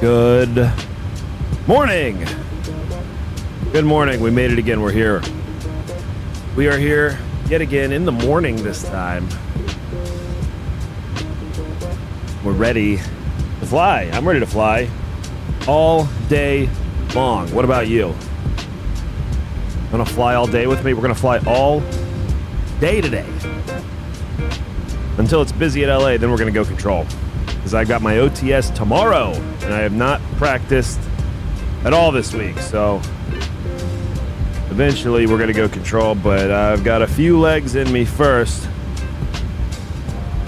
Good morning. Good morning. We made it again. We're here. We are here yet again in the morning this time. We're ready to fly. I'm ready to fly all day long. What about you? Gonna fly all day with me? We're gonna fly all day today. Until it's busy at LA, then we're gonna go control. Because I got my OTS tomorrow, and I have not practiced at all this week, so eventually we're going to go control, but I've got a few legs in me first.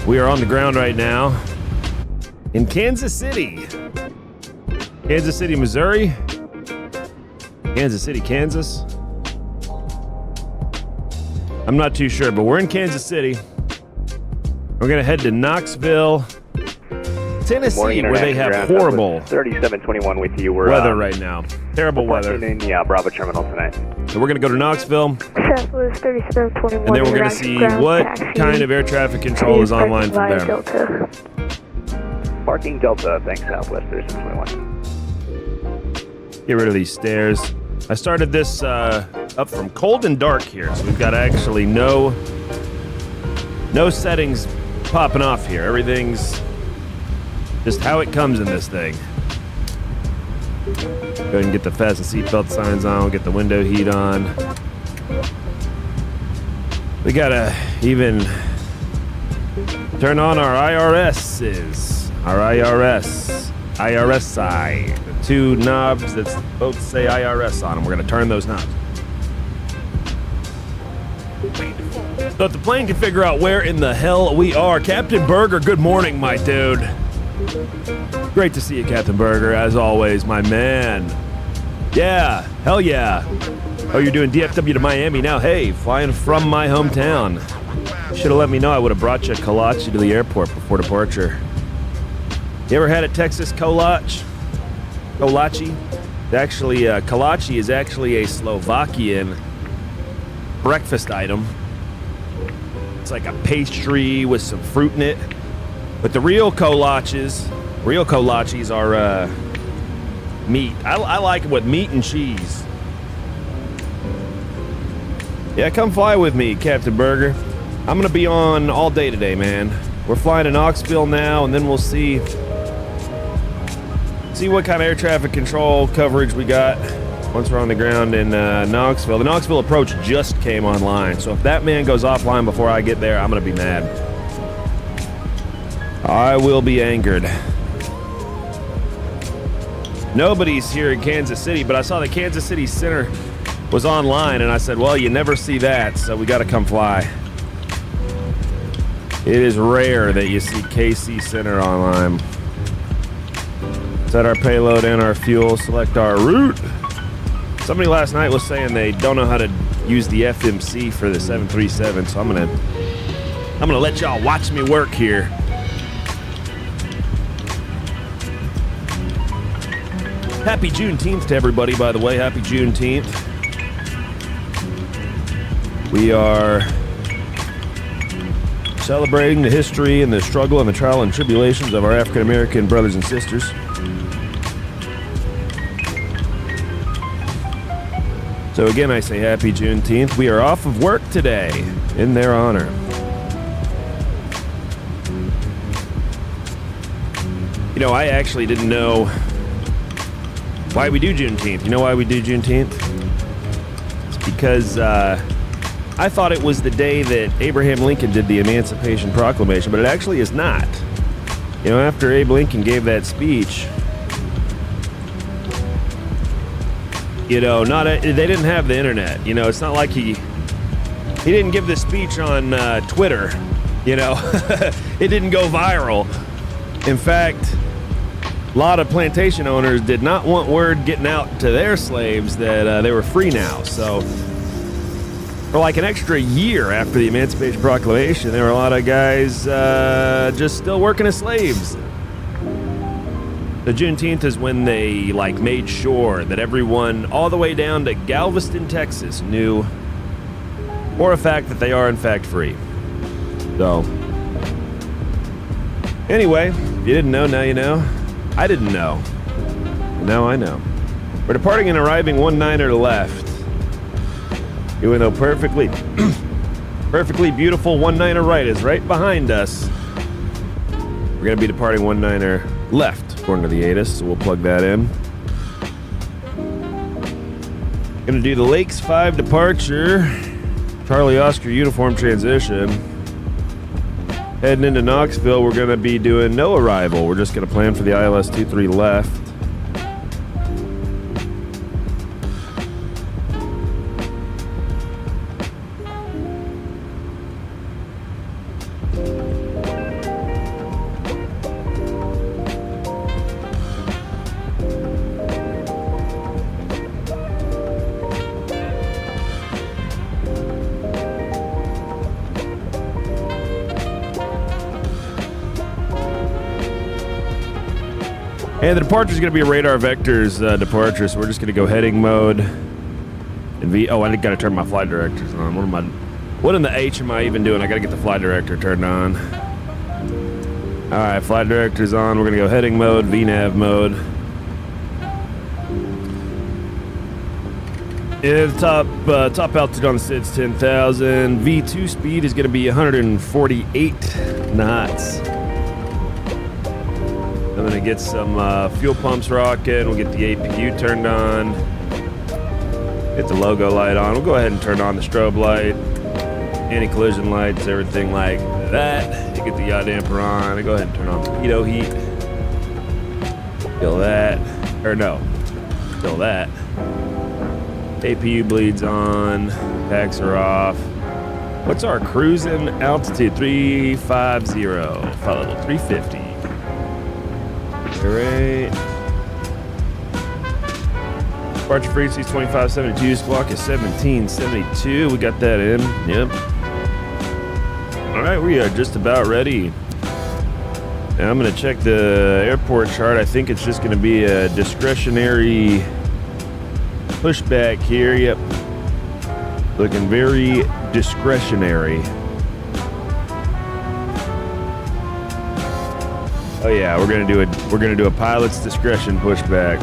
We are on the ground right now in Kansas City. Kansas City, Missouri. Kansas City, Kansas. I'm not too sure, but we're in Kansas City. We're going to head to Knoxville, Tennessee, where they have horrible 3721 with you. We're weather right now. Terrible weather. In the Bravo Terminal tonight. So we're going to go to Knoxville, Southwest 3721, and then we're going to see what kind of air traffic control is online from there. Delta. Parking Delta, thanks, Southwest 3721. Get rid of these stairs. I started this up from cold and dark here, so we've got actually no settings popping off here. Everything's just how it comes in this thing. Go ahead and get the fasten seatbelt signs on. We'll get the window heat on. We gotta even turn on our IRSs. Our IRS side. The two knobs that both say IRS on them. We're gonna turn those knobs. So if the plane can figure out where in the hell we are, Captain Berger, good morning, my dude. Great to see you, Captain Berger, as always, my man. Yeah, hell yeah. Oh, you're doing DFW to Miami now. Hey, flying from my hometown. Should have let me know. I would have brought you a kolache to the airport before departure. You ever had a Texas kolache? Kolache? Actually, kolache is actually a Slovakian breakfast item. It's like a pastry with some fruit in it. But the real kolaches are meat. I like it with meat and cheese. Yeah, come fly with me, Captain Berger. I'm going to be on all day today, man. We're flying to Knoxville now, and then we'll see what kind of air traffic control coverage we got once we're on the ground in Knoxville. The Knoxville approach just came online, so if that man goes offline before I get there, I'm going to be mad. I will be angered. Nobody's here in Kansas City, but I saw the Kansas City Center was online, and I said, well, you never see that, so we got to come fly. It is rare that you see KC Center online. Set our payload and our fuel, select our route. Somebody last night was saying they don't know how to use the FMC for the 737, so I'm gonna let y'all watch me work here. Happy Juneteenth to everybody, by the way. Happy Juneteenth. We are celebrating the history and the struggle and the trial and tribulations of our African American brothers and sisters. So again, I say happy Juneteenth. We are off of work today in their honor. You know, I actually didn't know why we do Juneteenth. You know why we do Juneteenth? It's because I thought it was the day that Abraham Lincoln did the Emancipation Proclamation, but it actually is not. You know, after Abe Lincoln gave that speech, you know, they didn't have the internet. You know, it's not like he didn't give this speech on Twitter. You know, it didn't go viral. In fact, a lot of plantation owners did not want word getting out to their slaves that they were free now. So for like an extra year after the Emancipation Proclamation, there were a lot of guys just still working as slaves. The Juneteenth is when they made sure that everyone all the way down to Galveston, Texas knew for a fact that they are in fact free. So anyway, if you didn't know, now you know. I didn't know. Now I know. We're departing and arriving 19er left. Even though perfectly beautiful 19er right is right behind us. We're going to be departing 19er left, according to the ATC, so we'll plug that in. Going to do the Lakes 5 departure. Charlie Oscar uniform transition. Heading into Knoxville, we're going to be doing no arrival. We're just going to plan for the ILS 23 left. And the departure is going to be a radar vectors departure, so we're just going to go heading mode. And I got to turn my flight directors on. What in the H am I even doing? I got to get the flight director turned on. All right, flight director's on. We're going to go heading mode, VNAV mode. Yeah, the top altitude on the SID's 10,000. V2 speed is going to be 148 knots. I'm going to get some fuel pumps rocking. We'll get the APU turned on. Get the logo light on. We'll go ahead and turn on the strobe light. Anti-collision lights, everything like that. You get the yaw damper on. I go ahead and turn on torpedo heat. Kill that. Or no. Kill that. APU bleeds on. Packs are off. What's our cruising altitude? 350. Follow 350. Great. Departure frequency is 2572. Squawk is 1772. We got that in. Yep. All right, we are just about ready. Now I'm going to check the airport chart. I think it's just going to be a discretionary pushback here. Yep. Looking very discretionary. Oh yeah, we're gonna do a pilot's discretion pushback.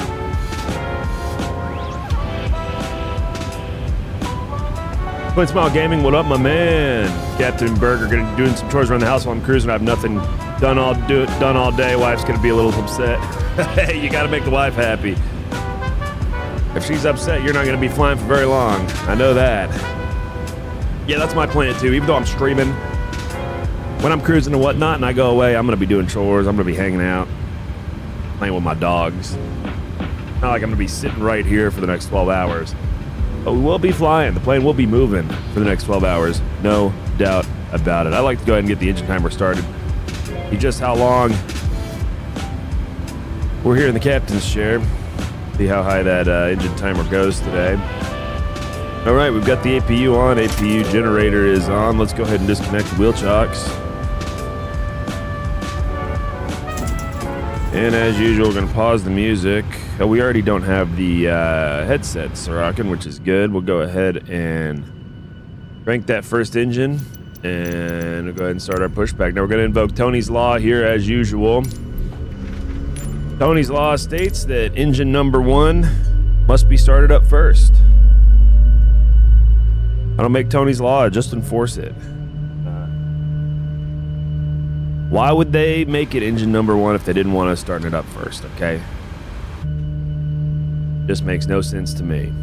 Twin Smile Gaming, what up, my man? Captain Berger, gonna be doing some chores around the house while I'm cruising. I have nothing done all day. Wife's gonna be a little upset. Hey, you gotta make the wife happy. If she's upset, you're not gonna be flying for very long. I know that. Yeah, that's my plan too. Even though I'm streaming, when I'm cruising and whatnot and I go away, I'm going to be doing chores. I'm going to be hanging out, playing with my dogs. Not like I'm going to be sitting right here for the next 12 hours. But we will be flying. The plane will be moving for the next 12 hours. No doubt about it. I like to go ahead and get the engine timer started. See just how long we're here in the captain's chair. See how high that engine timer goes today. All right, we've got the APU on. APU generator is on. Let's go ahead and disconnect the wheel chocks. And as usual, we're going to pause the music. We already don't have the headsets rocking, which is good. We'll go ahead and crank that first engine, and we'll go ahead and start our pushback. Now we're going to invoke Tony's Law here as usual. Tony's Law states that engine number 1 must be started up first. I don't make Tony's Law, I just enforce it. Why would they make it engine number 1 if they didn't want us starting it up first, okay? Just makes no sense to me.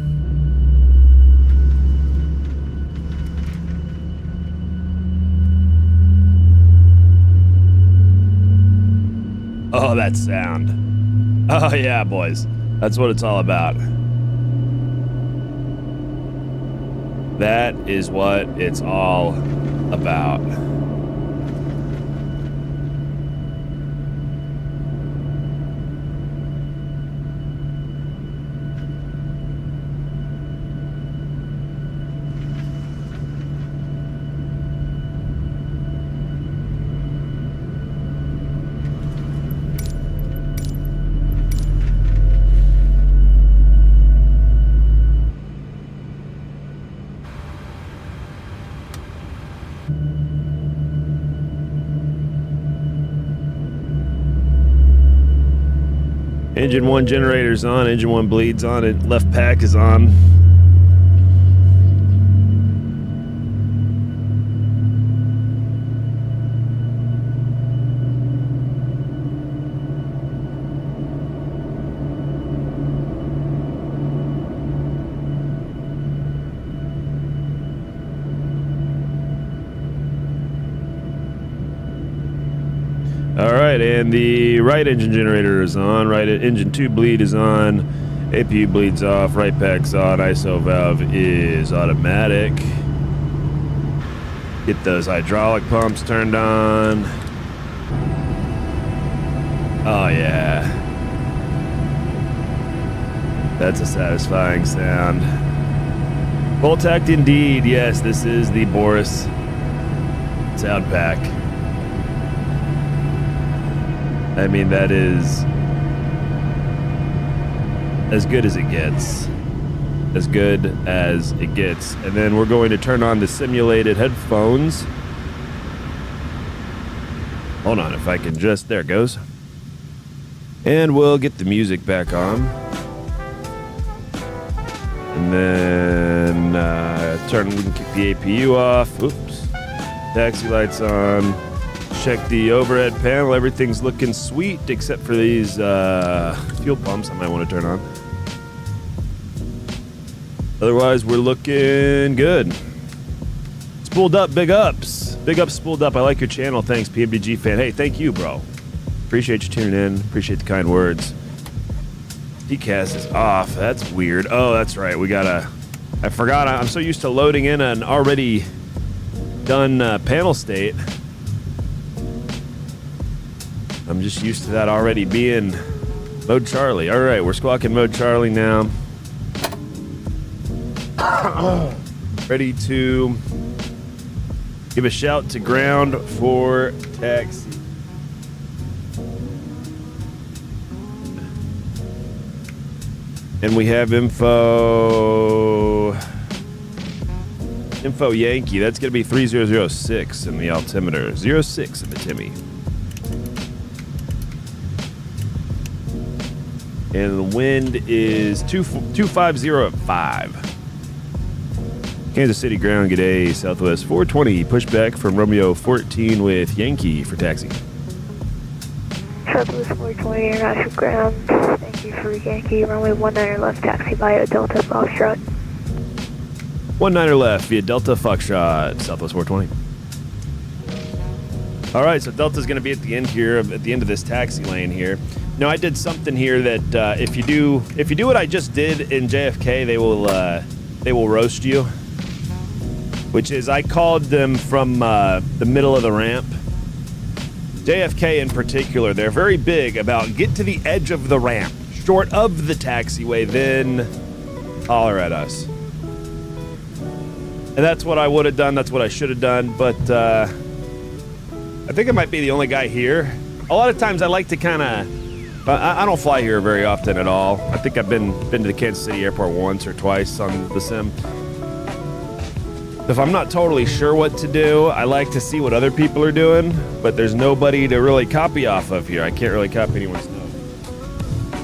Oh, that sound. Oh, yeah, boys. That's what it's all about. That is what it's all about. Engine 1 generator's on. Engine 1 bleeds on. It left pack is on. All right, and the right engine generator is on. Right engine 2 bleed is on. APU bleeds off. Right pack's on. ISO valve is automatic. Get those hydraulic pumps turned on. Oh, yeah. That's a satisfying sound. Full tact indeed. Yes, this is the Boris sound pack. I mean, that is as good as it gets. As good as it gets. And then we're going to turn on the simulated headphones. Hold on, if I can just... There it goes. And we'll get the music back on. And then we can kick the APU off. Oops. Taxi lights on. Check the overhead panel. Everything's looking sweet except for these fuel pumps I might want to turn on. Otherwise, we're looking good. Spooled up, big ups. Big ups, spooled up. I like your channel. Thanks, PMDG fan. Hey, thank you, bro. Appreciate you tuning in. Appreciate the kind words. PCAS is off. That's weird. Oh, that's right. I forgot. I'm so used to loading in an already done panel state. I'm just used to that already being mode Charlie. All right, we're squawking mode Charlie now. Ready to give a shout to ground for taxi. And we have info Yankee. That's going to be 3006 in the altimeter. 06 in the Timmy. And the wind is 250 at 5. Kansas City ground, g'day. Southwest 420. Pushback from Romeo 14 with Yankee for taxi. Southwest 420, international ground. Thank you for Yankee. Runway 19 left, taxi via Delta Foxtrot. 19 left via Delta Foxtrot, Southwest 420. All right, so Delta's going to be at the end here, at the end of this taxi lane here. Now, I did something here that if you do what I just did in JFK, they will roast you. Which is, I called them from the middle of the ramp. JFK in particular, they're very big about get to the edge of the ramp, short of the taxiway, then holler at us. And that's what I would have done. That's what I should have done. But I think I might be the only guy here. A lot of times I like to kind of... I don't fly here very often at all. I think I've been to the Kansas City airport once or twice on the sim. If I'm not totally sure what to do, I like to see what other people are doing, but there's nobody to really copy off of here. I can't really copy anyone's notes.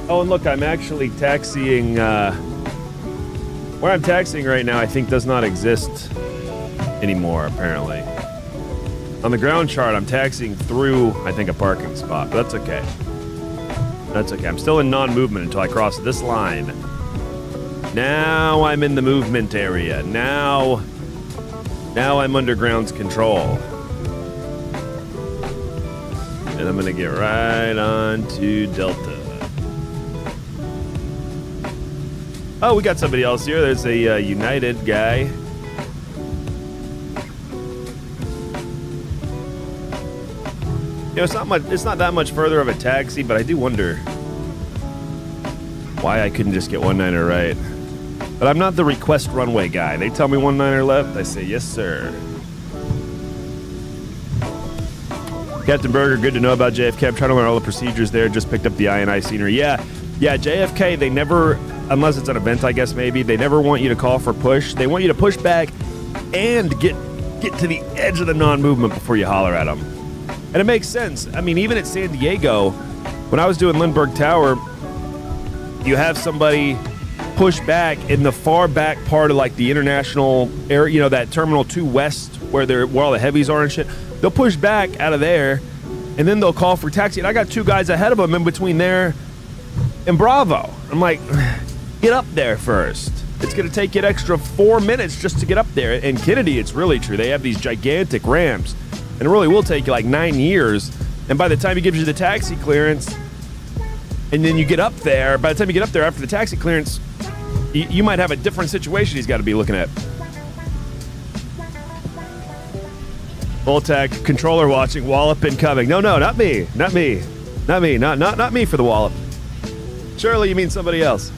Oh, and look, I'm actually taxiing... where I'm taxiing right now, I think does not exist anymore, apparently. On the ground chart, I'm taxiing through, I think, a parking spot, but that's okay. That's okay. I'm still in non-movement until I cross this line. Now I'm in the movement area. Now I'm under ground's control. And I'm going to get right on to Delta. Oh, we got somebody else here. There's a United guy. You know, it's not that much further of a taxi, but I do wonder why I couldn't just get 19er right. But I'm not the request runway guy. They tell me 19er left, I say yes, sir. Captain Berger, good to know about JFK. I'm trying to learn all the procedures there. Just picked up the INI scenery. Yeah, JFK, they never, unless it's an event, I guess maybe, they never want you to call for push. They want you to push back and get to the edge of the non-movement before you holler at them. And it makes sense. I mean, even at San Diego, when I was doing Lindbergh Tower, you have somebody push back in the far back part of like the international area, you know, that Terminal 2 West where all the heavies are and shit. They'll push back out of there, and then they'll call for taxi. And I got two guys ahead of them in between there and Bravo. I'm like, get up there first. It's going to take you an extra 4 minutes just to get up there. And Kennedy, it's really true. They have these gigantic ramps, and it really will take you like 9 years. And by the time he gives you the taxi clearance, and then you get up there, by the time you get up there after the taxi clearance, you might have a different situation he's got to be looking at. Voltac, controller watching, wallop incoming. No, not me. Not me for the wallop. Surely you mean somebody else.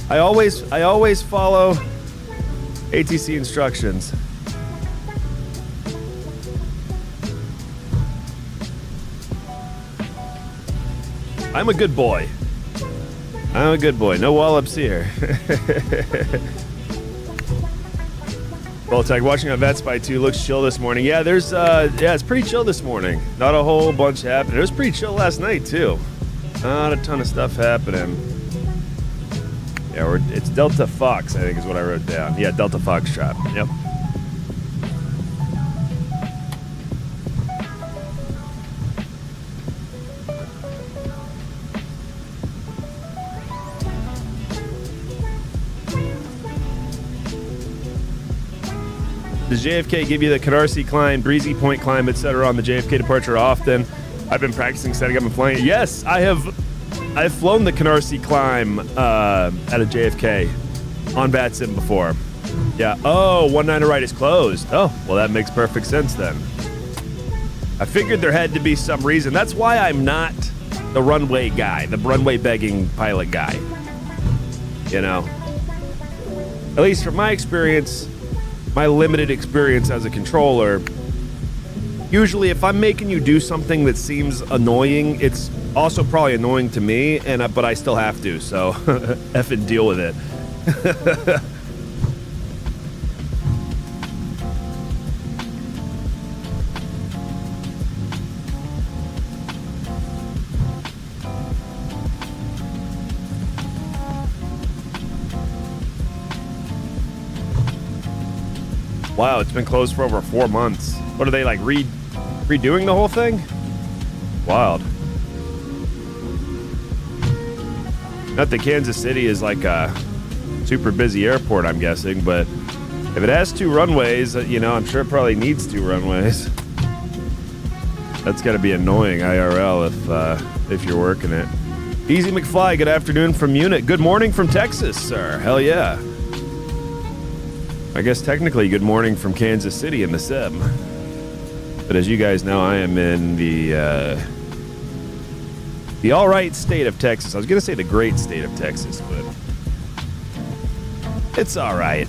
I always follow ATC instructions. I'm a good boy. No wallops here. Voltac, watching on VATSIM 2 looks chill this morning. Yeah, it's pretty chill this morning. Not a whole bunch happening. It was pretty chill last night too. Not a ton of stuff happening. Yeah, it's Delta Fox, I think is what I wrote down. Yeah, Delta Foxtrot. Yep. Does JFK give you the Canarsie climb, Breezy Point climb, etc. on the JFK departure often? I've been practicing setting up and flying. Yes, I have. I've flown the Canarsie climb at a JFK on VATSIM before. Yeah. Oh, 19 right is closed. Oh, well, that makes perfect sense then. I figured there had to be some reason. That's why I'm not the runway guy, the runway begging pilot guy. You know, at least from my experience. My limited experience as a controller, usually if I'm making you do something that seems annoying, it's also probably annoying to me, but I still have to, so effing deal with it. Wow, it's been closed for over 4 months. What are they, like, redoing the whole thing? Wild. Not that Kansas City is like a super busy airport, I'm guessing, but if it has 2 runways, you know, I'm sure it probably needs 2 runways. That's gotta be annoying IRL if you're working it. Easy McFly, good afternoon from Munich. Good morning from Texas, sir. Hell yeah. I guess technically good morning from Kansas City in the SEB. But as you guys know, I am in the all right state of Texas. I was going to say the great state of Texas, but it's all right.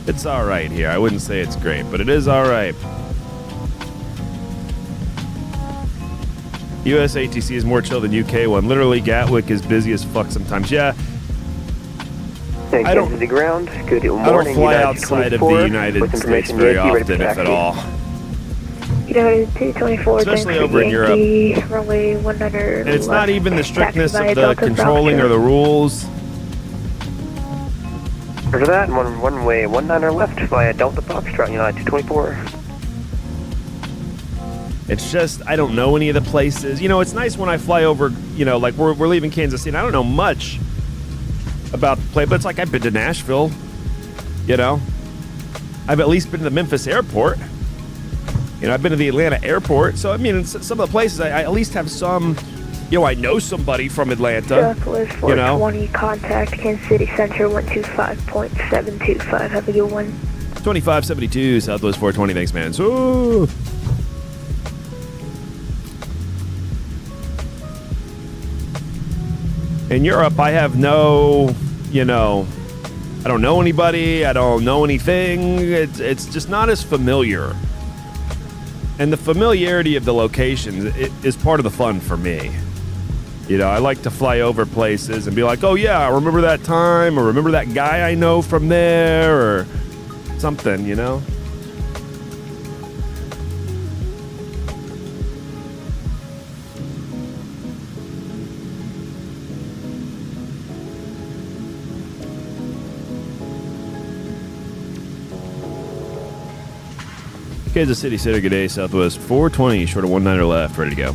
It's all right here. I wouldn't say it's great, but it is all right. US ATC is more chill than UK one. Literally, Gatwick is busy as fuck sometimes. Yeah. I don't ground. Good morning. I don't fly outside of the United States very often, if at all. United 224, especially over in Europe. Runway 19 and it's not even the strictness of the controlling or the rules. After that, one way 19 left via Delta Foxtrot, United 224. It's just, I don't know any of the places. You know, it's nice when I fly over, you know, like we're leaving Kansas City, and I don't know much about the place, but it's like I've been to Nashville, you know. I've at least been to the Memphis airport. You know, I've been to the Atlanta airport. So, I mean, some of the places, I at least have some, you know, I know somebody from Atlanta. Southwest 420, you know? Contact Kansas City Center 125.725. Have a good one. 2572, Southwest 420. Thanks, man. So, in Europe, I have no, you know, I don't know anybody. I don't know anything. It's just not as familiar. And the familiarity of the locations is part of the fun for me. You know, I like to fly over places and be like, oh yeah, I remember that time, or remember that guy I know from there, or something, you know? Kansas City Center, good day, Southwest 420, short of 19er left, ready to go.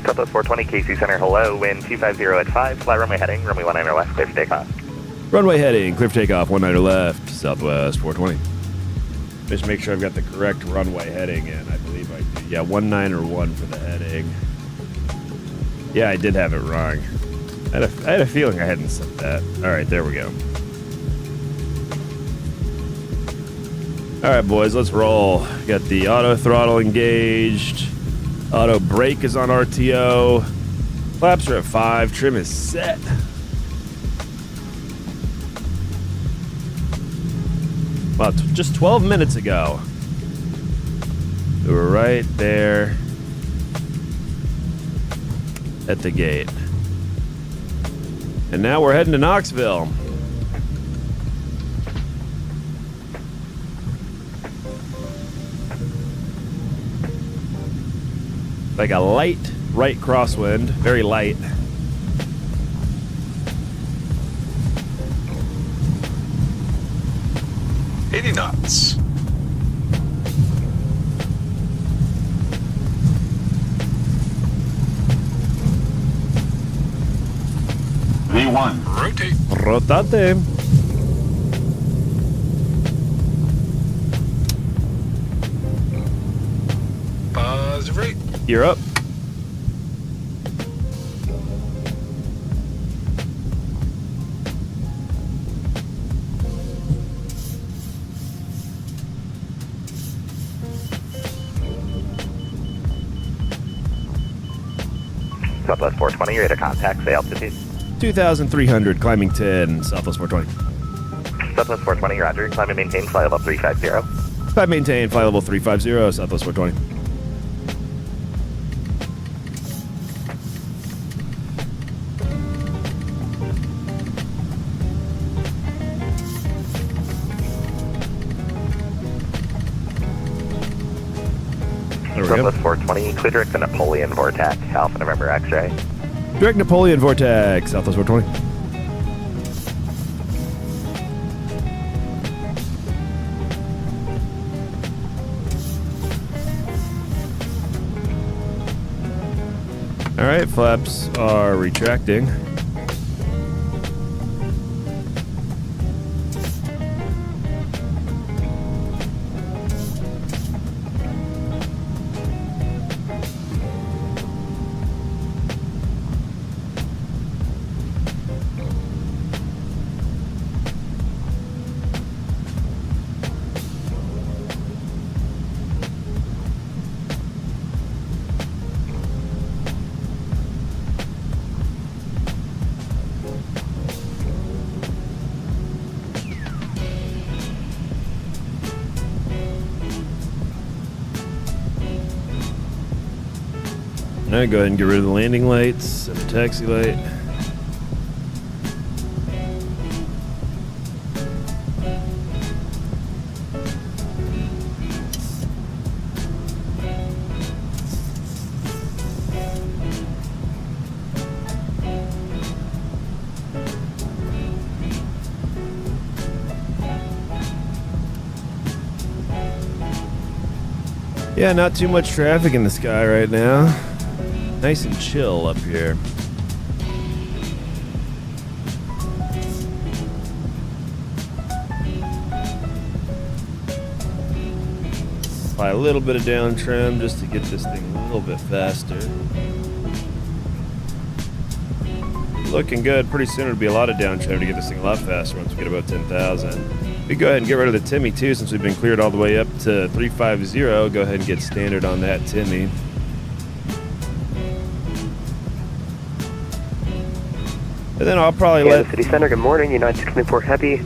Southwest 420, KC Center, hello, wind 250 at 5, fly runway heading, runway 19er left, clear for takeoff. Runway heading, clear for takeoff, 19er left, Southwest 420. Just make sure I've got the correct runway heading in. I believe I do. Yeah, 191 for the heading. Yeah, I did have it wrong. I had a feeling I hadn't set that. All right, there we go. All right, boys, let's roll. Got the auto throttle engaged. Auto brake is on RTO. Flaps are at 5. Trim is set. Wow, just 12 minutes ago. We were right there at the gate. And now we're heading to Knoxville. Like a light right crosswind, very light. knots. V1. Rotate. Rotate. Positive rate. You're up. Southwest 420, radar contact, say altitude. 2,300, climbing 10, Southwest 420. Southwest 420, roger, climb and maintain, fly level 350. Climb, maintain, fly level 350, Southwest 420. There we go. Southwest 420, clear direct to Napoleon Vortex, Alpha November X-ray. Direct Napoleon Vortex, Southwest 420. All right, flaps are retracting. All right, go ahead and get rid of the landing lights and the taxi light. Yeah, not too much traffic in the sky right now. Nice and chill up here. Apply a little bit of down trim just to get this thing a little bit faster. Looking good. Pretty soon it'll be a lot of down trim to get this thing a lot faster once we get above 10,000. We go ahead and get rid of the Timmy too, since we've been cleared all the way up to 350. Go ahead and get standard on that Timmy. And then I'll probably Kansas City Center, good morning. United 624 Heavy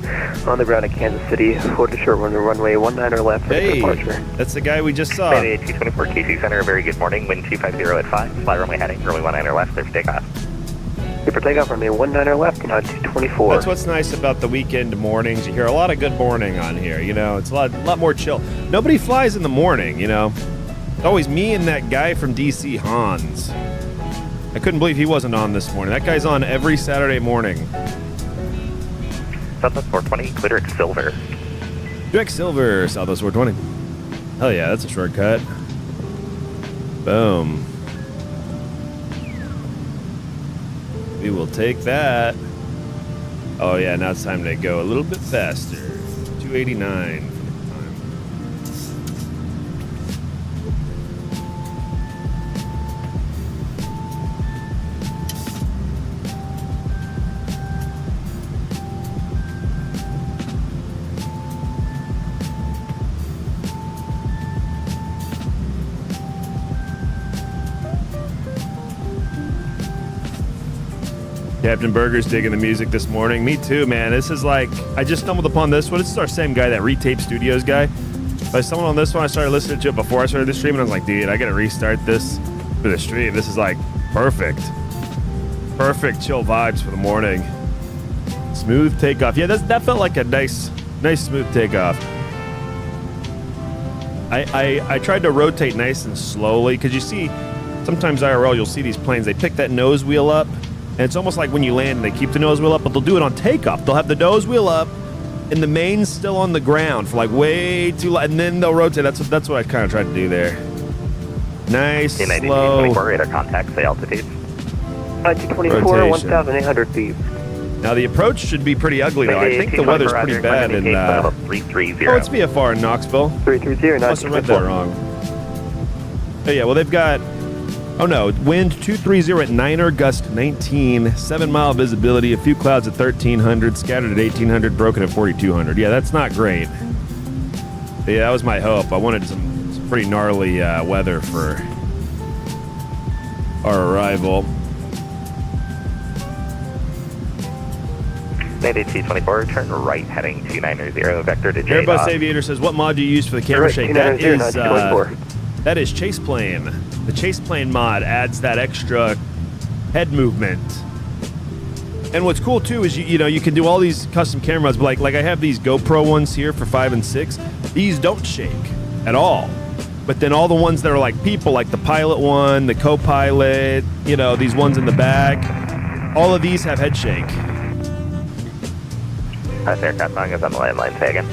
on the ground at Kansas City. Hold to short runway 19er left for departure. That's the guy we just saw. United 224 KC Center, very good morning. Wind 250 at 5. Fly runway heading, runway 19er left, clear for takeoff. Clear for takeoff, runway 19er left, United 224. That's what's nice about the weekend mornings. You hear a lot of good morning on here. You know, it's a lot more chill. Nobody flies in the morning, you know. It's always me and that guy from DC, Hans. I couldn't believe he wasn't on this morning. That guy's on every Saturday morning. Southwest 420, clear direct silver. Direct silver, Southwest 420. Hell yeah, that's a shortcut. Boom. We will take that. Oh yeah, now it's time to go a little bit faster. 289 for the time. Captain Burger's digging the music this morning. Me too, man. This is like, I just stumbled upon this one. This is our same guy, that Retape Studios guy. I stumbled on this one. I started listening to it before I started the stream, and I was like, dude, I gotta restart this for the stream. This is like perfect. Perfect chill vibes for the morning. Smooth takeoff. Yeah, that felt like a nice smooth takeoff. I tried to rotate nice and slowly, because you see, sometimes IRL, you'll see these planes, they pick that nose wheel up. And it's almost like when you land, they keep the nose wheel up, but they'll do it on takeoff. They'll have the nose wheel up, and the main's still on the ground for like way too long, and then they'll rotate. That's what I kind of tried to do there. Nice, slow. 24 radar contact, say altitude. 224, 1,800 feet. Now the approach should be pretty ugly though. I think the weather's pretty bad in. 330. Oh, it's VFR in Knoxville. 330. Must have read that wrong. Oh yeah, well they've got. Oh no, wind 230 at 9er, gust 19, 7-mile visibility, a few clouds at 1300, scattered at 1800, broken at 4200. Yeah, that's not great. But yeah, that was my hope. I wanted some pretty gnarly weather for our arrival. Mayday 224, turn right heading 290, vector to J. Airbus Aviator says, what mod do you use for the camera shake? That is Chase Plane. The Chase Plane mod adds that extra head movement. And what's cool too is you know you can do all these custom cameras, but like I have these GoPro ones here for 5 and 6. These don't shake at all. But then all the ones that are like people, like the pilot one, the co-pilot, you know, these ones in the back, all of these have head shake. Aircraft line is on the landline, say again.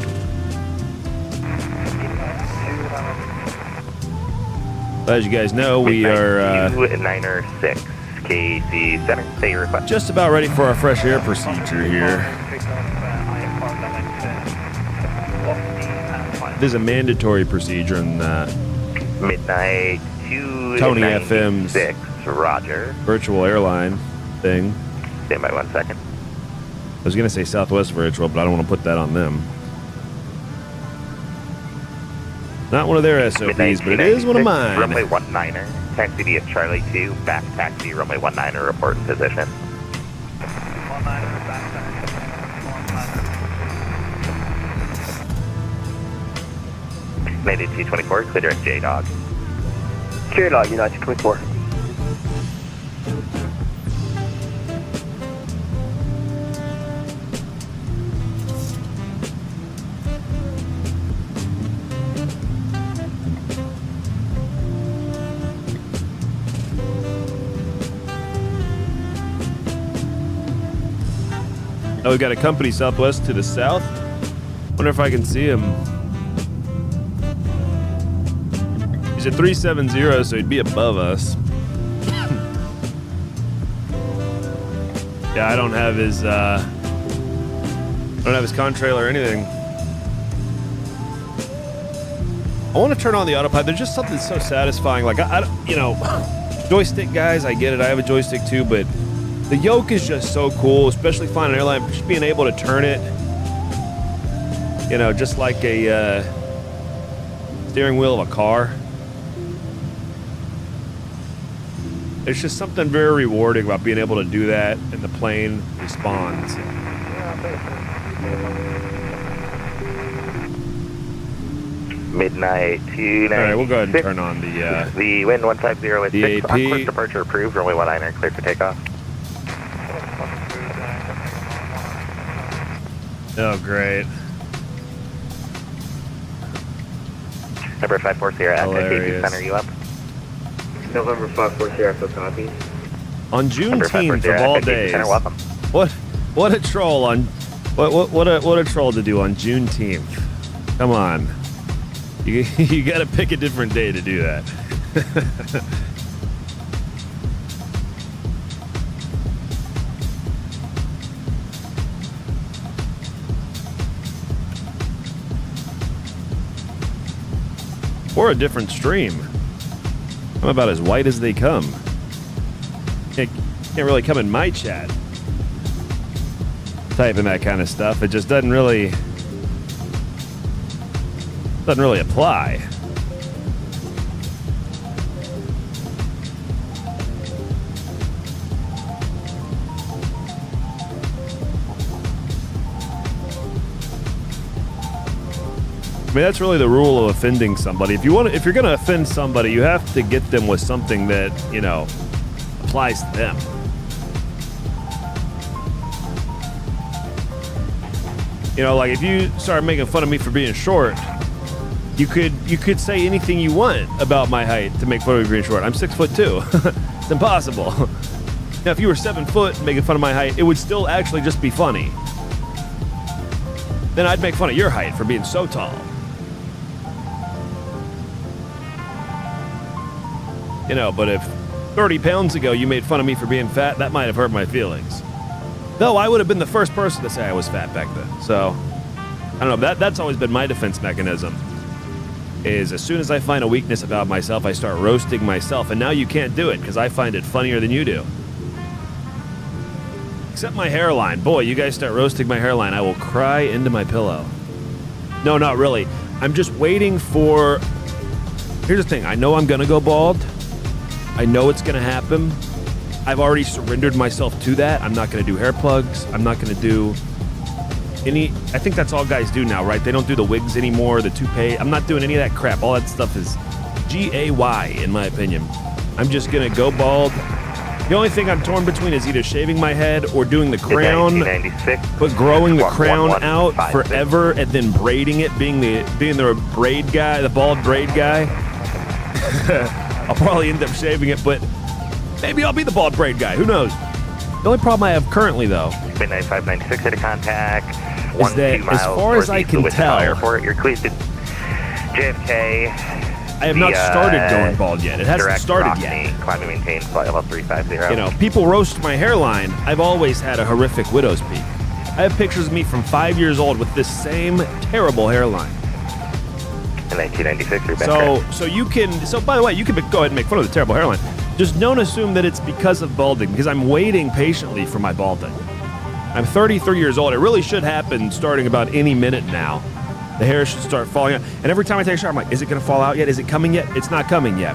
As you guys know, we are 296 KC Center. Say your request. Just about ready for our fresh air procedure here. There's a mandatory procedure in that. Midnight 296. Tony FM's Roger. Virtual airline thing. Stand by 1 second. I was going to say Southwest Virtual, but I don't want to put that on them. Not one of their SOPs, but it is one of mine. Runway 19er, taxi via Charlie 2, back taxi, runway 19er, report in position. Mayday 224, clear direct J-Dog. J-Dog, United 224. Oh, we've got a company Southwest to the south. Wonder if I can see him. He's at 370, so he'd be above us. Yeah, I don't have his contrail or anything. I want to turn on the autopilot. There's just something so satisfying. Like I you know, joystick guys, I get it. I have a joystick too, but the yoke is just so cool, especially flying an airline. Just being able to turn it, you know, just like a steering wheel of a car. There's just something very rewarding about being able to do that, and the plane responds. Midnight 296. All right, we'll go ahead and turn on the wind 150 at 6. On course departure approved. Runway 19er, cleared for takeoff. Oh, great. Number 54 Sierra Echo, KC Center, you up? November 54 Sierra Echo, copy. On Juneteenth of all days. Center, welcome. What a troll on what a troll to do on Juneteenth. Come on. You got to pick a different day to do that. Or a different stream. I'm about as white as they come. Can't really come in my chat typing that kind of stuff. It just doesn't really apply. I mean, that's really the rule of offending somebody. If you're going to offend somebody, you have to get them with something that, applies to them. Like if you start making fun of me for being short, you could say anything you want about my height to make fun of me for being short. I'm 6'2". It's impossible. Now, if you were 7 foot making fun of my height, it would still actually just be funny. Then I'd make fun of your height for being so tall. But if 30 pounds ago you made fun of me for being fat, that might have hurt my feelings. Though I would have been the first person to say I was fat back then. So, I don't know. That's always been my defense mechanism. Is as soon as I find a weakness about myself, I start roasting myself. And now you can't do it because I find it funnier than you do. Except my hairline. Boy, you guys start roasting my hairline, I will cry into my pillow. No, not really. I'm just waiting for... Here's the thing. I know I'm going to go bald. I know it's going to happen. I've already surrendered myself to that. I'm not going to do hair plugs. I'm not going to do any... I think that's all guys do now, right? They don't do the wigs anymore, the toupee. I'm not doing any of that crap. All that stuff is GAY, in my opinion. I'm just going to go bald. The only thing I'm torn between is either shaving my head or doing the crown, but growing the crown out forever and then braiding it, being the braid guy, the bald braid guy. I'll probably end up shaving it, but maybe I'll be the bald braid guy. Who knows? The only problem I have currently, though, Midnight 596 at a contact. is that as far as I can tell, Airport, you're cleared to JFK. I have not started going bald yet. It hasn't started yet. Climb and maintain flight level 350. People roast my hairline. I've always had a horrific widow's peak. I have pictures of me from 5 years old with this same terrible hairline. In 1996, you're better. So by the way, you can go ahead and make fun of the terrible hairline. Just don't assume that it's because of balding, because I'm waiting patiently for my balding. I'm 33 years old. It really should happen starting about any minute now. The hair should start falling out. And every time I take a shower, I'm like, is it going to fall out yet? Is it coming yet? It's not coming yet.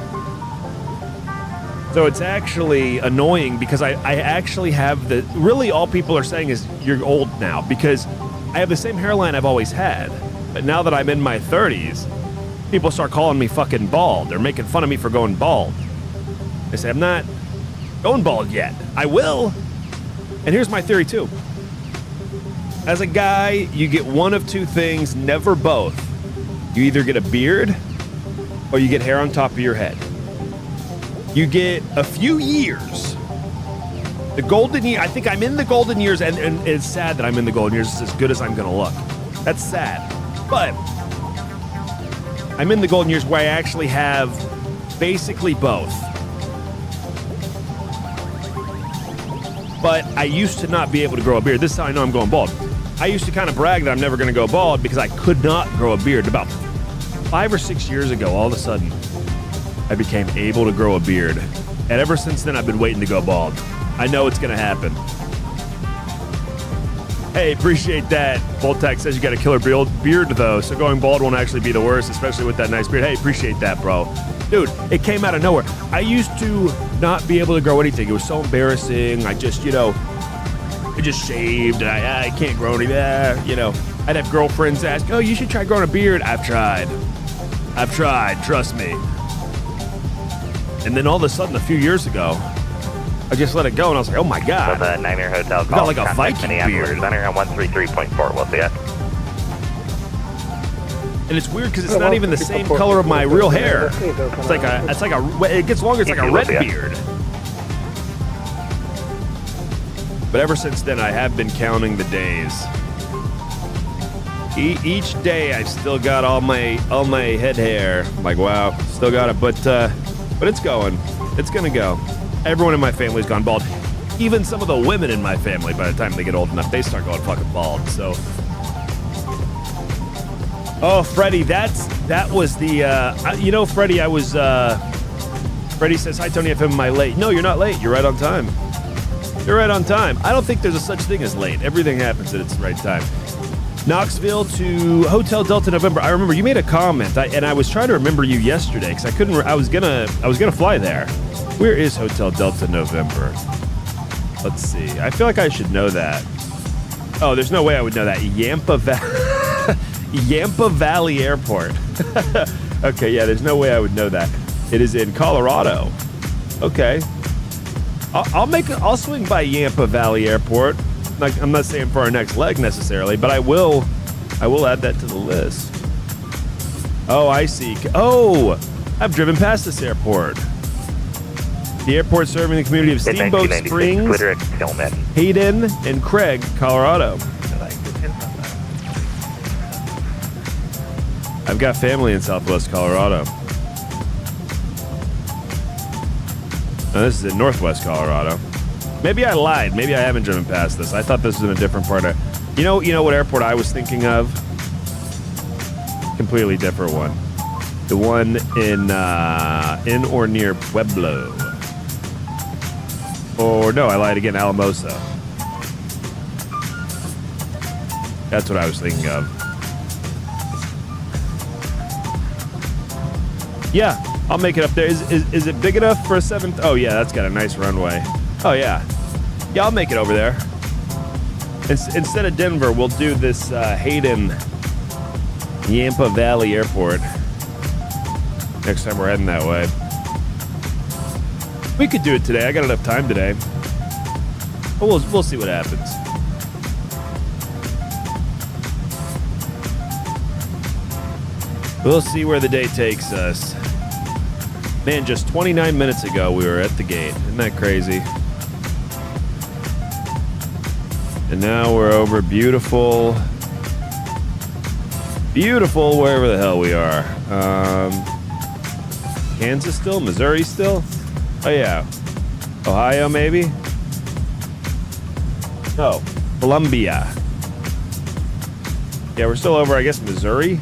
So it's actually annoying because I actually have the... Really, all people are saying is, you're old now, because I have the same hairline I've always had. But now that I'm in my 30s, people start calling me fucking bald. They're making fun of me for going bald. They say, I'm not going bald yet. I will. And here's my theory, too. As a guy, you get one of two things, never both. You either get a beard or you get hair on top of your head. You get a few years. The golden year, I think I'm in the golden years, and it's sad that I'm in the golden years. It's as good as I'm going to look. That's sad. But I'm in the golden years where I actually have basically both. But I used to not be able to grow a beard. This is how I know I'm going bald. I used to kind of brag that I'm never going to go bald because I could not grow a beard. About 5 or 6 years ago, all of a sudden, I became able to grow a beard. And ever since then, I've been waiting to go bald. I know it's going to happen. Hey, appreciate that. Voltec says you got a killer beard, though, so going bald won't actually be the worst, especially with that nice beard. Hey, appreciate that, bro. Dude, it came out of nowhere. I used to not be able to grow anything. It was so embarrassing. I just, I just shaved, and I can't grow any, I'd have girlfriends ask, oh, you should try growing a beard. I've tried, trust me. And then all of a sudden, a few years ago, I just let it go, and I was like, oh my God. So the Nightmare Hotel got like a Viking beard. Center on 133.4, we'll see ya. And it's weird because it's not even the same color of my real hair. It gets longer, it's like a red beard. But ever since then, I have been counting the days. Each day I've still got all my head hair. I'm like, wow, still got it, but it's going. It's gonna go. Everyone in my family's gone bald. Even some of the women in my family, by the time they get old enough, they start going fucking bald. So, oh, Freddie, that was the Freddie. Freddie says, "Hi, Tony FM. Am I late?" No, you're not late. You're right on time. You're right on time. I don't think there's a such thing as late. Everything happens at its right time. Knoxville to Hotel Delta November. I remember you made a comment, and I was trying to remember you yesterday because I couldn't. I was gonna fly there. Where is Hotel Delta November? Let's see. I feel like I should know that. Oh, there's no way I would know that. Yampa Valley Airport. Okay, yeah, there's no way I would know that. It is in Colorado. Okay. I'll swing by Yampa Valley Airport. Like, I'm not saying for our next leg necessarily, but I will add that to the list. Oh, I see. Oh, I've driven past this airport. The airport serving the community of Steamboat Springs, Hayden, and Craig, Colorado. I've got family in Southwest Colorado. Now, this is in Northwest Colorado. Maybe I lied. Maybe I haven't driven past this. I thought this was in a different part of... You know what airport I was thinking of? Completely different one. The one in or near Pueblo. Or no, I lied again, Alamosa. That's what I was thinking of. Yeah, I'll make it up there. Is it big enough for a 7th? Oh yeah, that's got a nice runway. Oh yeah. Yeah, I'll make it over there. Instead of Denver, we'll do this Hayden Yampa Valley Airport. Next time we're heading that way. We could do it today. I got enough time today. But we'll see what happens. We'll see where the day takes us. Man, just 29 minutes ago we were at the gate. Isn't that crazy? And now we're over beautiful wherever the hell we are. Kansas still? Missouri still? Oh yeah. Ohio maybe? No. Columbia. Yeah, we're still over, I guess, Missouri.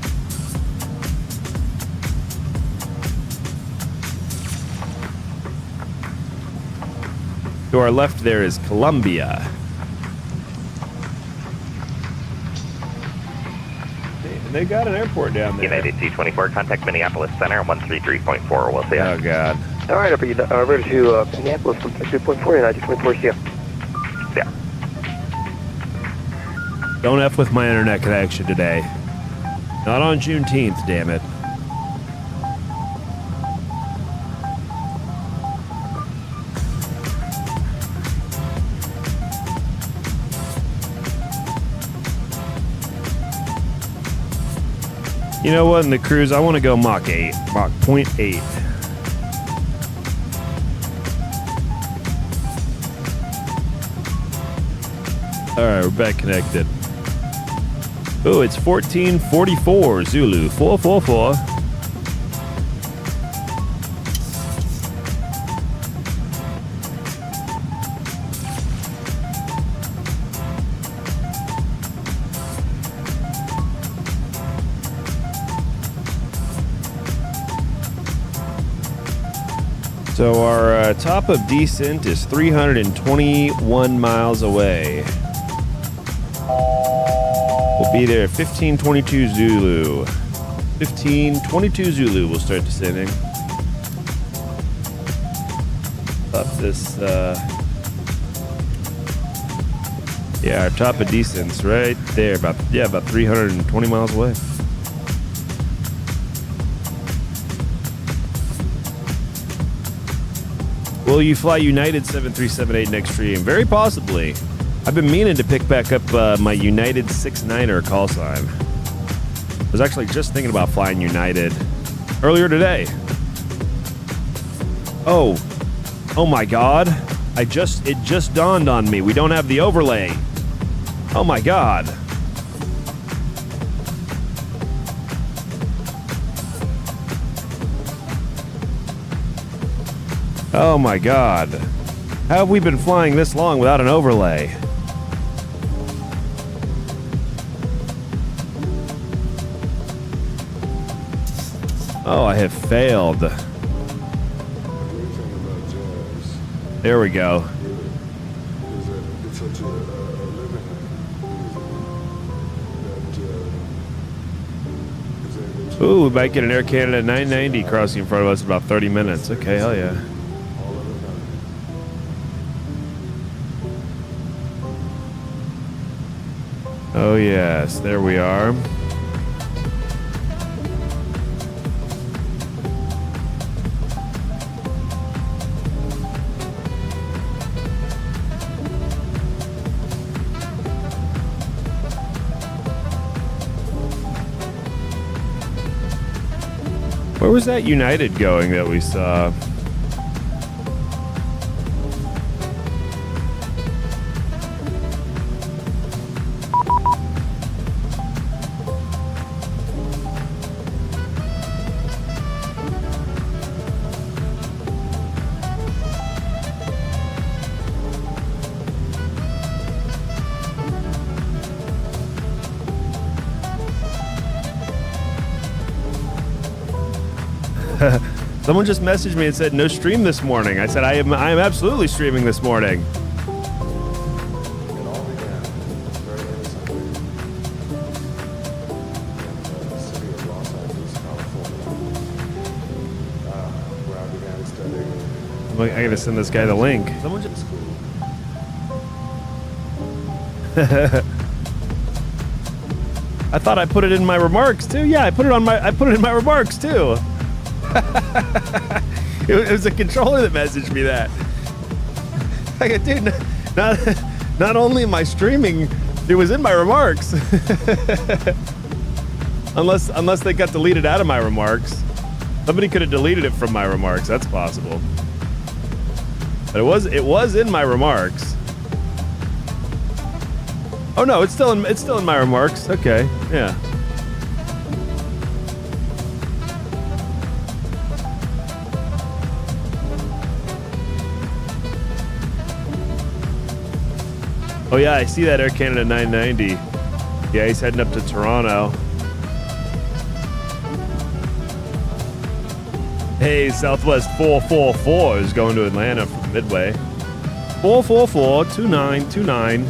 To our left there is Columbia. They got an airport down there. United C-24, contact Minneapolis Center on 133.4. We'll see you. Oh, God. All right, over to Minneapolis, 133.4, United 24, see ya. Yeah. Don't F with my internet connection today. Not on Juneteenth, damn it. You know what, in the cruise, I want to go Mach 0.8. All right, we're back connected. Oh, it's 1444 Zulu 444. So our top of descent is 321 miles away. We'll be there 1522 Zulu. 1522 Zulu we'll start descending. Up this, yeah, our top of descent's right there, about 320 miles away. Will you fly United 7378 next stream? Very possibly. I've been meaning to pick back up my United 69er call sign. I was actually just thinking about flying United earlier today. Oh my God. It just dawned on me. We don't have the overlay. Oh my God. Oh my God. How have we been flying this long without an overlay? Oh, I have failed. There we go. Ooh, we might get an Air Canada 990 crossing in front of us in about 30 minutes. Okay, hell yeah. Oh yes, there we are. Where was that United going that we saw? Someone just messaged me and said no stream this morning. I said I am absolutely streaming this morning. I gotta send this guy the link. Someone just I thought I put it in my remarks too. Yeah, I put it in my remarks too. It was a controller that messaged me that. I go, dude, not only am I streaming, it was in my remarks. unless they got deleted out of my remarks. Somebody could have deleted it from my remarks. That's possible. But it was in my remarks. Oh no, it's still in my remarks. Okay, yeah. Oh yeah, I see that Air Canada 990. Yeah, he's heading up to Toronto. Hey, Southwest 444 is going to Atlanta from Midway. 444-2929.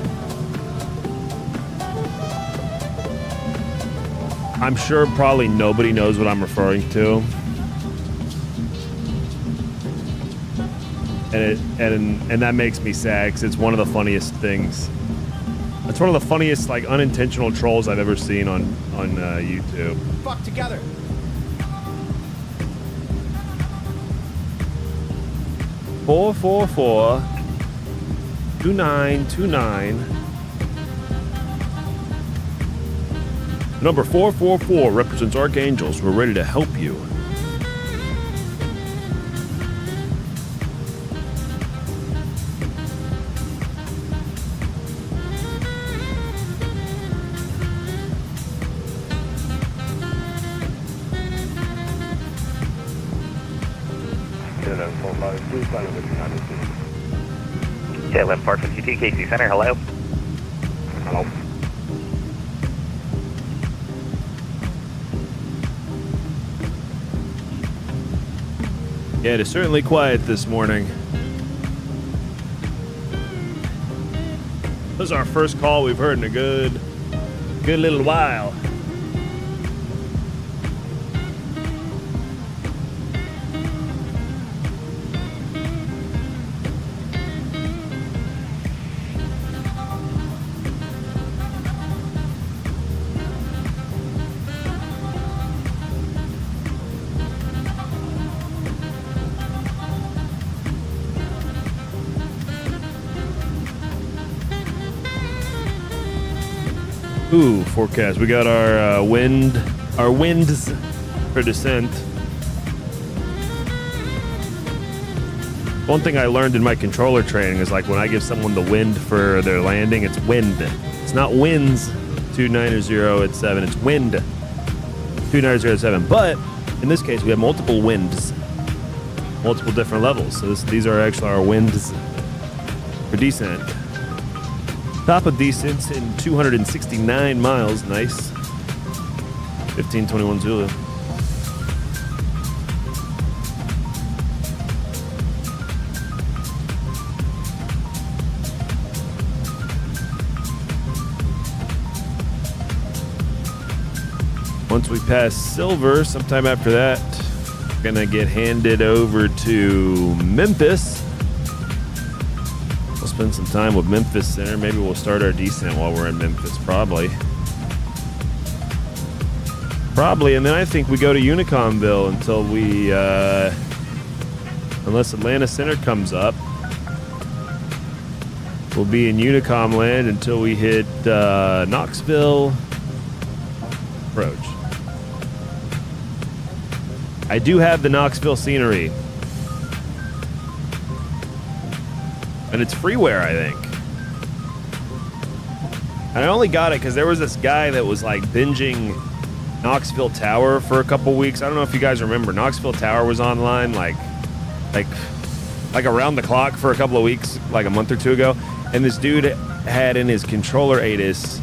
I'm sure probably nobody knows what I'm referring to. And that makes me sad because it's one of the funniest things. It's one of the funniest, like, unintentional trolls I've ever seen on YouTube. Fuck together. Four 2929. Number 444 represents Archangels. We're ready to help you. KLM 452 KC Center, hello. Hello. Yeah, it is certainly quiet this morning. This is our first call we've heard in a good little while. Ooh, forecast. We got our winds for descent. One thing I learned in my controller training is, like, when I give someone the wind for their landing, it's wind. It's not winds 290 at 7. It's wind 290 at 7. But in this case, we have multiple winds. multiple different levels. So these are actually our winds for descent. Top of descent in 269 miles. Nice. 1521 Zulu. Once we pass Silver, sometime after that, we're gonna get handed over to Memphis. We'll spend some time with Memphis Center. Maybe we'll start our descent while we're in Memphis, probably. And then I think we go to Unicomville until we, unless Atlanta Center comes up. We'll be in Unicom land until we hit Knoxville approach. I do have the Knoxville scenery. And it's freeware, I think. And I only got it because there was this guy that was like binging Knoxville Tower for a couple weeks. I don't know if you guys remember. Knoxville Tower was online like around the clock for a couple of weeks, like a month or two ago. And this dude had in his controller ATIS,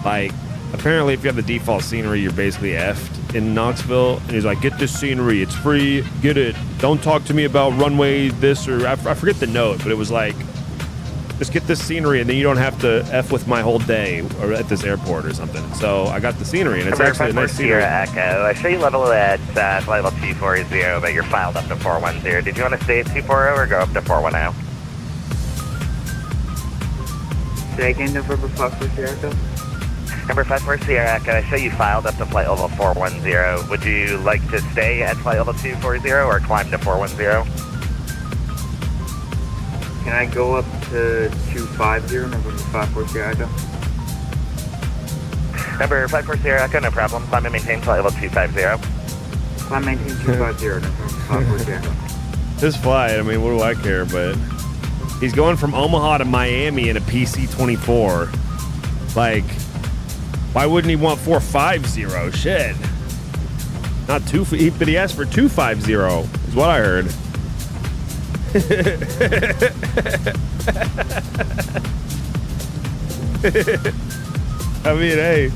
like, apparently if you have the default scenery, you're basically effed in Knoxville. And he's like, get this scenery, it's free, get it. Don't talk to me about runway this or I forget the note, but it was like, just get this scenery and then you don't have to F with my whole day or at this airport or something. So I got the scenery and it's actually a nice scenery. Echo. I show you level at flight level 240, but you're filed up to 410. Did you want to stay at 240 or go up to 410? Say again, November 5 Sierra Echo. Number 54 Sierra Echo, I show you filed up to flight level 410. Would you like to stay at flight level 240 or climb to 410? Can I go up to 250, November 5 Sierra Echo? Number 54 Sierra Echo, no problem. Climb and maintain flight level 250. Climb maintain 250, November 5 Sierra Echo. This flight, I mean, what do I care, but he's going from Omaha to Miami in a PC-24. Like, why wouldn't he want 450? Shit. Not two, but he asked for 250 is what I heard. I mean, hey,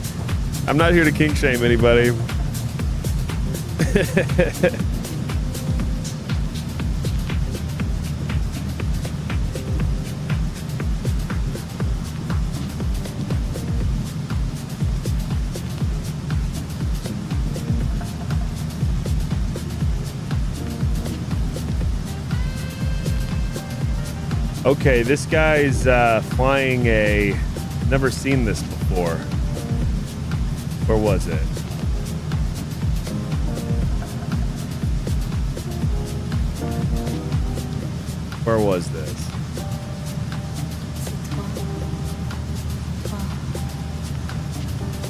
I'm not here to kink shame anybody. Okay, this guy's flying a... Never seen this before. Where was it? Where was this?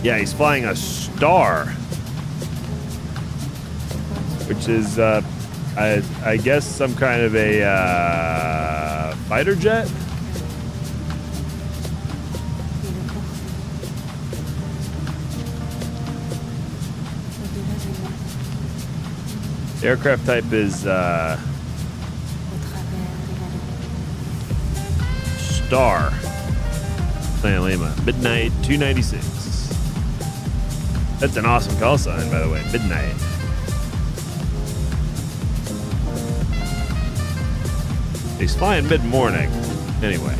Yeah, he's flying a Star. Which is, I guess, some kind of a... fighter jet? The aircraft type is Star. San Lima. Midnight 296. That's an awesome call sign, by the way. Midnight. He's flying mid-morning. Anyway.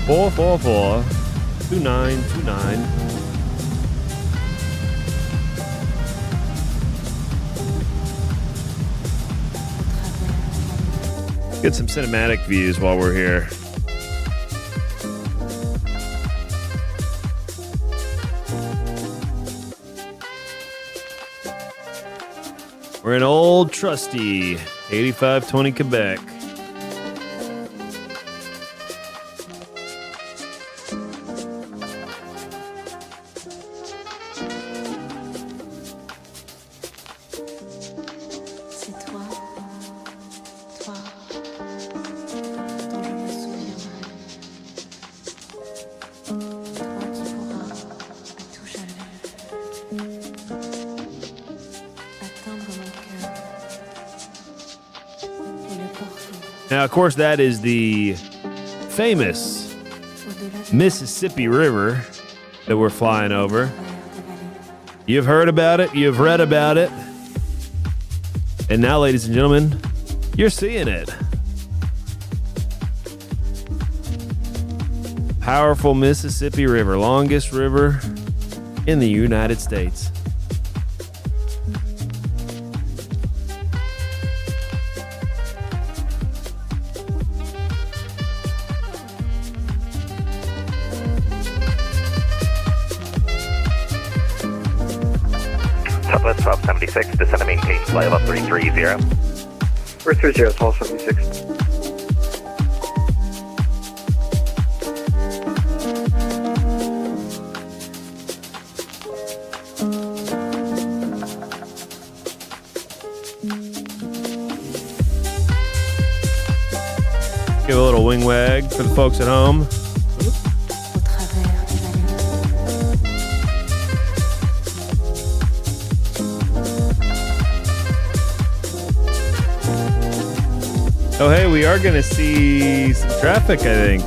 Four 2929. Get some cinematic views while we're here. We're in old trusty 8520 Quebec. Now, of course, that is the famous Mississippi River that we're flying over. You've heard about it. You've read about it. And now, ladies and gentlemen, you're seeing it. Powerful Mississippi River, longest river in the United States. Southwest 1276, descend and maintain flight level 330. We're 30, 1276. Give a little wing wag for the folks at home. Oh, hey, we are going to see some traffic, I think.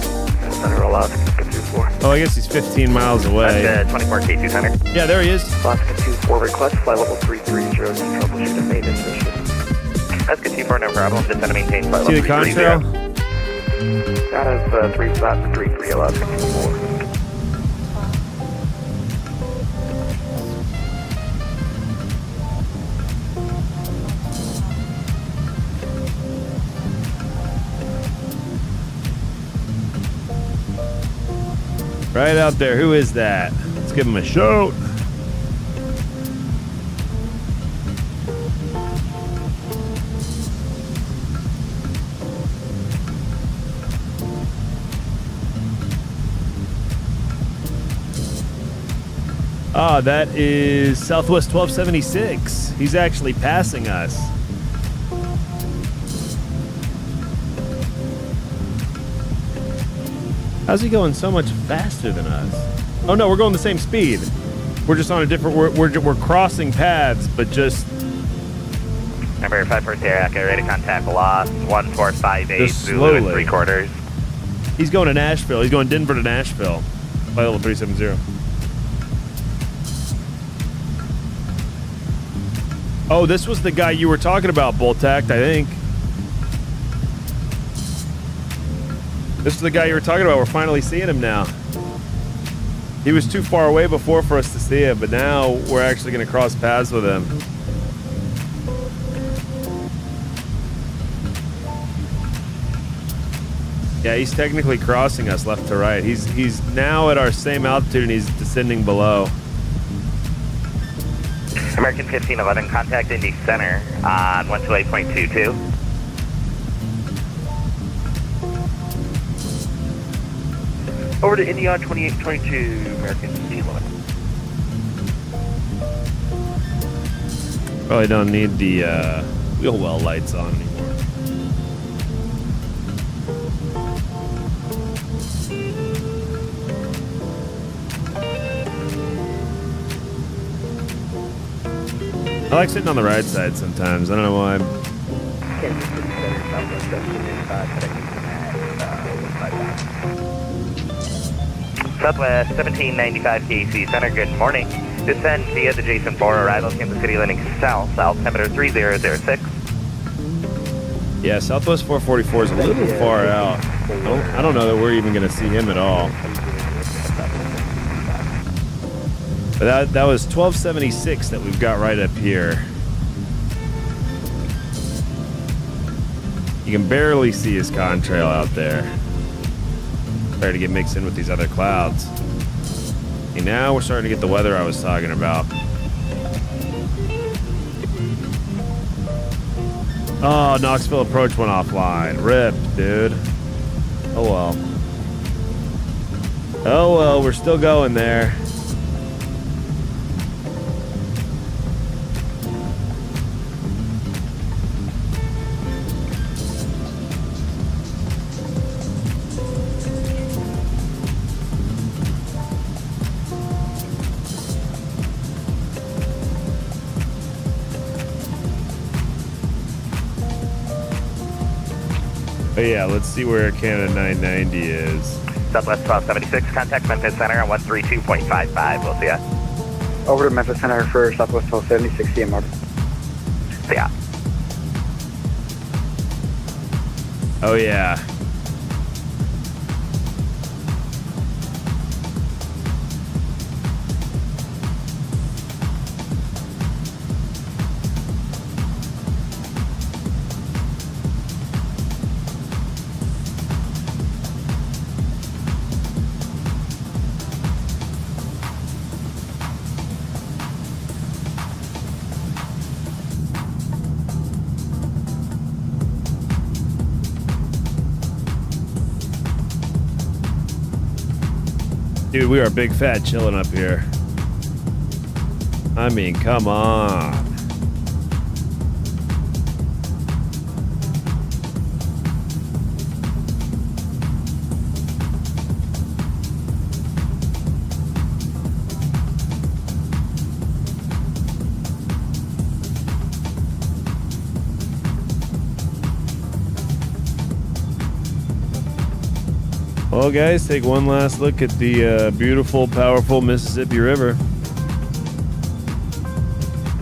Center Alaska 24. Oh, I guess he's 15 miles away. That's 24 K2 Center. Yeah, there he is. Alaska 24 request, flight level 330 to troubleshoot and maintenance issue. Alaska 24, no problem. Descend and maintain flight See level the 330. contrail? That is 3 flat 33 Alaska 24. Right out there. Who is that? Let's give him a shout. Ah, that is Southwest 1276. He's actually passing us. How's he going so much faster than us? Oh no, we're going the same speed. We're just on a different. We're crossing paths, but just. Number 54 Sierra, ready to contact lost 1458 Just Zulu slowly. 3/4. He's going to Nashville. He's going Denver to Nashville. Flight level 370. Oh, this was the guy you were talking about, Boltact, I think. This is the guy you were talking about. We're finally seeing him now. He was too far away before for us to see him, but now we're actually going to cross paths with him. Yeah, he's technically crossing us left to right. He's now at our same altitude and he's descending below. American 1511, contact Indy Center on 128.22. Over to Indy on 2822, American 1511. Probably don't need the wheel well lights on anymore. I like sitting on the right side sometimes. I don't know why. Southwest 1795 KC Center, good morning. Descend via the Jason 4, arrival Kansas City landing south, altimeter 3006. Yeah, Southwest 444 is a little far out. I don't know that we're even going to see him at all. But that was 1276 that we've got right up here. You can barely see his contrail out there. Try to get mixed in with these other clouds. And now we're starting to get the weather I was talking about. Oh, Knoxville approach went offline. Rip, dude. Oh well. Oh well, we're still going there. Oh yeah, let's see where Canada 990 is. Southwest 1276, contact Memphis Center on 132.55. We'll see ya. Over to Memphis Center for Southwest 1276 CMR. See ya. Oh yeah. Dude, we are big fat chilling up here. I mean, come on. Well, guys, take one last look at the beautiful, powerful Mississippi River.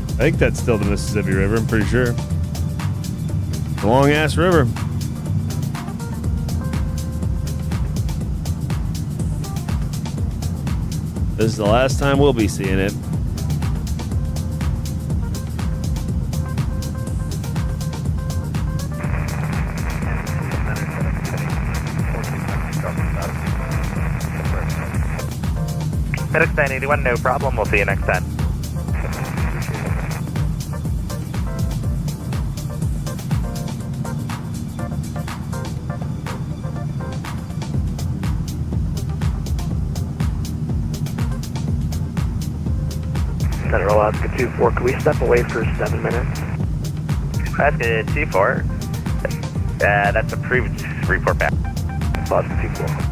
I think that's still the Mississippi River, I'm pretty sure. It's a long-ass river. This is the last time we'll be seeing it. FedEx 981, no problem. We'll see you next time. Center Alaska 24, can we step away for 7 minutes? Alaska 24. That's approved. Report back. Alaska 24.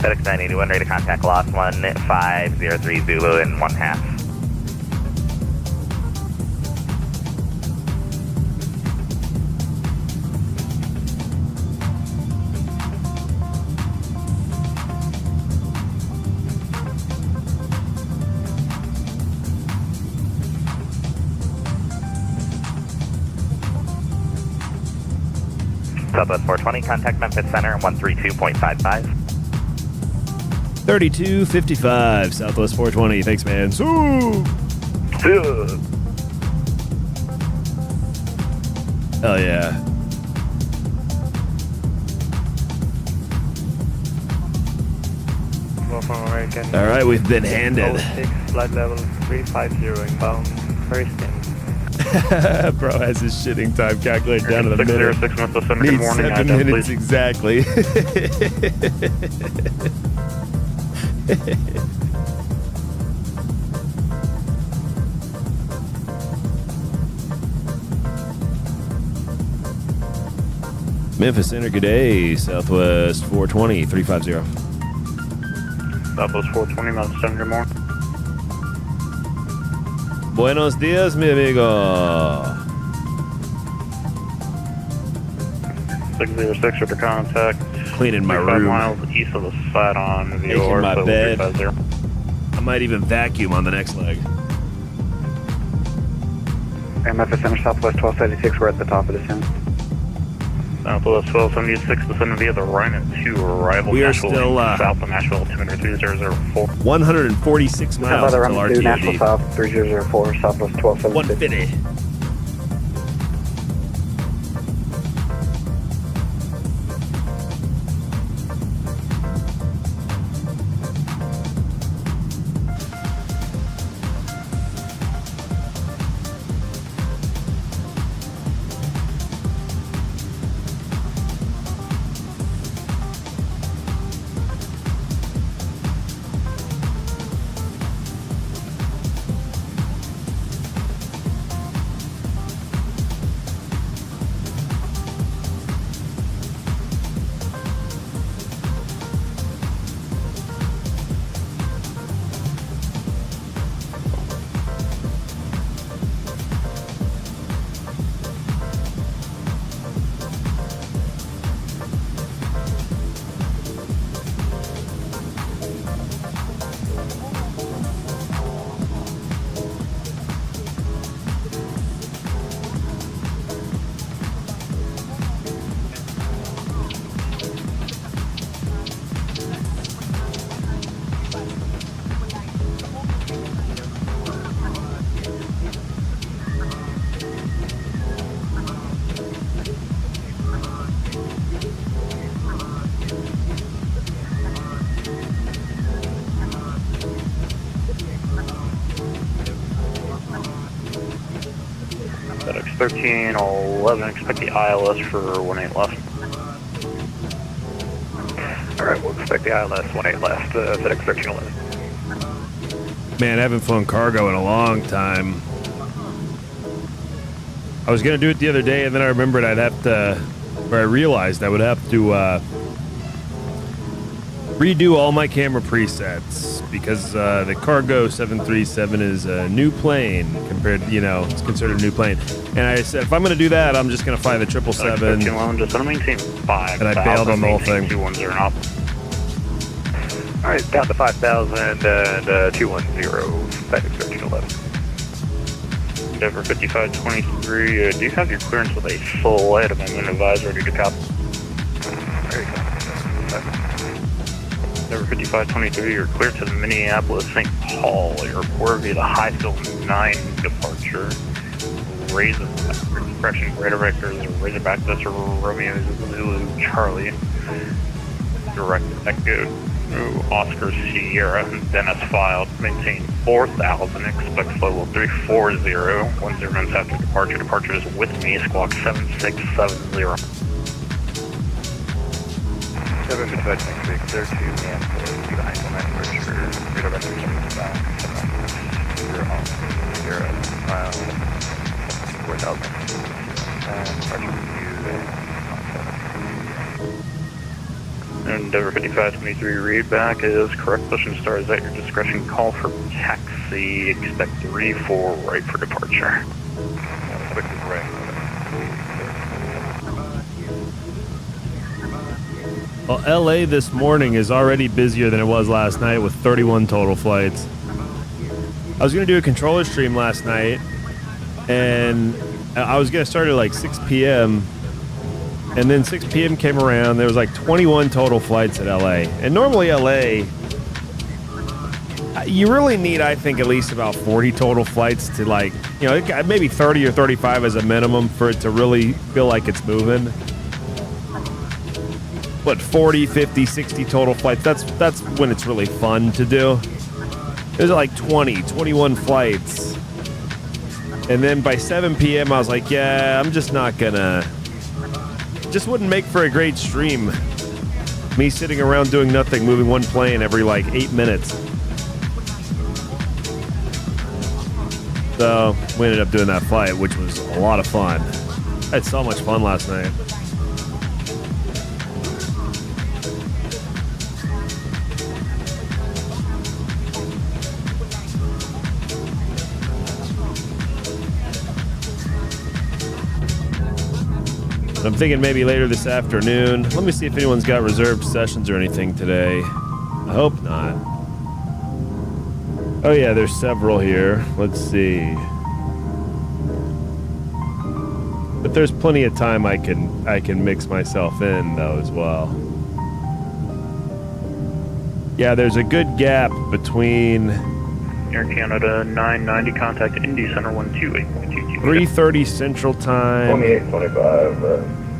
FedEx 981, ready to contact loss 1503 Zulu in 1/2. Southwest 420, contact Memphis Center 132.55. 3255 Southwest 420. Thanks, man. Soo! Hell yeah. All right, we've been handed. 06, flight level 350 inbound, very stand. Bro has his shitting time calculated down to the minute. 606 Memphis Center, good Needs morning. 7 minutes exactly. Memphis Center, good day. Southwest 420, 350. Southwest 420, Memphis Center, good morning. Buenos dias, mi amigo. 606 with the contact. Cleaning my 35 room. miles east of the site on Making VOR, my so bed. 350. I might even vacuum on the next leg. And Memphis Center, Southwest 1276, we're at the top of the descent. Southwest 1276, descending via the Rhino 2, arrival We are Nashville, still, south of Nashville, 23004. 146 miles By the until Rhino 2, Nashville RTOD. South, 3004, Southwest 1276. 150. 1311, expect the ILS for 18 left. Alright, we'll expect the ILS 18 left, FedEx 1311. Man, I haven't flown cargo in a long time. I was going to do it the other day, and then I remembered I realized I would have to redo all my camera presets because the Cargo 737 is a new plane compared to, it's considered a new plane. And I said, if I'm going to do that, I'm just going to fly the 777. Just want to maintain 5. And I bailed on the whole thing. 210 and up. Alright, down to 5,000 and 210, FedEx 1311. Endeavor 5523, do you have your clearance with a flight amendment advised ready to copy? There you go. Endeavor 5523, you're clear to the Minneapolis-St. Paul Airport via the Highfield 9 departure. Razorback, expression, radar vectors, Razorback, that's Romeo Zulu Charlie. Direct Echo, Oscar Sierra, Dennis filed, maintain 4,000, expect flow level 340, 10 minutes after departure. Departure is with me, squawk 7670. 755 clear to Minneapolis, to the Highfield 9 departure, radar vector 0 mile, 4,000, and departure review. Endeavor 5523 readback is correct. Pushing stars at your discretion. Call for taxi. Expect 34 right for departure. Well, LA this morning is already busier than it was last night with 31 total flights. I was going to do a controller stream last night, and I was going to start at like 6 p.m., and then 6 p.m. came around. There was like 21 total flights at LA. And normally LA, you really need, I think, at least about 40 total flights to maybe 30 or 35 as a minimum for it to really feel like it's moving. But 40, 50, 60 total flights, that's when it's really fun to do. There's like 20, 21 flights. And then by 7 p.m. I was like, yeah, I'm just not gonna... Just wouldn't make for a great stream. Me sitting around doing nothing, moving one plane every like 8 minutes. So we ended up doing that flight, which was a lot of fun. I had so much fun last night. I'm thinking maybe later this afternoon. Let me see if anyone's got reserved sessions or anything today. I hope not. Oh yeah, there's several here. Let's see. But there's plenty of time I can mix myself in though as well. Yeah, there's a good gap between Air Canada 990, contact Indy Center 128.22. 3:30 Central Time 2825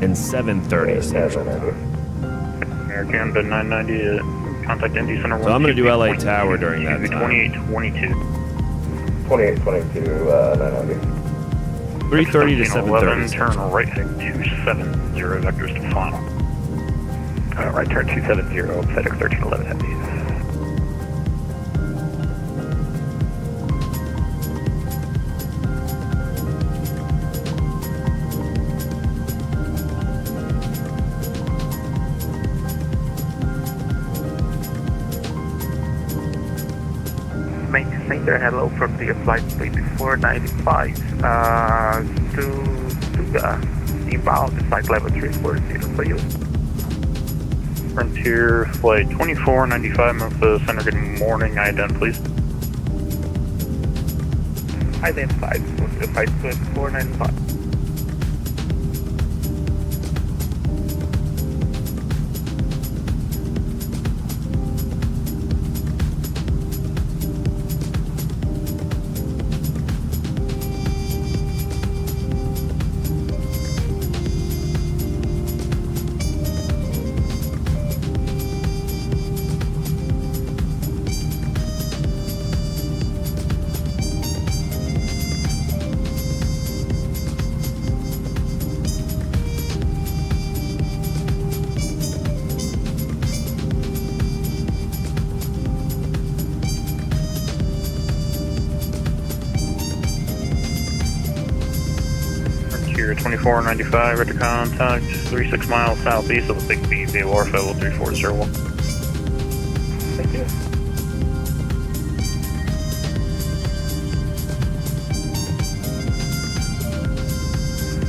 and 7:30 Central Time. Air Canada 990, contact Indy Center 128.22. So I'm going to do LA Tower during that time. 2822. 2822 990. 3:30 to 7:30. Turn right head 270, vectors to final. Right turn 270, FedEx 1311 heavy. Center, hello from the flight 2495 to inbound flight level 340 for you. Frontier flight 2495, Memphis Center, good morning, ident please. Identified, flight 2495. Interior 2495, ready to contact 36 miles southeast of the Big B, VOR level 3401. Thank you.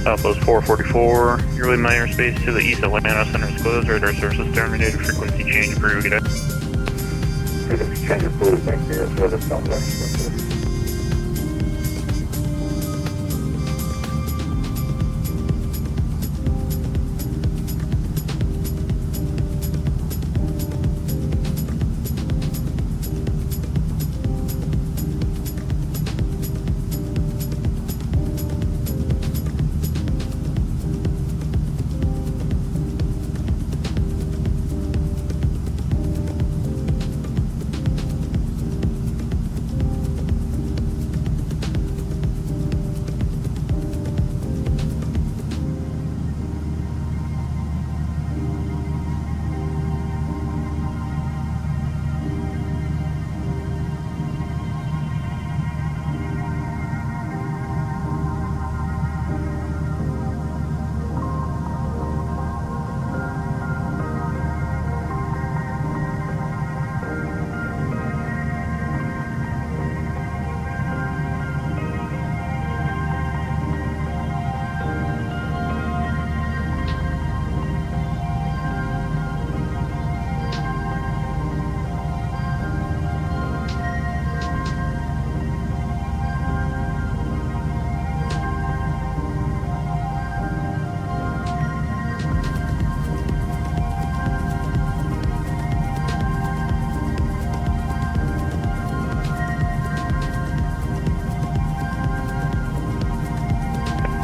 Southwest 444, yearly minor space to the east Atlanta Center is closed, radar services terminated, frequency change approved, good day. Frequency change approved, thank you. That's where the sound is.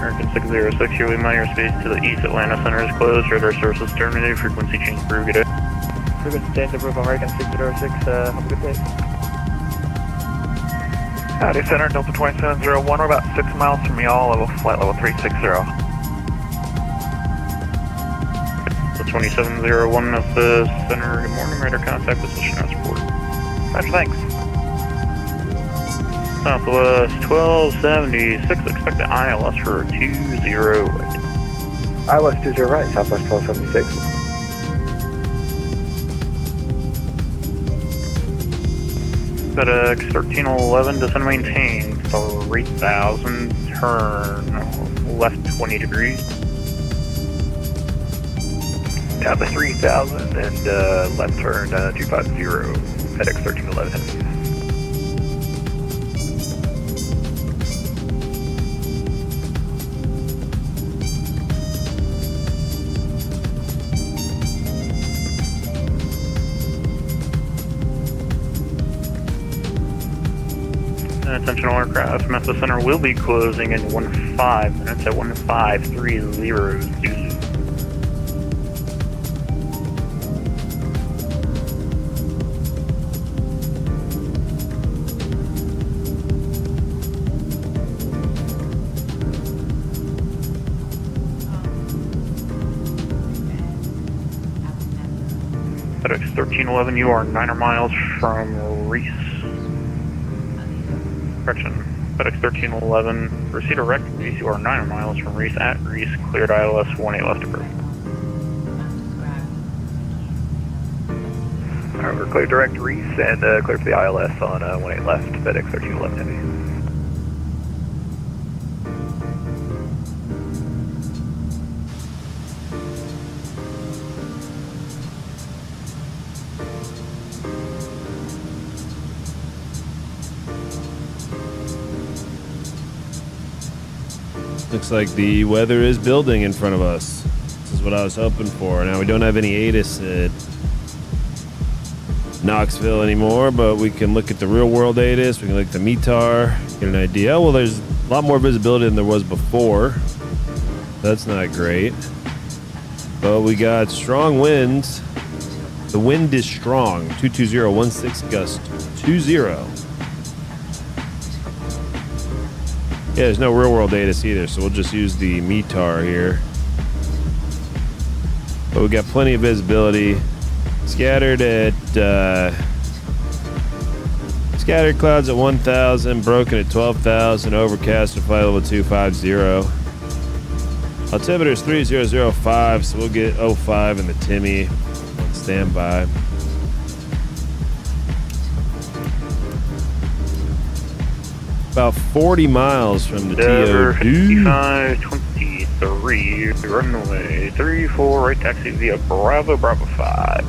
American 606, yearly minor space to the east Atlanta Center is closed, radar services terminated, frequency change approved, good day. Frequency change approved, American 606, have a good day. Howdy Center, Delta 2701, we're about 6 miles from y'all, flight level 360. The 2701 of the center, good morning, radar contact position as reported. Roger, thanks. Southwest 1276, expected ILS for 20 right. ILS 20 right, Southwest 1276. FedEx 1311, descend maintain 3000, turn left 20 degrees. Down to 3000 and left turn 250, FedEx 1311 Heavy. Attention all aircraft, Mesa Center will be closing in 15 minutes at 1530. FedEx 1311, you are 9 miles from Reese. Correction, FedEx 1311, proceed direct Reese, you are 9 miles from Reese at Reese, cleared ILS 18 left approved. Alright, we're clear direct to Reese and clear for the ILS on 18 left, FedEx 1311 Heavy. Looks like the weather is building in front of us. This is what I was hoping for. Now, we don't have any ATIS at Knoxville anymore, but we can look at the real-world ATIS. We can look at the METAR, get an idea. Well, there's a lot more visibility than there was before. That's not great. But we got strong winds. The wind is strong. 220, 16 gust 20. Yeah, there's no real-world ATIS either, so we'll just use the METAR here. But we got plenty of visibility. Scattered clouds at 1,000, broken at 12,000, overcast at flight level 250. Altimeter's 3005, so we'll get 05 in the Timmy on standby. About 40 miles from the Denver TOD. 5523, runway 34, right taxi via Bravo 5.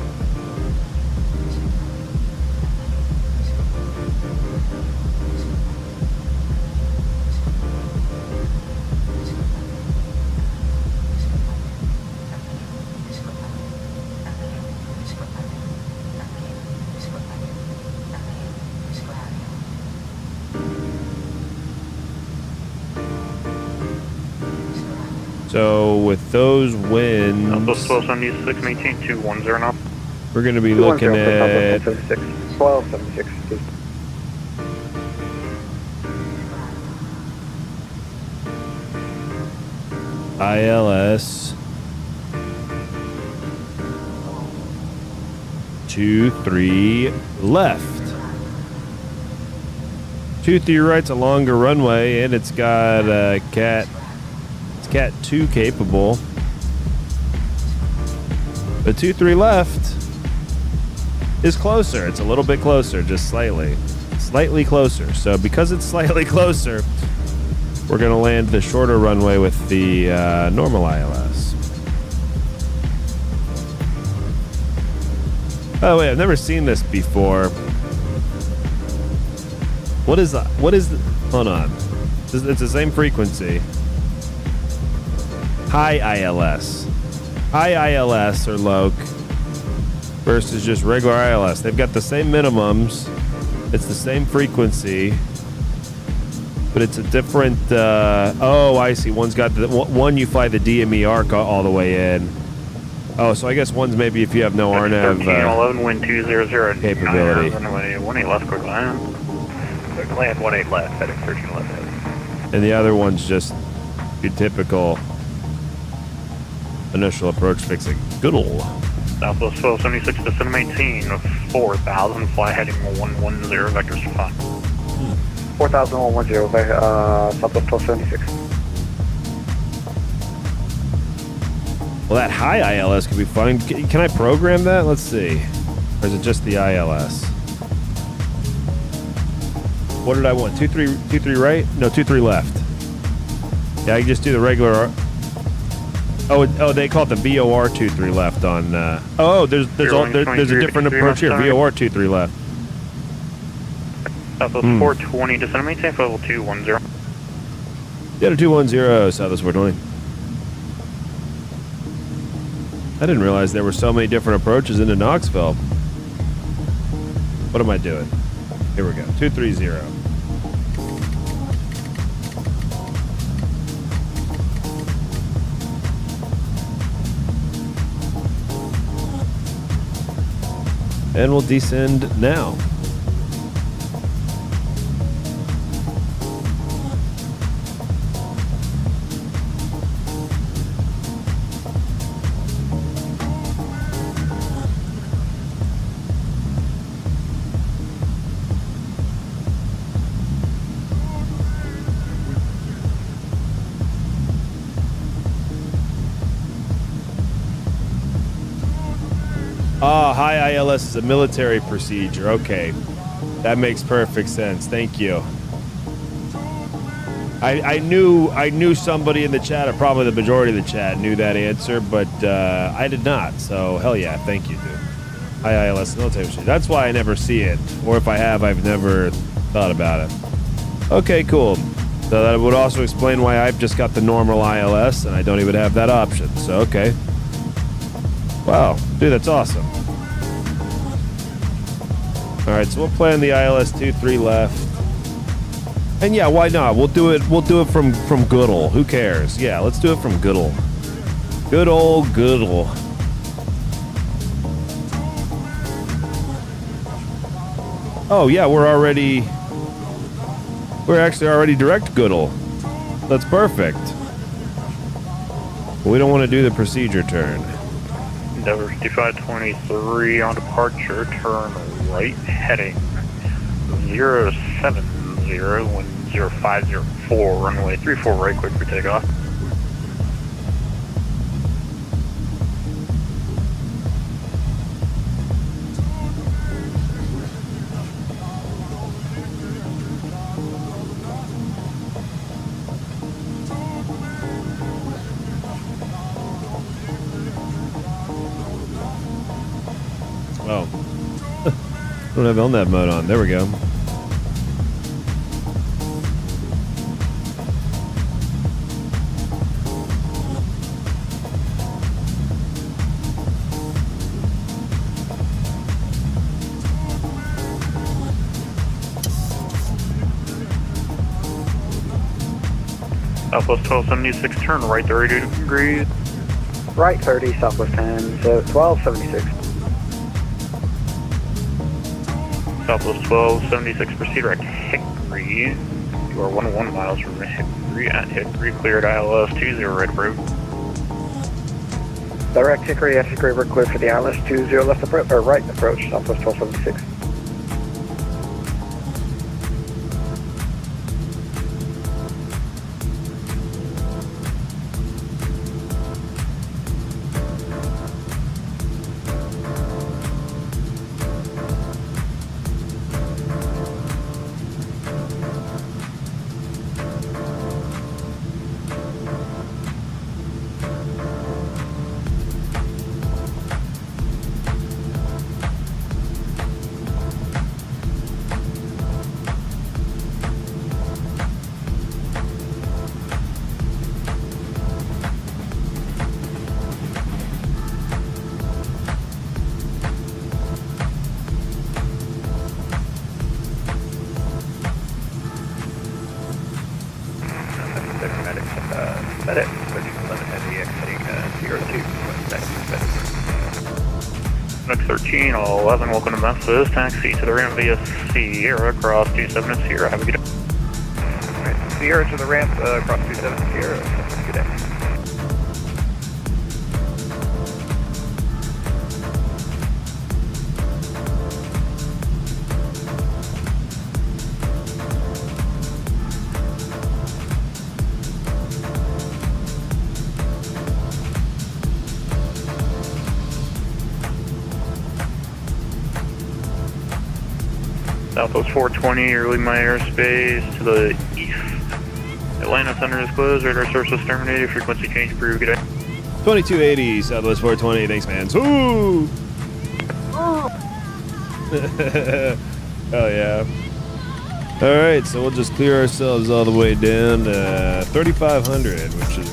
So with those winds, Southwest 1276, maintain 210 knots. we're going to be looking at 1276. ILS 23 left. 23 right's a longer runway, and it's got Cat 2 capable. But 23 left is closer. It's a little bit closer, just slightly closer. So because it's slightly closer, we're going to land the shorter runway with the normal ILS. Oh wait, I've never seen this before. What is that? Hold on. It's the same frequency. High ILS. High ILS or low versus just regular ILS. They've got the same minimums. It's the same frequency. But it's a different, oh, I see. One's got one you fly the DME arc all the way in. Oh, so I guess one's maybe if you have no RNAV 1311, wind 200, capability. runway 18 left, quick land. Land 18 left, heading 1311. And the other one's just your typical initial approach fixing. Good old. Southwest 1276, descend maintain 4000, fly heading 110, vectors 5. 4110, Southwest 1276. Well, that high ILS could be fun. Can I program that? Let's see. Or is it just the ILS? What did I want? 23 right? No, 23 left. Yeah, I can just do the regular. Oh, they call it the VOR 23 left on. There's a different approach here. VOR 23 left. Southwest 420, descend maintain for level 210. Yeah, 210, Southwest 420. I didn't realize there were so many different approaches into Knoxville. What am I doing? Here we go. 230. And we'll descend now. High ILS is a military procedure. Okay. That makes perfect sense. Thank you. I knew somebody in the chat, or probably the majority of the chat, knew that answer, but I did not. So, hell yeah. Thank you, dude. High ILS military procedure. That's why I never see it. Or if I have, I've never thought about it. Okay, cool. So that would also explain why I've just got the normal ILS and I don't even have that option. So, okay. Wow. Dude, that's awesome. All right, so we'll plan the ILS 23 left, and yeah, why not? We'll do it from Goodall. Who cares? Yeah, let's do it from Goodall. Good old Goodall. Oh yeah, we're actually already direct Goodall. That's perfect. We don't want to do the procedure turn. Endeavor 5523 on departure, turn right, heading 070, wind 0504, runway 34 right, quick for takeoff. don't have LNAV mode on. There we go. Southwest 1276, turn right 32 degrees. Right 30, Southwest 10, so 1276. Southwest 1276, proceed right to Hickory. You are 101 miles from Hickory at Hickory, cleared ILS 20 right approach. Direct Hickory at Hickory, we're clear for the ILS 20 left approach, or right approach, Southwest 1276. Medic, 1311 heavy, heading 02. Next 1311, welcome to Memphis. Taxi to the ramp via Sierra, cross 27 Sierra. Have a good day. Alright, Sierra to the ramp, cross 27 Sierra. Have a good day. Southwest 420, you're leaving my airspace to the east. Atlanta Center is closed, radar source is terminated, frequency change approved, good day. 2280, Southwest 420, thanks, man. Ooh! Oh, yeah. All right, so we'll just clear ourselves all the way down to 3,500, which is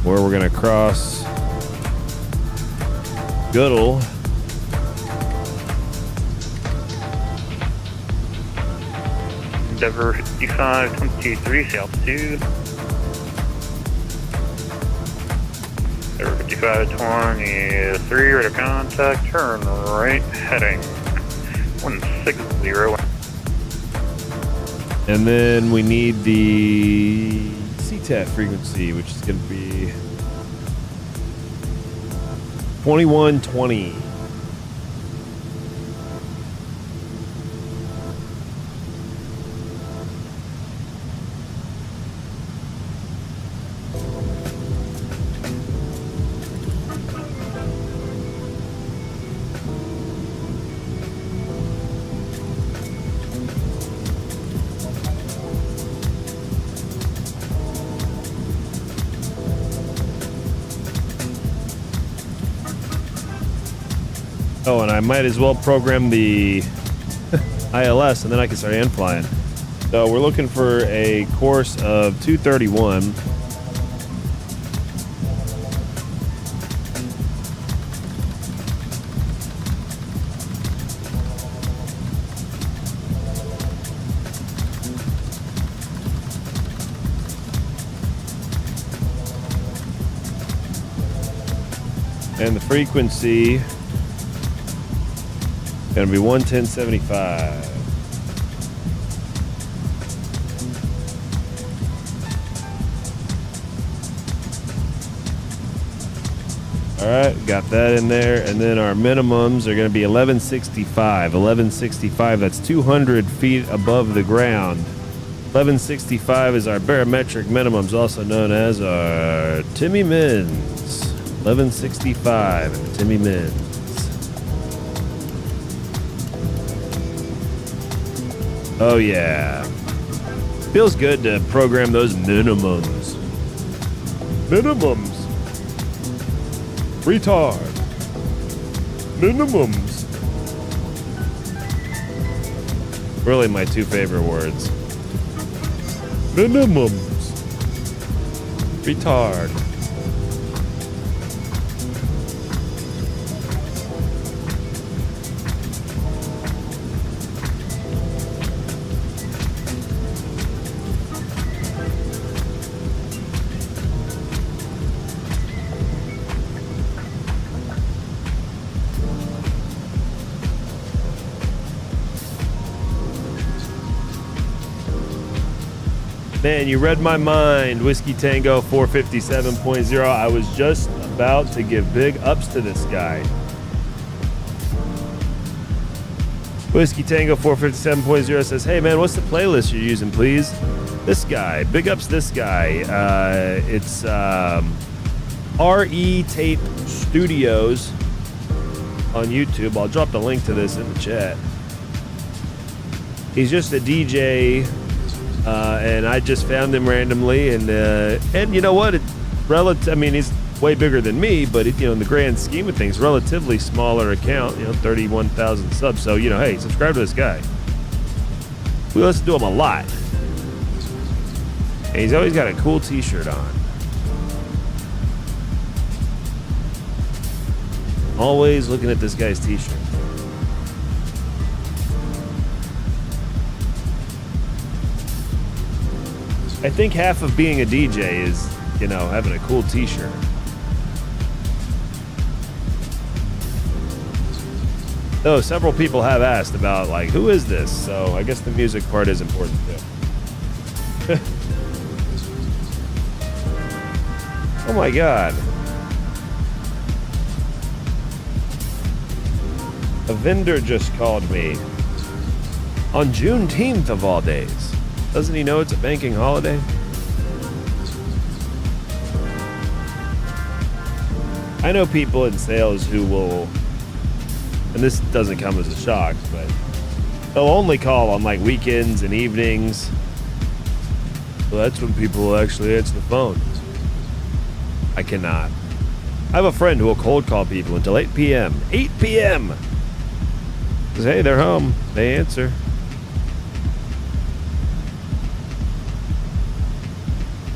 where we're going to cross Goodall. Endeavor 5523, altitude. Endeavor 5523, radar contact, turn right, heading 160. And then we need the CTAF frequency, which is going to be 2120. Oh, and I might as well program the ILS, and then I can start hand flying. So we're looking for a course of 231. And the frequency gonna be 110.75. All right, got that in there, and then our minimums are gonna be 1165. 1165. That's 200 feet above the ground. 1165 is our barometric minimums, also known as our Timmy Mins. 1165 and the Timmy Mins. Oh yeah. Feels good to program those minimums. Minimums. Retard. Minimums. Really my two favorite words. Minimums. Retard. Man, you read my mind. Whiskey Tango 457.0. I was just about to give big ups to this guy. Whiskey Tango 457.0 says, hey man, what's the playlist you're using, please? This guy. Big ups this guy. It's RE Tape Studios on YouTube. I'll drop the link to this in the chat. He's just a DJ. And I just found him randomly, and you know what? I mean, he's way bigger than me, but in the grand scheme of things, relatively smaller account. 31,000 subs. So hey, subscribe to this guy. We listen to him a lot, and he's always got a cool T-shirt on. Always looking at this guy's T-shirt. I think half of being a DJ is, having a cool T-shirt. Though several people have asked about, who is this? So I guess the music part is important too. Oh my God. A vendor just called me on Juneteenth of all days. Doesn't he know it's a banking holiday? I know people in sales who will, and this doesn't come as a shock, but they'll only call on weekends and evenings. Well, that's when people will actually answer the phone. I cannot. I have a friend who will cold call people until 8 p.m. 8 p.m. Says, hey, they're home. They answer.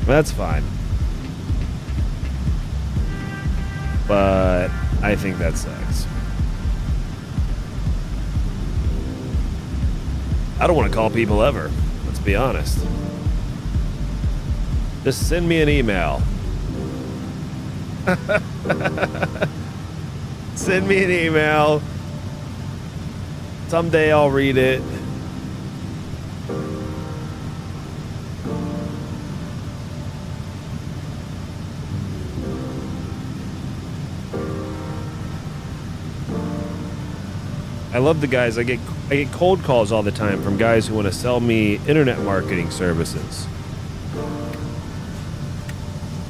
That's fine. But I think that sucks. I don't want to call people ever. Let's be honest. Just send me an email. Send me an email. Someday I'll read it. I love the guys. I get cold calls all the time from guys who want to sell me internet marketing services.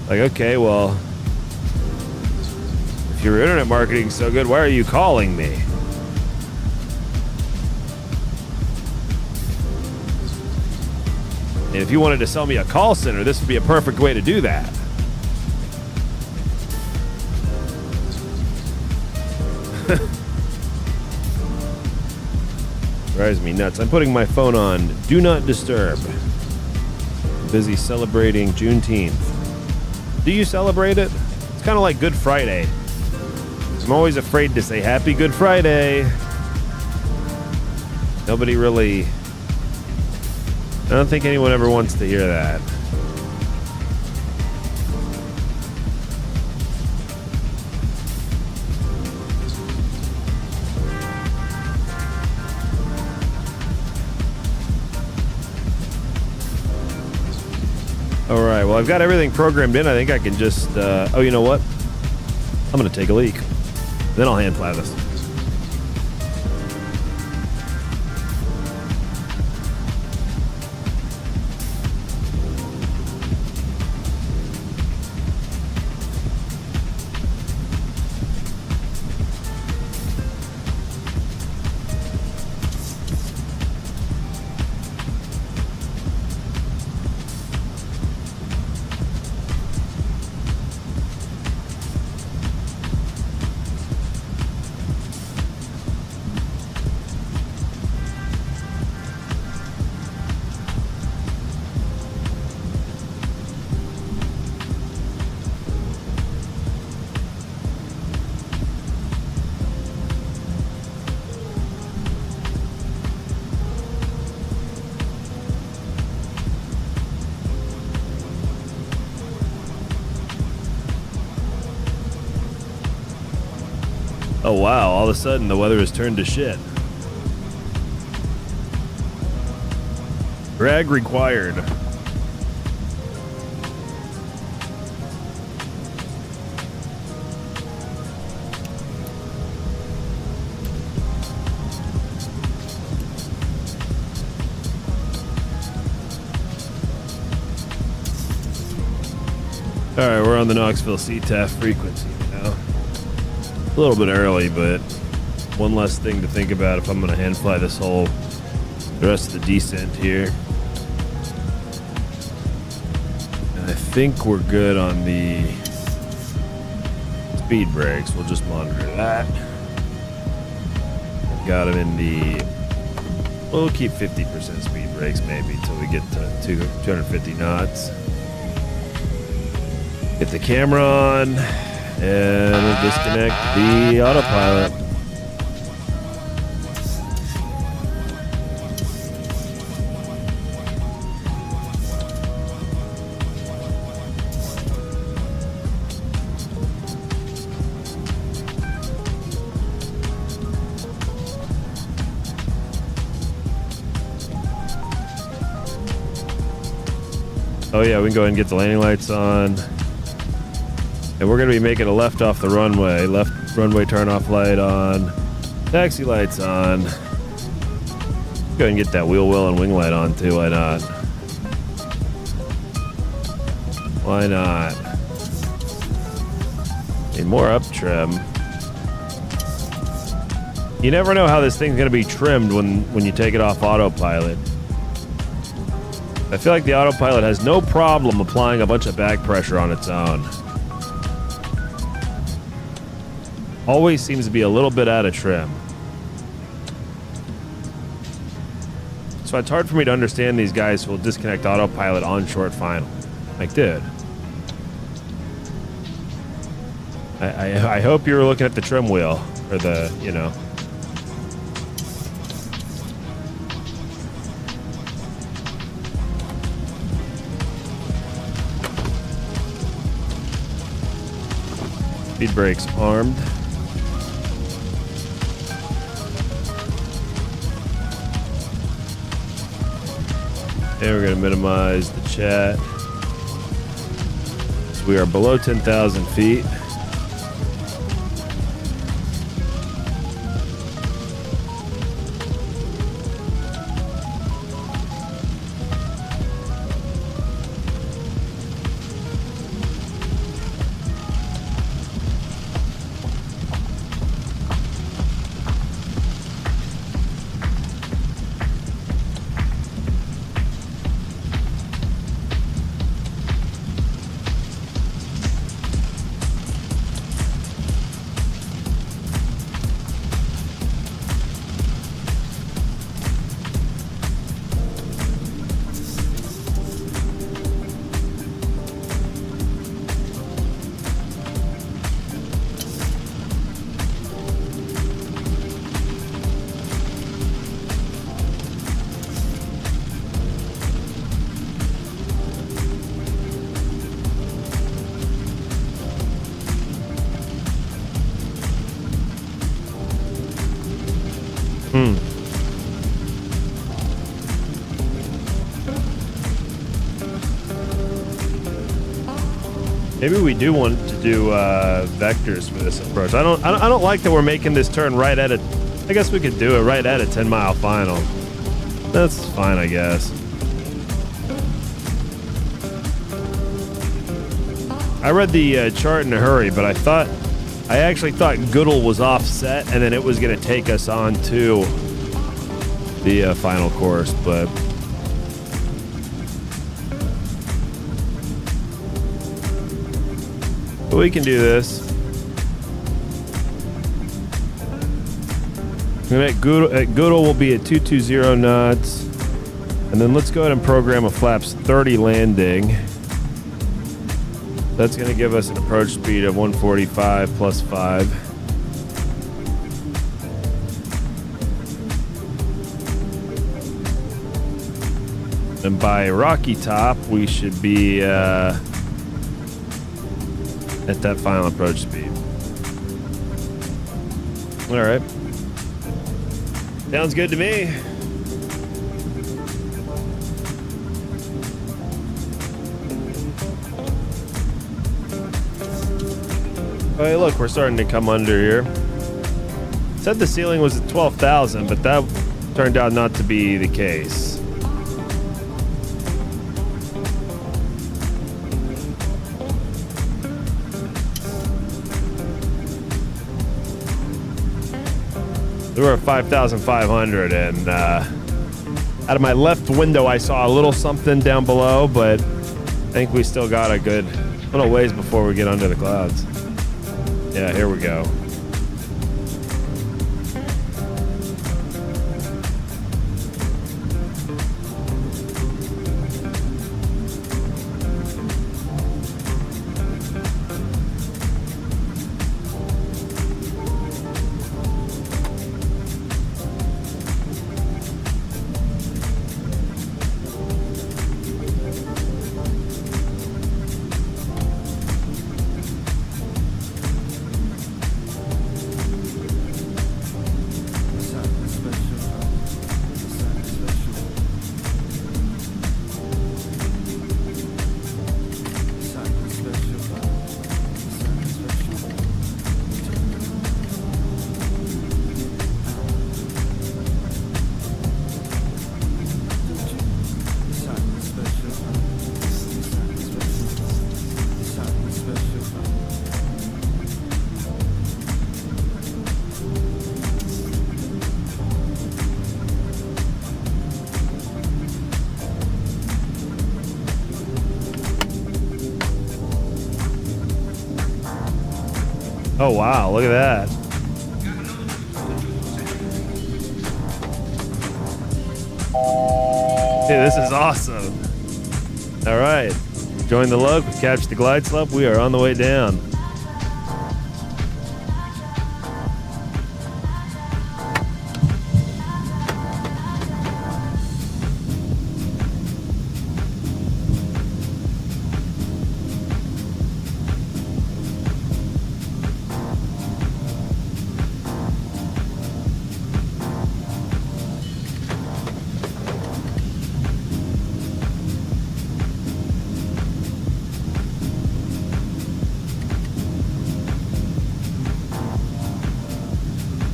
Okay, well, if your internet marketing's so good, why are you calling me? And if you wanted to sell me a call center, this would be a perfect way to do that. Drives me nuts. I'm putting my phone on Do Not Disturb. Busy celebrating Juneteenth. Do you celebrate it? It's kind of like Good Friday. I'm always afraid to say Happy Good Friday. Nobody really... I don't think anyone ever wants to hear that. All right, well, I've got everything programmed in. I think I can just, oh, you know what? I'm going to take a leak. Then I'll hand fly this. Oh wow, all of a sudden the weather has turned to shit. Drag required. Alright, we're on the Knoxville CTAF frequency now. A little bit early, but one less thing to think about if I'm going to hand fly the rest of the descent here. And I think we're good on the speed brakes. We'll just monitor that. Got them in the... We'll keep 50% speed brakes maybe until we get to 250 knots. Get the camera on, and we'll disconnect the autopilot. Oh yeah, we can go ahead and get the landing lights on. And we're going to be making a left off the runway. Left runway turn off light on. Taxi lights on. Go ahead and get that wheel well and wing light on too. Why not? Why not? Need more up trim. You never know how this thing's going to be trimmed when you take it off autopilot. I feel like the autopilot has no problem applying a bunch of back pressure on its own. Always seems to be a little bit out of trim. So it's hard for me to understand these guys who will disconnect autopilot on short final. Like, dude. I hope you were looking at the trim wheel. Or the, you know. Speed brakes armed. And we're going to minimize the chat. So we are below 10,000 feet. Maybe we do want to do vectors for this approach. I don't like that we're making this turn right at a. I guess we could do it right at a 10-mile final. That's fine, I guess. I read the chart in a hurry, but I actually thought Goodall was offset, and then it was going to take us on to the final course, but. But we can do this. Goodall will be at 220 knots. And then let's go ahead and program a flaps 30 landing. That's going to give us an approach speed of 145 plus 5. And by Rocky Top, we should be at that final approach speed. All right. Sounds good to me. Oh, hey, look, we're starting to come under here. Said the ceiling was at 12,000, but that turned out not to be the case. We were at 5,500, and out of my left window, I saw a little something down below, but I think we still got a good little ways before we get under the clouds. Yeah, here we go. Oh, wow. Look at that. Hey, this is awesome. All right. Join the lug. We catch the glide slope. We are on the way down.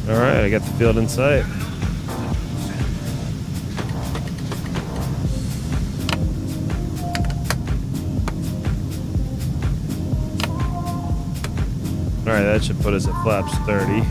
All right, I got the field in sight. All right, that should put us at flaps 30.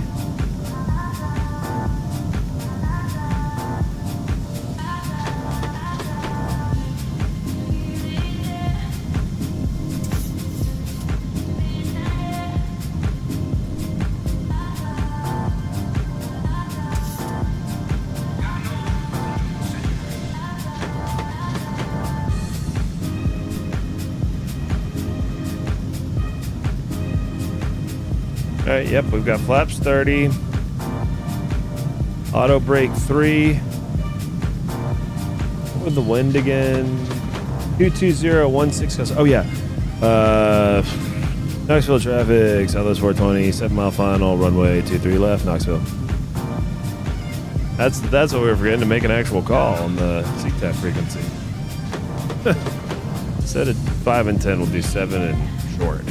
All right, yep, we've got flaps 30, auto brake 3, with the wind again, 22016, oh yeah, Knoxville traffic, Southwest 420, 7 mile final, runway 23 left, Knoxville. That's what we were forgetting, to make an actual call on the CTAP frequency. Instead of 5 and 10, we'll do 7 and short.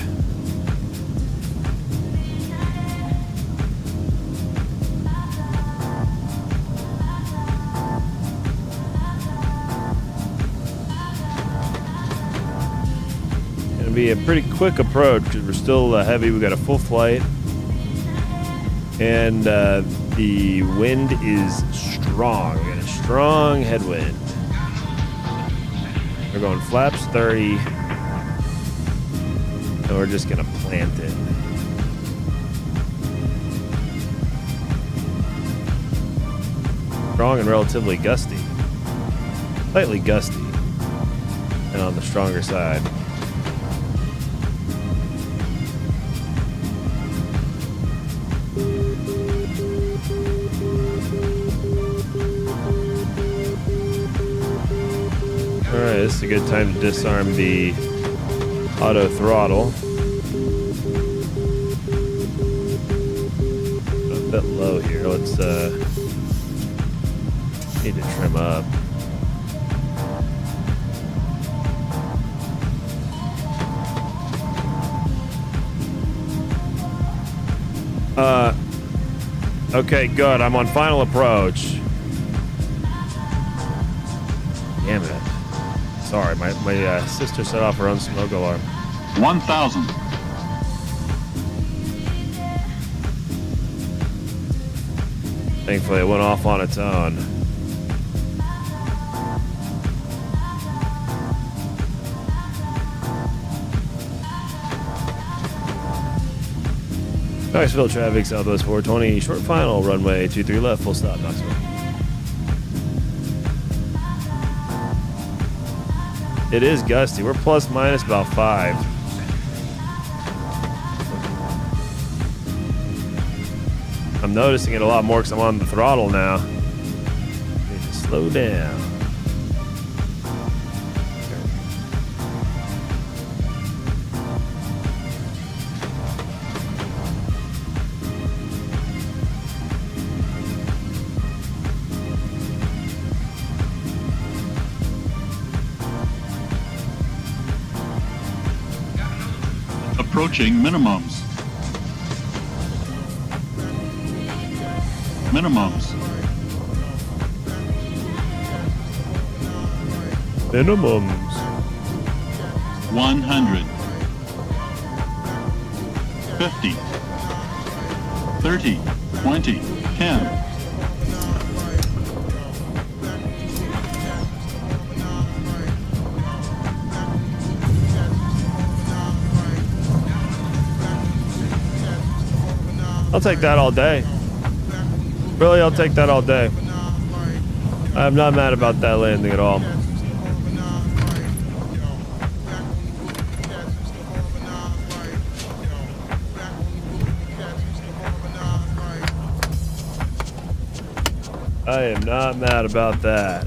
Be a pretty quick approach because we're still heavy. We got a full flight, and the wind is strong. We got a strong headwind. We're going flaps 30, and we're just gonna plant it. Strong and relatively gusty, slightly gusty, and on the stronger side. Alright, this is a good time to disarm the auto throttle. bit low here. Let's need to trim up. Okay, good. I'm on final approach. Damn it. Sorry, my sister set off her own smoke alarm. 1,000. Thankfully, it went off on its own. Knoxville traffic, Southwest 420, short final, runway 23 left, full stop, Knoxville. It is gusty. We're plus minus about 5. I'm noticing it a lot more because I'm on the throttle now. Need to slow down. Approaching minimums. Minimums. Minimums. 100. 50. 30. 20. 10. I'll take that all day. Really, I'll take that all day. I'm not mad about that landing at all. I am not mad about that.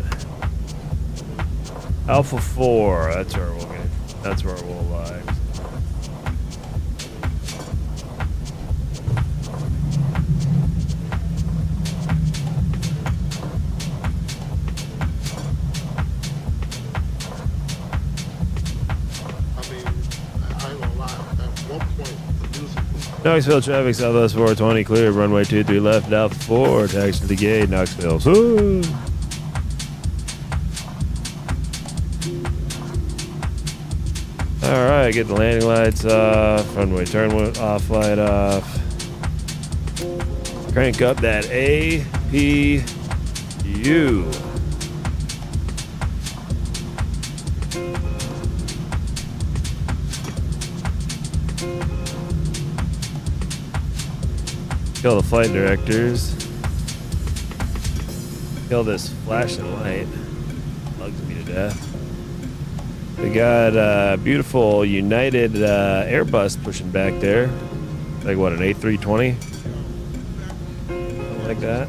Alpha 4, that's where we'll get. That's where we'll lie. Knoxville traffic, Southwest 420, clear, runway 23 left, Alpha 4, taxi to the gate, Knoxville. Woo! Alright, get the landing lights off, runway turn off, light off. Crank up that APU. Kill the flight directors. Kill this flashing light. Bugs me to death. We got beautiful United Airbus pushing back there. Like what, an A320? Something like that.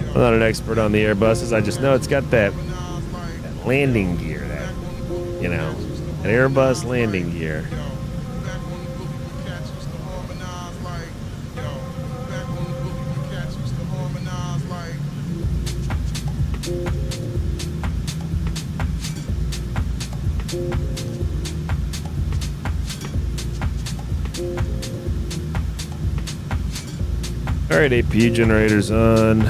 I'm not an expert on the Airbuses. I just know it's got that landing gear, that, you know, an Airbus landing gear. Alright, APU generators on.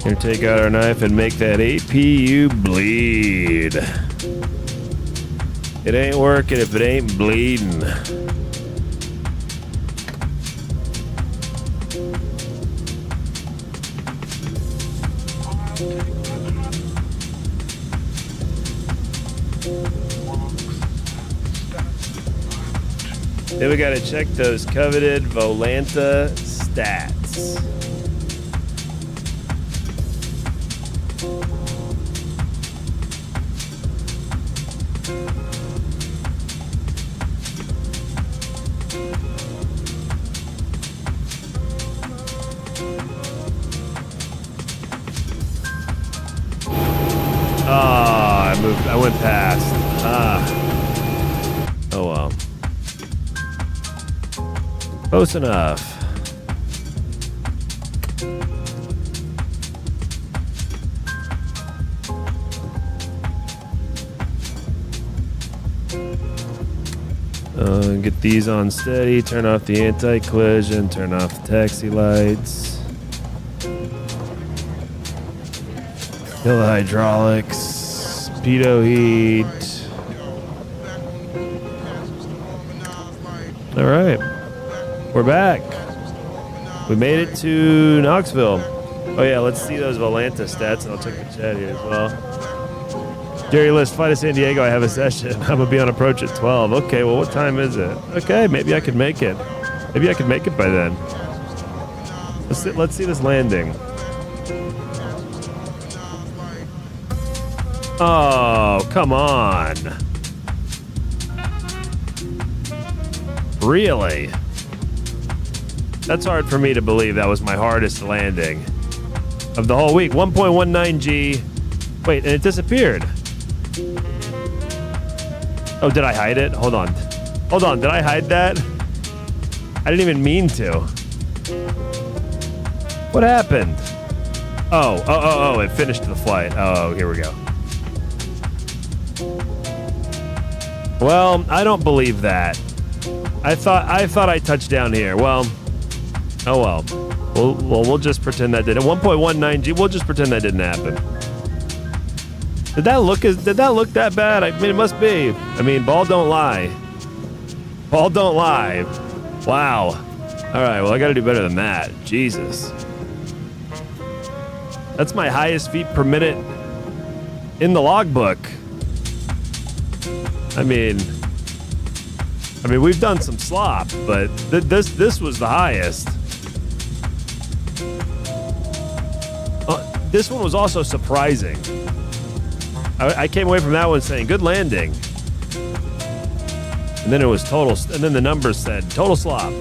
Gonna take out our knife and make that APU bleed. It ain't working if it ain't bleeding. Then we gotta check those coveted Volanta stats. I went past. Oh well. Close enough. Get these on steady, turn off the anti-collision, turn off the taxi lights. Kill the hydraulics, pitot heat. All right, we're back. We made it to Knoxville. Oh yeah, let's see those Volanta stats, and I'll check the chat here as well. Jerry List, fly to San Diego. I have a session. I'm gonna be on approach at 12. Okay, well, what time is it? Okay, maybe I could make it. Maybe I could make it by then. Let's see this landing. Oh, come on. Really? That's hard for me to believe. That was my hardest landing of the whole week. 1.19 G. Wait, and it disappeared. Oh, did I hide it? Hold on. Hold on, did I hide that? I didn't even mean to. What happened? Oh, it finished the flight. Oh, here we go. Well, I don't believe that. I thought I touched down here. Well, oh well. We'll just pretend that didn't. 1.19 G, we'll just pretend that didn't happen. Did that look that bad? I mean, it must be. I mean, ball don't lie. Ball don't lie. Wow. All right, well, I got to do better than that. Jesus. That's my highest feet per minute in the logbook. I mean, we've done some slop, but this was the highest. This one was also surprising. I came away from that one saying, good landing. And then it was total, and then the numbers said, total slop.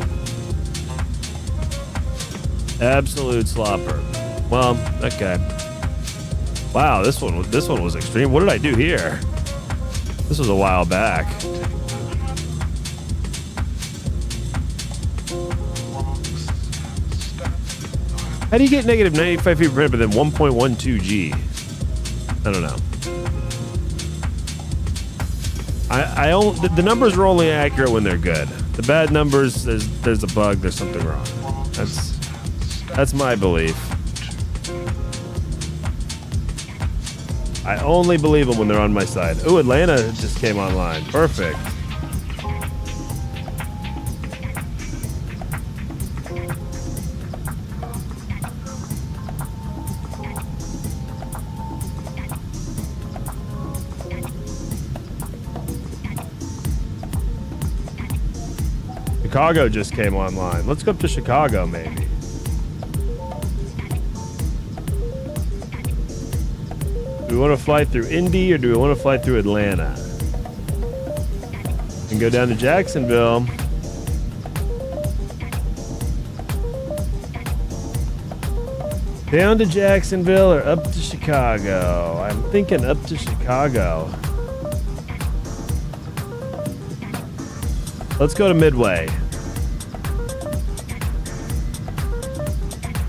Absolute slopper. Well, okay. Wow, this one was extreme. What did I do here? This was a while back. How do you get negative 95 feet per minute but then 1.12 G? I don't know. The numbers are only accurate when they're good. The bad numbers, there's a bug, there's something wrong. That's my belief. I only believe them when they're on my side. Ooh, Atlanta just came online. Perfect. Chicago just came online. Let's go up to Chicago, maybe. Do we want to fly through Indy or do we want to fly through Atlanta? And go down to Jacksonville. Down to Jacksonville or up to Chicago? I'm thinking up to Chicago. Let's go to Midway.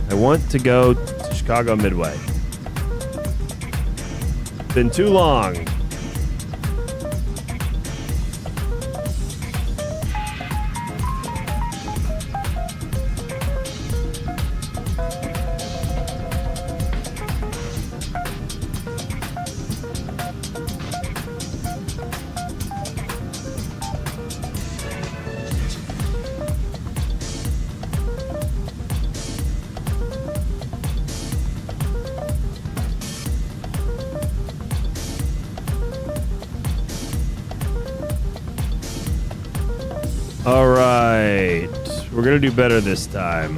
I want to go to Chicago Midway. Been too long. All right, we're gonna do better this time.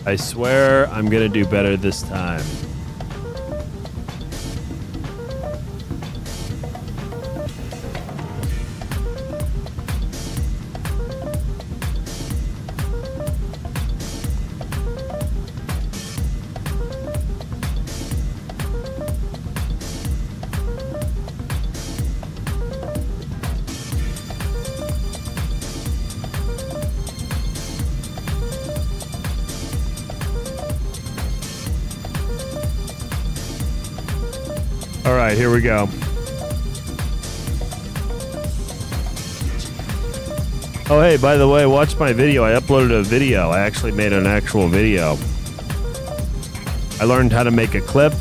I swear I'm gonna do better this time. All right, here we go. Oh, hey, by the way, watch my video. I uploaded a video. I actually made an actual video. I learned how to make a clip.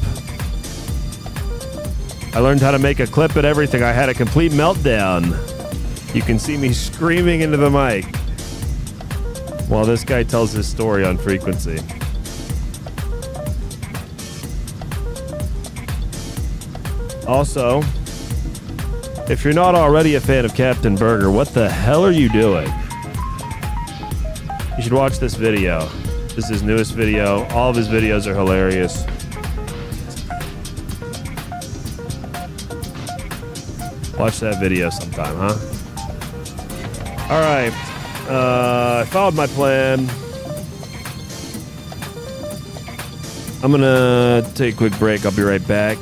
And everything. I had a complete meltdown. You can see me screaming into the mic while this guy tells his story on frequency. Also, if you're not already a fan of Captain Burger, what the hell are you doing? You should watch this video. This is his newest video. All of his videos are hilarious. Watch that video sometime, huh? All right. I followed my plan. I'm gonna take a quick break. I'll be right back.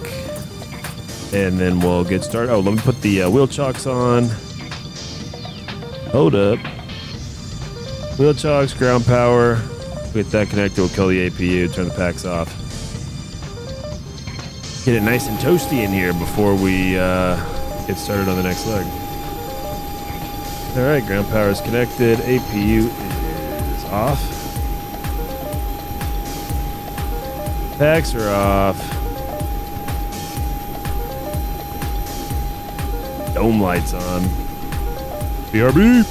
And then we'll get started. Oh, let me put the wheel chocks on. Hold up. Wheel chocks, ground power. Get that connected. We'll kill the APU. Turn the packs off. Get it nice and toasty in here before we get started on the next leg. All right, ground power is connected. APU is off. Packs are off. Dome lights on. BRB.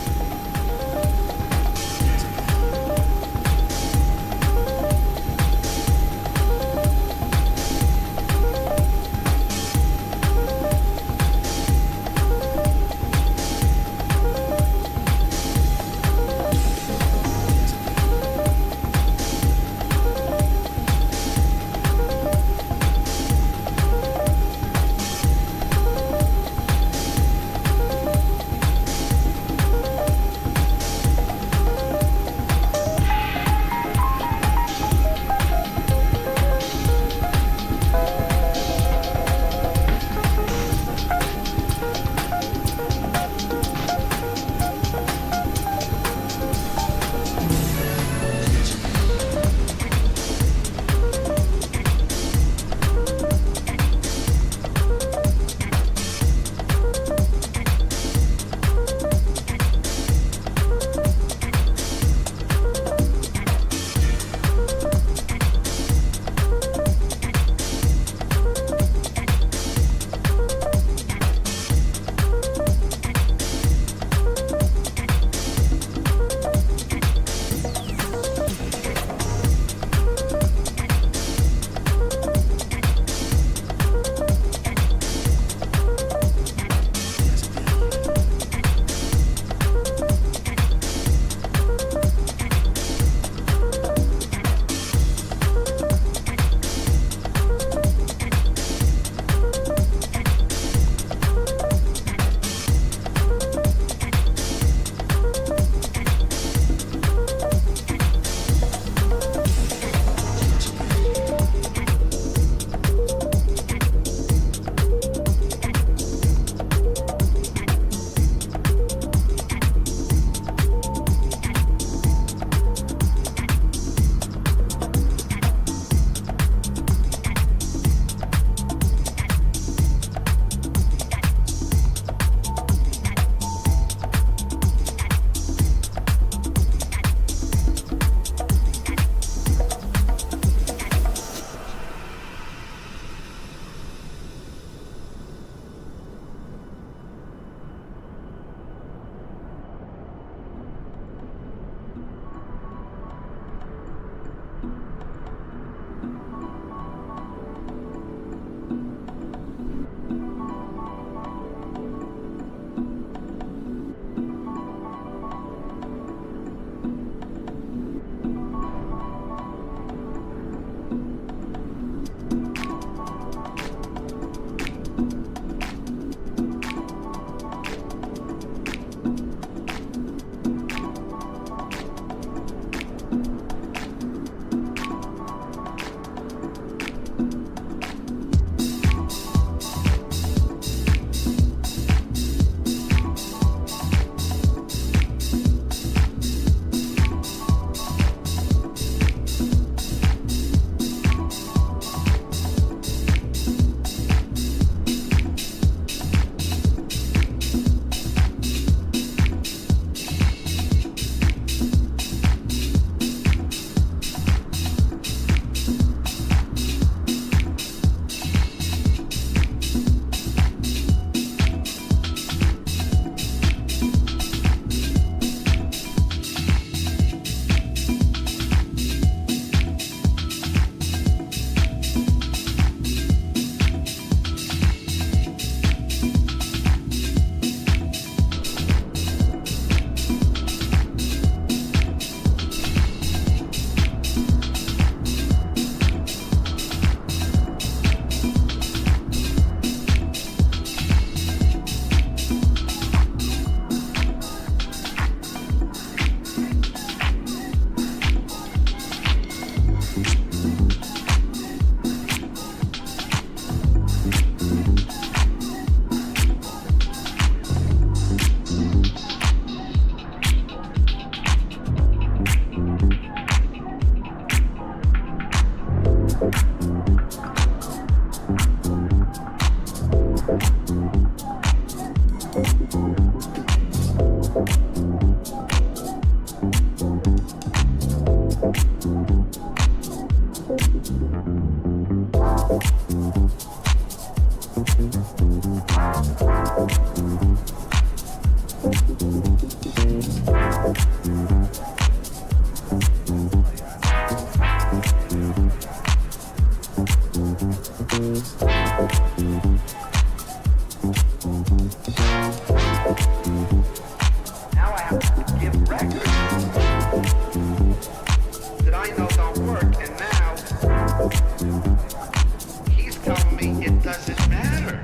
Now I have to give records that I know don't work, and now he's telling me it doesn't matter.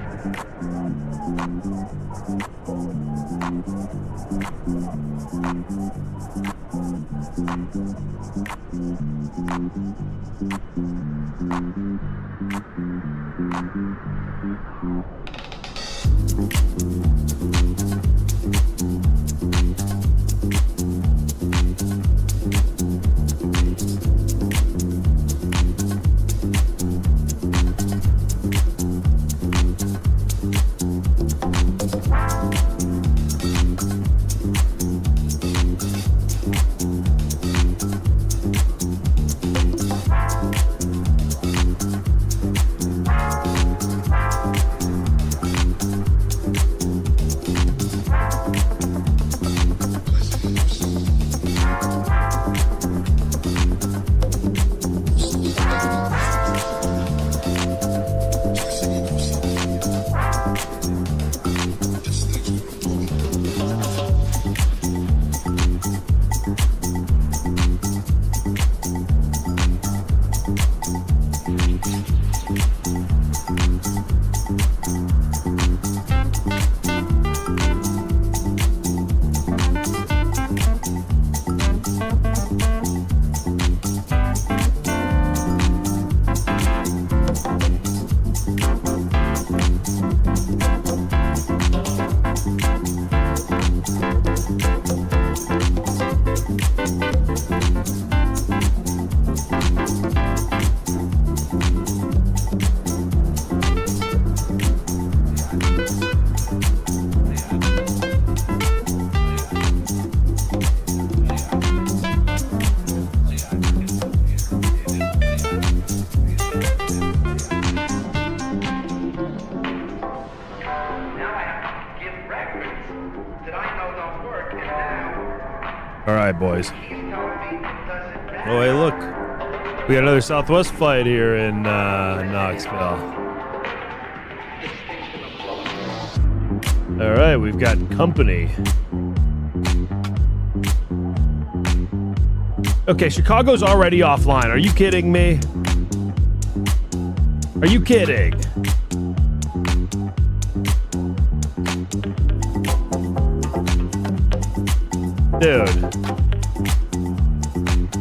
All right, boys. Oh, hey, look. We got another Southwest flight here in Knoxville. All right, we've got company. Okay, Chicago's already offline. Are you kidding me? Are you kidding?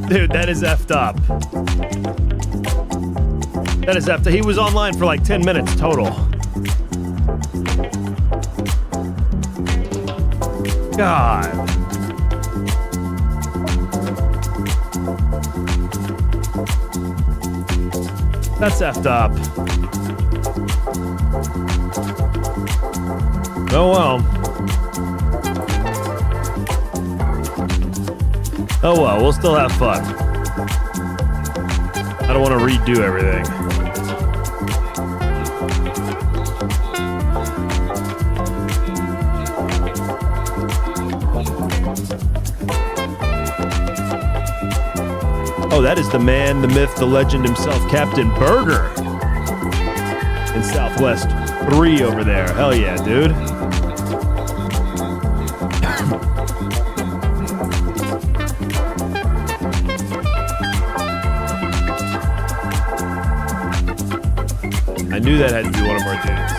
Dude, that is effed up. That is effed up. He was online for like 10 minutes total. God. That's effed up. Oh well. Oh well, we'll still have fun. I don't want to redo everything. Oh, that is the man, the myth, the legend himself, Captain Burger. In Southwest 3 over there. Hell yeah, dude. I knew that had to be one of our dudes.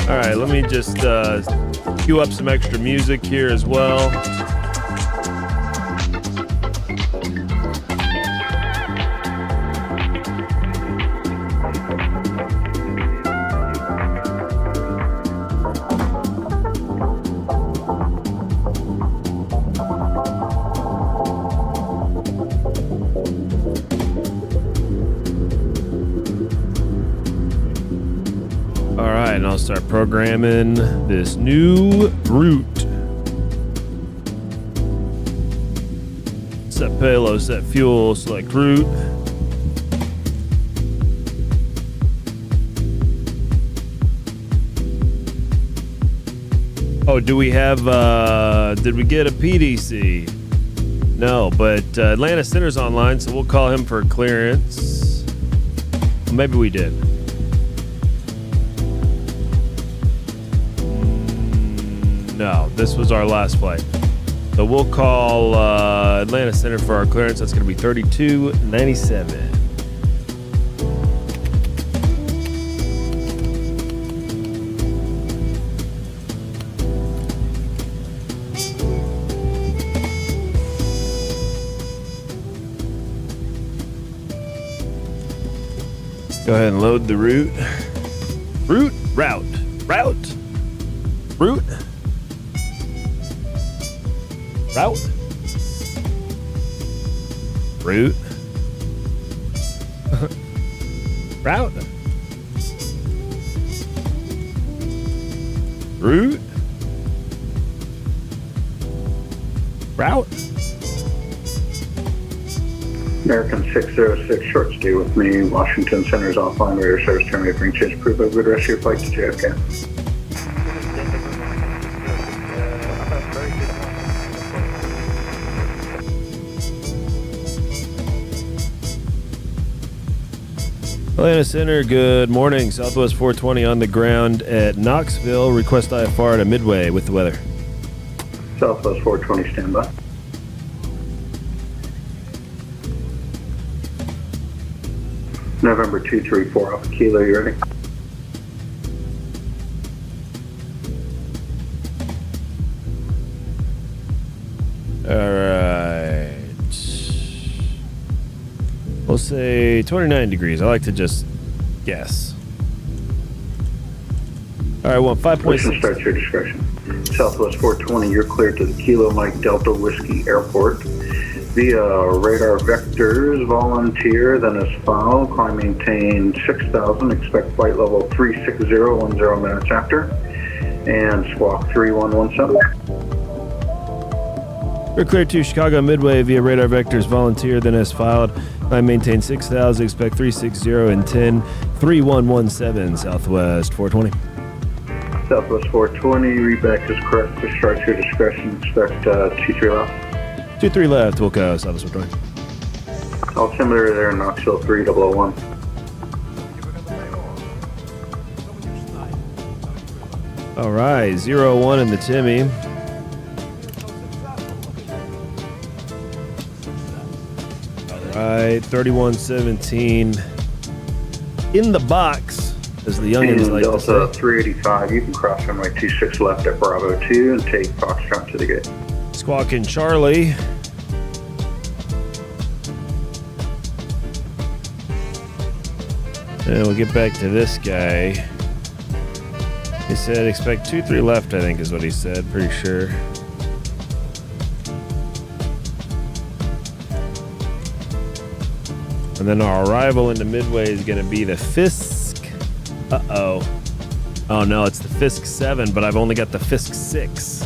All right, let me just cue up some extra music here as well. programming this new route. Set payload, set fuel, select route. Oh, do we have, did we get a PDC? No, but Atlanta Center's online, so we'll call him for clearance. Well, maybe we did. No, this was our last flight. So we'll call Atlanta Center for our clearance. That's going to be 3297. Go ahead and load the route. Route. Route. Route. Route. Route. Route. Route. Route. American 606, short stay with me. Washington Center's offline. Radar service terminated. Bring change approved. Have a good rest of your flight to JFK. Atlanta Center, good morning. Southwest 420 on the ground at Knoxville. Request IFR to Midway with the weather. Southwest 420, standby. November 234, Alpha Kilo, you ready? All right. We'll say 29 degrees. I like to just guess. All right, well, 5.6. Start your discretion. Southwest 420, you're clear to the Kilo Mike Delta Whiskey Airport. Via radar vectors, volunteer, then as follows. Climb maintain 6,000, expect flight level 360, 10 minutes after. And squawk 3117. We're clear to Chicago Midway via radar vectors, volunteer, then as filed. I maintain 6,000, expect 360 and 10, 3117, Southwest 420. Southwest 420, readback is correct. Discharge your discretion, expect 23 left. 23 left, we'll go Southwest 420. Altimeter there in Knoxville 3001. All right, 01 in the Timmy. All right, 3117 in the box, as the youngins like to say. Delta 385, you can cross runway 26 left at Bravo 2 and take Foxtrot to the gate. Squawking Charlie. And we'll get back to this guy. He said expect 23 left, I think is what he said, pretty sure. And then our arrival into Midway is going to be the Fisk. Uh-oh. Oh no, it's the Fisk 7, but I've only got the Fisk 6.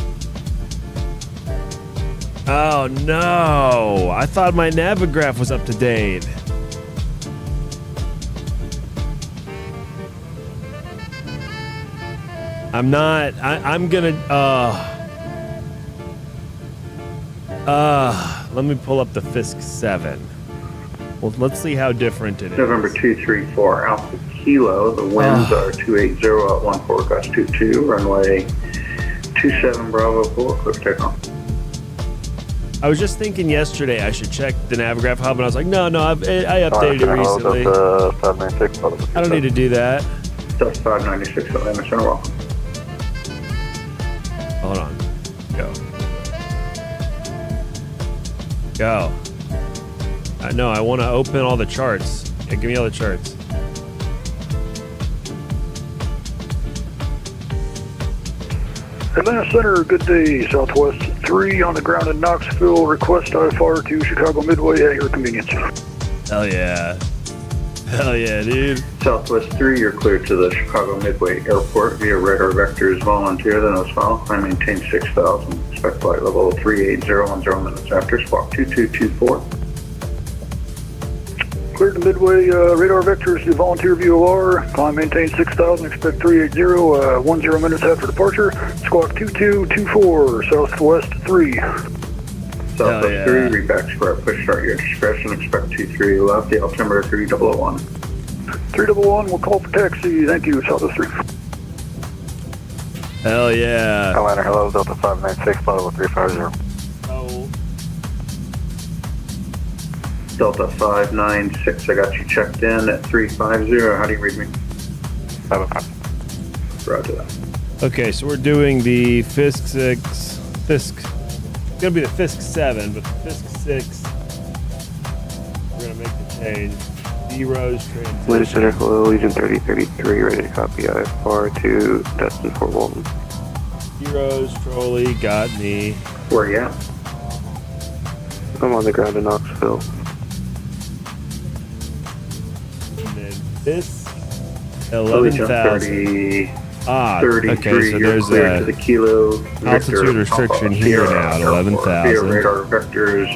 Oh no, I thought my Navigraph was up to date. I'm not, I'm gonna, let me pull up the Fisk 7. Well, let's see how different it is. November 234, Alpha Kilo, the winds are 280 at 14 gust 22, runway 27 Bravo 4, clear for takeoff. I was just thinking yesterday I should check the Navigraph hub, and I was like, no, I updated it recently. I don't need to do that. Delta 596, Atlanta Center, welcome. Hold on. Go. I know, I want to open all the charts. Yeah, give me all the charts. Atlanta Center, good day. Southwest 3 on the ground in Knoxville. Request IFR to Chicago Midway at your convenience. Hell yeah. Hell yeah, dude. Southwest 3, you're cleared to the Chicago Midway Airport via radar vectors volunteer, then as follows. I maintain 6,000. Expect flight level 380 on 0 minutes after. Squawk 2224. Cleared to Midway, radar vectors to volunteer VOR. Climb maintain 6,000, expect 380, 10 minutes after departure. Squawk 2224, Southwest 3. Southwest 3, reback square, push start your discretion, expect 23 left, the altimeter 3001. 311, we'll call for taxi, thank you, Southwest 3. Hell yeah. Atlanta, hello, Delta 596, level 350. Delta 596, I got you checked in at 350. How do you read me? 505. Roger that. Okay, so we're doing the Fisk 6. It's going to be the Fisk 7, but the Fisk 6, we're going to make the change. Zeros transition. Legion Center, hello, Legion 3033, ready to copy IFR to Destin Fort Walton. Zeros, trolley, got me. Where you at? I'm on the ground in Knoxville. And then this, 11,000. Ah, 33, okay, so you're there's cleared to a the Kilo altitude Victor restriction Alpha here Sierra now at Airport 11,000. Via radar vectors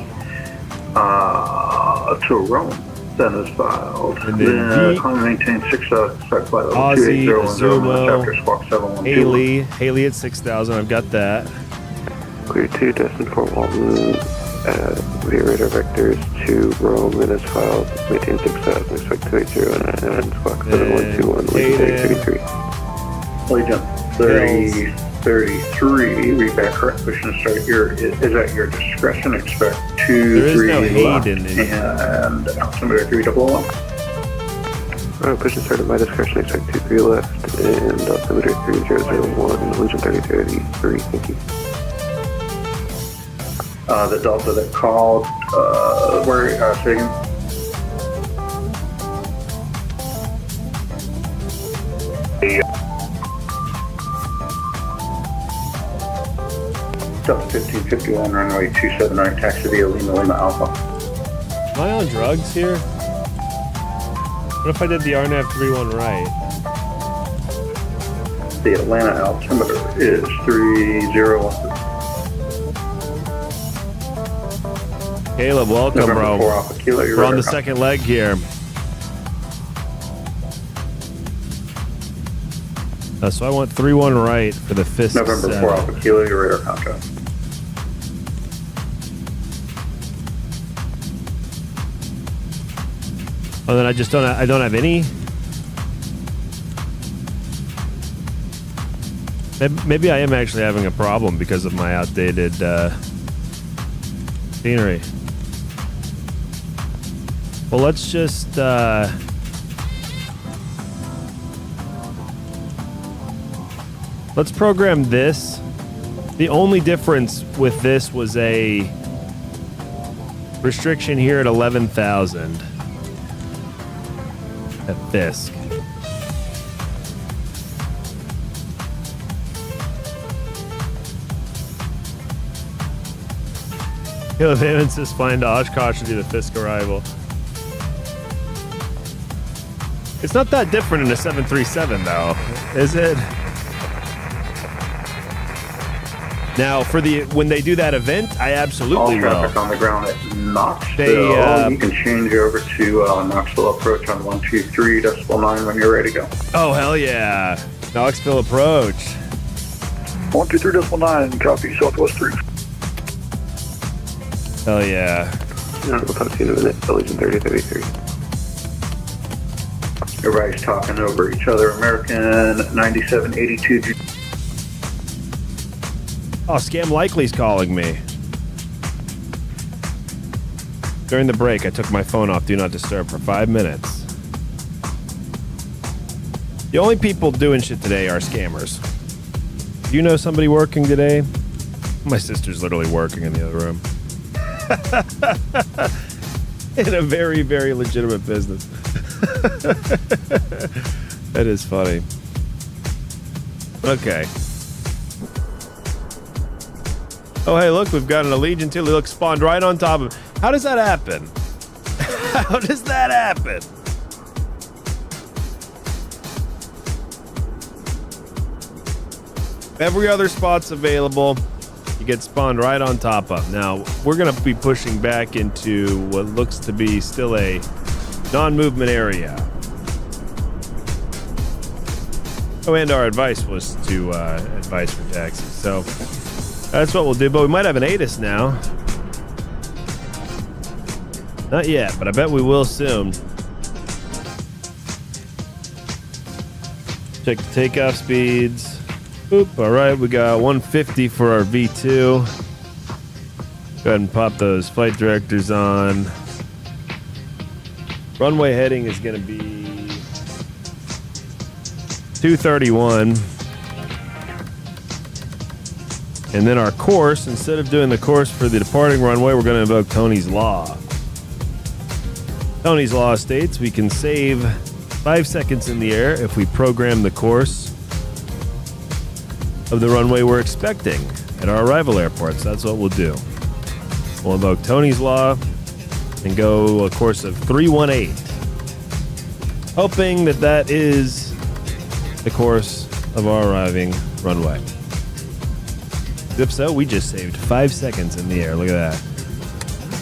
to Rome. Then is filed. And then Climb maintain 6,000. Expect flight level Aussie, 280 Azuma, after squawk 712. Haley at 6,000. I've got that. Clear to Destin Fort Walton, via radar vectors to Rome, and is filed. Maintain 6,000, expect 280, and squawk 7121, Legion 3033. Legion 3033, reback correct, push and start here is at your discretion, expect 23 no left, Hayden in it. and altimeter 3011. Push and start at my discretion, expect 23 left, and altimeter 3001, Legion 3033, thank you. The Delta that called, say again? Delta 1551, runway 279, taxi via Lima Alpha. Am I on drugs here? What if I did the RNAV 31 right? The Atlanta altimeter is 301. Caleb, welcome, November bro. 4 Alpha Kilo, We're on the second leg here. So I want 3-1 right for the Fisk November 7. 4 Alpha Kilo, your radar contact. Oh, then I don't have any. Maybe I am actually having a problem because of my outdated scenery. Well, let's just let's program this. The only difference with this was a restriction here at 11,000 at Fisk. Caleb Evans is flying to Oshkosh to do the Fisk arrival. It's not that different in a 737, though, is it? Now, for when they do that event, I absolutely will. All traffic on the ground at Knoxville. You can change over to Knoxville approach on 123.9 when you're ready to go. Oh, hell yeah. Knoxville approach. 123.9, copy, Southwest 3. Hell yeah. We'll talk to you in a minute, Legion 3033. Everybody's talking over each other. American 9782. Oh, Scam Likely's calling me. During the break, I took my phone off Do Not Disturb for 5 minutes. The only people doing shit today are scammers. Do you know somebody working today? My sister's literally working in the other room. In a very, very legitimate business. That is funny. Okay. Oh, hey, look, we've got an Allegiant too. Look, spawned right on top of it. How does that happen? How does that happen? Every other spot's available. You get spawned right on top of. Now, we're going to be pushing back into what looks to be still a non-movement area. Oh, and our advice was to advice for taxis. So that's what we'll do. But we might have an ATIS now. Not yet, but I bet we will soon. Check the takeoff speeds. Oop, all right, we got 150 for our V2. Go ahead and pop those flight directors on. Runway heading is going to be 231. And then our course, instead of doing the course for the departing runway, we're going to invoke Tony's Law. Tony's Law states we can save 5 seconds in the air if we program the course of the runway we're expecting at our arrival airports. That's what we'll do. We'll invoke Tony's Law and go a course of 318, hoping that that is the course of our arriving runway. If so, we just saved 5 seconds in the air. Look at that.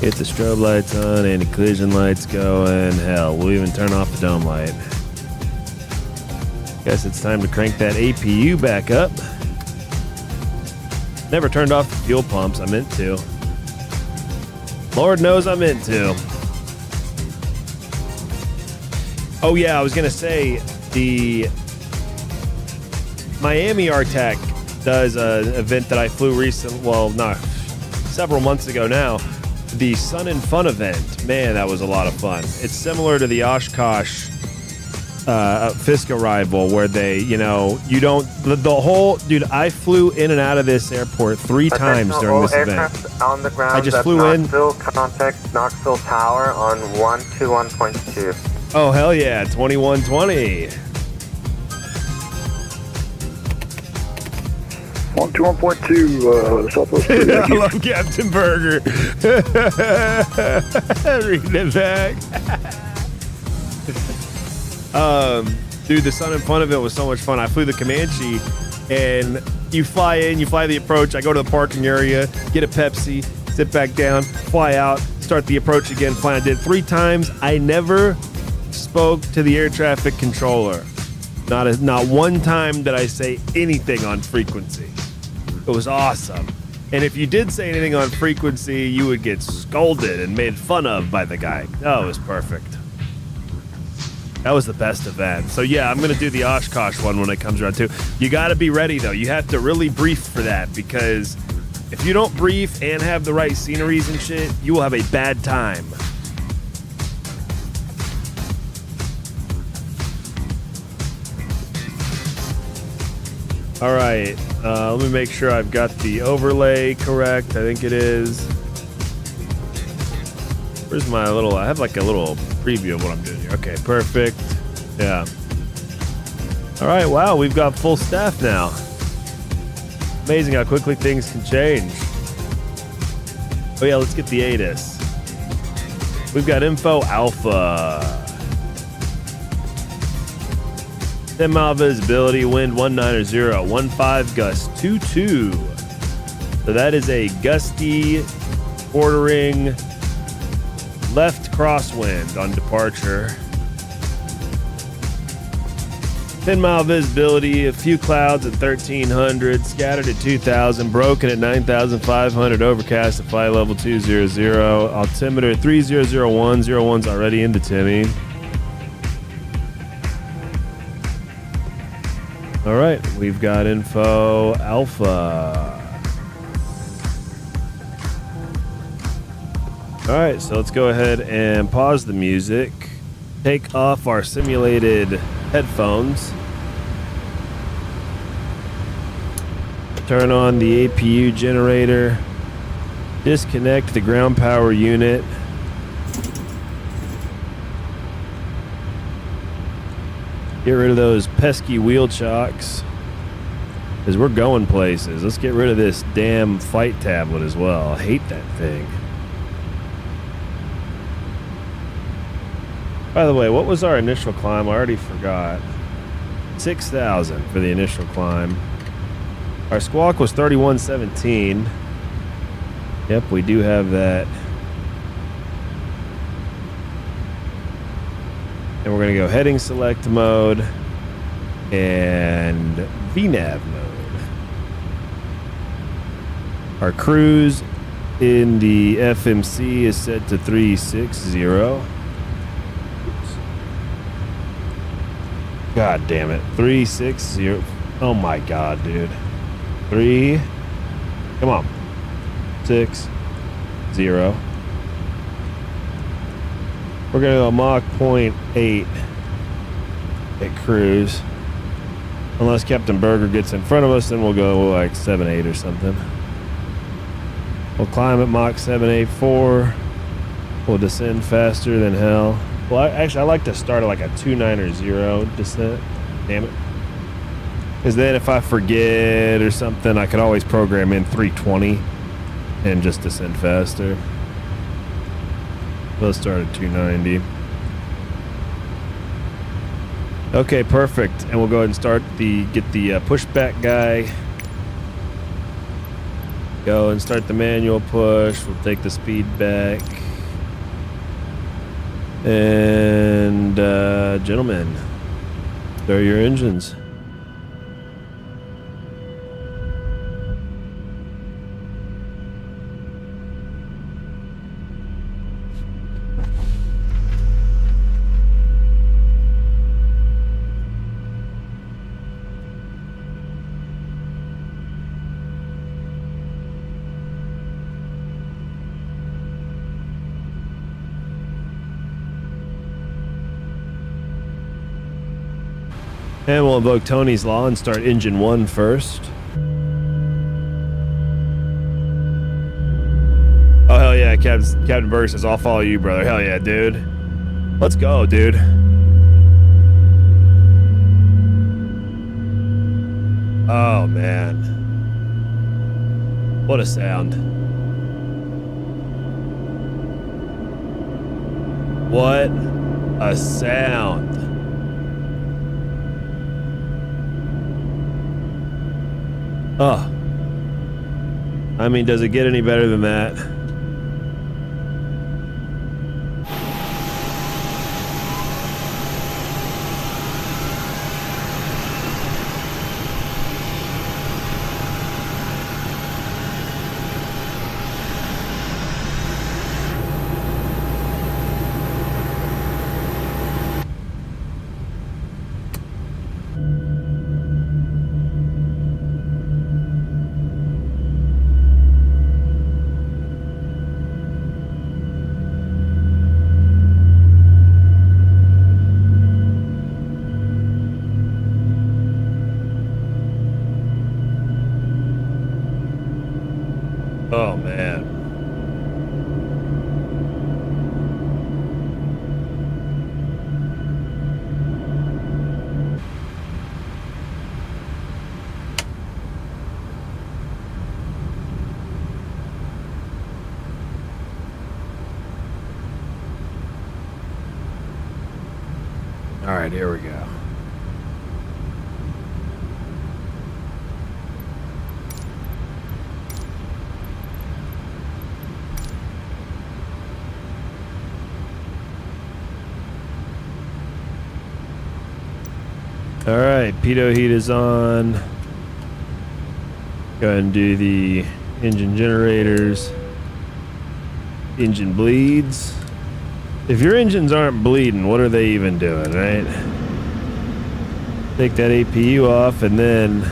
Get the strobe lights on, anti-collision lights going. Hell, we'll even turn off the dome light. Guess it's time to crank that APU back up. Never turned off the fuel pumps. I meant to. Lord knows I meant to. Oh yeah, I was gonna say the Miami RTAC does an event that I flew several months ago now. The Sun and Fun event. Man, that was a lot of fun. It's similar to the Oshkosh Fisk arrival where they, you don't, the whole, dude, I flew in and out of this airport 3 times during this event. On the ground, I just flew in. Knoxville, contact Knoxville Tower on 121.2. Oh, hell yeah, 2120. 121.2, Southwest. I love Captain Burger. Reading it back. Dude, the Sun and Fun event was so much fun. I flew the Comanche, and you fly in, you fly the approach. I go to the parking area, get a Pepsi, sit back down, fly out, start the approach again, fly. I did it 3 times. I never spoke to the air traffic controller. Not one time did I say anything on frequency. It was awesome. And if you did say anything on frequency, you would get scolded and made fun of by the guy. Oh, it was perfect. That was the best event. So yeah, I'm going to do the Oshkosh one when it comes around too. You got to be ready though. You have to really brief for that, because if you don't brief and have the right sceneries and shit, you will have a bad time. All right, let me make sure I've got the overlay correct. I think it is. Where's my little, I have like a little preview of what I'm doing here. Okay, perfect. Yeah. All right, wow, we've got full staff now. Amazing how quickly things can change. Oh yeah, let's get the ATIS. We've got info alpha. 10-mile visibility, wind 19 15, gust 22. So that is a gusty, bordering left crosswind on departure. 10-mile visibility, a few clouds at 1300, scattered at 2000, broken at 9500, overcast at flight level 200, altimeter 3001, 01's already into Timmy. All right, we've got info alpha. All right, so let's go ahead and pause the music, take off our simulated headphones, turn on the APU generator, disconnect the ground power unit, get rid of those pesky wheel chocks, because we're going places. Let's get rid of this damn flight tablet as well. I hate that thing. By the way, what was our initial climb? I already forgot. 6,000 for the initial climb. Our squawk was 3117. Yep, we do have that. And we're going to go heading select mode and VNAV mode. Our cruise in the FMC is set to 360. God damn it. 360. Oh my god, dude. 3. Come on. 6 0. We're gonna go Mach 0.8 at cruise. Unless Captain Berger gets in front of us, then we'll go like 7.8 or something. We'll climb at Mach 784. We'll descend faster than hell. Well, I like to start at like a 290 descent. Damn it. Because then if I forget or something, I can always program in 320 and just descend faster. We'll start at 290. Okay, perfect. And we'll go ahead and start get the pushback guy. Go and start the manual push. We'll take the speed back. And gentlemen, start your engines. And we'll invoke Tony's Law and start engine 1 first. Oh, hell yeah. Captain Berger says, I'll follow you, brother. Hell yeah, dude. Let's go, dude. Oh, man. What a sound. What a sound. Oh. I mean, does it get any better than that? Oh, man. All right, here we go. All right, pitot heat is on. Go ahead and do the engine generators. Engine bleeds. If your engines aren't bleeding, what are they even doing, right? Take that APU off and then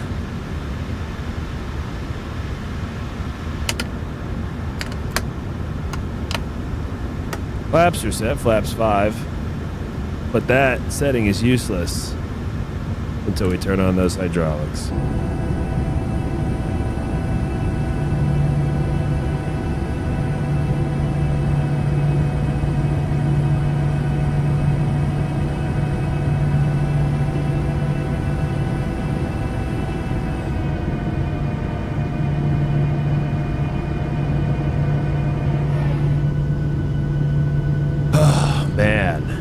flaps are set, flaps 5. But that setting is useless until we turn on those hydraulics. Oh, man.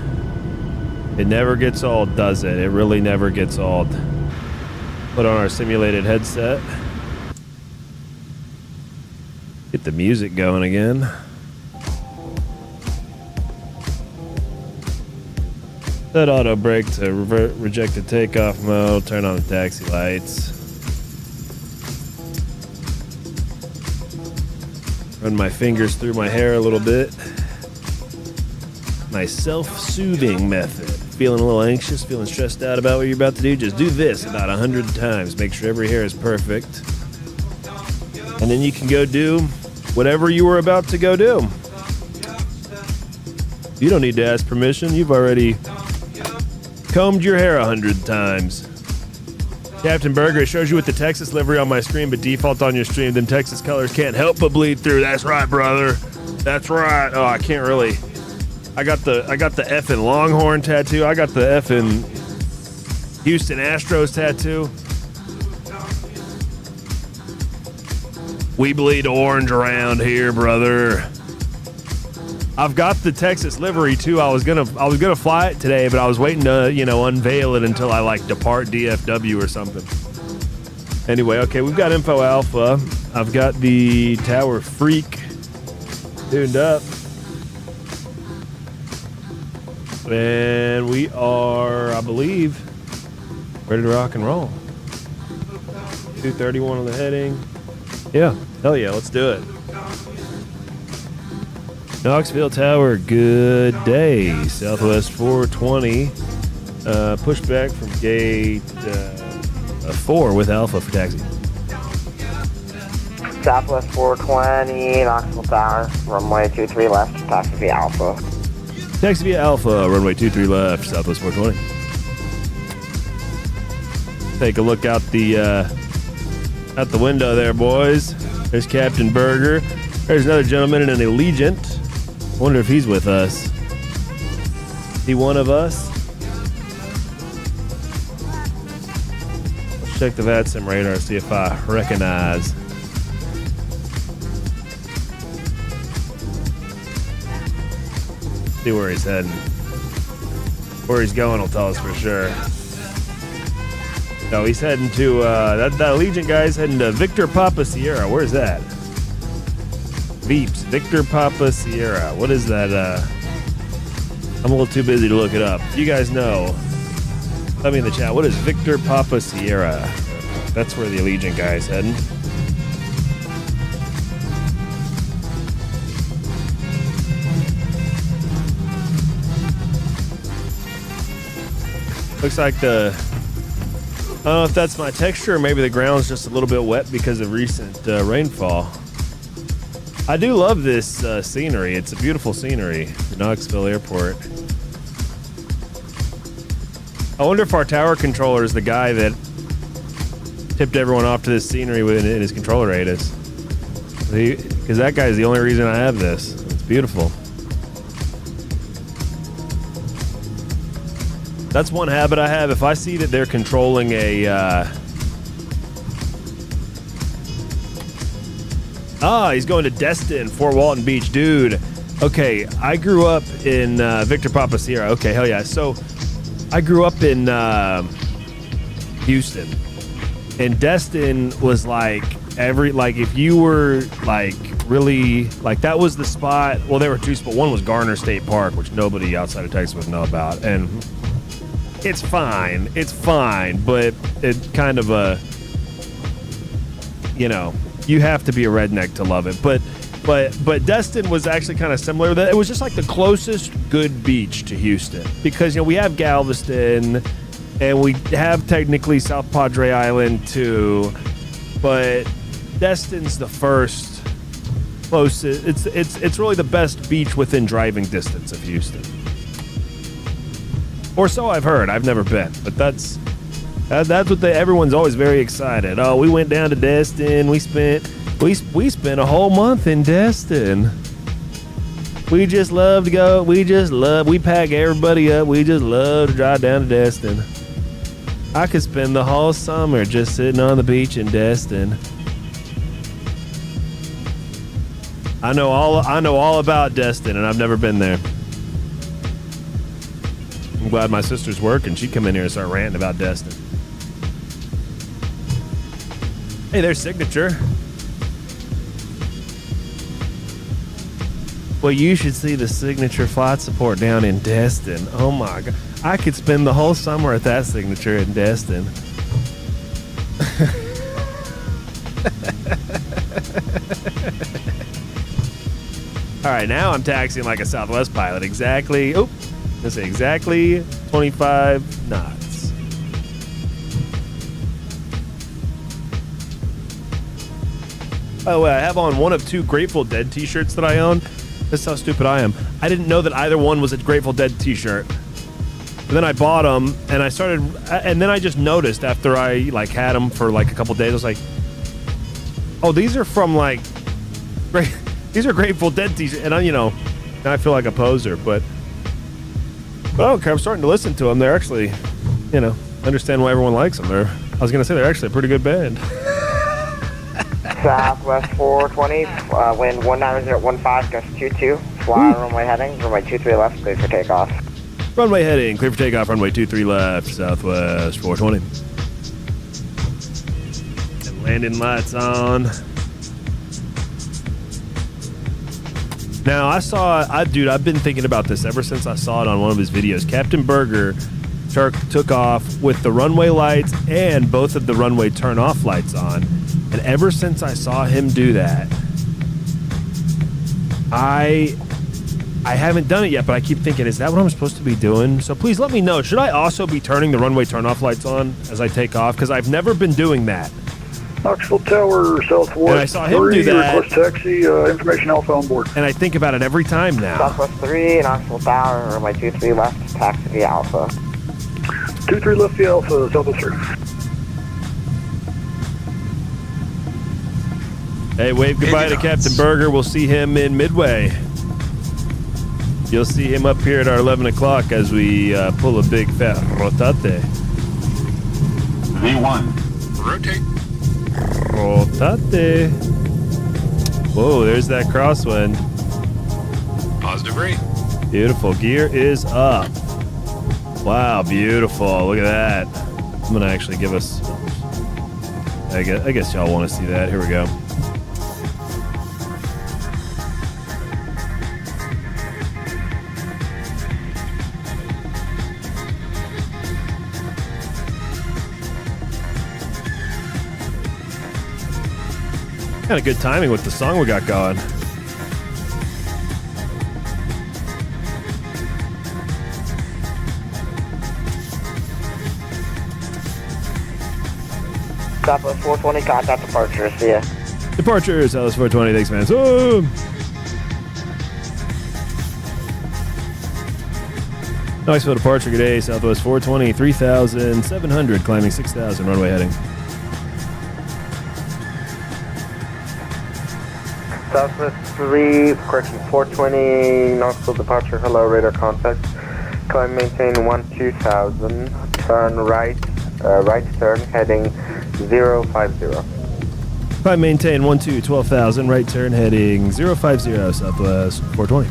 It never gets old, does it? It really never gets old. Put on our simulated headset. Get the music going again. Set auto brake to reject the takeoff mode. Turn on the taxi lights. Run my fingers through my hair a little bit. My self-soothing method. Feeling a little anxious, feeling stressed out about what you're about to do? Just do this about 100 times. Make sure every hair is perfect. And then you can go do whatever you were about to go do. You don't need to ask permission. You've already combed your hair 100 times. Captain Burger, it shows you with the Texas livery on my screen, but default on your stream, then Texas colors can't help but bleed through. That's right, brother. That's right. Oh, I can't really. I got the effing Longhorn tattoo. I got the effing Houston Astros tattoo. We bleed orange around here, brother. I've got the Texas livery too. I was gonna fly it today, but I was waiting to, unveil it until I depart DFW or something. Anyway, okay, we've got Info Alpha. I've got the Tower Freak tuned up. And we are, I believe, ready to rock and roll. 231 on the heading. Yeah, hell yeah, let's do it. Knoxville Tower, good day. Southwest 420. Push back from gate 4 with Alpha for taxi. Southwest 420, Knoxville Tower, runway 23 left, taxi via Alpha. Taxi via Alpha, runway 23 left, Southwest 420. Take a look out the window there, boys. There's Captain Burger. There's another gentleman in an Allegiant. Wonder if he's with us. Is he one of us? Let's check the VATSIM radar, see if I recognize. See where he's heading. Where he's going will tell us for sure. No, he's heading to, that Allegiant guy's heading to Victor Papa Sierra. Where's that? Veeps, Victor Papa Sierra. What is that? I'm a little too busy to look it up. If you guys know, let me in the chat. What is Victor Papa Sierra? That's where the Allegiant guy is heading. Looks like I don't know if that's my texture or maybe the ground's just a little bit wet because of recent rainfall. I do love this scenery. It's a beautiful scenery, the Knoxville Airport. I wonder if our tower controller is the guy that tipped everyone off to this scenery in his controller radius. Because that guy is the only reason I have this. It's beautiful. That's one habit I have. If I see that they're controlling he's going to Destin, Fort Walton Beach. Dude, okay, I grew up in Victor Papa Sierra. Okay, hell yeah. So, I grew up in Houston. And Destin was if you were, really, that was the spot. Well, there were two spots. One was Garner State Park, which nobody outside of Texas would know about. And it's fine, but it's kind of you have to be a redneck to love it. But Destin was actually kind of similar. It was just the closest good beach to Houston because we have Galveston and we have technically South Padre Island too, but Destin's the first closest. It's really the best beach within driving distance of Houston. Or so I've heard. I've never been, but that's what everyone's always very excited. Oh, we went down to Destin. We spent a whole month in Destin. We just love to go. We pack everybody up. We just love to drive down to Destin. I could spend the whole summer just sitting on the beach in Destin. I know all about Destin, and I've never been there. I'm glad my sister's working. She'd come in here and start ranting about Destin. Hey, there's Signature. Well, you should see the signature flight support down in Destin. Oh my God. I could spend the whole summer at that signature in Destin. All right, now I'm taxiing like a Southwest pilot. Exactly, let's say exactly 25 knots. By the way, I have on one of 2 Grateful Dead t-shirts that I own. This is how stupid I am. I didn't know that either one was a Grateful Dead t-shirt. And then I bought them, and and then I just noticed after I had them for a couple days, I was like, oh, these are from these are Grateful Dead t-shirts. And now I feel like a poser, but I don't care. I'm starting to listen to them. They're actually, understand why everyone likes them. I was going to say they're actually a pretty good band. Southwest 420, wind 190.15, gust 22, fly runway heading, runway 23 left, clear for takeoff. Runway heading, clear for takeoff, runway 23 left, Southwest 420. And landing lights on. Now, I've been thinking about this ever since I saw it on one of his videos. Captain Berger took off with the runway lights and both of the runway turn-off lights on. And ever since I saw him do that, I haven't done it yet, but I keep thinking, is that what I'm supposed to be doing? So please let me know. Should I also be turning the runway turn-off lights on as I take off? Because I've never been doing that. Knoxville Tower, Southwest. And I saw him do that. Request taxi, information alpha on board. And I think about it every time now. Southwest 3, Knoxville Tower, runway 23 left, taxi via alpha. 23 left via alpha, Southwest 3. Hey, wave goodbye to Captain Berger. We'll see him in Midway. You'll see him up here at our 11 o'clock as we pull a big fat rotate. V1. Rotate. Rotate. Whoa, there's that crosswind. Positive rate. Beautiful. Gear is up. Wow, beautiful. Look at that. I'm going to actually give us... I guess y'all want to see that. Here we go. Kind of good timing with the song we got going. Southwest 420, contact departure, see ya. Departure, Southwest 420, thanks man. So, Knoxville departure, good day, Southwest 420, 3,700, climbing 6,000, runway heading. Southwest 3, correction 420, Knoxville departure, hello, radar contact. Climb, maintain 12,000, turn right turn, heading 050. Climb, maintain 12,000, right turn, heading 050, Southwest 420.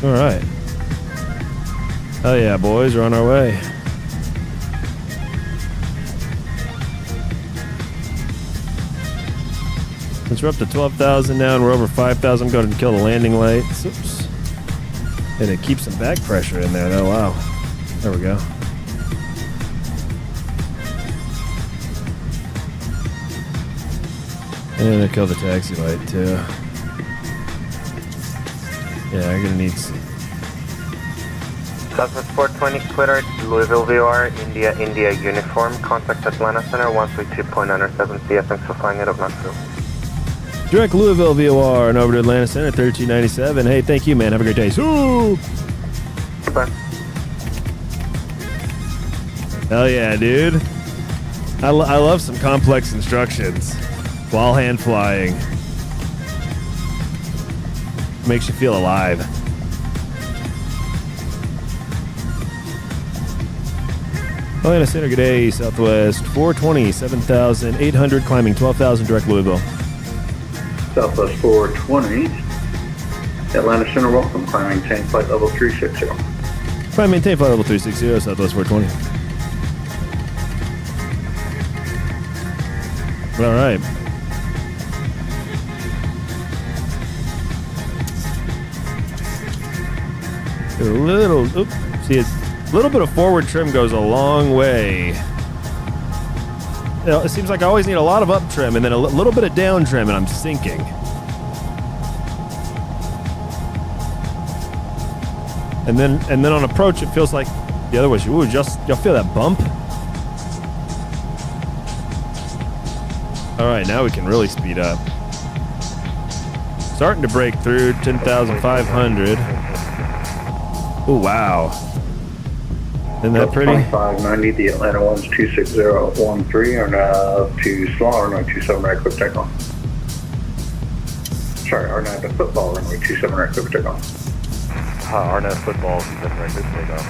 All right. Oh yeah, boys, we're on our way. Since we're up to 12,000 now and we're over 5,000, I'm going to kill the landing lights. Oops. And it keeps some back pressure in there, though. Wow. There we go. And I kill the taxi light, too. Yeah, I'm going to need some. Southwest 420, cleared, Louisville VR, India uniform, contact Atlanta Center, 132.97 CS, thanks for flying out of Knoxville. Direct Louisville VOR and over to Atlanta Center, 1397. Hey, thank you, man. Have a great day. So, Goodbye. hell yeah, dude. I love some complex instructions while hand flying. Makes you feel alive. Atlanta Center, good day, Southwest 420, 7,800, climbing 12,000, direct Louisville. Southwest 420, Atlanta Center, welcome. Climb, maintain flight level 360. Climb, maintain flight level 360, Southwest 420. All right. A little, see, a little bit of forward trim goes a long way. You know, it seems like I always need a lot of up trim and then a little bit of down trim, and I'm sinking. And then on approach, it feels like the other way. Ooh, y'all feel that bump? All right, now we can really speed up. Starting to break through 10,500. Oh, wow. Isn't that pretty? 2590, the Atlanta one's 26013, or to small runway 27 right, quick takeoff. Sorry, R9 to football runway 27 right, quick takeoff. R9 football, 27 right, quick takeoff.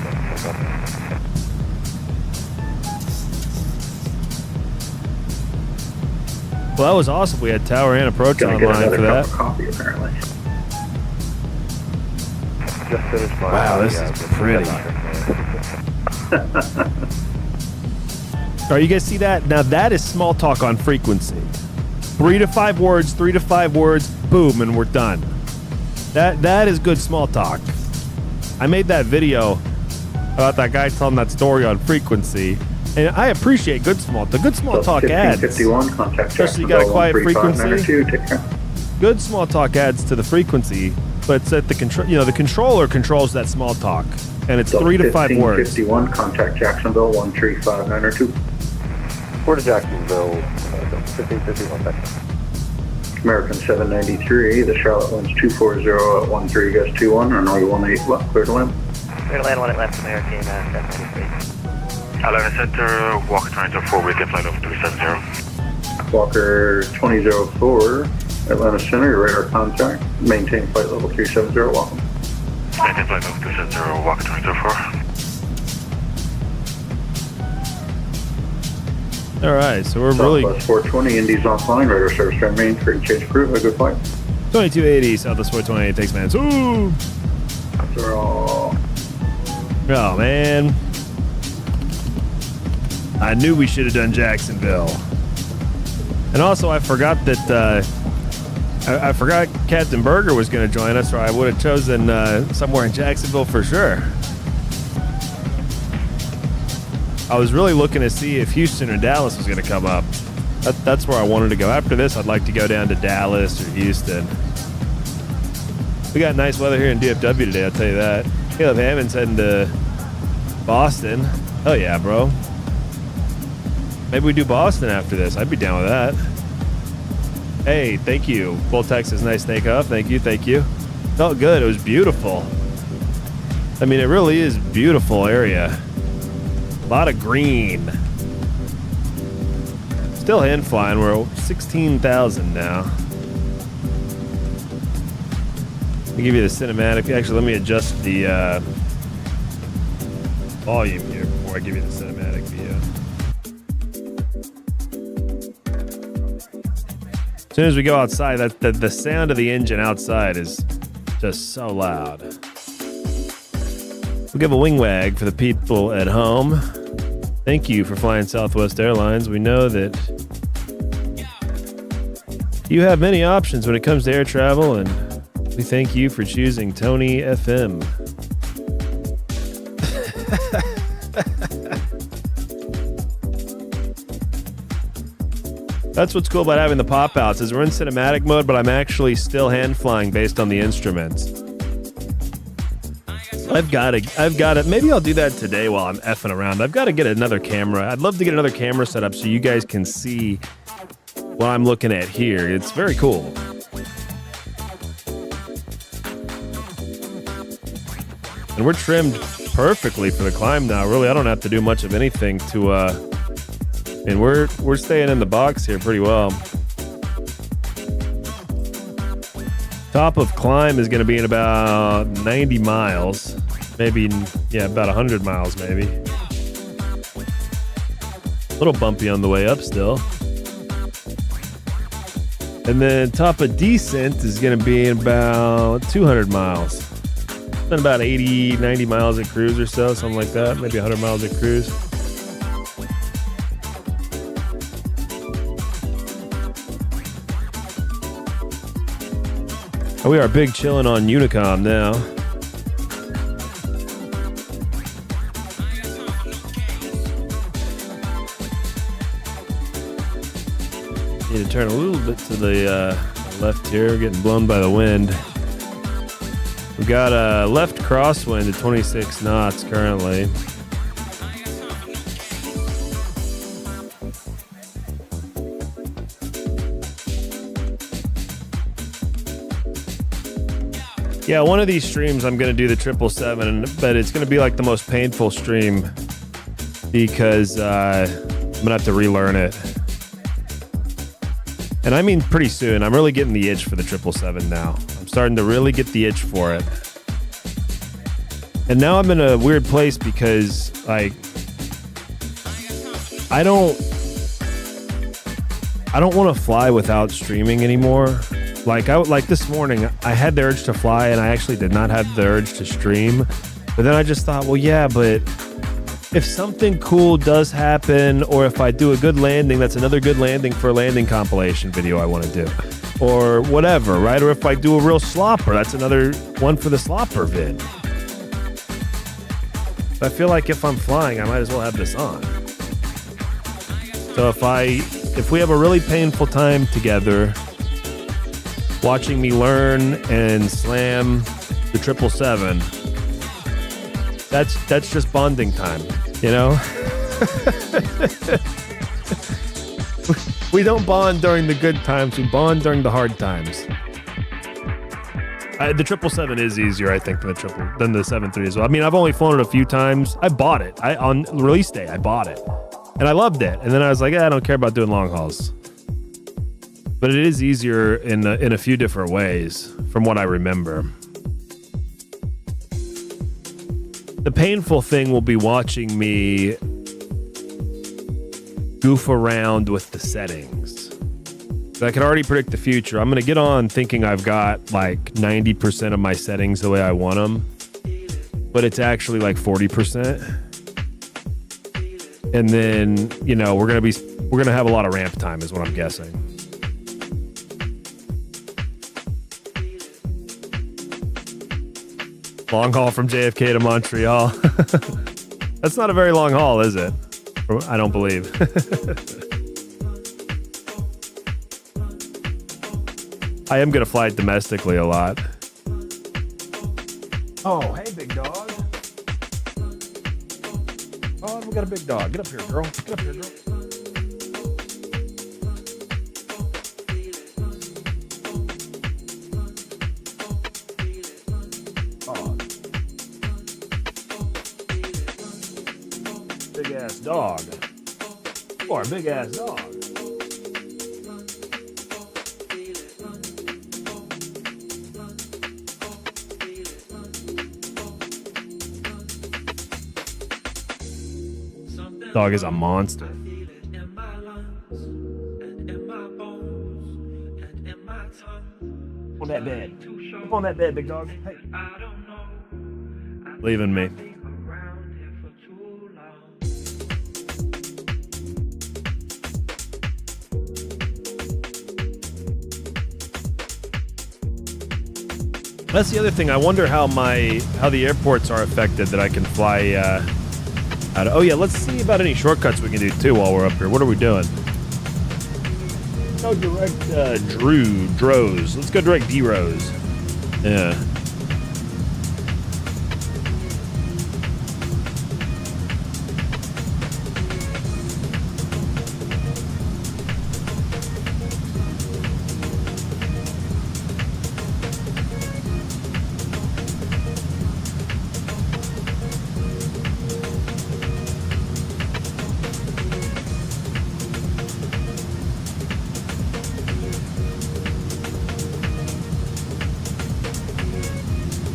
Well, that was awesome. We had tower and approach online for that. Coffee, apparently. Just finished my wow, this is pretty. All right, you guys see that? Now that is small talk on frequency. 3 to 5 words, boom, and we're done. That is good small talk. I made that video about that guy telling that story on frequency, and I appreciate good small talk. Good small talk ads. 51, contact especially you got a quiet frequency. Good small talk adds to the frequency, but it's at the control. You know, the controller controls that small talk, and it's 3 to 5 words. 51, contact Jacksonville 13592. Port of Jacksonville, 1551 seconds. American 793, the Charlotte one's 240 at 13, guys 21, runway 18 left, clear to land. Clear to land, 1 at left, American 793. Atlanta Center, Walker 2004, we get flight over 370. Walker 2004, Atlanta Center, your radar contact, maintain flight level 370, welcome. Maintain flight level 370, Walker 2004. All right, so we're really... Southwest 420, Indy's offline, radar service remain, free to change crew, a good flight. 2280, Southwest 428, takes man. Ooh! After all... Oh, man. I knew we should have done Jacksonville. And also, I forgot that... I forgot Captain Berger was going to join us, or I would have chosen somewhere in Jacksonville for sure. I was really looking to see if Houston or Dallas was going to come up. That's where I wanted to go. After this, I'd like to go down to Dallas or Houston. We got nice weather here in DFW today, I'll tell you that. Caleb Hammond's heading to Boston. Oh yeah, bro. Maybe we do Boston after this. I'd be down with that. Hey, thank you. Full Texas, nice takeoff. Thank you, thank you. Felt good. It was beautiful. I mean, it really is a beautiful area. A lot of green. Still hand flying. We're 16,000 now. Let me give you the cinematic. Actually, let me adjust the volume here before I give you the cinematic view. As soon as we go outside, the sound of the engine outside is just so loud. We'll give a wing wag for the people at home. Thank you for flying Southwest Airlines. We know that you have many options when it comes to air travel, and we thank you for choosing Tony FM. That's what's cool about having the pop-outs, is we're in cinematic mode, but I'm actually still hand flying based on the instruments. I've got it. Maybe I'll do that today while I'm effing around. I've got to get another camera. I'd love to get another camera set up so you guys can see what I'm looking at here. It's very cool. And we're trimmed perfectly for the climb now. Really, I don't have to do much of anything to, and we're staying in the box here pretty well. Top of climb is going to be in about 90 miles. Maybe, yeah, about 100 miles maybe. A little bumpy on the way up still. And then top of descent is going to be in about 200 miles. Been about 80, 90 miles at cruise or so, something like that. Maybe 100 miles at cruise. We are big chilling on Unicom now. Need to turn a little bit to the left here, getting blown by the wind. We got a left crosswind at 26 knots currently. Yeah, one of these streams I'm going to do the 777, but it's going to be like the most painful stream because I'm going to have to relearn it. And I mean pretty soon. I'm really getting the itch for the 777 now. I'm starting to really get the itch for it. And now I'm in a weird place because, like, I don't want to fly without streaming anymore. Like this morning, I had the urge to fly, and I actually did not have the urge to stream. But then I just thought, well, yeah, but if something cool does happen, or if I do a good landing, that's another good landing for a landing compilation video I want to do. Or whatever, right? Or if I do a real slopper, that's another one for the slopper vid. I feel like if I'm flying, I might as well have this on. So if we have a really painful time together, watching me learn and slam the 777, that's just bonding time, you know? We don't bond during the good times, we bond during the hard times. The 777 is easier, I think, than the 73 as well. I mean, I've only flown it a few times. I bought it. On release day, I bought it. And I loved it. And then I was like, I don't care about doing long hauls. But it is easier in a few different ways, from what I remember. The painful thing will be watching me goof around with the settings. I can already predict the future. I'm going to get on thinking I've got like 90% of my settings the way I want them, but it's actually like 40%. And then, you know, we're going to have a lot of ramp time is what I'm guessing. Long haul from JFK to Montreal. That's not a very long haul, is it? I don't believe. I am going to fly it domestically a lot. Oh, hey, big dog. Oh, we got a big dog. Get up here, girl. Get up here, girl. Oh. Big ass dog. You are a big ass dog. Dog is a monster. Up on that bed. Up on that bed, big dog. Hey. Leaving me. That's the other thing. I wonder how the airports are affected that I can fly out of. Oh yeah, let's see about any shortcuts we can do too while we're up here. What are we doing? Go direct Droz. Let's go direct D-Rose. Yeah.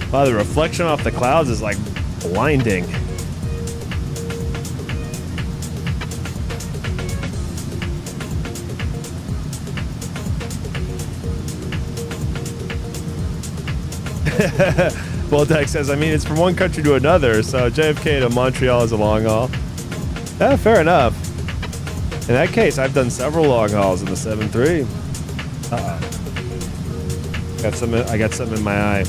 Wow, the reflection off the clouds is like blinding. Voltec says, I mean, it's from one country to another, so JFK to Montreal is a long haul. Yeah, fair enough. In that case, I've done several long hauls in the 7.3. Uh-oh. I got something in my eye.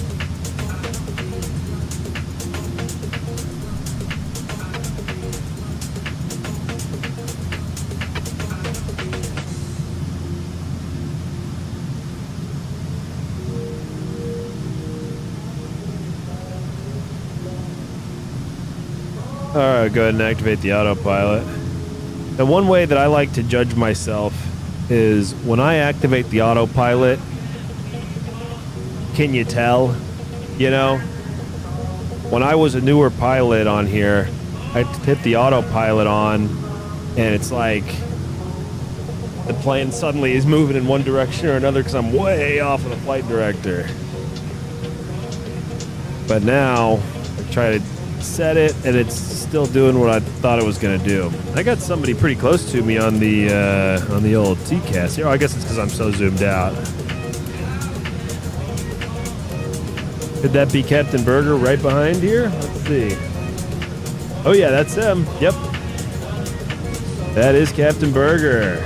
All right, go ahead and activate the autopilot. And one way that I like to judge myself is when I activate the autopilot, can you tell? You know, when I was a newer pilot on here, I hit the autopilot on, and it's like the plane suddenly is moving in one direction or another because I'm way off of the flight director. But now I try to set it, and it's still doing what I thought it was going to do. I got somebody pretty close to me on the old TCAS here. Oh, I guess it's because I'm so zoomed out. Could that be Captain Berger right behind here? Let's see. Oh yeah, that's him. Yep. That is Captain Berger.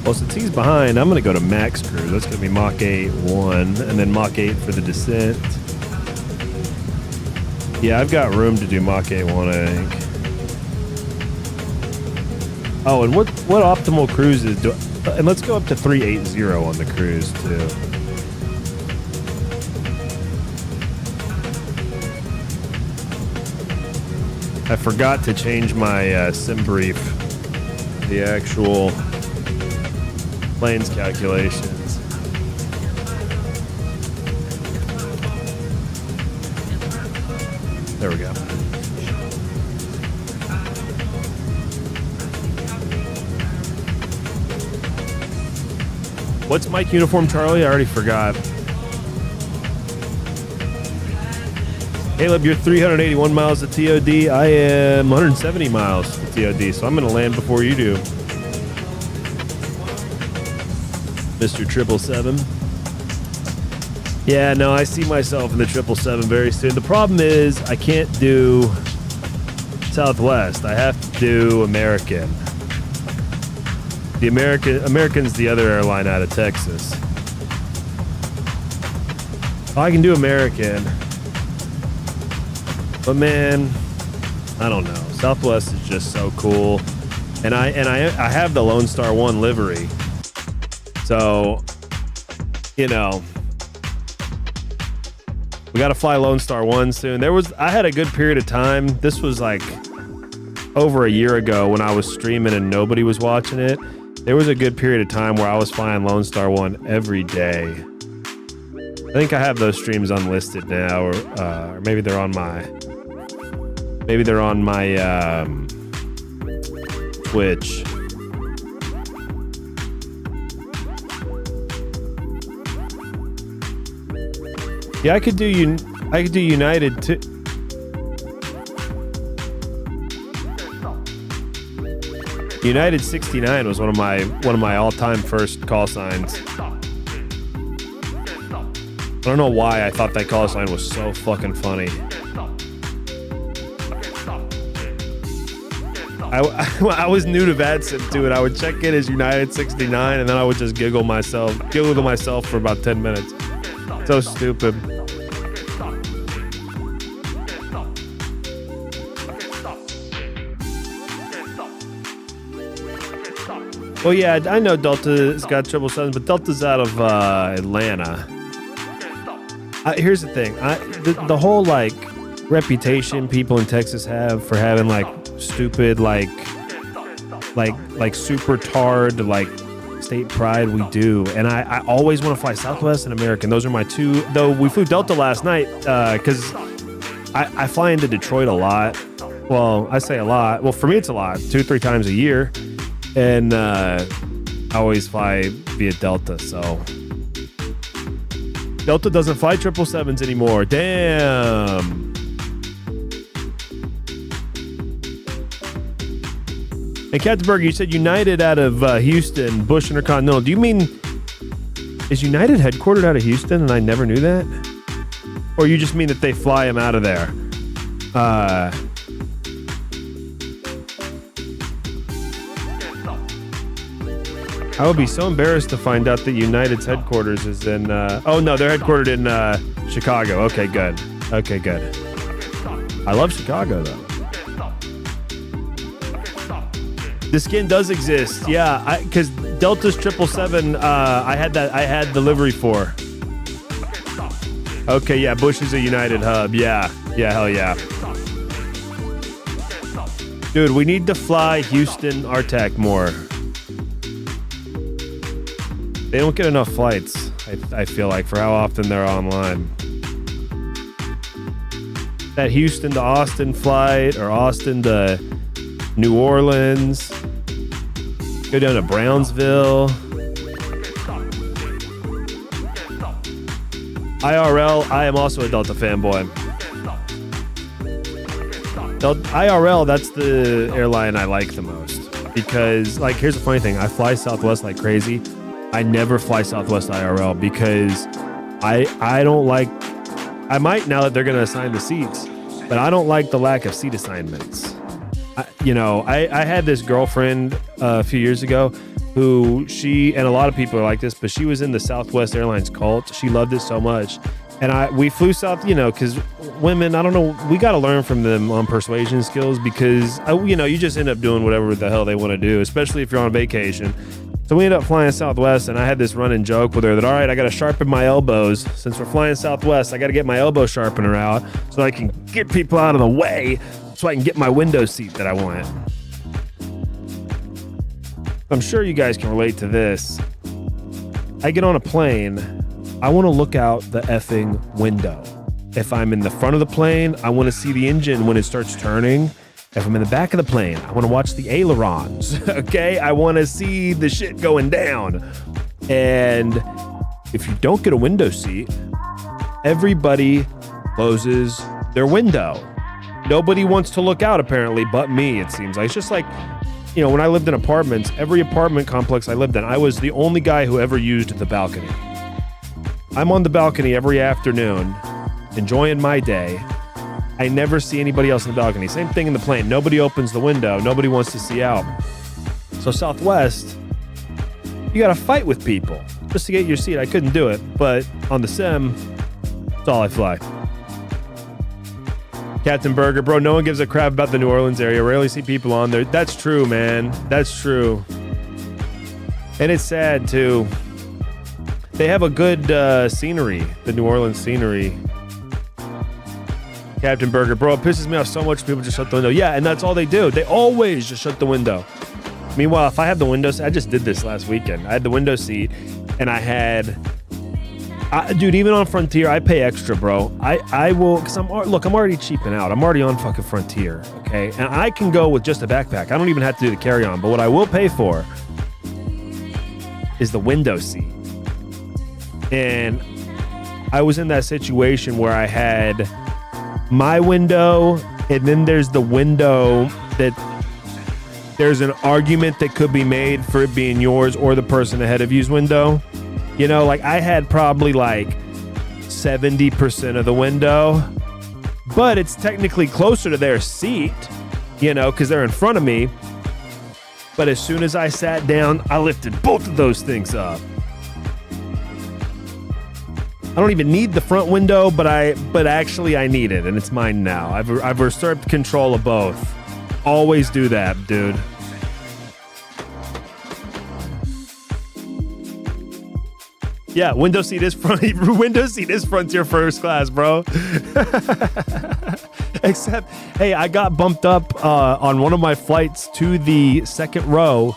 Well, since he's behind, I'm going to go to max cruise. That's going to be Mach 8 1, and then Mach 8 for the descent. Yeah, I've got room to do Mach 8 1, I think. Oh, and what optimal cruises do... And let's go up to 380 on the cruise, too. I forgot to change my sim brief. The actual planes calculations. There we go. What's Mike uniform, Charlie? I already forgot. Caleb, you're 381 miles to TOD. I am 170 miles to TOD, so I'm going to land before you do. Mr. 777. Yeah, no, I see myself in the 777 very soon. The problem is I can't do Southwest. I have to do American. The American's the other airline out of Texas. I can do American. But man, I don't know. Southwest is just so cool. And I have the Lone Star 1 livery. So, you know, we got to fly Lone Star 1 soon. I had a good period of time. This was like over a year ago when I was streaming and nobody was watching it. There was a good period of time where I was flying Lone Star 1 every day. I think I have those streams unlisted now, or maybe they're on my Twitch. Yeah, I could do United too. United 69 was one of my all-time first call signs. I don't know why I thought that call sign was so fucking funny. I was new to VATSIM too, and I would check in as United 69, and then I would just giggle to myself for about 10 minutes. So stupid. Well, yeah, I know Delta's got 777s, but Delta's out of Atlanta. Here's the thing. The whole, like, reputation people in Texas have for having, like, stupid, like super tard, like, state pride, we do. And I always want to fly Southwest and American. Those are my two. Though we flew Delta last night because I fly into Detroit a lot. Well, I say a lot. Well, for me, it's a lot. 2-3 times a year. And I always fly via Delta, so. Delta doesn't fly 777s anymore. Damn. And Katzenberg, you said United out of Houston, Bush Intercontinental. Do you mean, is United headquartered out of Houston and I never knew that? Or you just mean that they fly them out of there? I would be so embarrassed to find out that United's headquarters is in, oh no, they're headquartered in Chicago. Okay, good. Okay, good. I love Chicago though. The skin does exist, yeah, because Delta's 777, I had delivery for. Okay, yeah, Bush is a United hub, yeah, hell yeah. Dude, we need to fly Houston RTAC more. They don't get enough flights, I feel like, for how often they're online. That Houston to Austin flight, or Austin to New Orleans, go down to Brownsville. IRL, I am also a Delta fanboy. IRL, that's the airline I like the most. Because, like, here's the funny thing. I fly Southwest like crazy. I never fly Southwest IRL because I don't like... I might now that they're going to assign the seats, but I don't like the lack of seat assignments. I had this girlfriend a few years ago who and a lot of people are like this, but she was in the Southwest Airlines cult. She loved it so much. And we flew south, because women, I don't know, we got to learn from them on persuasion skills because, you just end up doing whatever the hell they want to do, especially if you're on vacation. So we ended up flying Southwest, and I had this running joke with her that, all right, I got to sharpen my elbows. Since we're flying Southwest, I got to get my elbow sharpener out so I can get people out of the way so I can get my window seat that I want. I'm sure you guys can relate to this. I get on a plane, I want to look out the effing window. If I'm in the front of the plane, I want to see the engine when it starts turning. If I'm in the back of the plane, I want to watch the ailerons, okay? I want to see the shit going down. And if you don't get a window seat, everybody closes their window. Nobody wants to look out, apparently, but me, it seems like. It's just like, when I lived in apartments, every apartment complex I lived in, I was the only guy who ever used the balcony. I'm on the balcony every afternoon, enjoying my day. I never see anybody else in the balcony. Same thing in the plane. Nobody opens the window. Nobody wants to see out. So Southwest, you got to fight with people just to get your seat. I couldn't do it, but on the sim, that's all I fly. Captain Burger, bro, no one gives a crap about the New Orleans area. Rarely see people on there. That's true, man. That's true. And it's sad, too. They have a good scenery, the New Orleans scenery. Captain Burger, bro, it pisses me off so much people just shut the window. Yeah, and that's all they do. They always just shut the window. Meanwhile, if I have the window seat, I just did this last weekend. I had the window seat, and I had... dude, even on Frontier, I pay extra, bro. I will... Because I'm already cheaping out. I'm already on fucking Frontier, okay? And I can go with just a backpack. I don't even have to do the carry-on. But what I will pay for is the window seat. And I was in that situation where I had... my window, and then there's the window that there's an argument that could be made for it being yours or the person ahead of you's window. I had probably 70% of the window, but it's technically closer to their seat, because they're in front of me. But as soon as I sat down, I lifted both of those things up. I don't even need the front window, but actually I need it, and it's mine now. I've usurped control of both. Always do that, dude. Yeah, window seat is Frontier first class, bro. Except, hey, I got bumped up on one of my flights to the second row.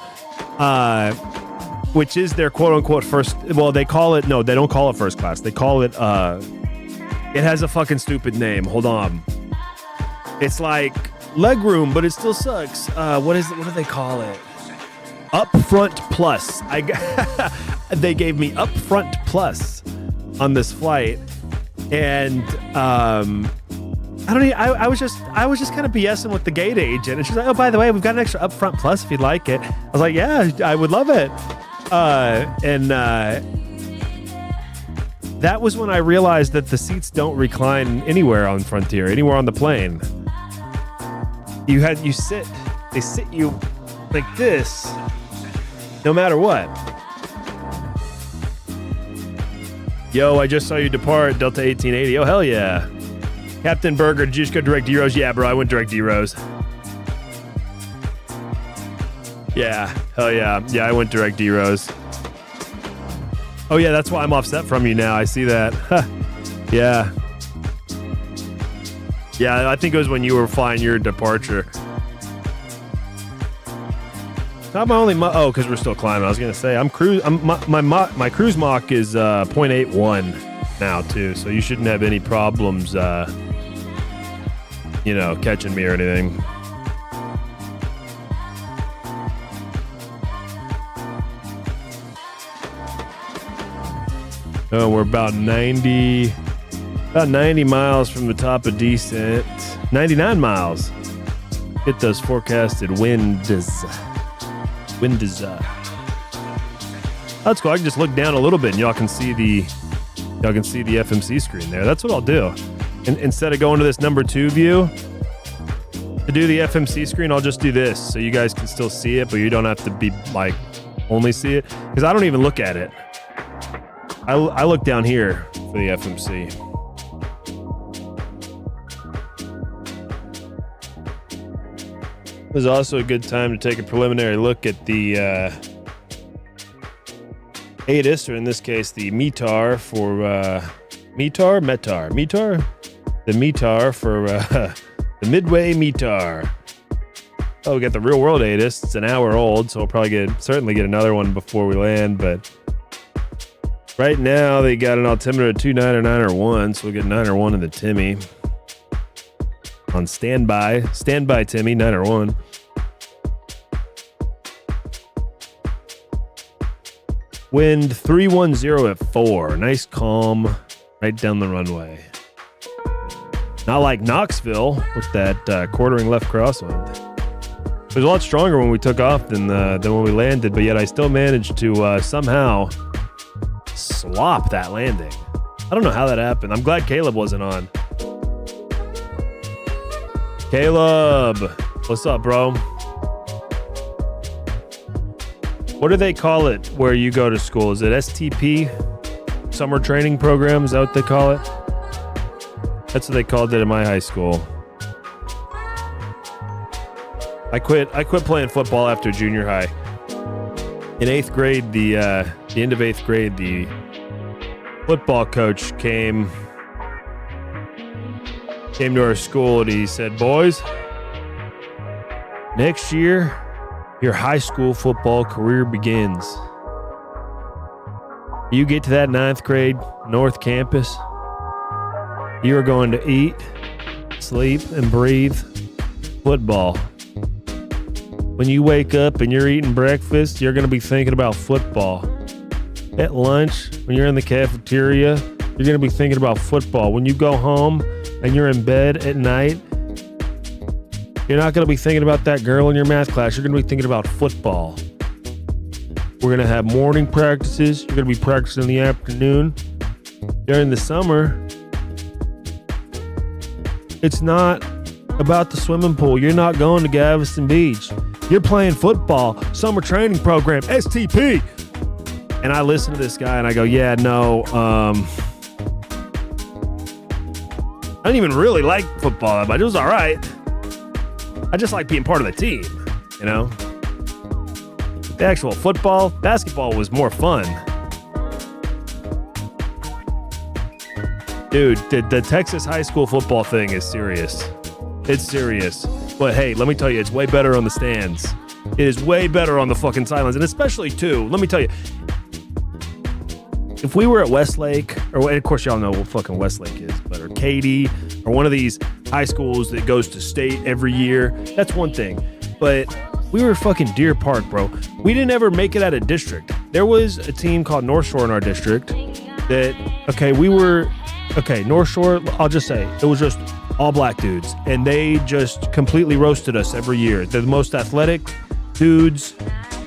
Which is their quote-unquote first... Well, they call it... No, they don't call it first class. They call it... It has a fucking stupid name. Hold on. It's like legroom, but it still sucks. What do they call it? Upfront Plus. They gave me Upfront Plus on this flight. And... I was just kind of BSing with the gate agent. And she's like, oh, by the way, we've got an extra Upfront Plus if you'd like it. I was like, yeah, I would love it. That was when I realized that the seats don't recline anywhere on Frontier, anywhere on the plane. They sit you like this, no matter what. Yo, I just saw you depart, Delta 1880. Oh, hell yeah. Captain Burger, did you just go direct D-Rose? Yeah, bro, I went direct D-Rose. Yeah, hell yeah. Yeah, I went direct D-Rose. Oh, yeah, that's why I'm offset from you now. I see that. Yeah. Yeah, I think it was when you were flying your departure. Not my only because we're still climbing. I was gonna say my cruise Mach is 0.81 now too, so you shouldn't have any problems, catching me or anything. Oh, we're about 90 miles from the top of descent. 99 miles. Get those forecasted winds. That's cool. I can just look down a little bit and y'all can see the FMC screen there. That's what I'll do. And instead of going to this number 2 view to do the FMC screen, I'll just do this so you guys can still see it, but you don't have to be like only see it, because I don't even look at it. I look down here for the FMC. It was also a good time to take a preliminary look at the ATC, or in this case, the METAR for METAR for the Midway METAR. Oh, we got the real world ATC. It's an hour old, so we'll probably certainly get another one before we land. But right now they got an altimeter of 29 or 9 or 1, so we'll get 9 or 1 in the Timmy. On standby Timmy, 9 or 1. Wind 310 at 4. Nice calm right down the runway. Not like Knoxville with that quartering left crosswind. It was a lot stronger when we took off than when we landed, but yet I still managed to somehow slop that landing. I don't know how that happened. I'm glad Caleb wasn't on. Caleb, what's up, bro? What do they call it where you go to school? Is it STP? Summer training program? Is that what they call it? That's what they called it in my high school. I quit playing football after junior high. In 8th grade, the end of 8th grade, the football coach came to our school and he said, "Boys, next year, your high school football career begins. You get to that 9th grade North Campus, you are going to eat, sleep, and breathe football. When you wake up and you're eating breakfast, you're going to be thinking about football. At lunch, when you're in the cafeteria, you're going to be thinking about football. When you go home and you're in bed at night, you're not going to be thinking about that girl in your math class. You're going to be thinking about football. We're going to have morning practices. You're going to be practicing in the afternoon. During the summer, it's not about the swimming pool. You're not going to Galveston Beach. You're playing football, summer training program, STP." And I listen to this guy and I go, "Yeah, no, I didn't even really like football, but it was all right. I just like being part of the team, you know? The actual basketball was more fun." Dude, the Texas high school football thing is serious. It's serious. But hey, let me tell you, it's way better on the stands. It is way better on the fucking sidelines. And especially, too, let me tell you, if we were at Westlake, or of course y'all know what fucking Westlake is, but or Katy, or one of these high schools that goes to state every year, that's one thing. But we were fucking Deer Park, bro. We didn't ever make it out of district. There was a team called North Shore in our district that, North Shore, I'll just say, it was just all black dudes. And they just completely roasted us every year. They're the most athletic dudes.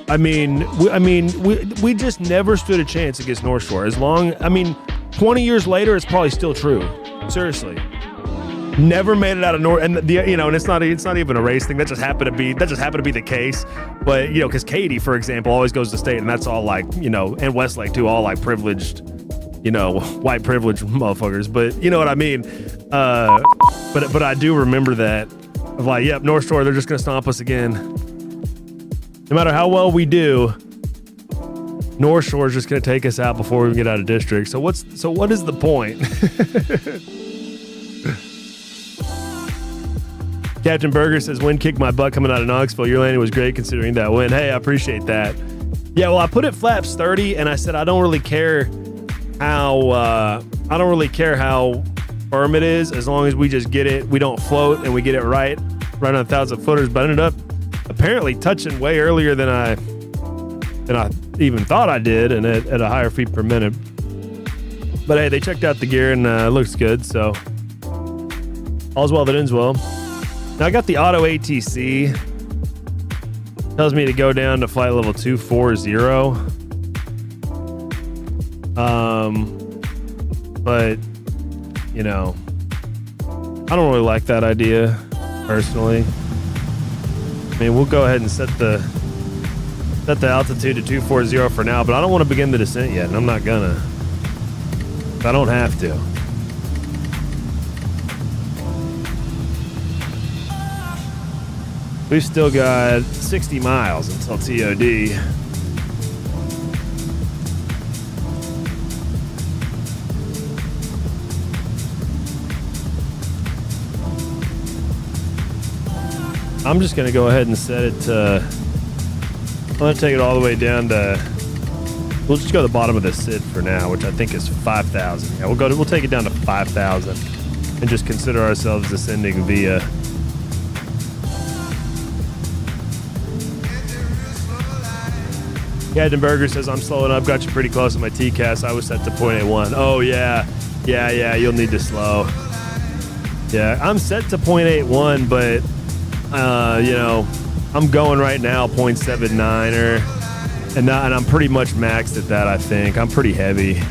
We just never stood a chance against North Shore. 20 years later, it's probably still true. Seriously. Never made it out of North, and and it's not even a race thing. That just happened to be the case. But because Katy, for example, always goes to state, and that's all and Westlake too, all privileged white privilege motherfuckers, but you know what I mean. But I do remember that of like, yep, North Shore, they're just gonna stomp us again. No matter how well we do, North Shore is just gonna take us out before we get out of district. So what is the point? Captain Berger says, wind kicked my butt coming out of Knoxville. Your landing was great considering that wind. Hey, I appreciate that. Yeah, well, I put it flaps 30, and I said I don't really care how firm it is, as long as we just get it, we don't float, and we get it right on 1,000 footers. But I ended up apparently touching way earlier than I even thought I did, and at a higher feet per minute. But hey, they checked out the gear, and it looks good, so all's well that ends well. Now I got the auto ATC. Tells me to go down to flight level 240. But I don't really like that idea personally. I mean, we'll go ahead and set the altitude to 240 for now, but I don't want to begin the descent yet, and I'm not gonna. I don't have to. We've still got 60 miles until TOD. I'm just going to go ahead and set it to... I'm going to take it all the way down to... We'll just go to the bottom of the SID for now, which I think is 5,000. Yeah, we'll take it down to 5,000 and just consider ourselves descending via... Gaddenberger says, I'm slowing up. Got you pretty close on my TCAS. I was set to 0.81. Oh, yeah. Yeah. You'll need to slow. Yeah, I'm set to 0.81, but, I'm going right now 0.79 and I'm pretty much maxed at that, I think. I'm pretty heavy.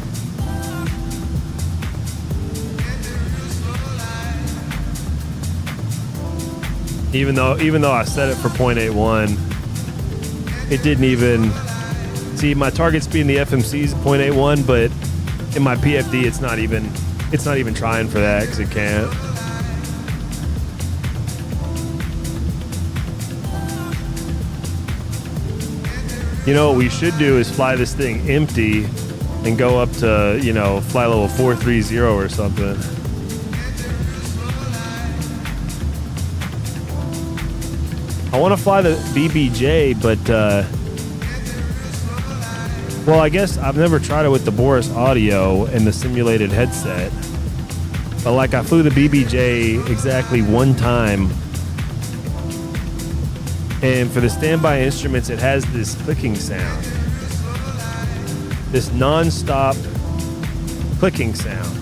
Even though I set it for 0.81, it didn't even... See, my target speed in the FMC is 0.81, but in my PFD, it's not even trying for that because it can't. What we should do is fly this thing empty and go up to, fly level 430 or something. I want to fly the BBJ, but, well, I guess I've never tried it with the Boris audio and the simulated headset. But like I flew the BBJ exactly one time. And for the standby instruments, it has this clicking sound. This non-stop clicking sound.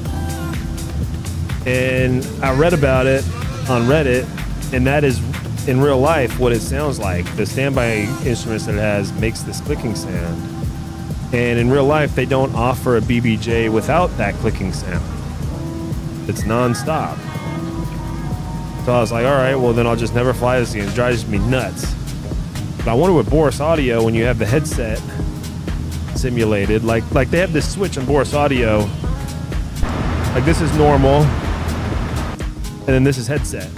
And I read about it on Reddit, and that is in real life what it sounds like. The standby instruments that it has makes this clicking sound. And in real life, they don't offer a BBJ without that clicking sound. It's non-stop. So I was like, all right, well, then I'll just never fly this again. It drives me nuts. But I wonder with Boris Audio, when you have the headset simulated, like they have this switch on Boris Audio. Like this is normal. And then this is headset.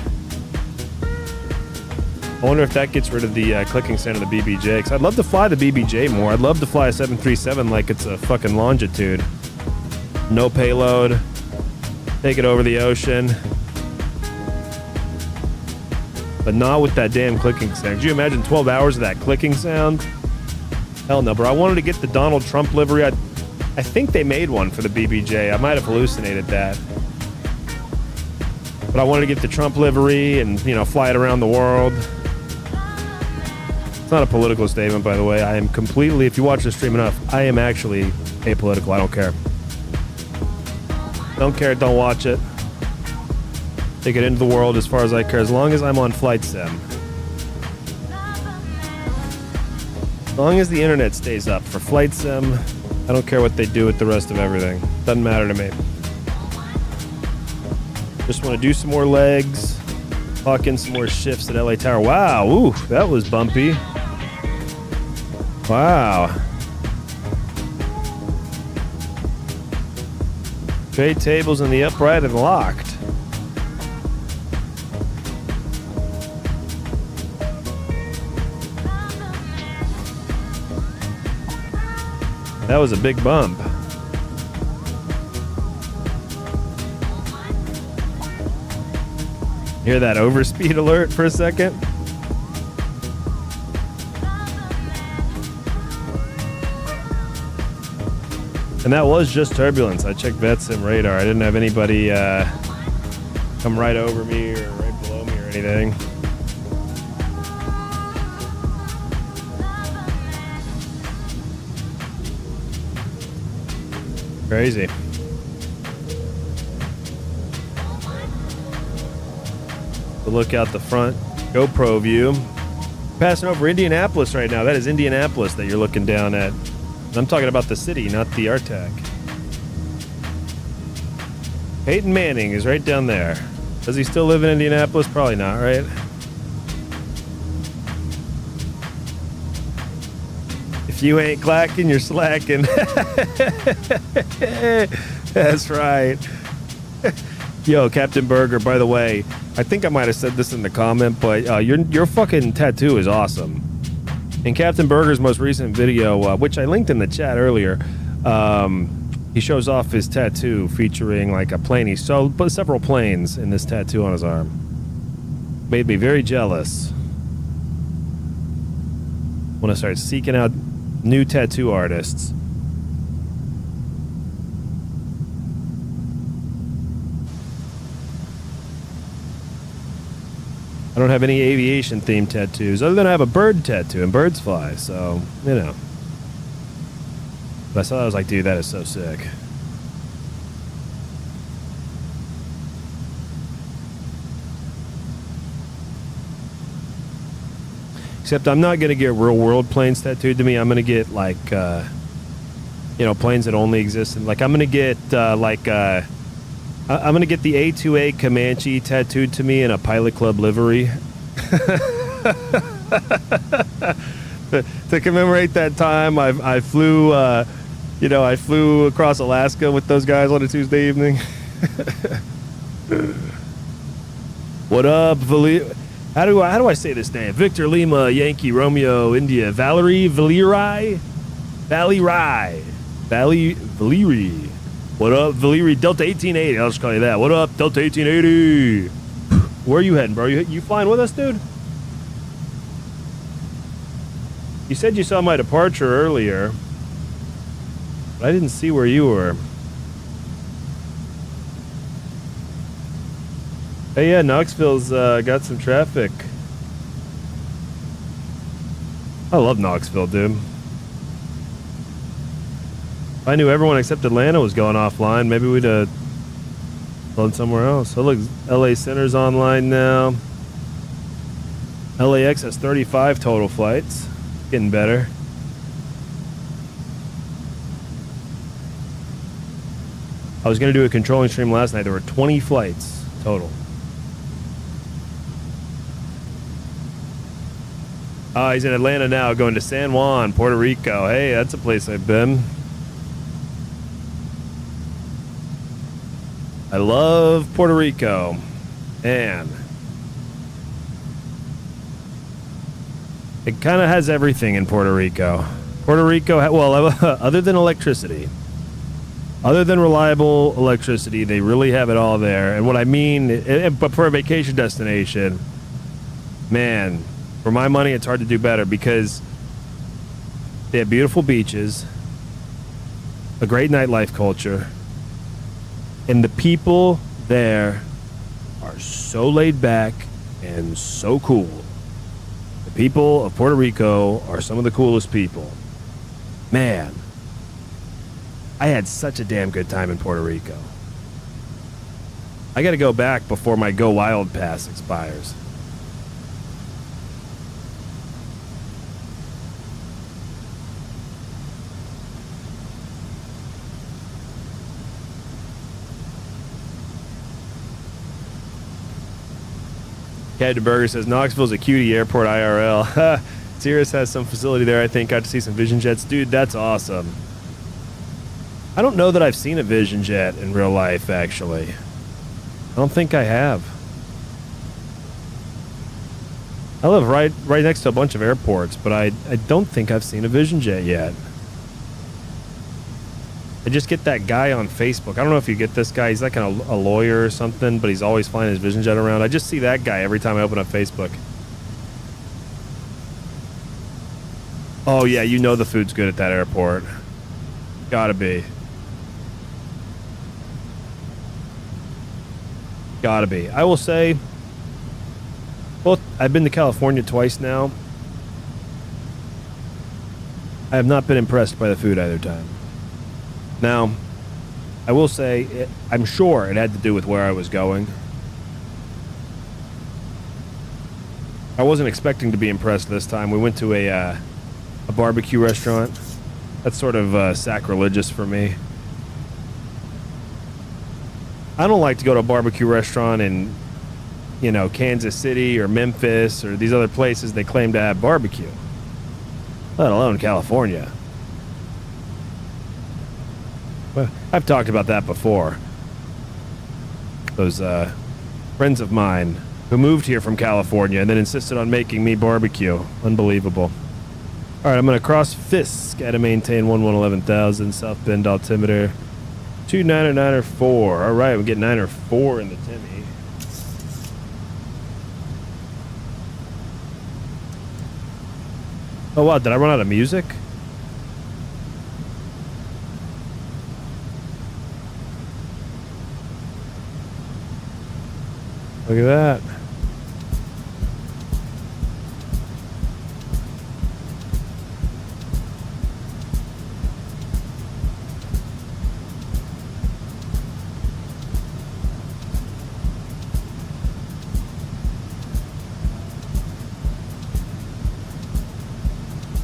I wonder if that gets rid of the clicking sound of the BBJ. Because I'd love to fly the BBJ more. I'd love to fly a 737 like it's a fucking longitude. No payload. Take it over the ocean. But not with that damn clicking sound. Could you imagine 12 hours of that clicking sound? Hell no, bro. I wanted to get the Donald Trump livery. I think they made one for the BBJ. I might have hallucinated that. But I wanted to get the Trump livery and, fly it around the world. It's not a political statement, by the way. I am completely, if you watch the stream enough, I am actually apolitical. I don't care. Don't care, don't watch it. Take it into the world as far as I care, as long as I'm on flight sim. As long as the internet stays up for flight sim, I don't care what they do with the rest of everything. Doesn't matter to me. Just want to do some more legs, lock in some more shifts at LA Tower. Wow, ooh, that was bumpy. Wow. Tray tables in the upright and locked. That was a big bump. Hear that overspeed alert for a second? And that was just turbulence. I checked VATSIM radar. I didn't have anybody come right over me or right below me or anything. Crazy. To look out the front GoPro view. Passing over Indianapolis right now. That is Indianapolis that you're looking down at. I'm talking about the city, not the RTAC. Peyton Manning is right down there. Does he still live in Indianapolis? Probably not, right? If you ain't clacking, you're slacking. That's right. Yo, Captain Burger, by the way, I think I might have said this in the comment, but your fucking tattoo is awesome. In Captain Burger's most recent video, which I linked in the chat earlier, he shows off his tattoo featuring like a plane. He saw several planes in this tattoo on his arm. Made me very jealous. Want to start seeking out new tattoo artists. I don't have any aviation themed tattoos other than I have a bird tattoo and birds fly, so you know. But I saw that, I was like, dude, that is so sick. Except I'm not gonna get real world planes tattooed to me. I'm gonna get like you know, planes that only exist in, like I'm gonna get I'm gonna get the A2A Comanche tattooed to me in a Pilot Club livery. To commemorate that time, I flew, I flew across Alaska with those guys on a Tuesday evening. What up, How do I say this name? Victor Lima, Yankee Romeo, India, Valerie. What up, Valeri? Delta 1880. I'll just call you that. What up, Delta 1880? Where are you heading, bro? You flying with us, dude? You said you saw my departure earlier, but I didn't see where you were. Hey, yeah, Knoxville's got some traffic. I love Knoxville, dude. If I knew everyone except Atlanta was going offline, maybe we'd flown somewhere else. Oh, look, LA Center's online now. LAX has 35 total flights. Getting better. I was going to do a controlling stream last night. There were 20 flights total. Oh, he's in Atlanta now, going to San Juan, Puerto Rico. Hey, that's a place I've been. I love Puerto Rico. And it kind of has everything in Puerto Rico. Puerto Rico, well, other than electricity, other than reliable electricity, they really have it all there. And what I mean, but for a vacation destination, man, for my money, it's hard to do better because they have beautiful beaches, a great nightlife culture, and the people there are so laid back and so cool. The people of Puerto Rico are some of the coolest people. Man, I had such a damn good time in Puerto Rico. I gotta go back before my Go Wild pass expires. Captain Burger says Knoxville's a cutie airport IRL. Cirrus has some facility there, I think. Got to see some Vision Jets. Dude, that's awesome. I don't know that I've seen a Vision Jet in real life, actually. I don't think I have. I live right next to a bunch of airports, but I don't think I've seen a Vision Jet yet. I just get that guy on Facebook. I don't know if you get this guy. He's like a lawyer or something, but he's always flying his Vision Jet around. I just see that guy every time I open up Facebook. Oh, yeah, you know the food's good at that airport. Gotta be. Gotta be. I will say, well, I've been to California twice now. I have not been impressed by the food either time. Now, I will say, I'm sure it had to do with where I was going. I wasn't expecting to be impressed this time. We went to a barbecue restaurant. That's sort of sacrilegious for me. I don't like to go to a barbecue restaurant in, you know, Kansas City or Memphis or these other places they claim to have barbecue, let alone California. Well, I've talked about that before. Those friends of mine who moved here from California and then insisted on making me barbecue. Unbelievable. All right, I'm going to cross Fisk at a maintain 111000, South Bend altimeter 29904. All right, we get 904 in the Timmy. Oh, wow, did I run out of music? Look at that.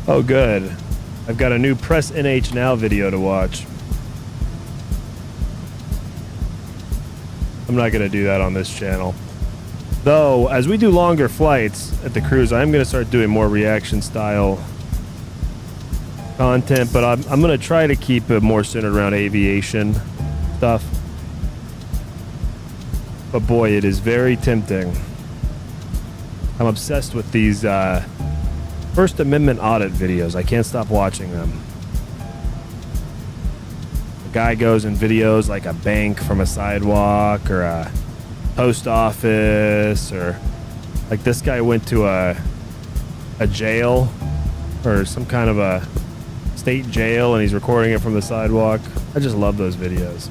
Oh, good. I've got a new Press NH Now video to watch. I'm not going to do that on this channel. Though, as we do longer flights at the cruise, I'm going to start doing more reaction style content, but I'm going to try to keep it more centered around aviation stuff. But boy, it is very tempting. I'm obsessed with these First Amendment audit videos. I can't stop watching them. The guy goes and videos like a bank from a sidewalk or a post office, or like this guy went to a jail or some kind of a state jail and he's recording it from the sidewalk. I just love those videos.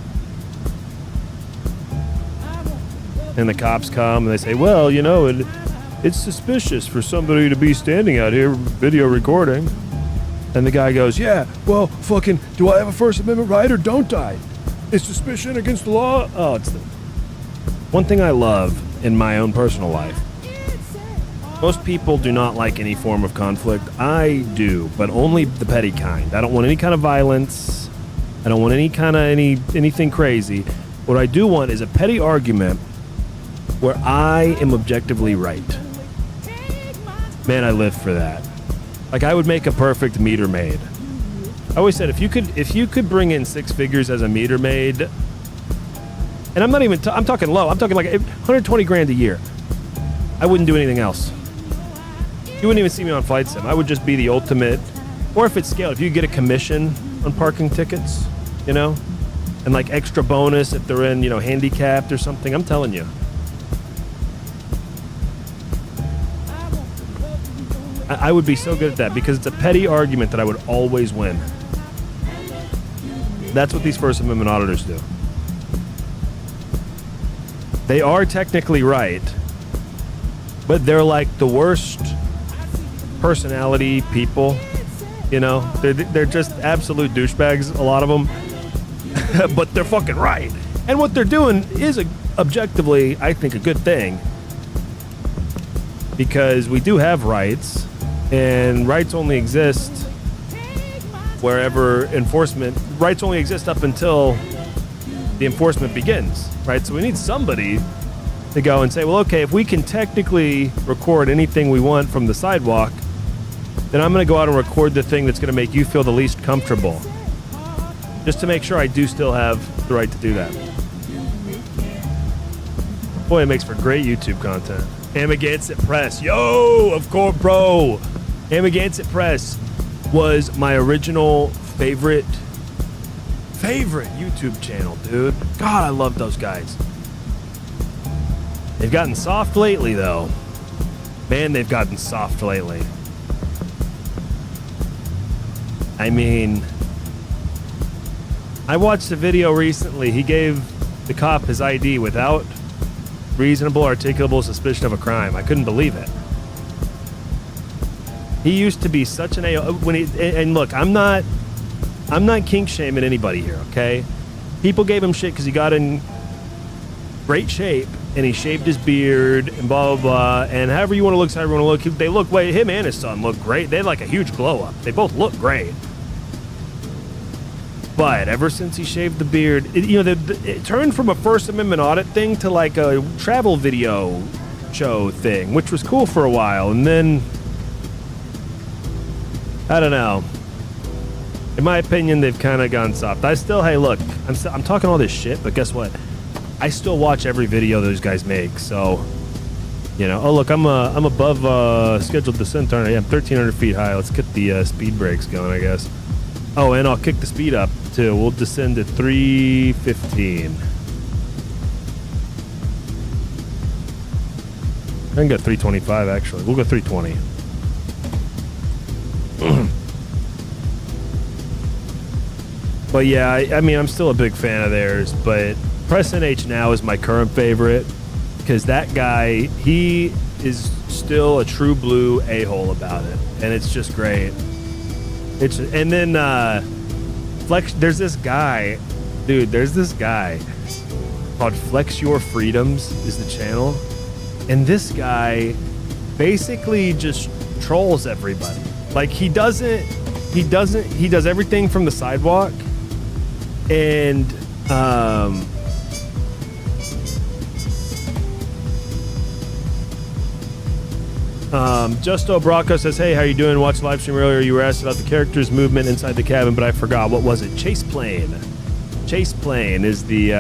And the cops come and they say, well, you know, it's suspicious for somebody to be standing out here video recording. And the guy goes, yeah, well, fucking, do I have a First Amendment right or don't I? Is suspicion against the law? Oh, it's the one thing I love in my own personal life. Most people do not like any form of conflict. I do, but only the petty kind. I don't want any kind of violence. I don't want any kind of anything crazy. What I do want is a petty argument where I am objectively right. Man, I live for that. Like, I would make a perfect meter maid. I always said, if you could bring in six figures as a meter maid, and I'm not even, I'm talking low, I'm talking like 120 grand a year, I wouldn't do anything else. You wouldn't even see me on Flight Sim. I would just be the ultimate, or if it's scaled, if you get a commission on parking tickets, you know, and like extra bonus if they're in, you know, handicapped or something, I'm telling you. I would be so good at that because it's a petty argument that I would always win. That's what these First Amendment auditors do. They are technically right, but they're like the worst personality people, you know? They're just absolute douchebags, a lot of them, but they're fucking right. And what they're doing is objectively, I think, a good thing, because we do have rights, and rights only exist wherever rights only exist up until the enforcement begins, right? So we need somebody to go and say, well, okay, if we can technically record anything we want from the sidewalk, then I'm going to go out and record the thing that's going to make you feel the least comfortable. just to make sure I do still have the right to do that. Boy, it makes for great YouTube content. Amagansett Press. Yo, of course, bro. Amagansett Press was my original favorite YouTube channel, dude. God, I love those guys. They've gotten soft lately, though. Man, they've gotten soft lately. I mean, I watched a video recently. He gave the cop his ID without reasonable, articulable suspicion of a crime. I couldn't believe it. He used to be such an and look, I'm not kink shaming anybody here, okay? People gave him shit because he got in great shape and he shaved his beard and blah blah blah. And however you want to look, they look. Wait, him and his son look great. They had like a huge glow up. They both look great. But ever since he shaved the beard, it turned from a First Amendment audit thing to like a travel video show thing, which was cool for a while. And then, I don't know. In my opinion, they've kind of gone soft. Hey, look, I'm talking all this shit, but guess what? I still watch every video those guys make. So, oh look, I'm above scheduled descent, aren't I? Yeah, I'm 1,300 feet high. Let's get the speed brakes going, I guess. Oh, and I'll kick the speed up too. We'll descend to 315. I can go 325 actually. We'll go 320. But yeah, I mean, I'm still a big fan of theirs, but Press NH now is my current favorite because that guy, he is still a true blue a-hole about it, and it's just great. And then Flex, there's this guy called Flex Your Freedoms is the channel, and this guy basically just trolls everybody. Like he does everything from the sidewalk, and Justo Bracco says, hey, how you doing? Watched the live stream earlier. You were asked about the character's movement inside the cabin, but I forgot. What was it? Chase Plane. Chase Plane is the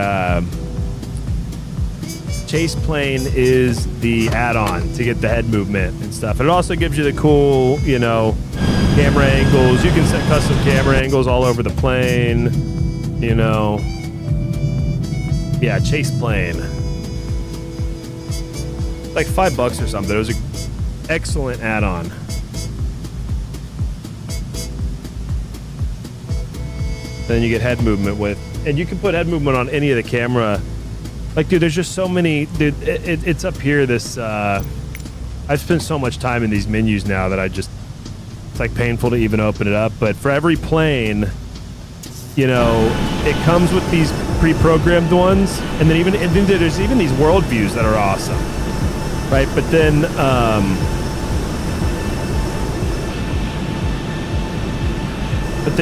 add-on to get the head movement and stuff. And it also gives you the cool, camera angles. You can set custom camera angles all over the plane. Yeah, Chase Plane. Like $5 or something. It was an excellent add-on. Then you get head movement and you can put head movement on any of the camera. Like, dude, there's just so many. Dude, it's up here. I've spent so much time in these menus now that it's like painful to even open it up. But for every plane, it comes with these pre-programmed ones, and then there's even these world views that are awesome, right? But then,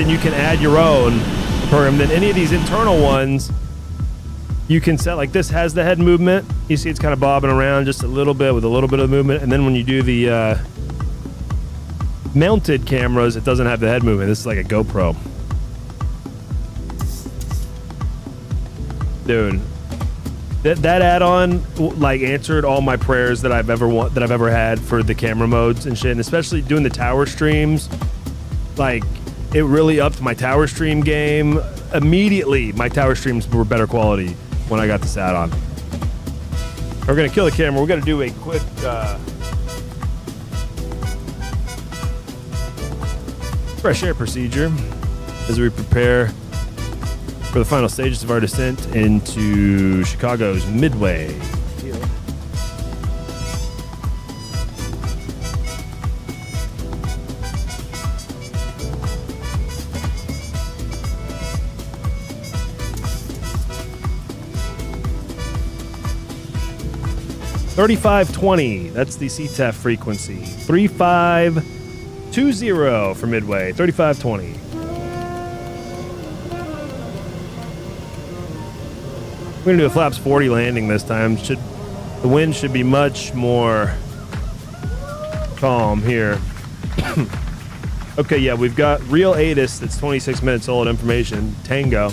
you can add your own program. Then any of these internal ones, you can set, like this has the head movement. You see it's kind of bobbing around just a little bit with a little bit of movement. And then when you do the mounted cameras, it doesn't have the head movement. This is like a GoPro. Dude, that add-on like answered all my prayers that I've ever had for the camera modes and shit. And especially doing the tower streams, like it really upped my tower stream game. Immediately, my tower streams were better quality when I got this add-on. We're gonna kill the camera. We're gonna do a quick fresh air procedure as we prepare for the final stages of our descent into Chicago's Midway. 3520, that's the CTEF frequency. 3520 for Midway, 3520. We're gonna do a flaps 40 landing this time. The wind should be much more calm here. Okay, yeah, we've got real ATIS that's 26 minutes old information. Tango.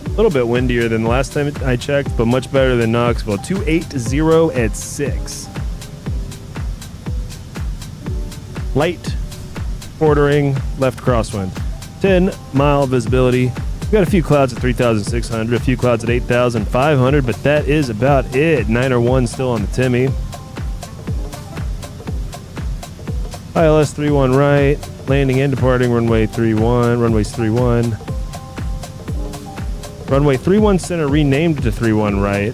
A little bit windier than the last time I checked, but much better than Knoxville. 280 at 6. Light ordering, left crosswind. 10-mile visibility. We've got a few clouds at 3,600, a few clouds at 8,500, but that is about it. 901 still on the Timmy. ILS 31 right, landing and departing runway 31, runways 31. Runway 31 center renamed to 31 right.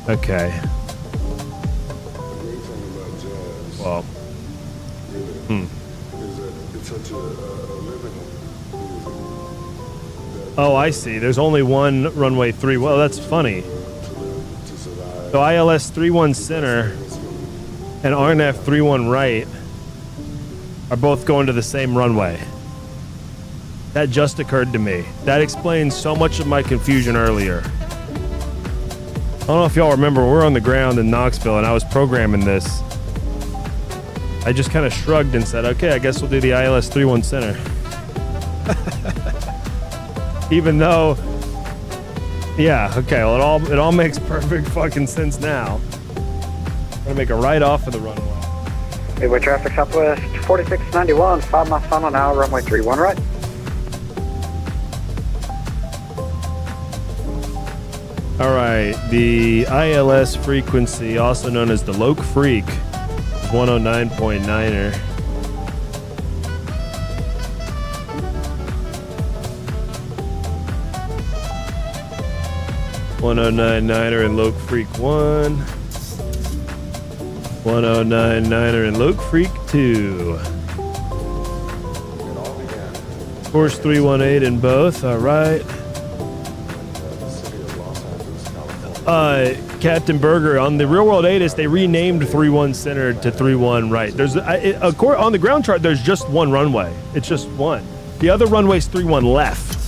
Okay. Well. Oh, I see. There's only one runway 3. Well, that's funny. So ILS 31 center and RNF 31 right are both going to the same runway. That just occurred to me. That explains so much of my confusion earlier. I don't know if y'all remember, we're on the ground in Knoxville and I was programming this. I just kind of shrugged and said, okay, I guess we'll do the ILS 31 center. Even though, yeah, okay, well, it all makes perfect fucking sense now. I'm gonna make a right off of the runway. Midway traffic Southwest 4691, 5 miles an hour, runway 31 right. All right, the ILS frequency, also known as the Loc Freak, is 109.9er. .9er in Loc Freak 1. 109.9er in Loc Freak 2. Course 318 in both. All right. Captain Berger, on the real world ATIS, they renamed 31 center to 31 right. There's on the ground chart, there's just one runway. It's just one. The other runway's 31 left.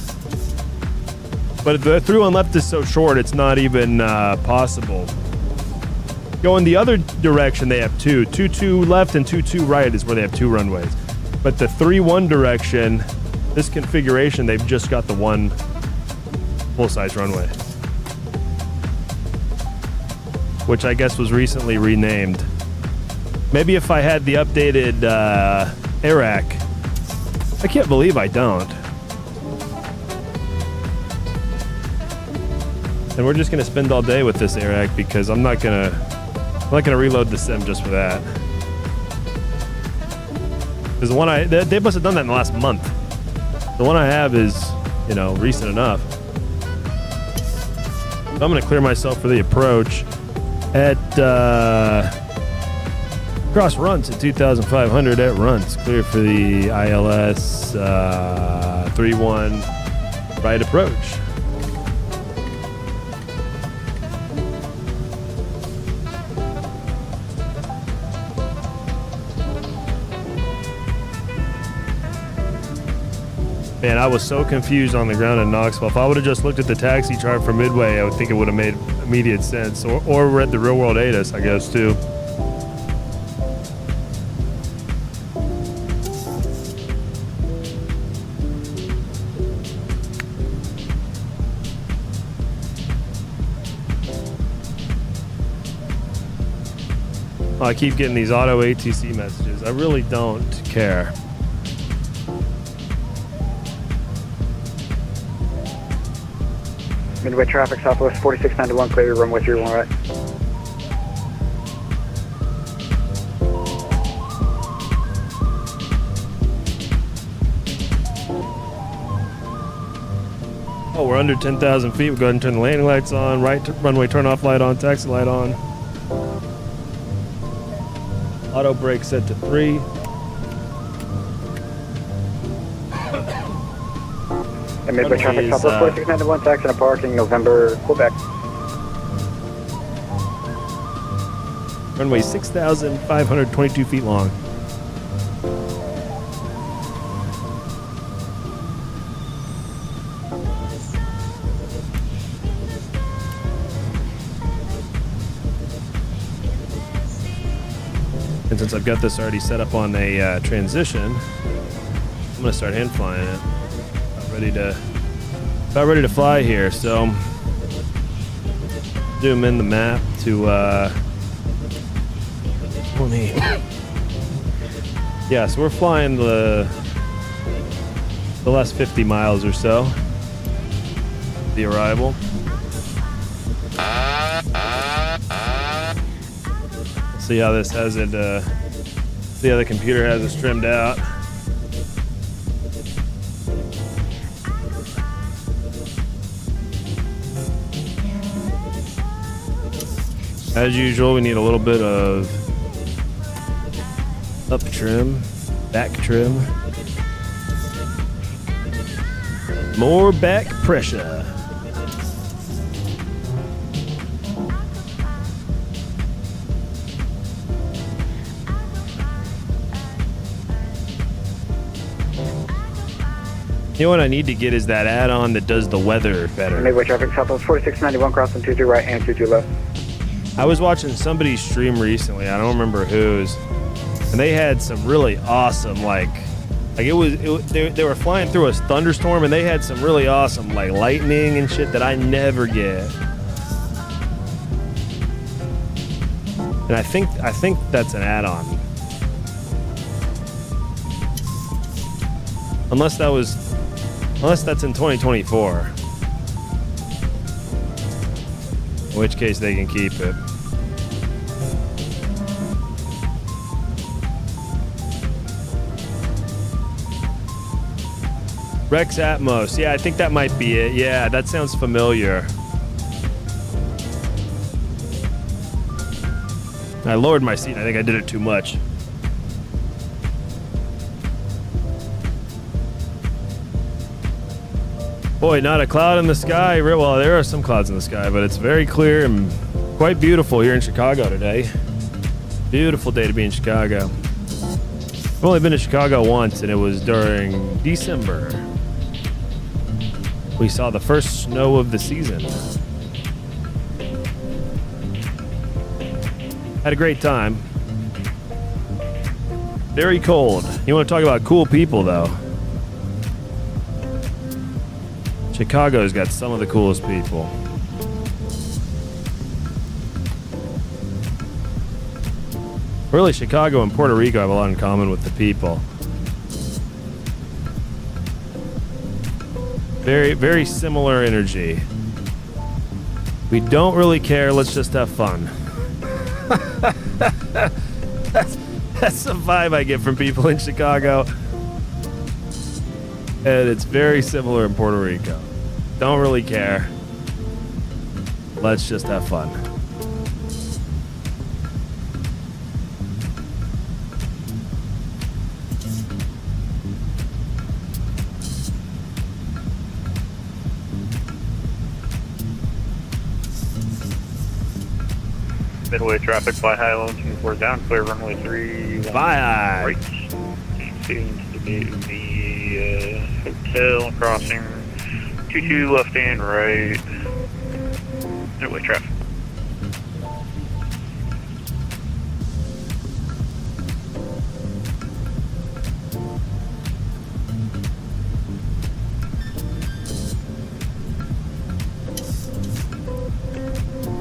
But the 31 left is so short, it's not even possible. Going the other direction, they have two. 2-2 left and 2-2 right is where they have 2 runways. But the 3-1 direction, this configuration, they've just got the one full-size runway. Which I guess was recently renamed. Maybe if I had the updated ARAC. I can't believe I don't. And we're just gonna spend all day with this ARAC because I'm not gonna reload the sim just for that. Because the one they must have done that in the last month. The one I have is, you know, recent enough. So I'm gonna clear myself for the approach at cross Runts at 2,500 at Runts. Clear for the ILS 31 right approach. Man, I was so confused on the ground in Knoxville. If I would have just looked at the taxi chart for Midway, I would think it would have made immediate sense. Or read the real world ATIS, I guess, too. Oh, I keep getting these auto ATC messages. I really don't care. Midway traffic Southwest 4691, clear runway 31 right. Oh, we're under 10,000 feet. We'll go ahead and turn the landing lights on. Right runway turn off light on. Taxi light on. Auto brake set to 3. And Midway traffic Southwest 4691, taxi and parking, November, Quebec. Runway 6,522 feet long. And since I've got this already set up on a transition, I'm gonna start hand flying it. About ready to fly here. So zoom in the map to 20. Yeah, so we're flying the last 50 miles or so. The arrival. See how this has it. See how the computer has it trimmed out. As usual, we need a little bit of up trim, back trim, more back pressure. You know what I need to get is that add-on that does the weather better. Midway traffic, Southwest 4691, crossing 22 right and 22 left. I was watching somebody's stream recently. I don't remember whose, and they had some really awesome they were flying through a thunderstorm, and they had some really awesome lightning and shit that I never get. And I think that's an add-on, unless that's in 2024. In which case they can keep it. Rex Atmos. Yeah, I think that might be it. Yeah, that sounds familiar. I lowered my seat. I think I did it too much. Boy, not a cloud in the sky. Well, there are some clouds in the sky, but it's very clear and quite beautiful here in Chicago today. Beautiful day to be in Chicago. I've only been to Chicago once, and it was during December. We saw the first snow of the season. Had a great time. Very cold. You want to talk about cool people, though? Chicago's got some of the coolest people. Really, Chicago and Puerto Rico have a lot in common with the people. Very, very similar energy. We don't really care, let's just have fun. That's the vibe I get from people in Chicago. And it's very similar in Puerto Rico. Don't really care. Let's just have fun. Midway traffic, fly high, low, 24 down, clear runway 3. Fly high. Right. Heading to the hotel, crossing 22 left and right. Midway traffic.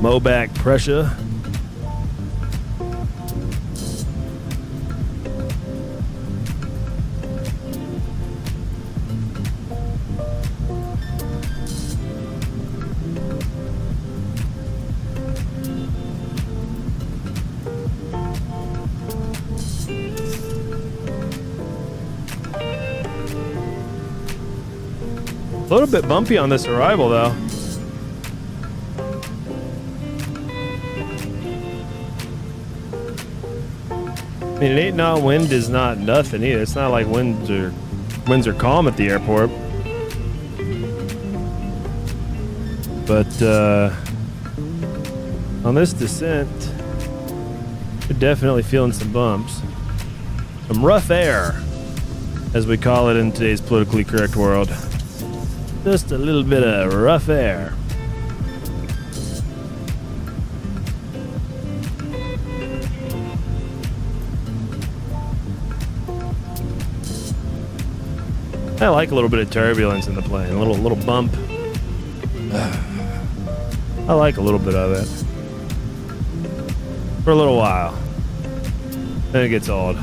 Mobac pressure. A little bit bumpy on this arrival, though. I mean, an 8-knot wind is not nothing either. It's not like winds are calm at the airport. But on this descent, we're definitely feeling some bumps. Some rough air, as we call it in today's politically correct world. Just a little bit of rough air. I like a little bit of turbulence in the plane, a little bump. I like a little bit of it. For a little while. Then it gets old.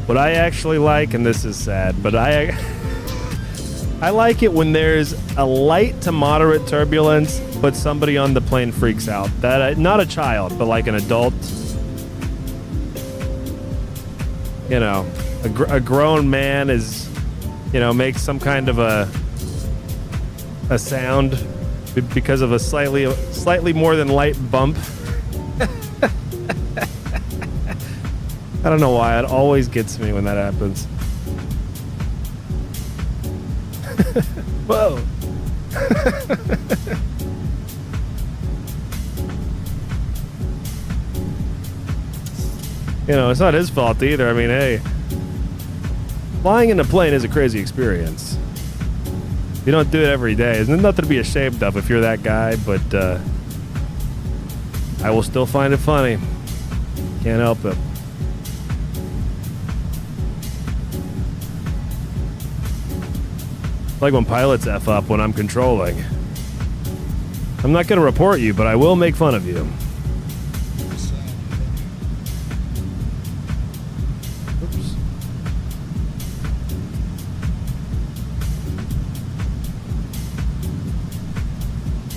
What I actually like, and this is sad, but I like it when there's a light to moderate turbulence, but somebody on the plane freaks out. That not a child, but like an adult. You know, a grown man is, you know, makes some kind of a sound because of a slightly more than light bump. I don't know why, it always gets me when that happens. Whoa. You know, it's not his fault either. I mean, hey, flying in a plane is a crazy experience. You don't do it every day. There's nothing to be ashamed of if you're that guy, but I will still find it funny. Can't help it. Like when pilots F up when I'm controlling. I'm not going to report you, but I will make fun of you. Oops.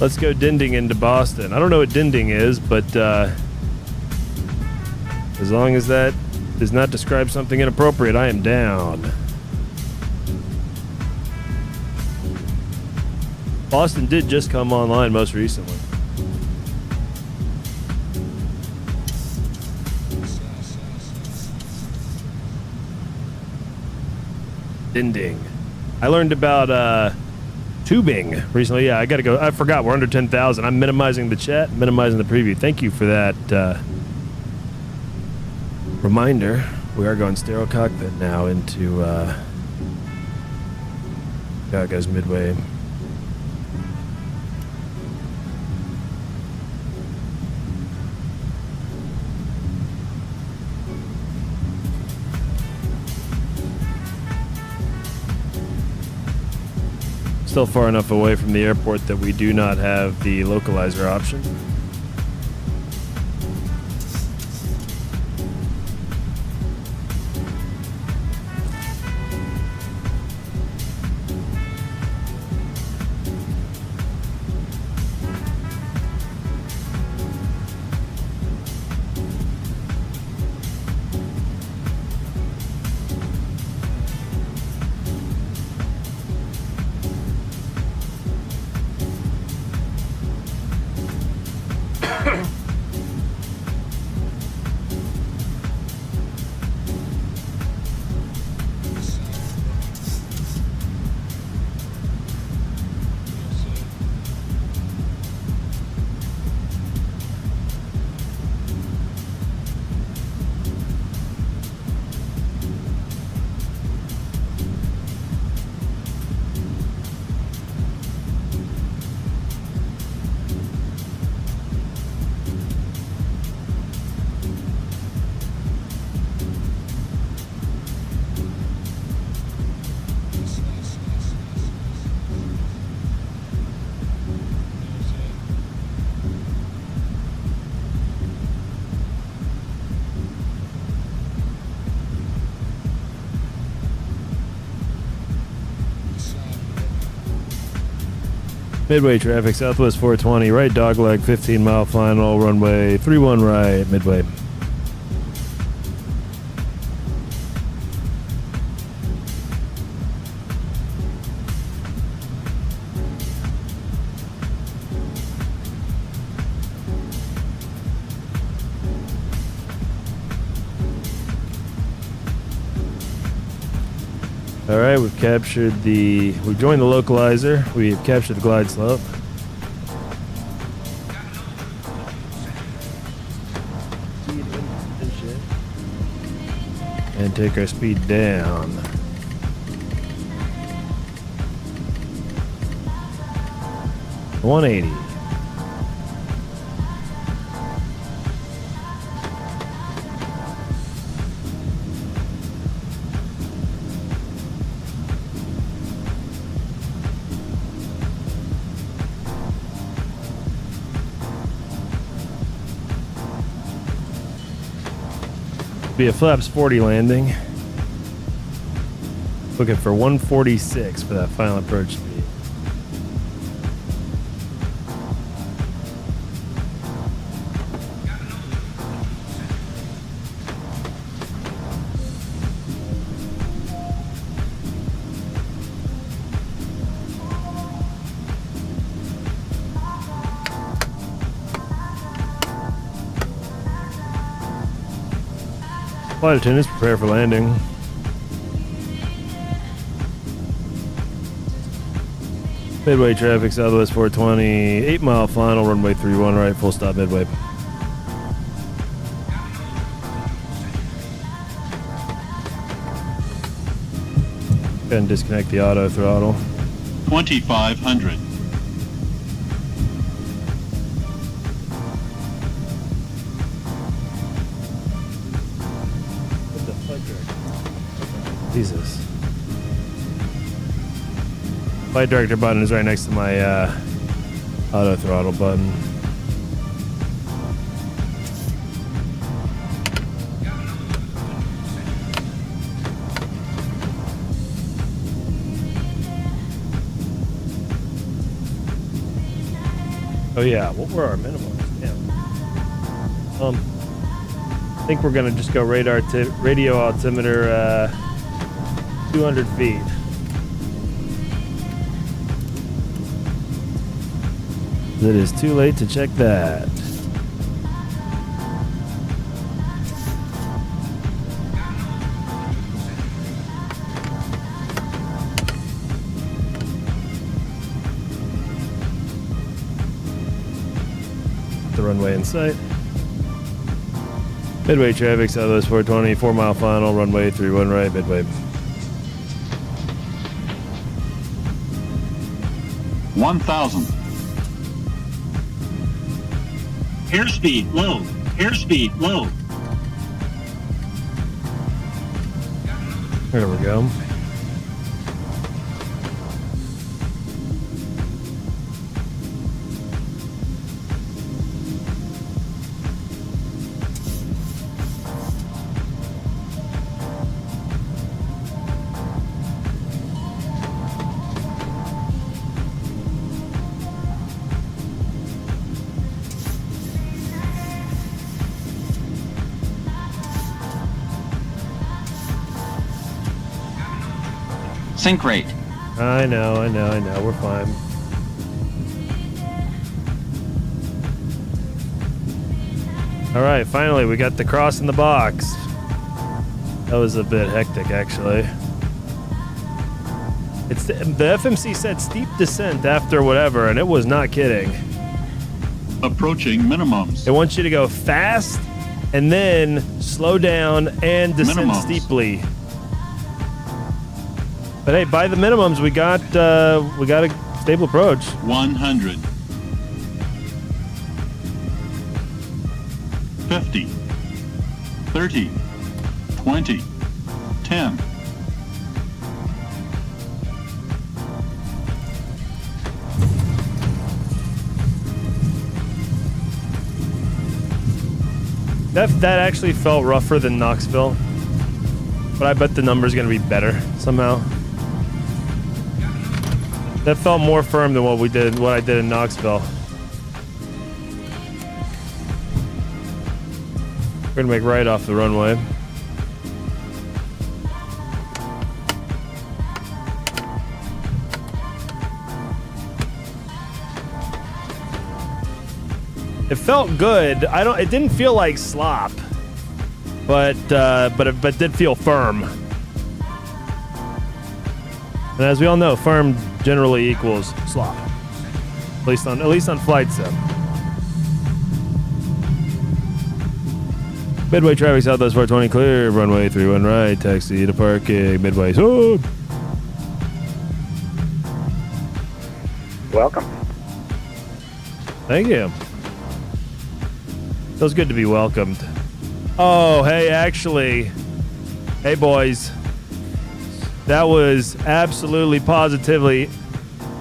Let's go dinding into Boston. I don't know what dinding is, but as long as that does not describe something inappropriate, I am down. Boston did just come online most recently. Dinding. I learned about tubing recently. Yeah, I gotta go. I forgot we're under 10,000. I'm minimizing the chat, minimizing the preview. Thank you for that reminder. We are going stereo cockpit now into yeah, it goes midway. Still far enough away from the airport that we do not have the localizer option. Midway traffic, Southwest 420, right dogleg, 15-mile final, runway 31 right, midway. All right, we've joined the localizer. We've captured the glide slope. And take our speed down. $180. Be a flaps 40 landing. Looking for 146 for that final approach speed. Flight attendants, prepare for landing. Midway traffic, Southwest 420, 8 mile final, runway 31 right, full stop midway. Go ahead and disconnect the auto throttle. 2,500. Jesus. Flight director button is right next to my auto throttle button. Oh yeah, what were our minimums? Damn. I think we're gonna just go radio altimeter 200 feet. It is too late to check that. The runway in sight. Midway traffic, Southwest 420, 4 mile final, runway 31 right, midway. 1,000. Airspeed low. Airspeed low. There we go. Sync rate. I know. We're fine. All right, finally, we got the cross in the box. That was a bit hectic, actually. The FMC said steep descent after whatever, and it was not kidding. Approaching minimums. It wants you to go fast and then slow down and descend steeply. But hey, by the minimums, we got a stable approach. 100. 50. 30. 20. 10. That actually felt rougher than Knoxville, but I bet the number's gonna be better somehow. That felt more firm than what I did in Knoxville. We're gonna make right off the runway. It felt good. It didn't feel like slop, but it did feel firm. And as we all know, firm generally equals slop. At least on flight sim. Midway traffic, Southwest 420 clear, runway 31 right, taxi to parking, midway. Oh. Welcome. Thank you. Feels good to be welcomed. Oh, hey, actually, hey boys, that was absolutely, positively,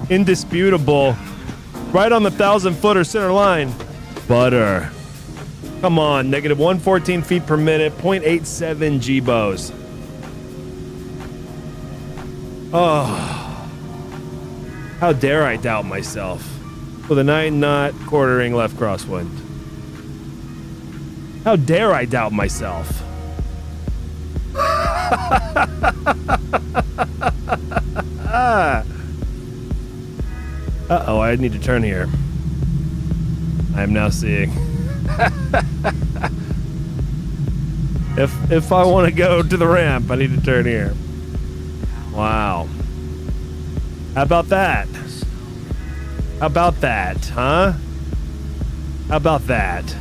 indisputable, right on the 1,000-footer center line. Butter. Come on, negative 114 feet per minute, 0.87 GBOS. Oh, how dare I doubt myself with a 9-knot quartering left crosswind. How dare I doubt myself? Uh-oh, I need to turn here. I am now seeing. If I want to go to the ramp, I need to turn here. Wow. How about that? How about that, huh? How about that?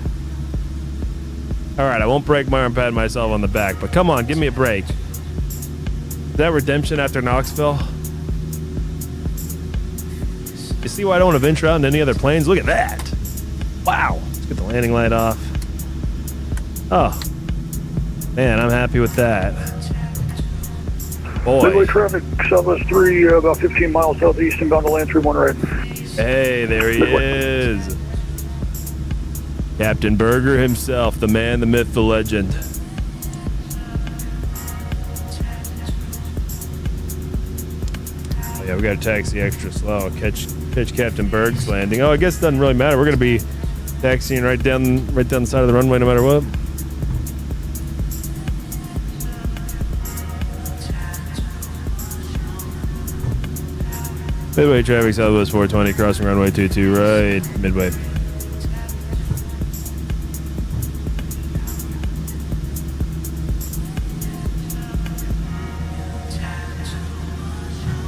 All right, I won't break my arm, pat myself on the back, but come on, give me a break. Is that redemption after Knoxville? You see why I don't want to venture out in any other planes? Look at that. Wow. Let's get the landing light off. Oh. Man, I'm happy with that. Boy. Midway traffic, Southwest 3, about 15 miles southeast, inbound to land 31 right. Hey, there he is. Captain Berger himself, the man, the myth, the legend. Oh, yeah, we got to taxi extra slow. Catch Captain Berg's landing. Oh, I guess it doesn't really matter. We're going to be taxiing right down the side of the runway no matter what. Midway traffic, Southwest 420, crossing runway 22 right, midway.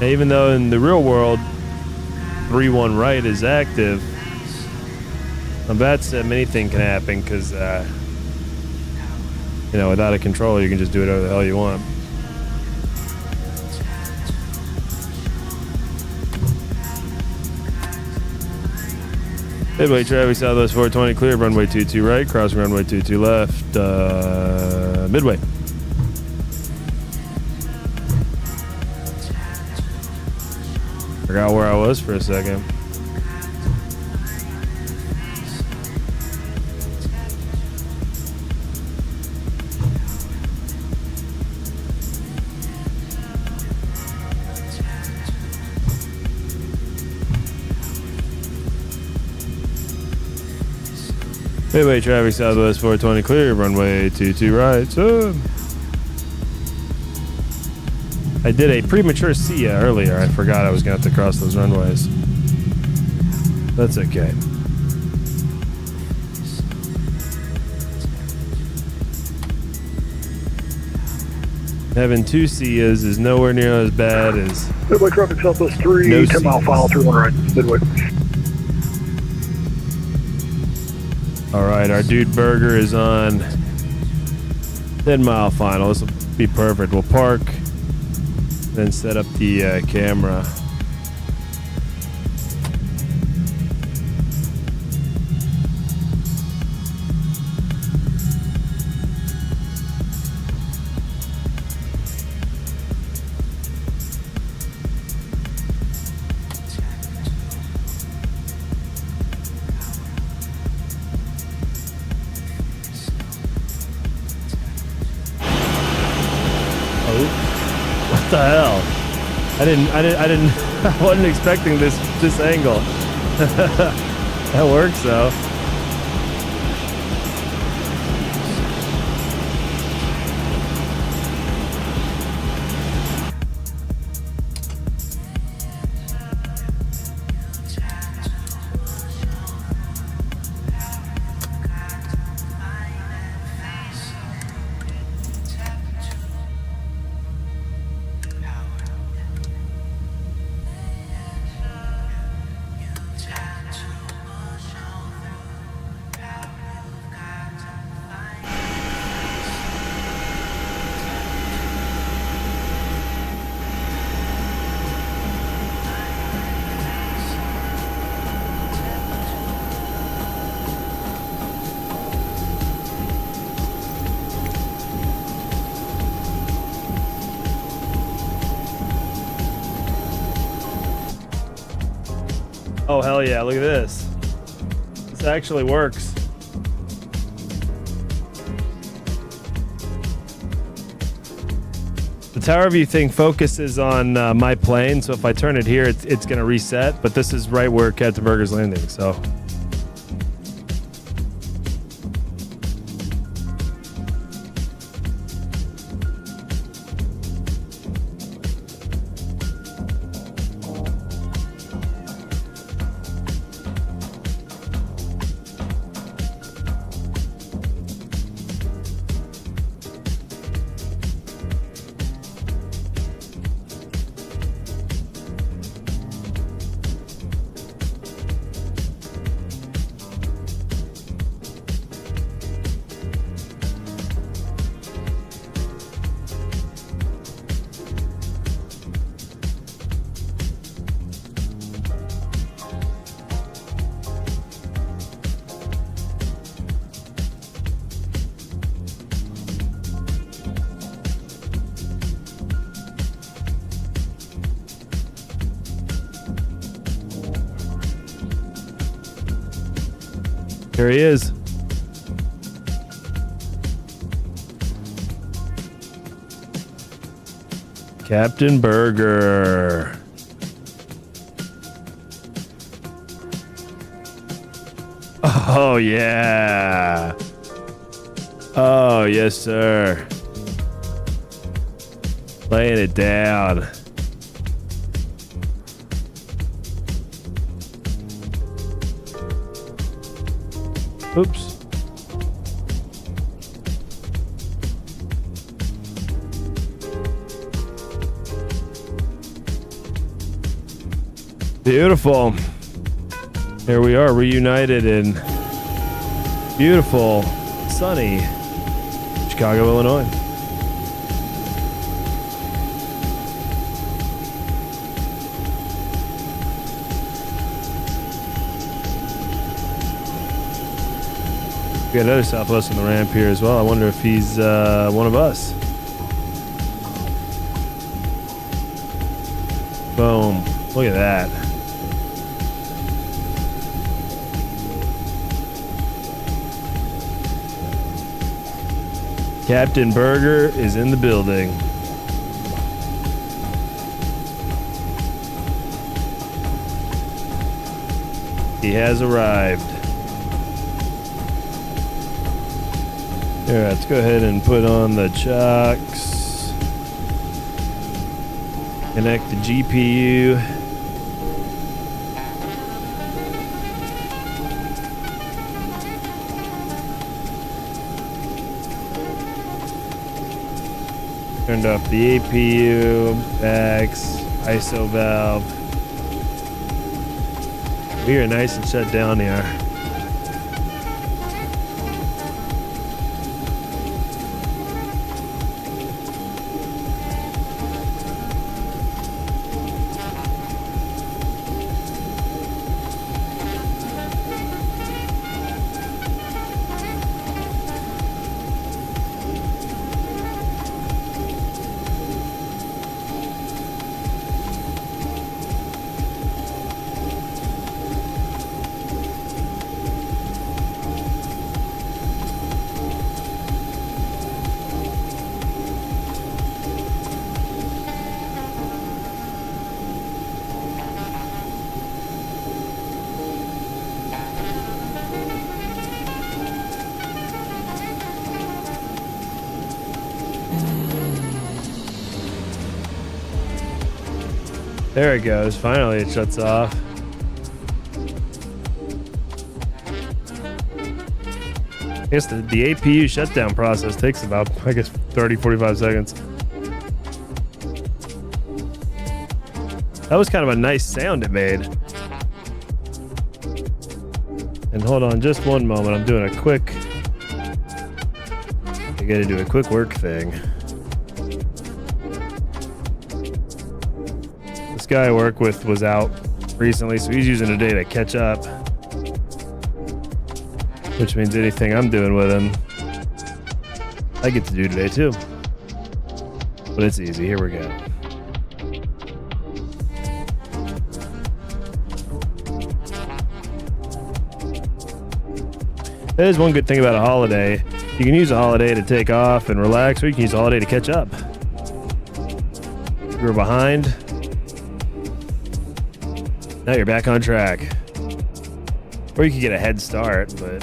Now, even though in the real world, 3-1 right is active, on VATSIM anything can happen because, you know, without a controller, you can just do whatever the hell you want. Midway traffic, Southwest 420, clear, runway 22 right, crossing runway 22 left, midway. Forgot where I was for a second. Midway traffic, Southwest 420, clear, runway 22 right. So I did a premature SIA earlier. I forgot I was going to have to cross those runways. That's okay. Having two SIAs is nowhere near as bad as... Midway traffic, Southwest 3, no 10 mile final, 31 right, midway. All right, our dude Berger is on 10 mile final. This will be perfect. We'll park, then set up the camera. What the hell? I wasn't expecting this angle. That works though. Oh, hell yeah, look at this. This actually works. tower view thing focuses on my plane, so if I turn it here, it's going to reset, but this is right where Captain Burger's landing, so... Here he is. Captain Burger. Oh, yeah. Oh, yes, sir. Laying it down. Oops. Beautiful. Here we are, reunited in beautiful, sunny Chicago, Illinois. We got another Southwest on the ramp here as well. I wonder if he's one of us. Boom. Look at that. Captain Burger is in the building. He has arrived. Here, let's go ahead and put on the chocks. Connect the GPU. Turned off the APU, backs, ISO valve. We are nice and shut down here. There it goes. Finally, it shuts off. I guess the APU shutdown process takes about, 30, 45 seconds. That was kind of a nice sound it made. And hold on just one moment. I'm doing a quick... I gotta do a quick work thing. This guy I work with was out recently, so he's using today to catch up. Which means anything I'm doing with him, I get to do today too. But it's easy. Here we go. That is one good thing about a holiday. You can use a holiday to take off and relax, or you can use a holiday to catch up. You were behind. Now you're back on track. Or you could get a head start, but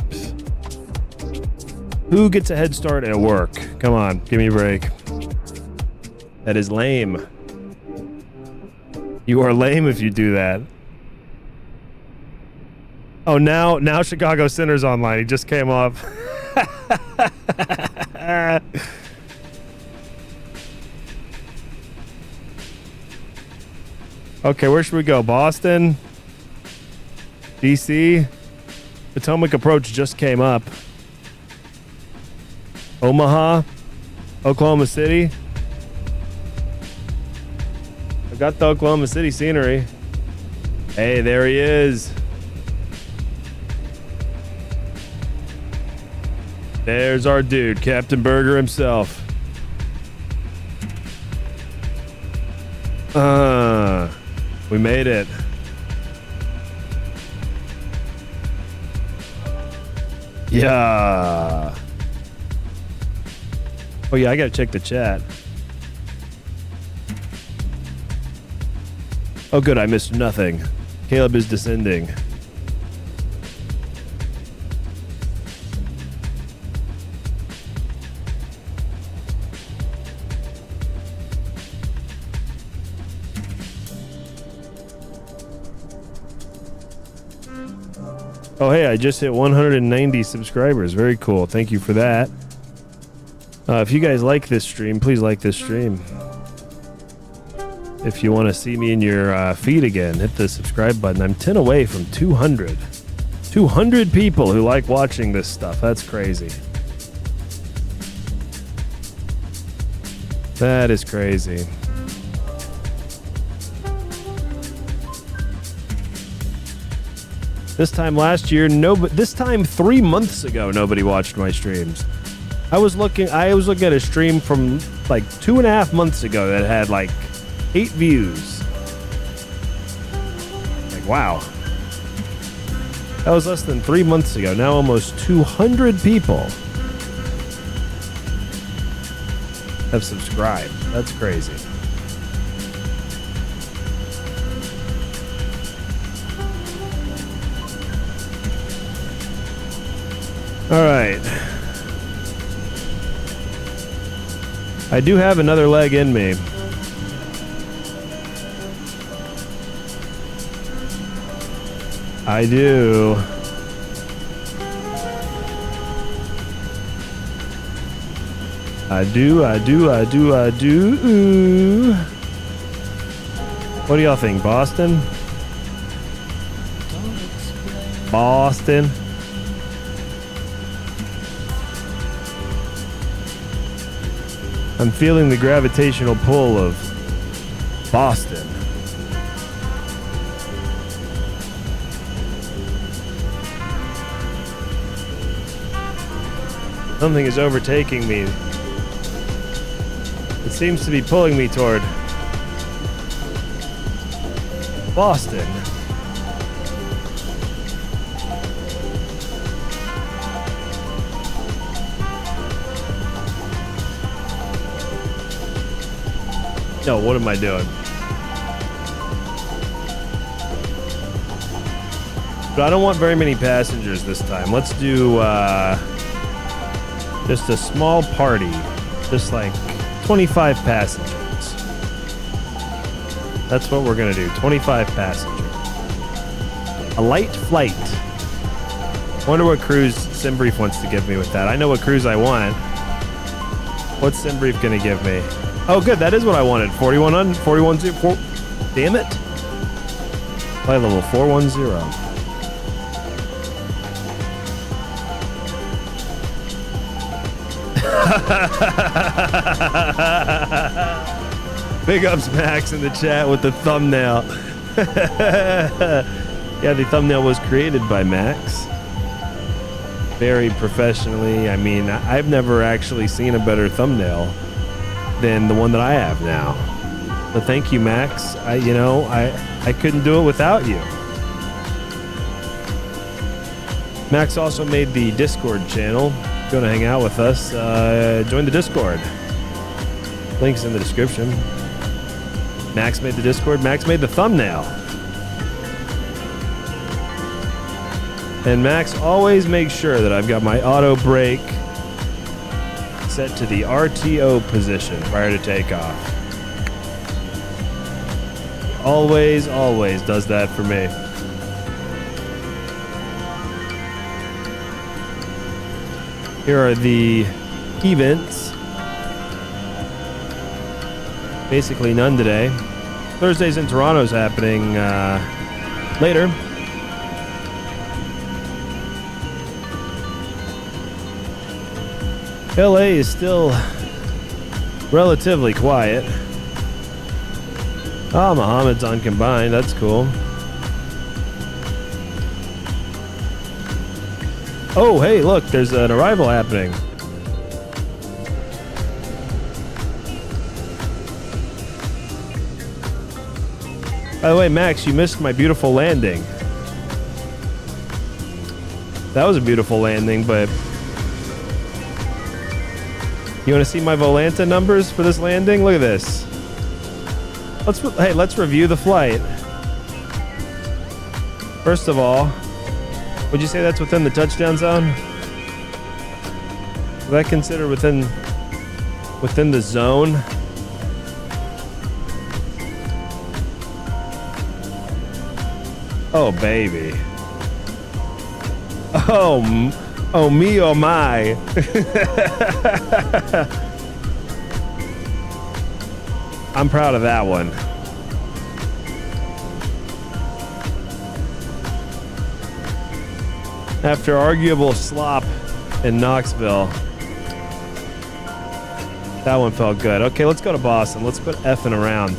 who gets a head start at work? Come on, give me a break. That is lame. You are lame if you do that. Oh, now Chicago Center's online. He just came off. Okay, where should we go? Boston? DC? Potomac Approach just came up. Omaha? Oklahoma City? I got the Oklahoma City scenery. Hey, there he is. There's our dude, Captain Burger himself. We made it. Yeah. Oh yeah, I gotta check the chat. Oh good, I missed nothing. Caleb is descending. Oh, hey, I just hit 190 subscribers. Very cool. Thank you for that. If you guys like this stream, please like this stream. If you want to see me in your feed again, hit the subscribe button. I'm 10 away from 200. 200 people who like watching this stuff. That's crazy. That is crazy. This time last year, this time 3 months ago, nobody watched my streams. I was looking at a stream from like 2.5 months ago that had like 8 views. Like, wow. That was less than 3 months ago. Now almost 200 people have subscribed. That's crazy. All right. I do have another leg in me. I do. I do. What do y'all think? Boston? Boston? I'm feeling the gravitational pull of Boston. Something is overtaking me. It seems to be pulling me toward Boston. No, what am I doing? But I don't want very many passengers this time. Let's do just a small party. Just like 25 passengers. That's what we're gonna do. 25 passengers. A light flight. Wonder what cruise SimBrief wants to give me with that. I know what cruise I want. What's SimBrief gonna give me? Oh, good. That is what I wanted. 410. Damn it. Flight level 410. Big ups, Max, in the chat with the thumbnail. Yeah, the thumbnail was created by Max. Very professionally. I mean, I've never actually seen a better thumbnail than the one that I have now. But thank you, Max. I couldn't do it without you. Max also made the Discord channel. If you want to hang out with us, join the Discord. Link's in the description. Max made the Discord. Max made the thumbnail. And Max always makes sure that I've got my auto brake set to the RTO position prior to takeoff. Always, always does that for me. Here are the events. Basically none today. Thursdays in Toronto's happening later. LA is still relatively quiet. Oh, Mohammed's on combined. That's cool. Oh, hey, look, there's an arrival happening. By the way, Max, you missed my beautiful landing. That was a beautiful landing, but you want to see my Volanta numbers for this landing? Look at this. Let's review the flight. First of all, would you say that's within the touchdown zone? Is that considered within the zone? Oh, baby. Oh me, oh my. I'm proud of that one. After arguable slop in Knoxville, that one felt good. Okay, let's go to Boston. Let's quit effing around.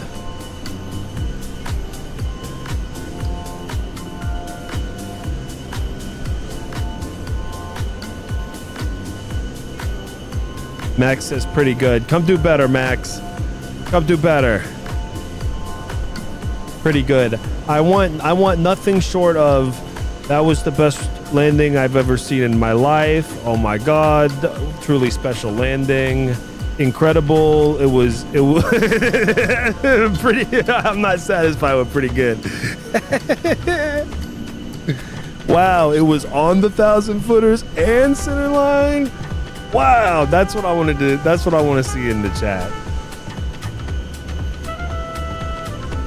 Max says pretty good. Come do better, Max. Come do better. Pretty good. I want nothing short of that was the best landing I've ever seen in my life. Oh my God. Truly special landing. Incredible. It was pretty. I'm not satisfied with pretty good. Wow, it was on the 1,000-footers and center line. Wow, that's what I want to do. That's what I want to see in the chat.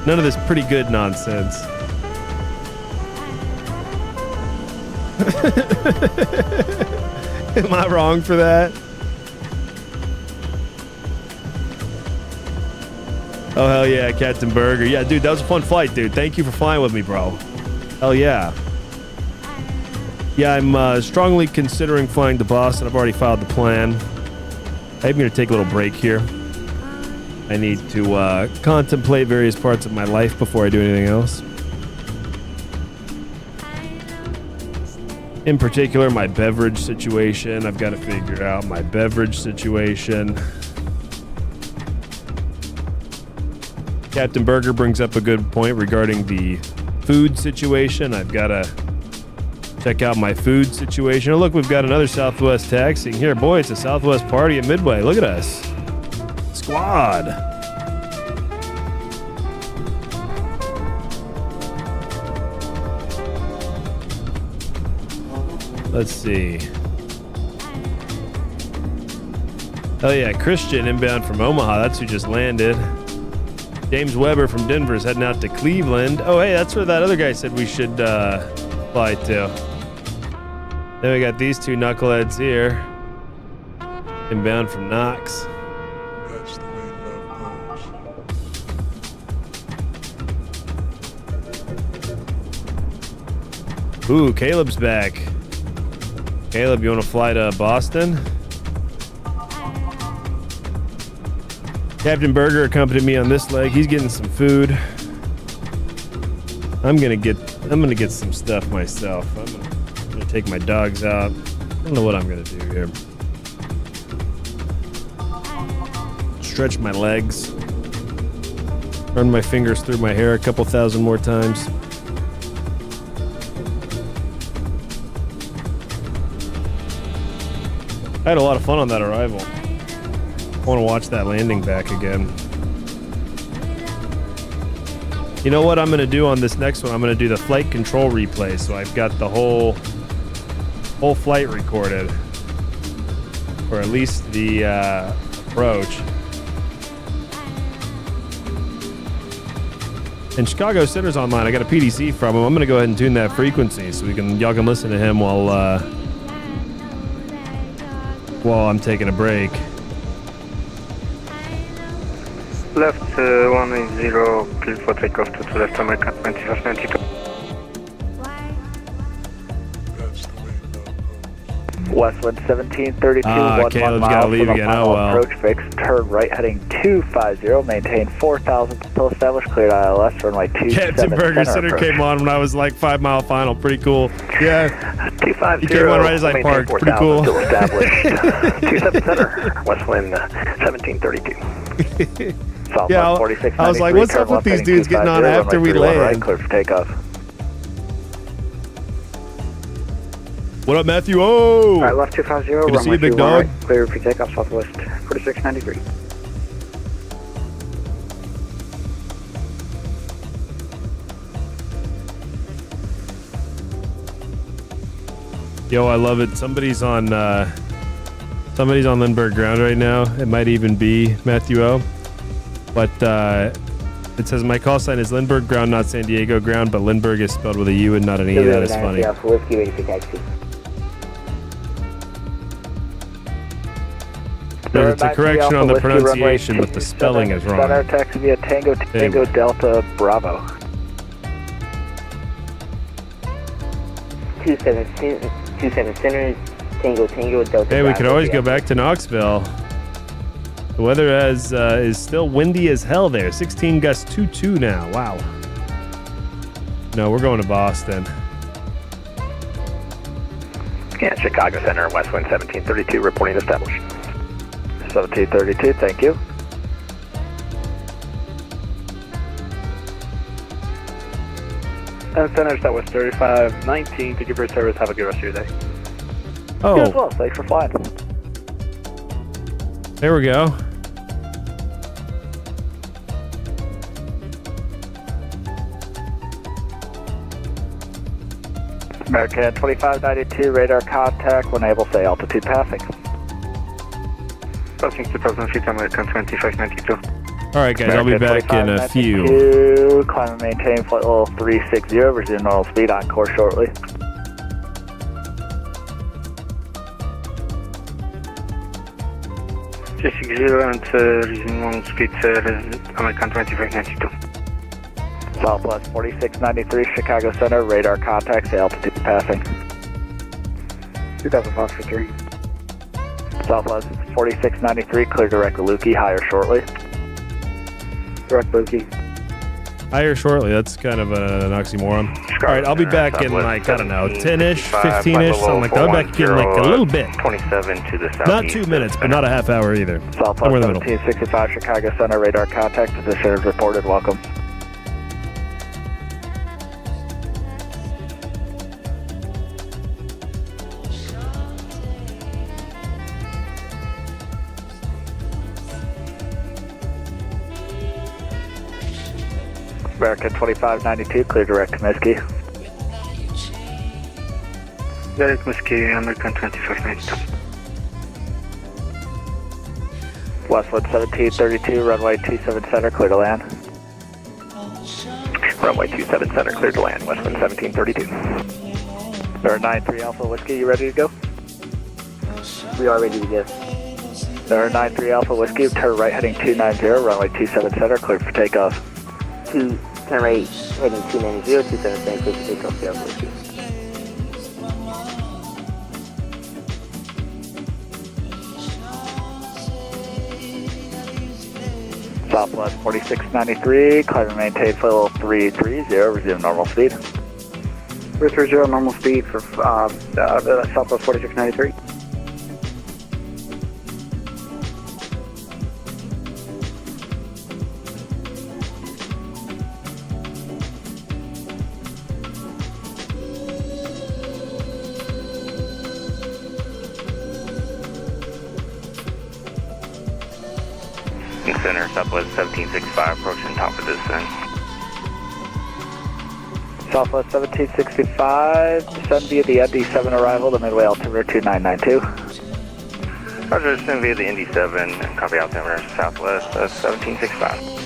None of this pretty good nonsense. Am I wrong for that? Oh, hell yeah, Captain Burger. Yeah, dude, that was a fun flight, dude. Thank you for flying with me, bro. Hell yeah. Yeah, I'm strongly considering flying to Boston. I've already filed the plan. I'm going to take a little break here. I need to contemplate various parts of my life before I do anything else. In particular, my beverage situation. I've got to figure out my beverage situation. Captain Burger brings up a good point regarding the food situation. I've got to check out my food situation. Oh, look, we've got another Southwest taxiing here. Boy, it's a Southwest party at Midway. Look at us. Squad. Let's see. Oh yeah, Christian inbound from Omaha. That's who just landed. James Weber from Denver is heading out to Cleveland. Oh hey, that's where that other guy said we should fly to. Then we got these two knuckleheads here. Inbound from Knox. That's the way love goes. Ooh, Caleb's back. Caleb, you want to fly to Boston? Captain Burger accompanied me on this leg. He's getting some food. I'm gonna get some stuff myself. I'm gonna take my dogs out. I don't know what I'm gonna do here. Stretch my legs. Run my fingers through my hair a couple thousand more times. I had a lot of fun on that arrival. I want to watch that landing back again. You know what I'm going to do on this next one? I'm going to do the flight control replay. So I've got the whole flight recorded. Or at least the approach. And Chicago Center's online. I got a PDC from him. I'm going to go ahead and tune that frequency so y'all can listen to him while I'm taking a break. Left 180, clear for takeoff to left American 2592. That's the way to go. Westwind 1732, 1 Caleb's mile gotta leave from the again. final Oh, well. approach fix. Turn right heading 250, maintain 4,000 until established, cleared ILS, runway 27 Captain Burger Center approach. came on when I was like 5 mile final. Pretty cool. Yeah. 250. He came on right as I parked. Pretty cool. Until established. 27 center. Westwind 1732. Yeah, I was like, what's up with these dudes getting on after we land? Right, clear for takeoff. What up, Matthew? Oh! All right, left 250, Good to see you, big dog. right, clear for takeoff, southwest 4693. Yo, I love it. Somebody's on Lindbergh ground right now. It might even be Matthew O. But it says my call sign is Lindbergh ground, not San Diego ground, but Lindbergh is spelled with a U and not an E. That is funny. But it's a correction on the pronunciation, but the spelling is wrong. Center, taxi via Tango Delta Bravo. 27 Center, Tango Delta. Hey, we could always go back to Knoxville. The weather is still windy as hell there. 16 gust 2-2 now. Wow. No, we're going to Boston. Yeah, Chicago Center, Westwind 1732, reporting established. 1732, thank you. And Center, that was 3519. Thank you for your service. Have a good rest of your day. Oh. You as well. Thanks for flying. There we go. American 2592, radar contact when able, say altitude passing. Passing 2,000 feet, American 2592. All right, guys, I'll be back in a few. Climb and maintain flight level 360, resume normal speed on course shortly. and resume normal speed, American 2592. Southwest 4693, Chicago Center, radar contact, say altitude passing. 2000 Fox Victory. Southwest 4693, clear direct Lukey, higher shortly. Direct Lukey. Higher shortly, that's kind of an oxymoron. All right, I'll be back in like, I don't know, 10-ish, 15-ish, something like that. I'll be back in like a little bit. 27 to the south. Not 2 minutes, but not a half hour either. Southwest Somewhere in the middle. 1765, Chicago Center, radar contact, position is reported, welcome. American 2592, clear direct Comiskey. Direct Comiskey, American 2592. Westwood 1732, runway 27 center, clear to land. Runway 27 center, clear to land, Westwind 1732. There 93 Alpha Whiskey, you ready to go? We are ready to go. There 93 Alpha Whiskey, turn right heading 290, runway 27 center, clear for takeoff. Turn right heading 290, 27 center, clear for takeoff, Alpha Whiskey. Southwest 4693, climb and maintain flight level 330, resume normal speed. 330, normal speed for Southwest 4693. Center, Southwest 1765, approaching top of descent. Southwest 1765, descend via the ND7 arrival to Midway altimeter 2992. Roger, descend via the Indy 7, copy altimeter Southwest 1765.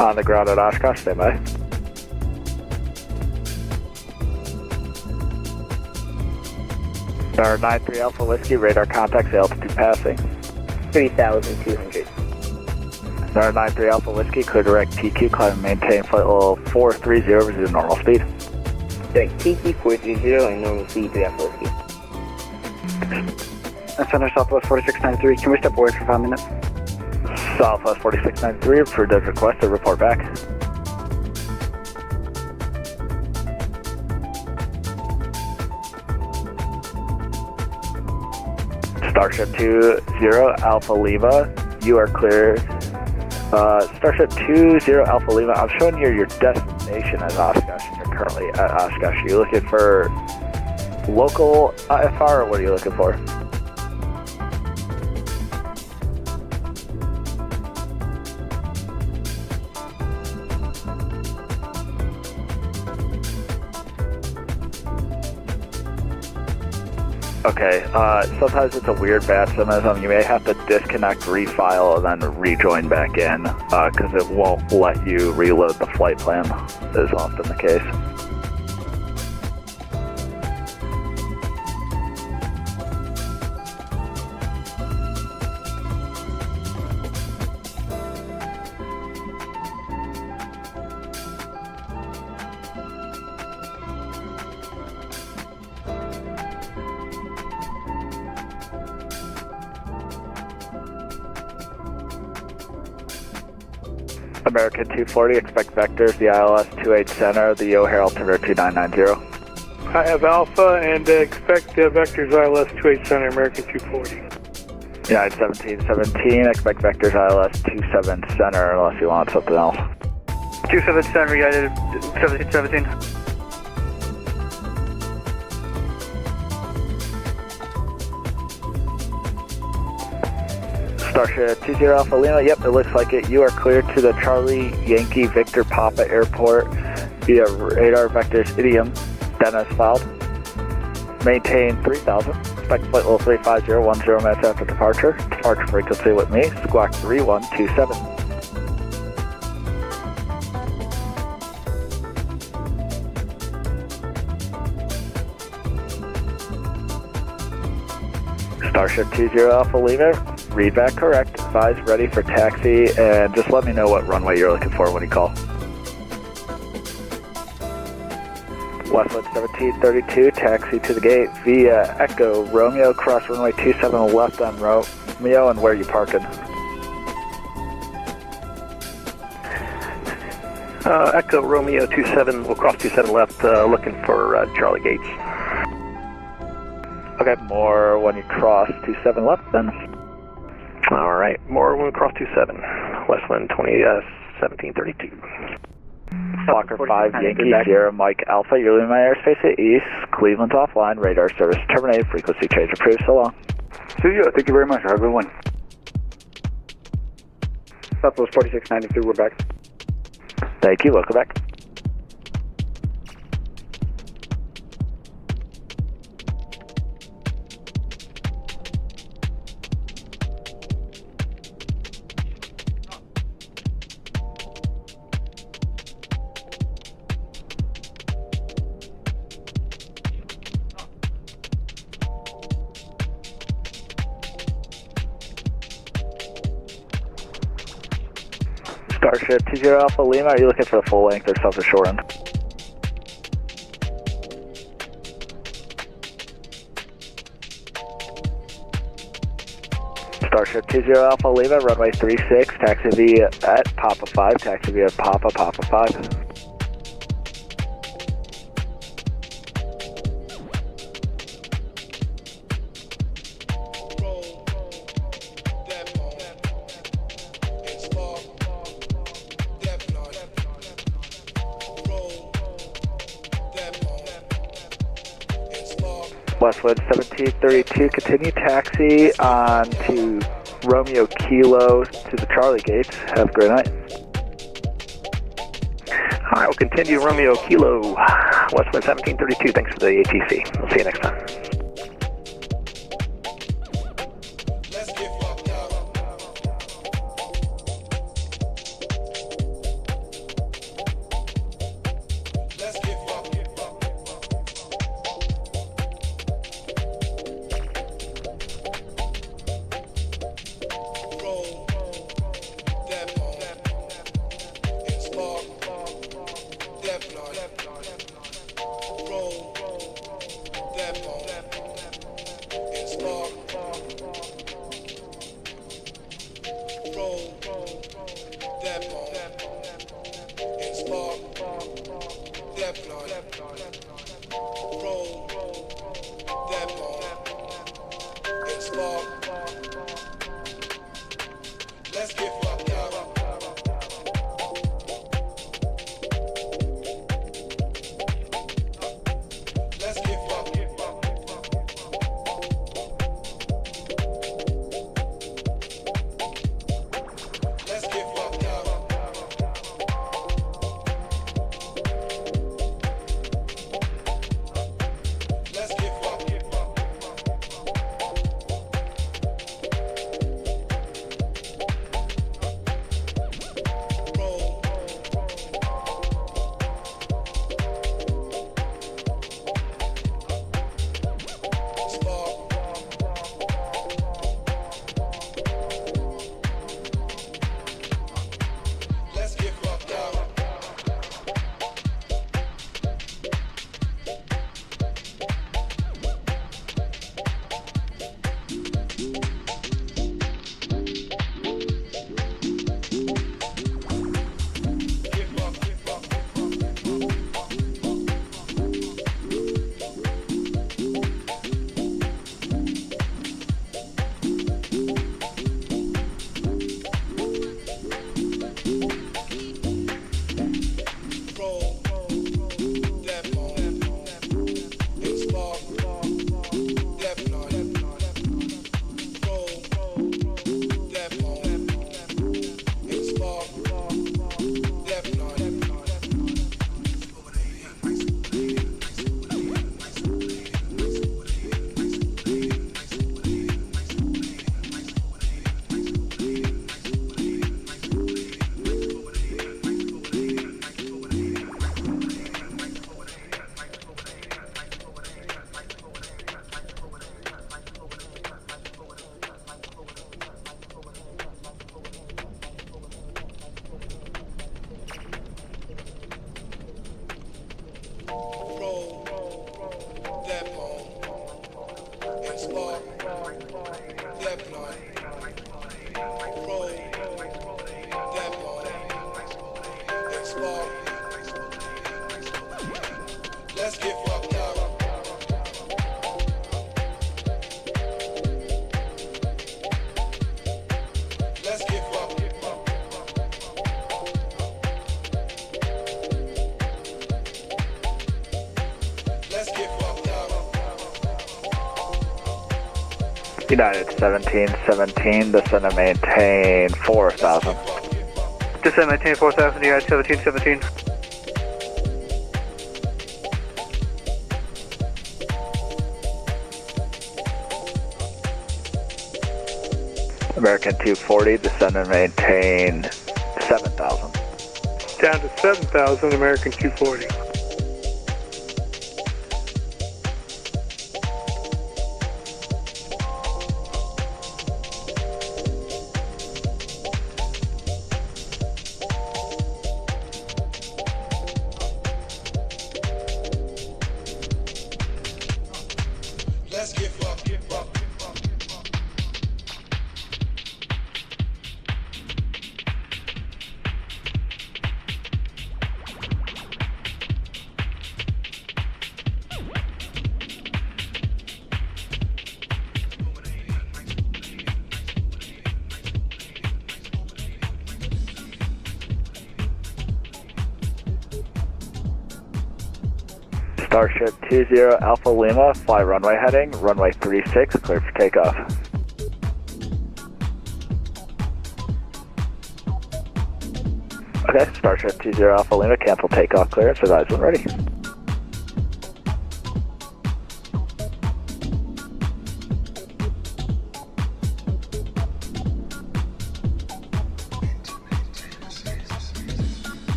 On the ground at Oshkosh, stand by. Star 93 Alpha Whiskey, radar contacts, altitude passing. 3,200. Star 93 Alpha Whiskey, clear direct TQ, climb and maintain flight level 430, resume normal speed. Direct TQ 430 and normal speed 3 Alpha Whiskey. That's under Southwest 4693, can we step away for 5 minutes? Southwest 4693, approved as requested, report back. Starship 20 Alpha Lima, you are clear. Starship 20 Alpha Lima, I'm showing you your destination as Oshkosh, and you're currently at Oshkosh. Are you looking for local IFR, or what are you looking for? Okay, sometimes it's a weird VATSIM. You may have to disconnect, refile, and then rejoin back in, because it won't let you reload the flight plan, is often the case. American 240, expect vectors, the ILS 28 center, the O'Hare altimeter 2990. I have Alpha and expect vectors ILS 28 center, American 240. United 1717, expect vectors ILS 27 center unless you want something else. 27 center, United 1717. Starship 20 Alpha Lima, yep, it looks like it. You are cleared to the Charlie Yankee Victor Papa Airport via radar vectors idiom, Dennis filed. Maintain 3000, expect flight level 350, 10 minutes after departure. Departure frequency with me, squawk 3127. Starship 20 Alpha Lima, read back correct, advise ready for taxi, and just let me know what runway you're looking for when you call. Westwood 1732, taxi to the gate via Echo Romeo, cross runway 27 left on Romeo, and where are you parking? Echo Romeo 27, we'll cross 27 left, looking for Charlie Gates. Okay, more when you cross 27 left then. All right, more when we cross 27, Westland 1732. Fokker 5 Yankee Sierra Mike Alpha, you're leaving my airspace at east, Cleveland's offline, radar service terminated, frequency change approved, so long. See you, thank you very much, have a good one. Southwest 4693, we're back. Thank you, welcome back. Starship 20 Alpha Lima, are you looking for the full length or self the short end? Starship 20 Alpha Lima, runway 36, taxi via at Papa 5, taxi via Papa 5. Westwood 1732, continue taxi on to Romeo Kilo to the Charlie gates. Have a great night. All right, we'll continue Romeo Kilo, Westwood 1732. Thanks for the ATC. We'll see you next time. United 1717, descend and maintain 4,000. Descend maintain 4,000, United 1717. American 240, descend and maintain 7,000. Down to 7,000, American 240. Starship 20 Alpha Lima, fly runway heading, runway 36, clear for takeoff. Okay, Starship 20 Alpha Lima, cancel takeoff clearance, advise when ready.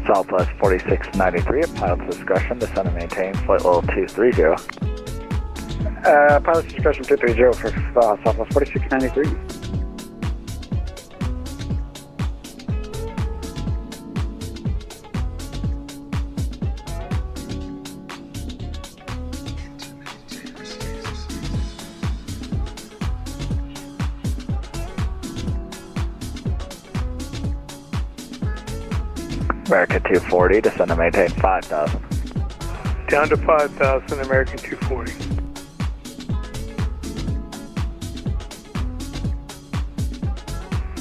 Southwest 4693 at pilot's discretion, descend and maintain flight level 230. Pilot's discretion 230 for Southwest 4693. American 240, descend and maintain 5,000. Down to 5,000, American 240.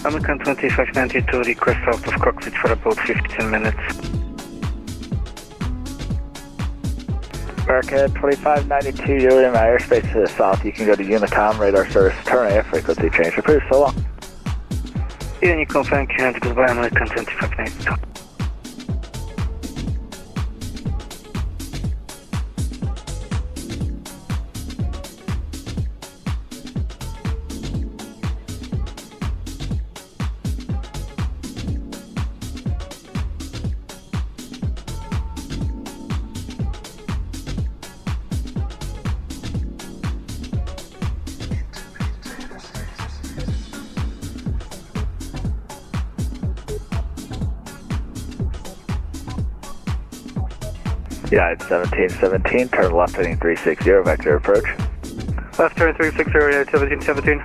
American 2592, request out of cockpit for about 15 minutes. American 2592, you're in my airspace to the south. You can go to Unicom, radar service, turn air, frequency change. Approved, so long. Unicom, thank you, and goodbye, American 2592. United 1717, turn left heading 360, vector approach. Left turn 360, United 1717.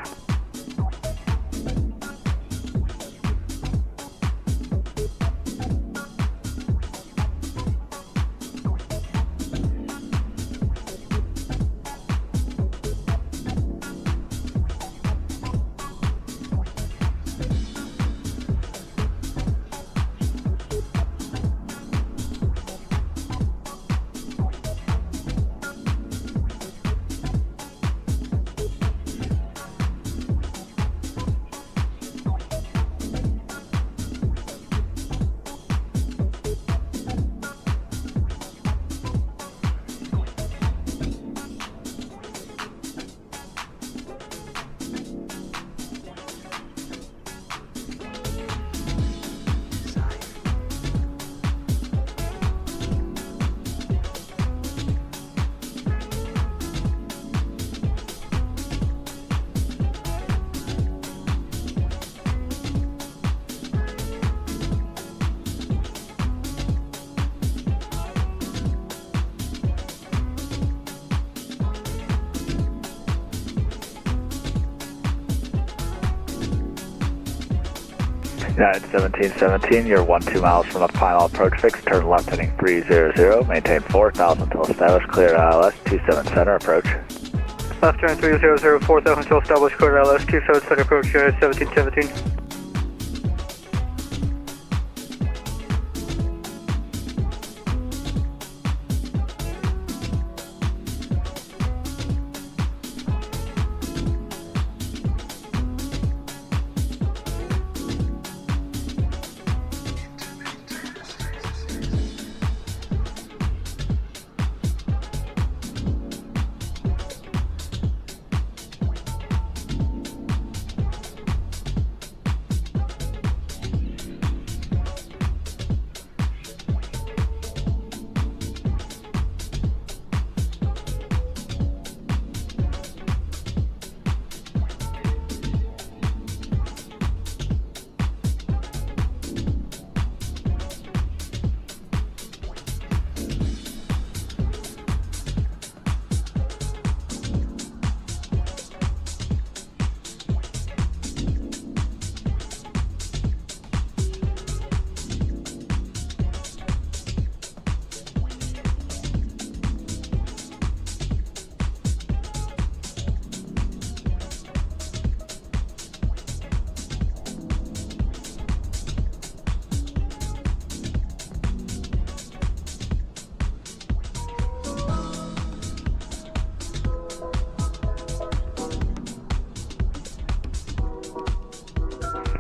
United 1717, you're 12 miles from the final approach fix, turn left heading 300, maintain 4,000 until established, clear ILS 27 center approach. Left turn 300, 4,000 until established, clear ILS 27 center approach, United 1717.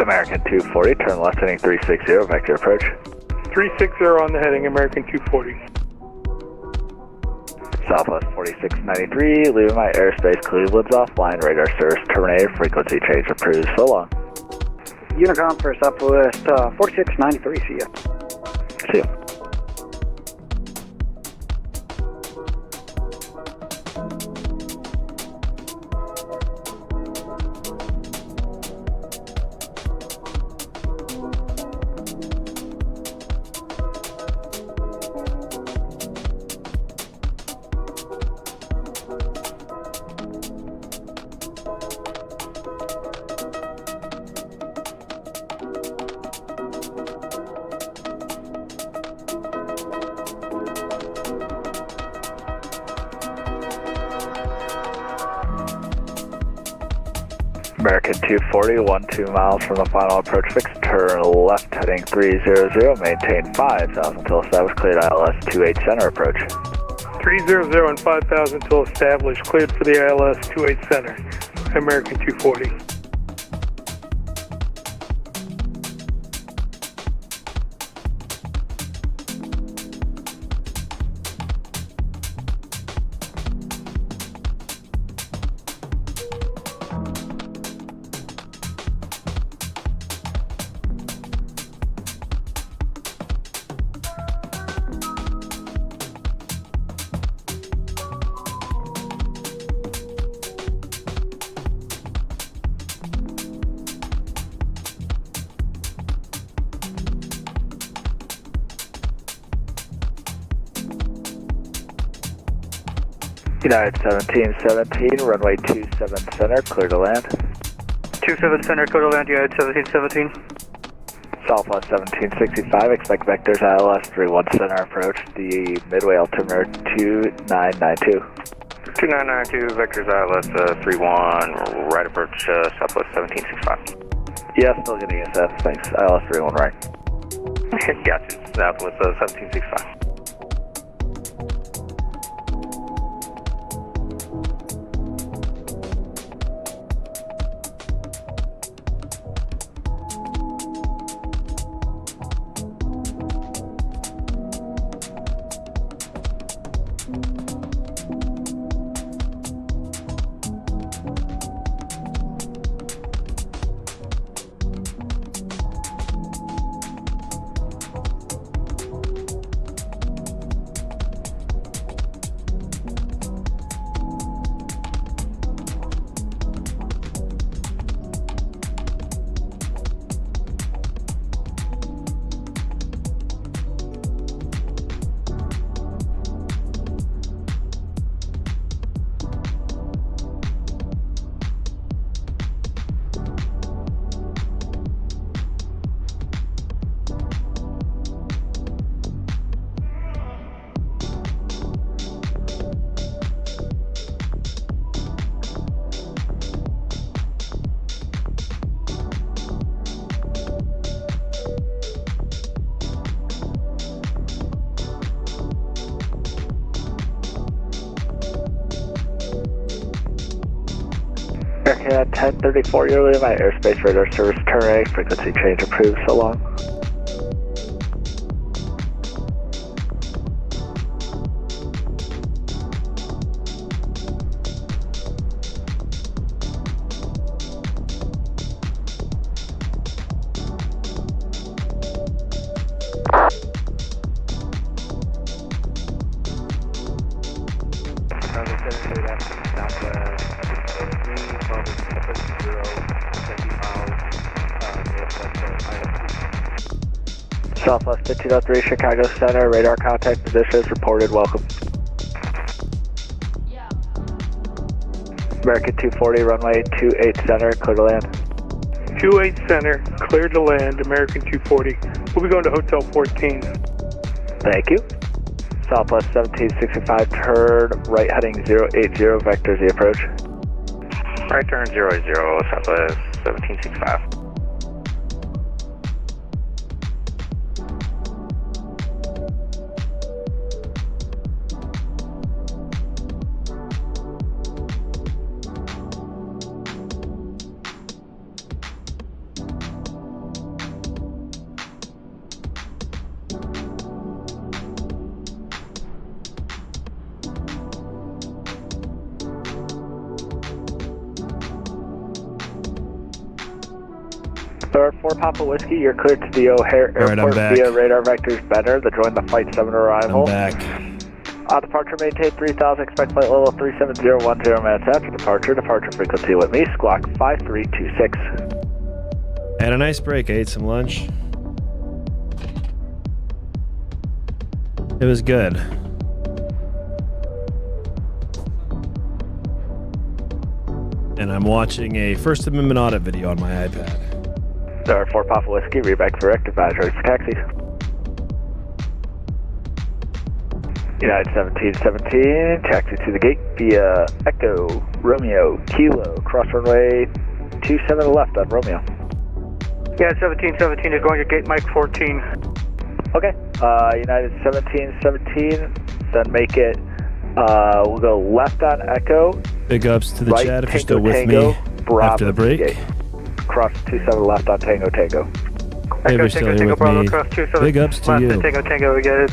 American 240, turn left heading 360, vector approach. 360 on the heading, American 240. Southwest 4693, leaving my airspace, Cleveland's offline, radar service terminated, frequency change approved, so long. Unicom for Southwest 4693, see ya. See ya. American 240, 12 miles from the final approach fix, turn left heading 300, maintain 5,000 until established, cleared ILS 28 center approach. 300 and 5,000 until established, cleared for the ILS 28 center, American 240. United 1717, runway 27 center, clear to land. 27 center, clear to land, United 1717. Southwest 1765, expect vectors ILS 31 center approach, the midway altimeter 2992. 2992, vectors ILS 31, right approach, Southwest 1765. Yeah, still getting SF, thanks. ILS 31 right. Gotcha, Southwest 1765. American 1034, you're leaving my airspace, radar service terminate, frequency change approved, so long. Southwest 1503, Chicago Center, radar contact positions reported, welcome. American 240, runway 28 center, clear to land. 28 center, clear to land, American 240. We'll be going to Hotel 14. Thank you. Southwest 1765, turn right heading 080, vector Z approach. Right turn 00, Southwest 1765. Star 4 Papa Whiskey, you're cleared to the O'Hare All right, I'm Airport back. via radar vectors Benner, the join the flight 7 arrival. I'm back. Departure maintain 3000, expect flight level 37010 minutes after departure. Departure frequency with me, squawk 5326. Had a nice break. I ate some lunch. It was good. And I'm watching a First Amendment audit video on my iPad. Star 4 Papa Whiskey, reback for rectified, ready for taxi. United 1717, taxi to the gate via Echo, Romeo, Kilo, cross runway 27 left on Romeo. Yeah, 1717 is going to gate Mike 14. Okay, United 1717, then make it, we'll go left on Echo. Big ups to the right, chat if you're Tango, still with Tango, me Bravo, after the break. gate. Cross 27 left on Tango, Tango. If you're still here with me, big ups to you. Tango, Tango, we get it.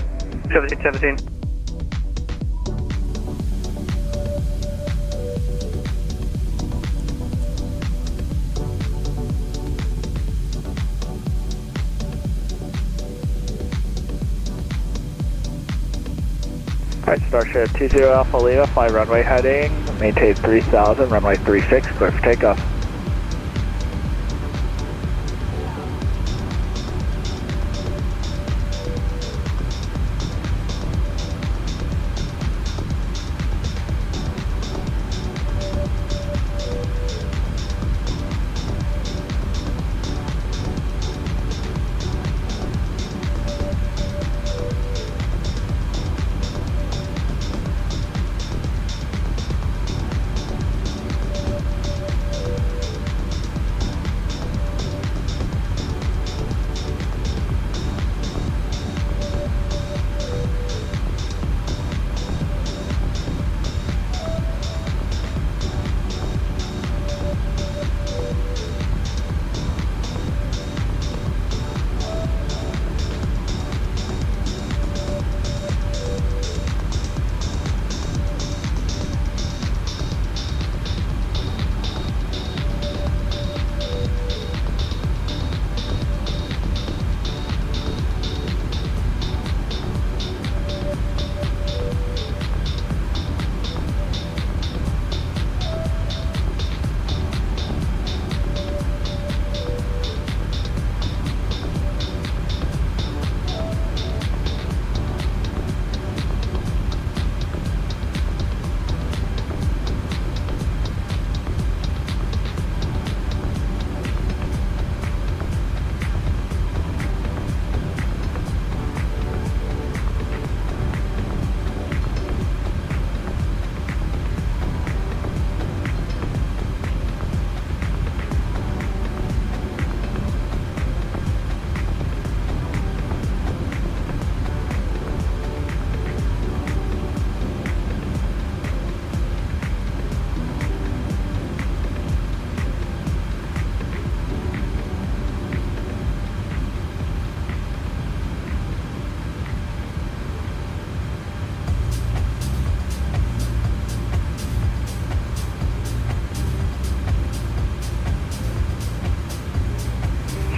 1717. Alright, Starship 20 Alpha Lima, fly runway heading, maintain 3000, runway 36, clear for takeoff.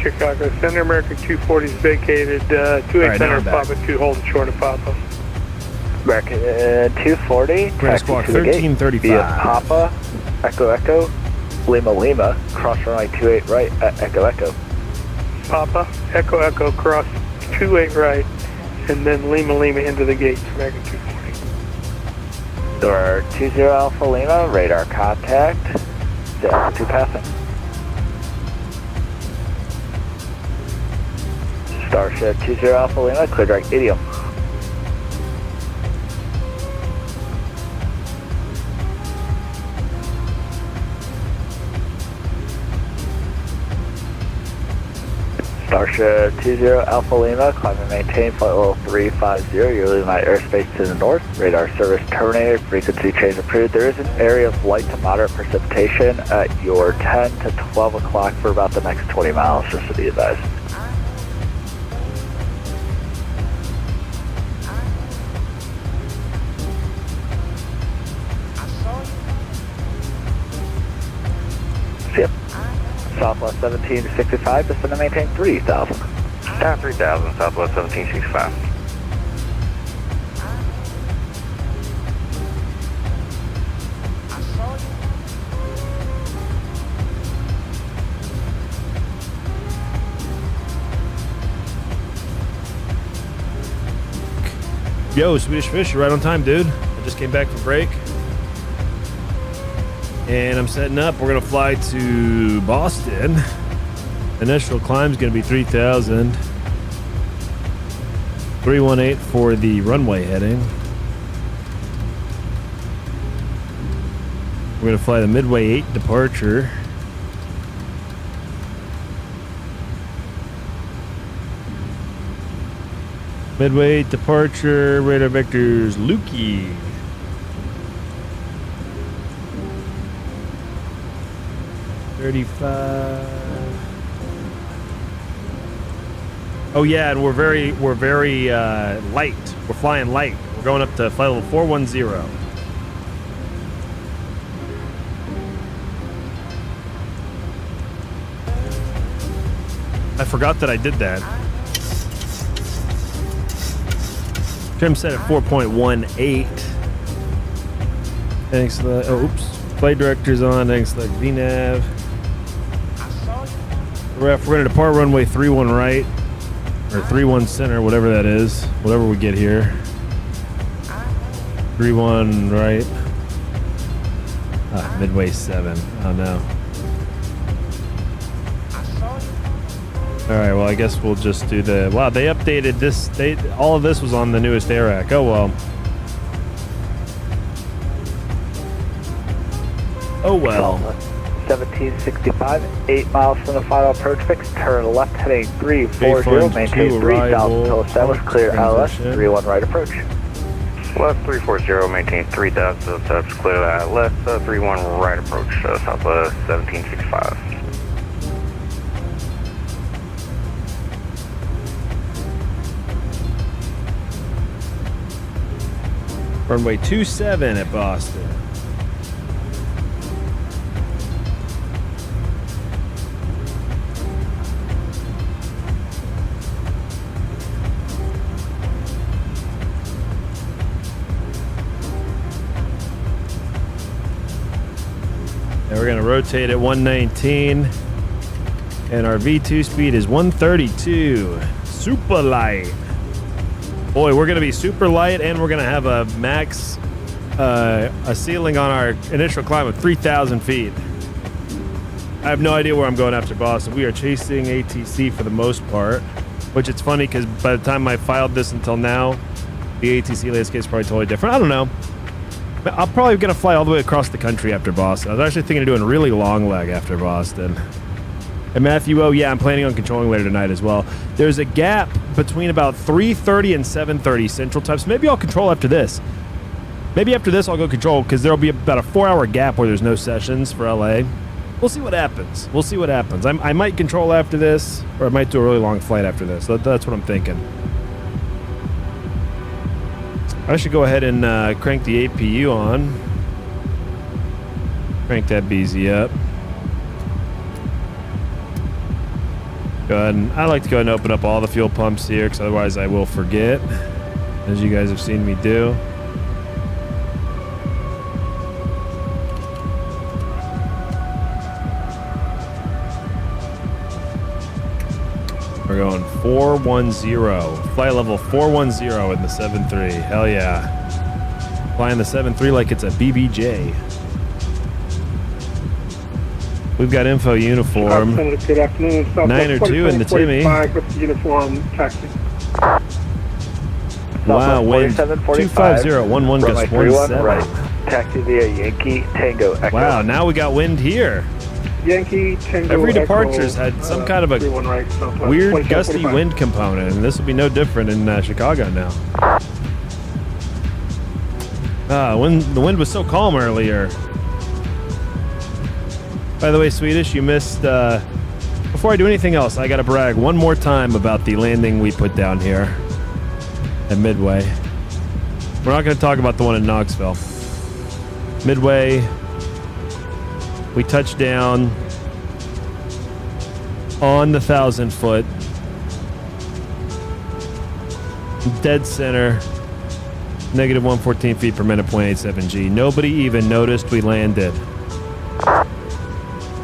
Chicago Center, American 240 is vacated, 28 Center, Papa 2, holding short of Papa. American 240, Grand Squawk 1335. Via Papa, Echo Echo, Lima Lima, cross runway 28 right at Echo Echo. Papa, Echo Echo, cross 28 right, and then Lima Lima into the gates, American 240. Door 20 Alpha Lima, radar contact, 2 passing. Starship 20 Alpha Lima, clear direct idiom. Starship 20 Alpha Lima, climb and maintain flight level 350. You're leaving my airspace to the north. Radar service terminated. Frequency change approved. There is an area of light to moderate precipitation at your 10 to 12 o'clock for about the next 20 miles, just to be advised. Southwest 1765, descend and maintain 3000. Down 3000, Southwest 1765. Yo, Swedish Fish, you're right on time, dude. I just came back from break. And I'm setting up. We're going to fly to Boston. Initial climb is going to be 3,000. 318 for the runway heading. We're going to fly the Midway 8 departure. Midway departure, radar vectors, Lukey. Oh yeah, and we're very light. We're flying light. We're going up to flight level 410. I forgot that I did that. Trim set at 4.18. Thanks. Oops. Flight director's on. Thanks. Like VNav. We're going to depart runway 31 right or 31 center, whatever that is. Whatever we get here. 31 right. Midway 7. Oh no. All right, well, I guess we'll just do the... Wow, they updated this. All of this was on the newest AIRAC. Oh, well. Oh, well. 1765, 8 miles from the final approach fix. Turn left heading 340. Maintain 3000 until established. Clear ILS. 31 right approach. Left 340, maintain 3000 until established. Clear ILS. 31 right approach. Southwest 1765. Runway 27 at Boston. And we're going to rotate at 119. And our V2 speed is 132. Super light. Boy, we're going to be super light, and we're going to have a max, a ceiling on our initial climb of 3,000 feet. I have no idea where I'm going after Boston. We are chasing ATC for the most part, which it's funny because by the time I filed this until now, the ATC landscape is probably totally different. I don't know. I'm probably going to fly all the way across the country after Boston. I was actually thinking of doing a really long leg after Boston. And Matthew, oh yeah, I'm planning on controlling later tonight as well. There's a gap between about 3:30 and 7:30 Central Time, so maybe I'll control after this. Maybe after this I'll go control, because there'll be about a 4-hour gap where there's no sessions for LA. We'll see what happens. We'll see what happens. I might control after this, or I might do a really long flight after this. That's what I'm thinking. I should go ahead and crank the APU on. Crank that BZ up. Go ahead and I like to go ahead and open up all the fuel pumps here, because otherwise I will forget, as you guys have seen me do. We're going 410. Flight level 410 in the 7.3. Hell yeah. Flying the 7.3 like it's a BBJ. We've got info uniform. Good afternoon. 902 in the Timmy. With the uniform taxi. Wow, wind 250, 11 gust 17. Right. Taxi via Yankee Tango Echo. Wow, now we got wind here. Yankee Tango Every Echo, departure's had some kind of a weird gusty wind component, and this will be no different in Chicago now. The wind was so calm earlier. By the way, Swedish, you missed... before I do anything else, I gotta brag one more time about the landing we put down here at Midway. We're not gonna talk about the one in Knoxville. Midway, we touched down on the 1,000 foot. Dead center. Negative 114 feet per minute, 0.87 G. Nobody even noticed we landed.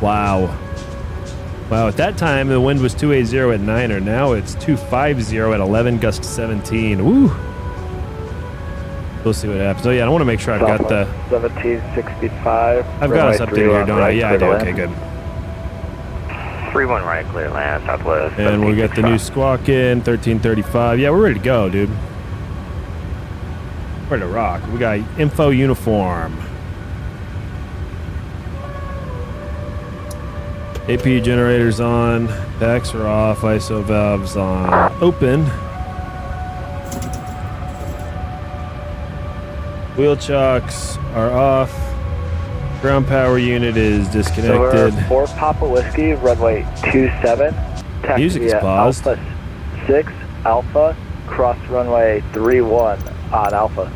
Wow. Wow, at that time, the wind was 280 at 9er. Now it's 250 at 11, gust 17. Woo! We'll see what happens. Oh, yeah, I want to make sure I've got the... 1765. I've got us updated here, don't I? Yeah, I do. Okay, good. 3-1 right, clear land, southwest. And we got the new squawk in, 1335. Yeah, we're ready to go, dude. Ready to rock. We got info uniform. AP generators on, packs are off, ISO valves on open. Wheel chocks are off. Ground power unit is disconnected. So 4 Papa Whiskey, runway 27. Taxi Music is paused. Alpha 6, Alpha, cross runway 31 on Alpha.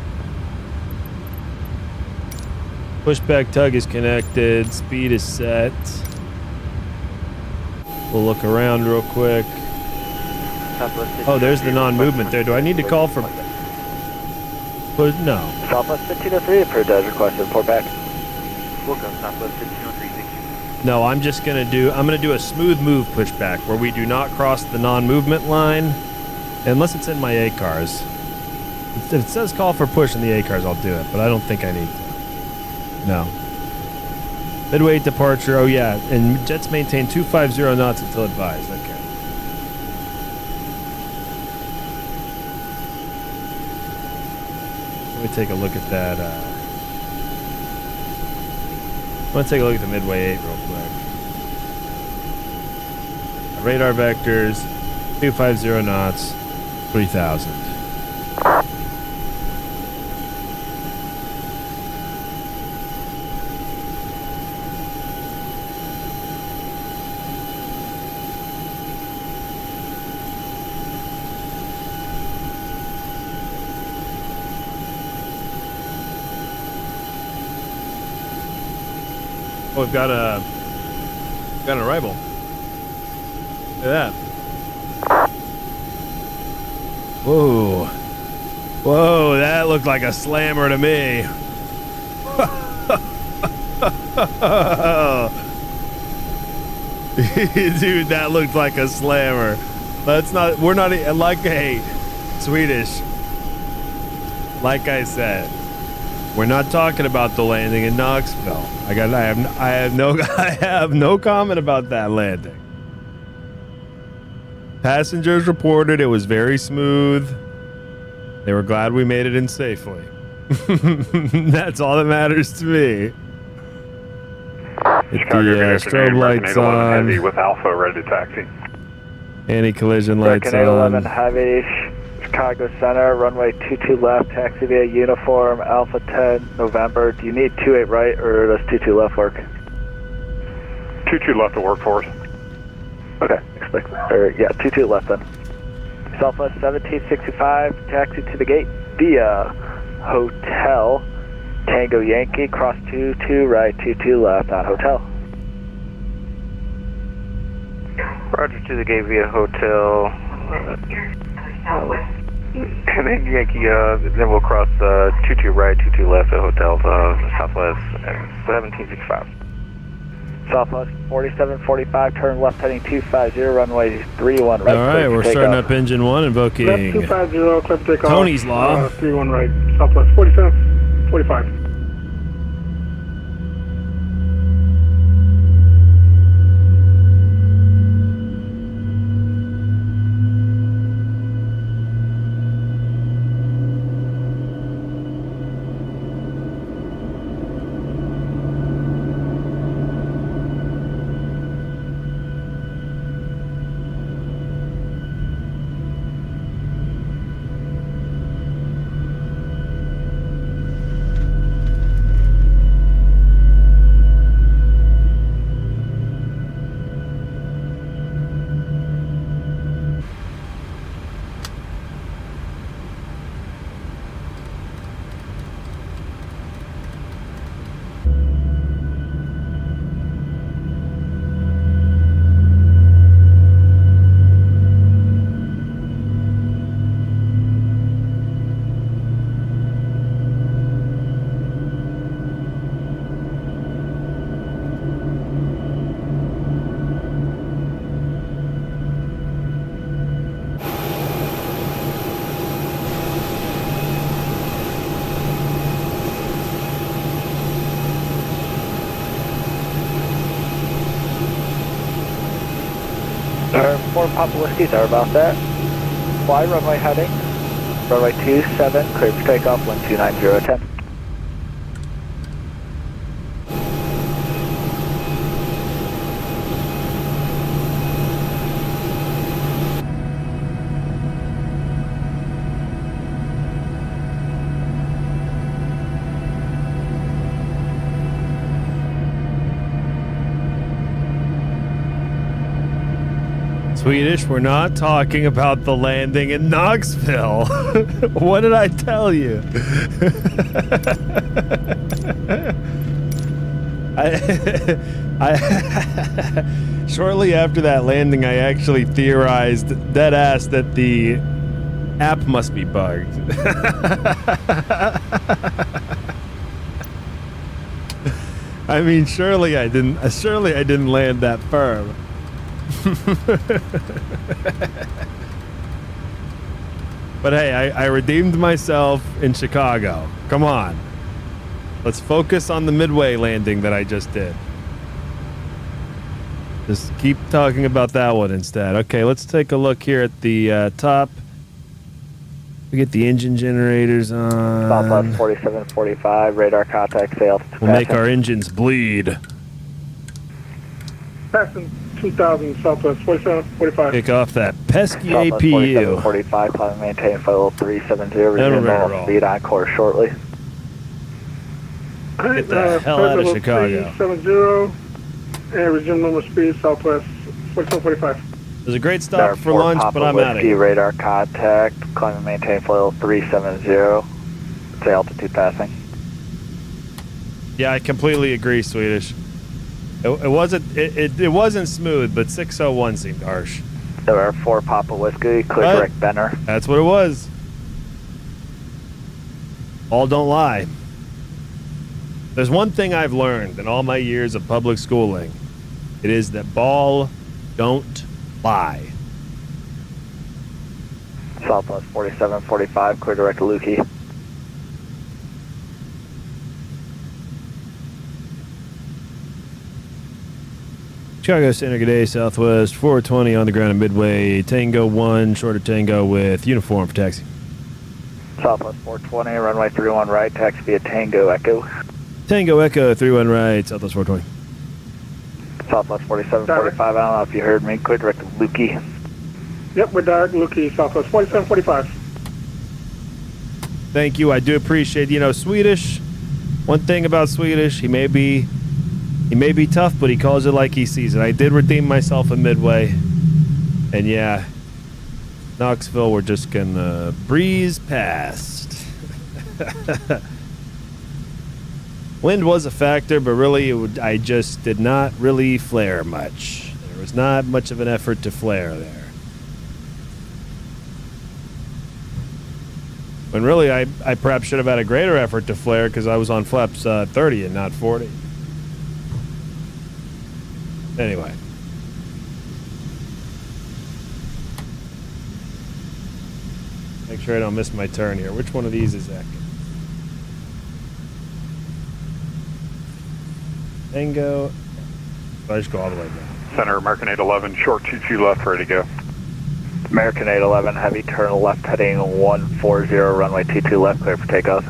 Pushback tug is connected. Speed is set. We'll look around real quick. Oh, there's the non-movement there. Do I need to call for... No. Southwest 1503 for Des requested. Report back. Welcome, southwest 1503. No, I'm just going to do... I'm going to do a smooth move pushback where we do not cross the non-movement line unless it's in my ACARs. If it says call for push in the ACARs, I'll do it, but I don't think I need to. No. Midway departure, oh yeah, and jets maintain 250 knots until advised. Okay. Let me take a look at that. I want to take a look at the Midway 8 real quick. Radar vectors, 250 knots, 3,000. Oh, we've got an arrival. Look at that. Whoa. Whoa, that looked like a slammer to me. Dude, that looked like a slammer. We're not, like, hey, Swedish. Like I said, we're not talking about the landing in Knoxville. I have no comment about that landing. Passengers reported it was very smooth. They were glad we made it in safely. That's all that matters to me. Hit the strobe lights on. Heavy with Alpha ready to taxi. Anti-collision lights on. 811 Heavy, Chicago Center, runway 22 left, taxi via uniform, Alpha 10, November. Do you need 28 right or does 22 left work? 22 left to work for us. Okay, 22 left then. Southwest 1765, taxi to the gate via Hotel Tango Yankee, cross 22 right, 22 left on Hotel. Roger, to the gate via Hotel. And then Yankee, then we'll cross 22 right, 22 left at Hotel Southwest 1765. Southwest 4745, turn left heading 250, runway 31 right. All right, we're starting up engine 1, invoking Left 250, clear for takeoff. Tony's Law. 31 right, Southwest 4745. 4 Papa Whiskey, sorry about that. Fly runway heading. Runway 27, clear for takeoff, wind 29010. Swedish, we're not talking about the landing in Knoxville. What did I tell you? Shortly after that landing, I actually theorized dead ass that the app must be bugged. I mean, surely I didn't land that firm. But hey, I redeemed myself in Chicago. Come on. Let's focus on the Midway landing that I just did. Just keep talking about that one instead. Okay, let's take a look here at the top. We get the engine generators on. Southwest 4745, radar contact, sail. We'll make our engines bleed. Passing 2000 Southwest 4745. Kick off that pesky Southwest APU. 4745, climb maintain flight level 370, resume normal speed on course shortly. Get the hell out of Chicago. 370 and resume normal speed Southwest 4745. It was a great stop for lunch, but I'm out of here. Radar contact, climb and maintain flight level 370, say altitude passing. Yeah, I completely agree, Swedish. It wasn't smooth, but 601 seemed harsh. There are 4 Papa Whiskey, clear direct Benner. That's what it was. All don't lie. There's one thing I've learned in all my years of public schooling. It is that ball don't lie. Southwest 4745, clear direct Lukey. Chicago Center, good day, Southwest 420 on the ground at Midway, Tango 1, shorter Tango with uniform for taxi. Southwest 420, runway 31 right, taxi via Tango Echo. Tango Echo 31 right, Southwest 420. Southwest 4745, I don't know if you heard me, clear direct Lukey. Yep, we're direct Lukey, Southwest 4745. Thank you, I do appreciate, Swedish, one thing about Swedish, he may be tough, but he calls it like he sees it. I did redeem myself in Midway. And yeah, Knoxville, we're just gonna breeze past. Wind was a factor, but really I just did not really flare much. There was not much of an effort to flare there. When really I perhaps should have had a greater effort to flare because I was on flaps 30 and not 40. Anyway. Make sure I don't miss my turn here. Which one of these is that? Tango. I just go all the way down. Center, American 811, short 22 left, ready to go. American 811, heavy turn left heading 140, runway 22 left, clear for takeoff.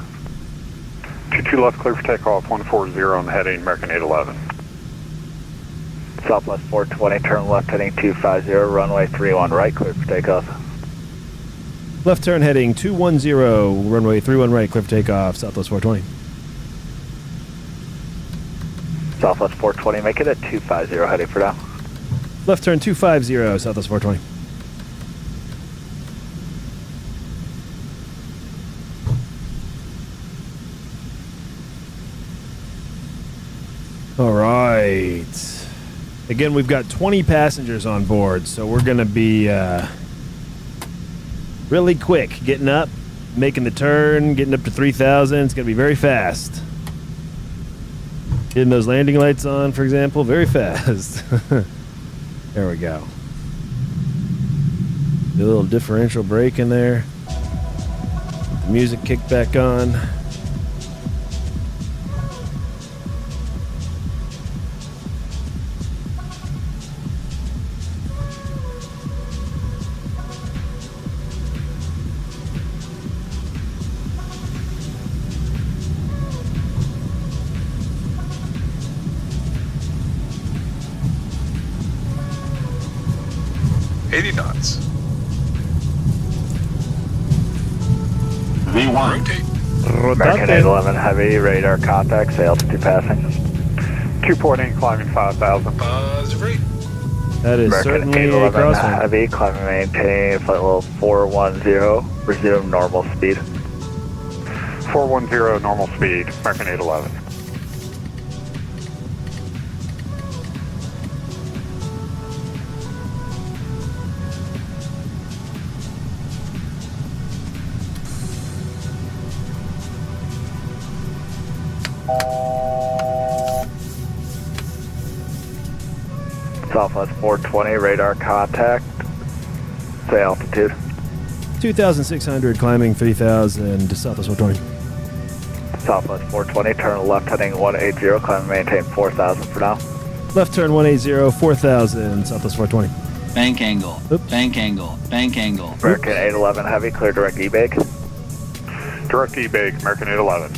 22 left, clear for takeoff, 140 on the heading, American 811. Southwest 420, turn left heading 250, runway 31 right, clear for takeoff. Left turn heading 210, runway 31 right, clear for takeoff, Southwest 420. Southwest 420, make it at 250, heading for now. Left turn 250, Southwest 420. All right. Again, we've got 20 passengers on board, so we're going to be really quick getting up, making the turn, getting up to 3,000. It's going to be very fast. Getting those landing lights on, for example, very fast. There we go. Do a little differential brake in there. The music kicked back on. 80 knots. V1. Rotate. American 811 Heavy, radar contact, say altitude passing. 2.8, climbing 5,000. Positive rate. That is American certainly a 811 crosswind. Heavy, climb and maintain flight level 410, resume normal speed. 410, normal speed, American 811. Southwest 420, radar contact, say altitude. 2,600, climbing 3,000 to Southwest 420. Southwest 420, turn left heading 180, climb and maintain 4,000 for now. Left turn 180, 4,000, Southwest 420. Bank angle. Oops. Bank angle. Bank angle. American 811 Heavy, clear direct E-bake. Direct E-bake, American 811.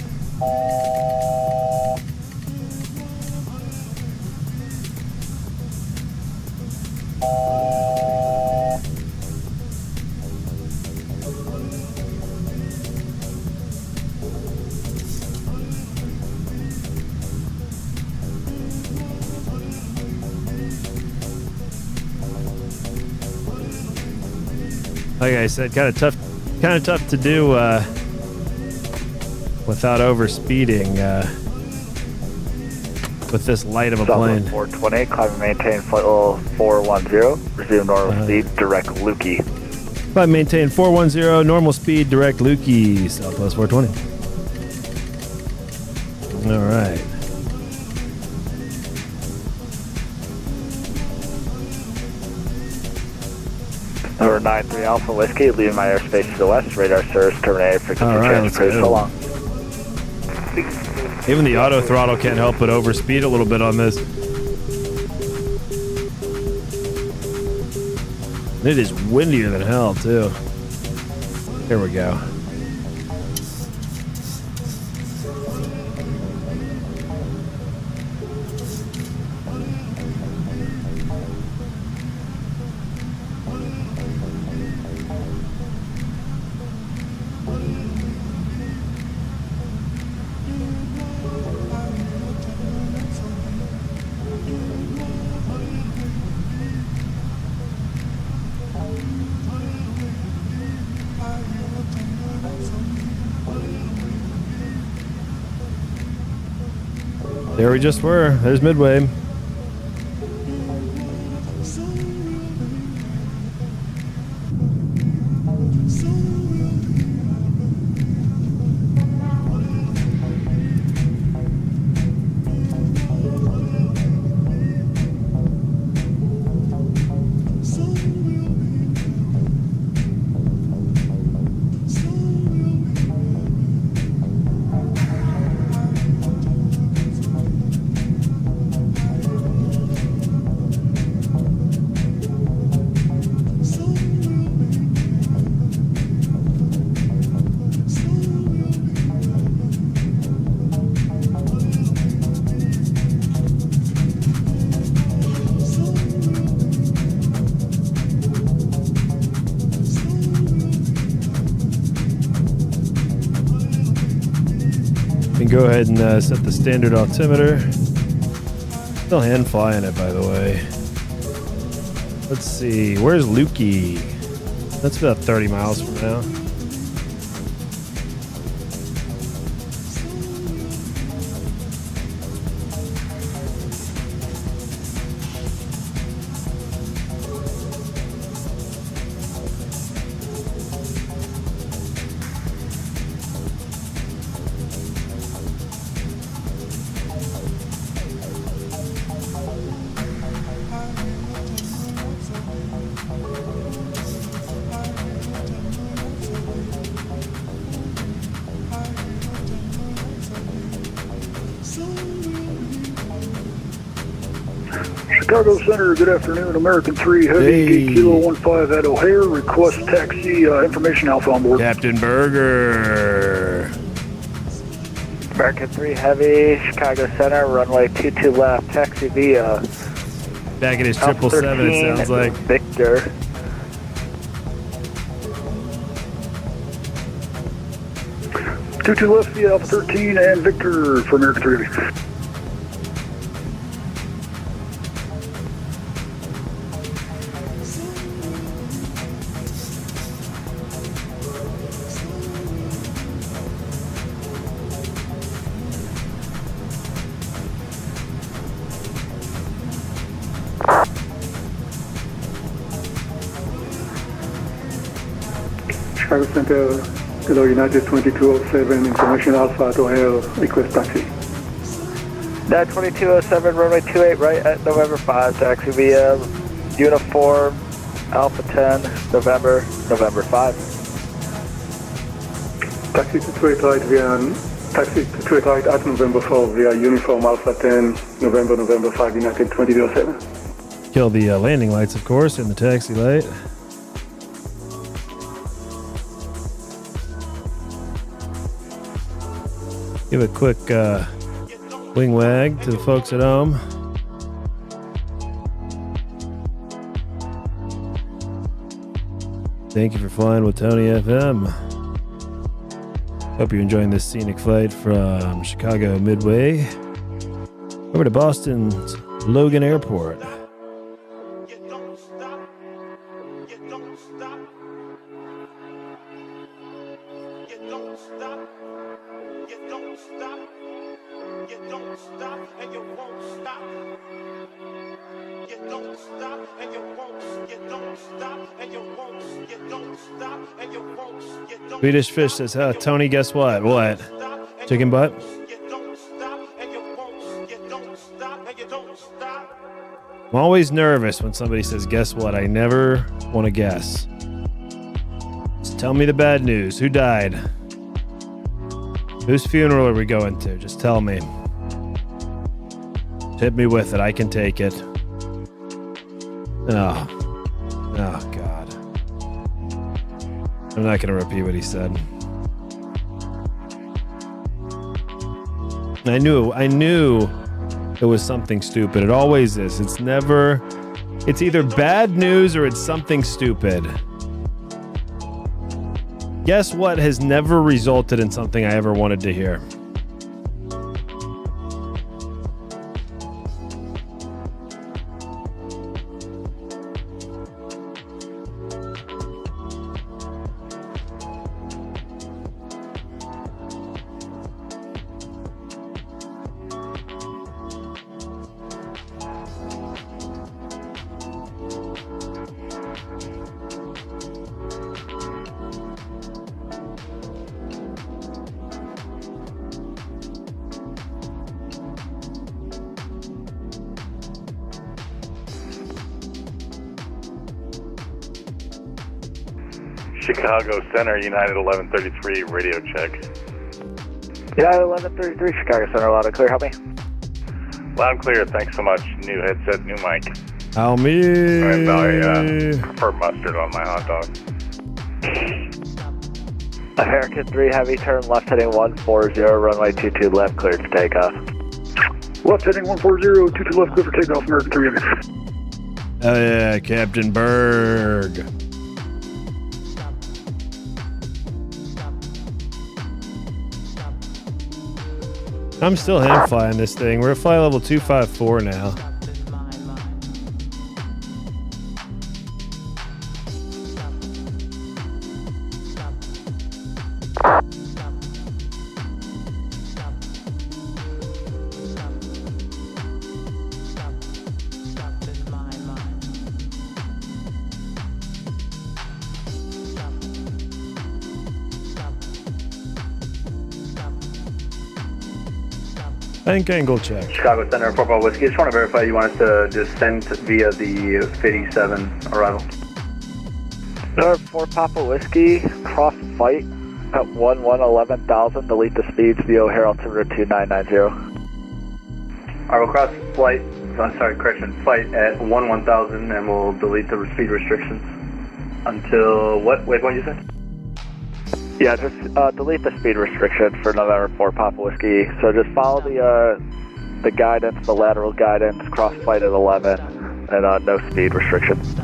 Like I said, kind of tough to do without overspeeding with this light of a plane. Southwest 420, climb and maintain flight level 410, resume normal speed, direct Lukey. Climb maintain 410, normal speed, direct Lukey, Southwest 420. All right. Number 93 Alpha Whiskey, leaving my airspace to the west, radar service terminated, frequency All right, change, let's cruise go. so long. Even the auto throttle can't help but overspeed a little bit on this. It is windier than hell, too. Here we go. There we just were. There's Midway. Go ahead and set the standard altimeter. Still hand flying it, by the way. Let's see, where's Lukey? That's about 30 miles from now. Chicago Center, good afternoon. American 3 Heavy, Hey. Kilo 15 at O'Hare. Request taxi information Alpha on board. Captain Burger. American 3 Heavy, Chicago Center, runway 22 left, taxi via Back at his 777, it sounds like. Victor. 22 left via Alpha 13 and Victor for American 3. Chicago Center, hello, United 2207, information Alpha to Air, request taxi. That 2207, runway 28 right at November 5, taxi via Uniform Alpha 10, November 5. Taxi to 28 right at November 4 via Uniform Alpha 10, November 5, United 2207. Kill the landing lights, of course, and the taxi light. Give a quick wing wag to the folks at home. Thank you for flying with Tony FM. Hope you're enjoying this scenic flight from Chicago Midway over to Boston's Logan Airport. Swedish Fish says, Tony, guess what? What? Chicken butt? I'm always nervous when somebody says, guess what? I never want to guess. Just tell me the bad news. Who died? Whose funeral are we going to? Just tell me. Hit me with it. I can take it. Oh, God. I'm not going to repeat what he said. I knew it was something stupid. It always is. It's either bad news or it's something stupid. Guess what has never resulted in something I ever wanted to hear? Chicago Center, United 1133, radio check. United 1133, Chicago Center, loud and clear, help me. Loud and clear, thanks so much. New headset, new mic. How me? And I prefer mustard on my hot dog. American 3 heavy, turn left heading 140, runway 22 left, cleared for takeoff. Left heading 140, 22 left, clear for takeoff, American 3 heavy. Oh yeah, Captain Berg. I'm still hand flying this thing. We're at flight level 254 now. Bank angle check. Chicago Center, 4 Whiskey. Just want to verify you want us to descend via the 57 arrival. North 4 Papa Whiskey, cross flight at 11,000, delete the speeds via O'Hare altimeter 2990. Alright, we'll cross flight, flight at 11,000 and we'll delete the speed restrictions until what? Wait, what did you say? Yeah, just delete the speed restriction for November 4 Papa Whiskey. So just follow the guidance, the lateral guidance, cross flight at 11, and no speed restrictions.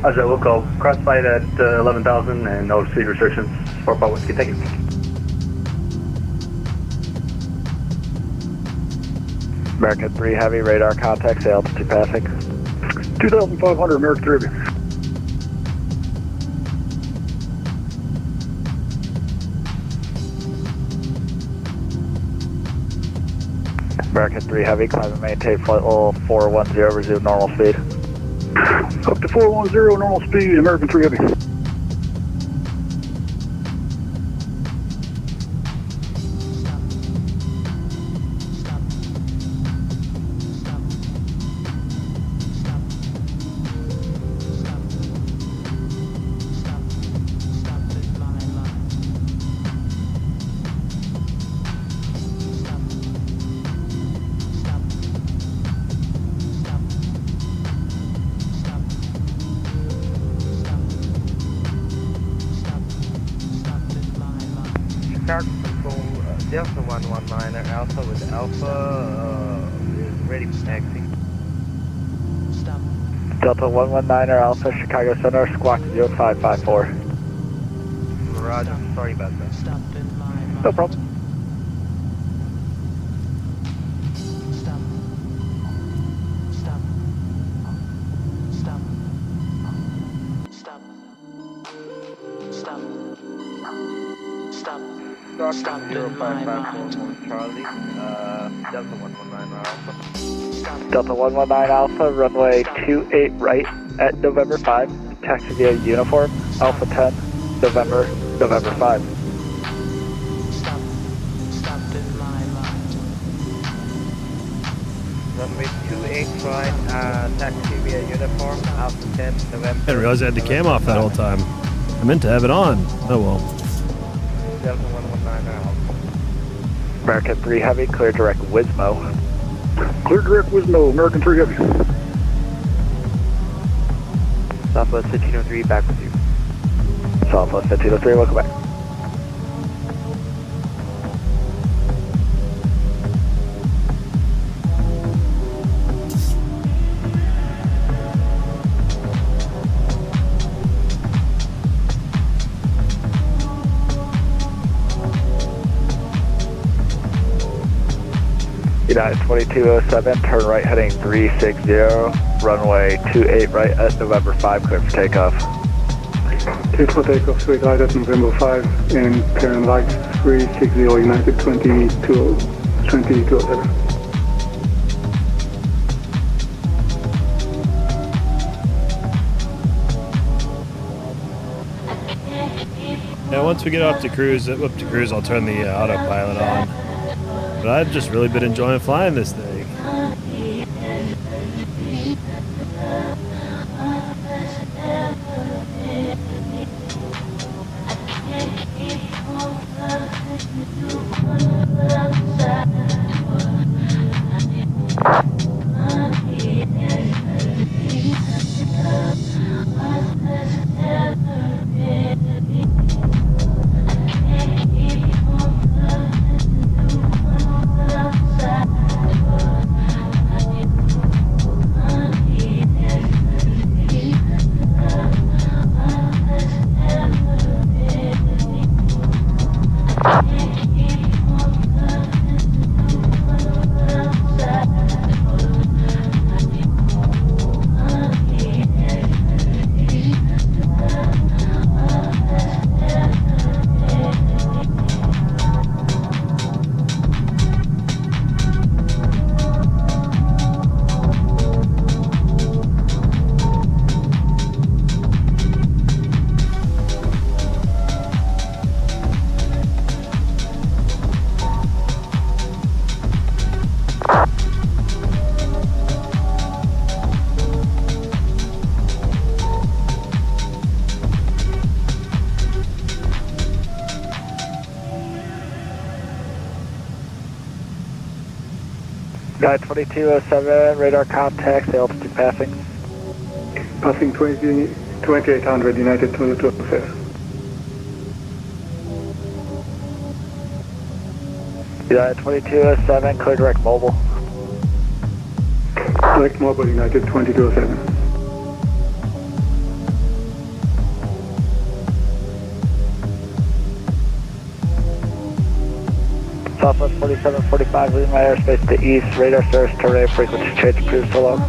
Roger, we'll go cross flight at 11,000 and no speed restrictions for Papa Whiskey. Thank you. American 3 Heavy, radar contact, altitude passing. 2,500, American 3 Heavy. American 3 Heavy, climb and maintain flight level 410, resume normal speed. Up to 410, normal speed, American 3 Heavy. Start control Delta 119 Alpha with Alpha is ready for taxi. Delta 119 Alpha, Chicago Center, squawk 0554. Roger, sorry about that. No problem. Stop 0554 Charlie, Delta 119 Alpha. Delta 119 Alpha, runway 28 right at November 5, taxi via uniform, Alpha 10, November 5. Runway 28 right, taxi via uniform, Alpha 10, November. I didn't realize I had the cam off that whole time. I meant to have it on. Oh well. Delta 119 Alpha. American 3 Heavy, clear direct Wismo. Clear direct Wismo, American 3 Heavy. Southwest 1503, back with you. Southwest 1503, welcome back. United 2207, turn right heading 360, runway 28 right at November 5, clear for takeoff. Clear for takeoff, straight right at November 5, and turn right 360, United 2207. Yeah, once we get up to cruise, I'll turn the autopilot on. But I've just really been enjoying flying this thing. Guy 2207, radar contact, altitude passing. Passing 2800, United 2207. United 2207, clear direct mobile. Direct mobile, United 2207. Southwest 4745, leaving my airspace to east, radar service, terminate frequency change approved, so long.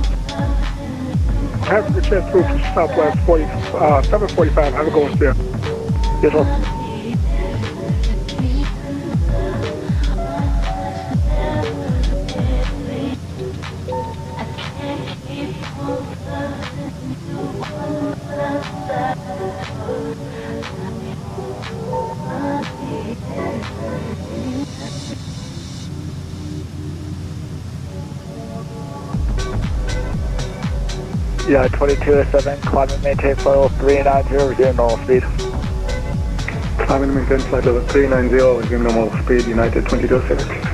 Have a percent through for Southwest 745. Have a going there. Yes, sir. Yeah, 2207, climb and maintain flight level 390, resume normal speed. Climb and maintain flight level 390, resume normal speed, United 2206.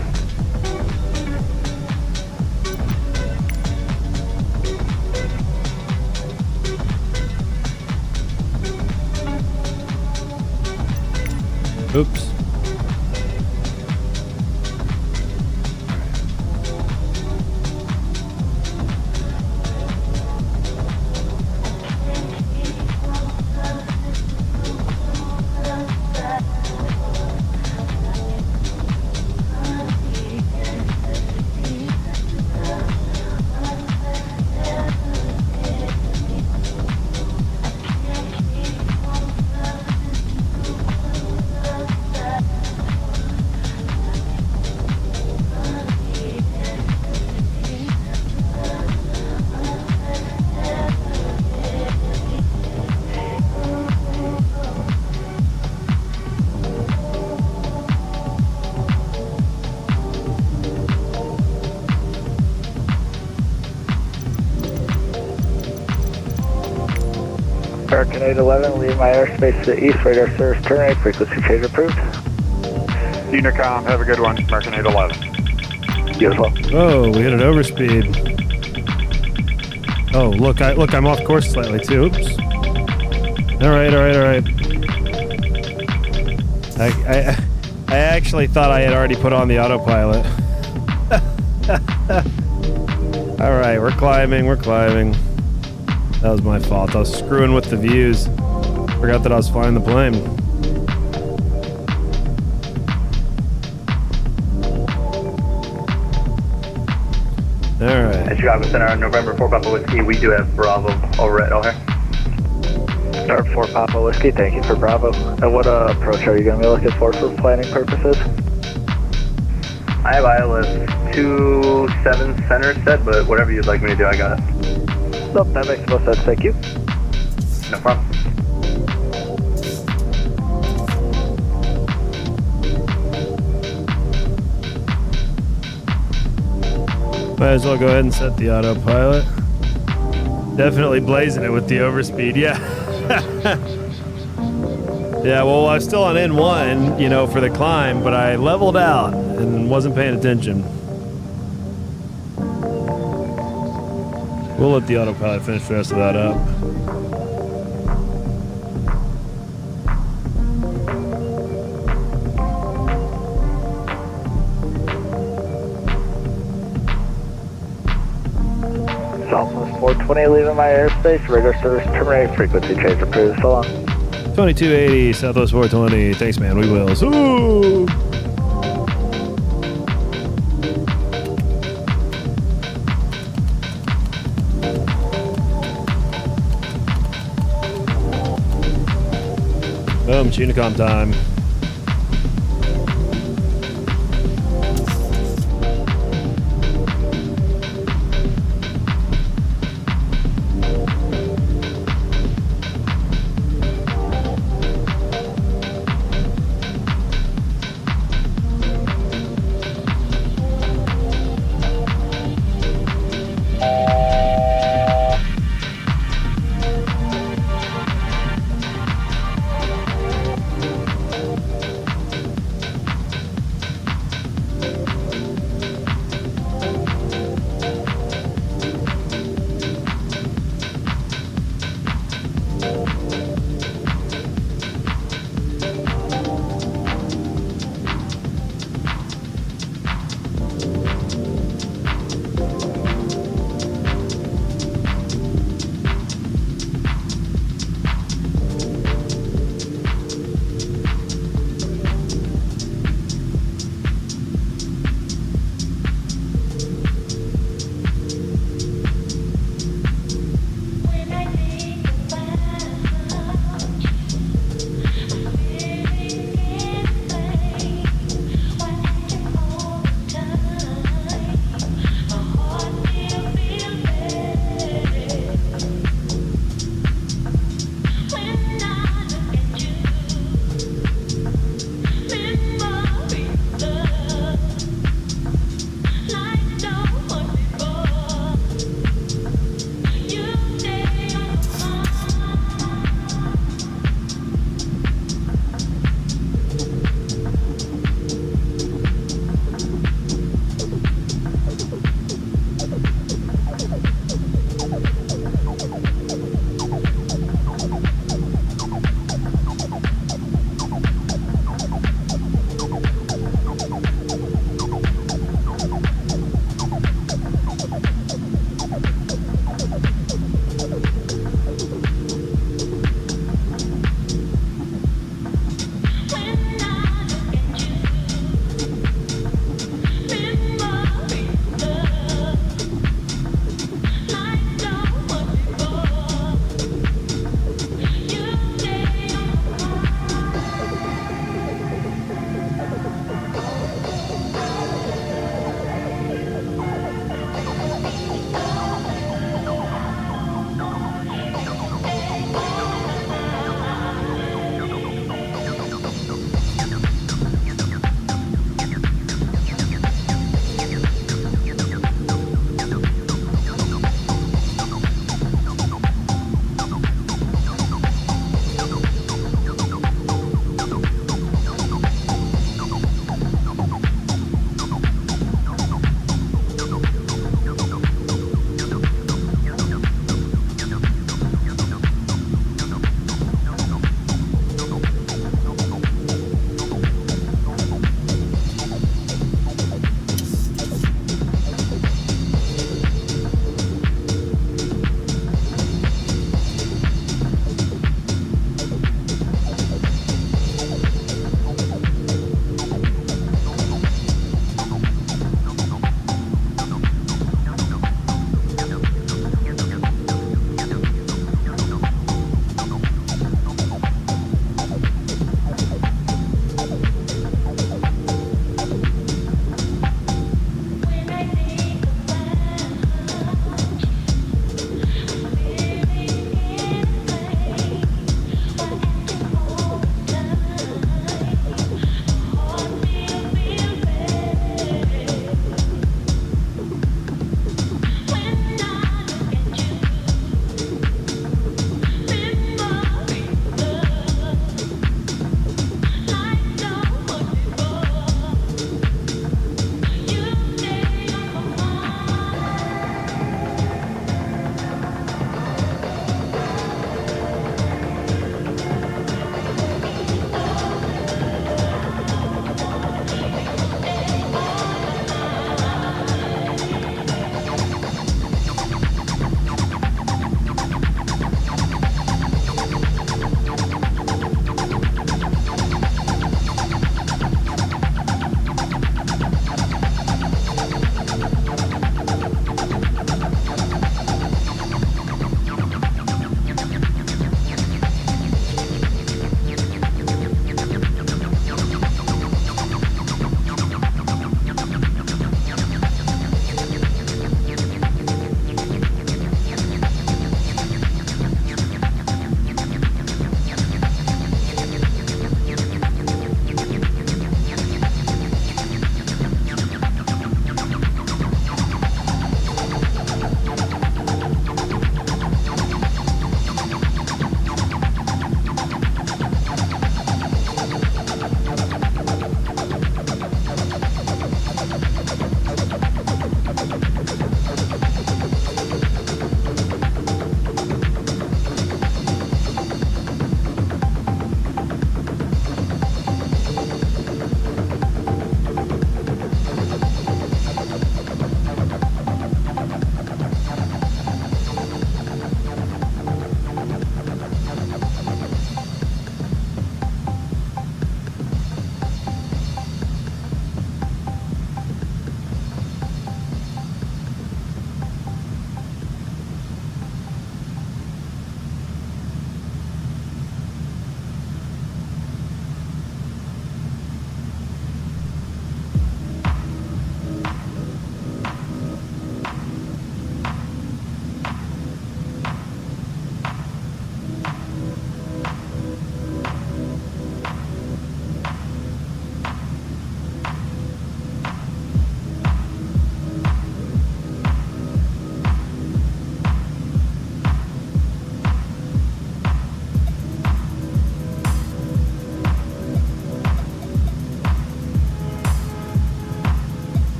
Oops. American 811, leave my airspace to the east, radar service, terminate, frequency change approved. Unicom, have a good one, American 811. You as well. Oh, we hit an overspeed. Oh, look, I'm off course slightly too. Oops. All right. I actually thought I had already put on the autopilot. All right, we're climbing. That was my fault. I was screwing with the views. Forgot that I was flying the plane. All right. Chicago Center, November 4 Papa Whiskey. We do have Bravo over at O'Hare. Start 4 Papa Whiskey, thank you for Bravo. And what approach are you going to be looking for planning purposes? I have ILS 27 center set, but whatever you'd like me to do, I got it. Nope, that makes the most sense, thank you. No problem. Might as well go ahead and set the autopilot. Definitely blazing it with the overspeed, yeah. Yeah, well, I was still on N1, for the climb, but I leveled out and wasn't paying attention. We'll let the autopilot finish the rest of that up. Southwest 420, leaving my airspace, radar service, terminate, frequency change approved, so long. 2280, Southwest 420. Thanks, man. We will. Ooh. Boom, Unicom time.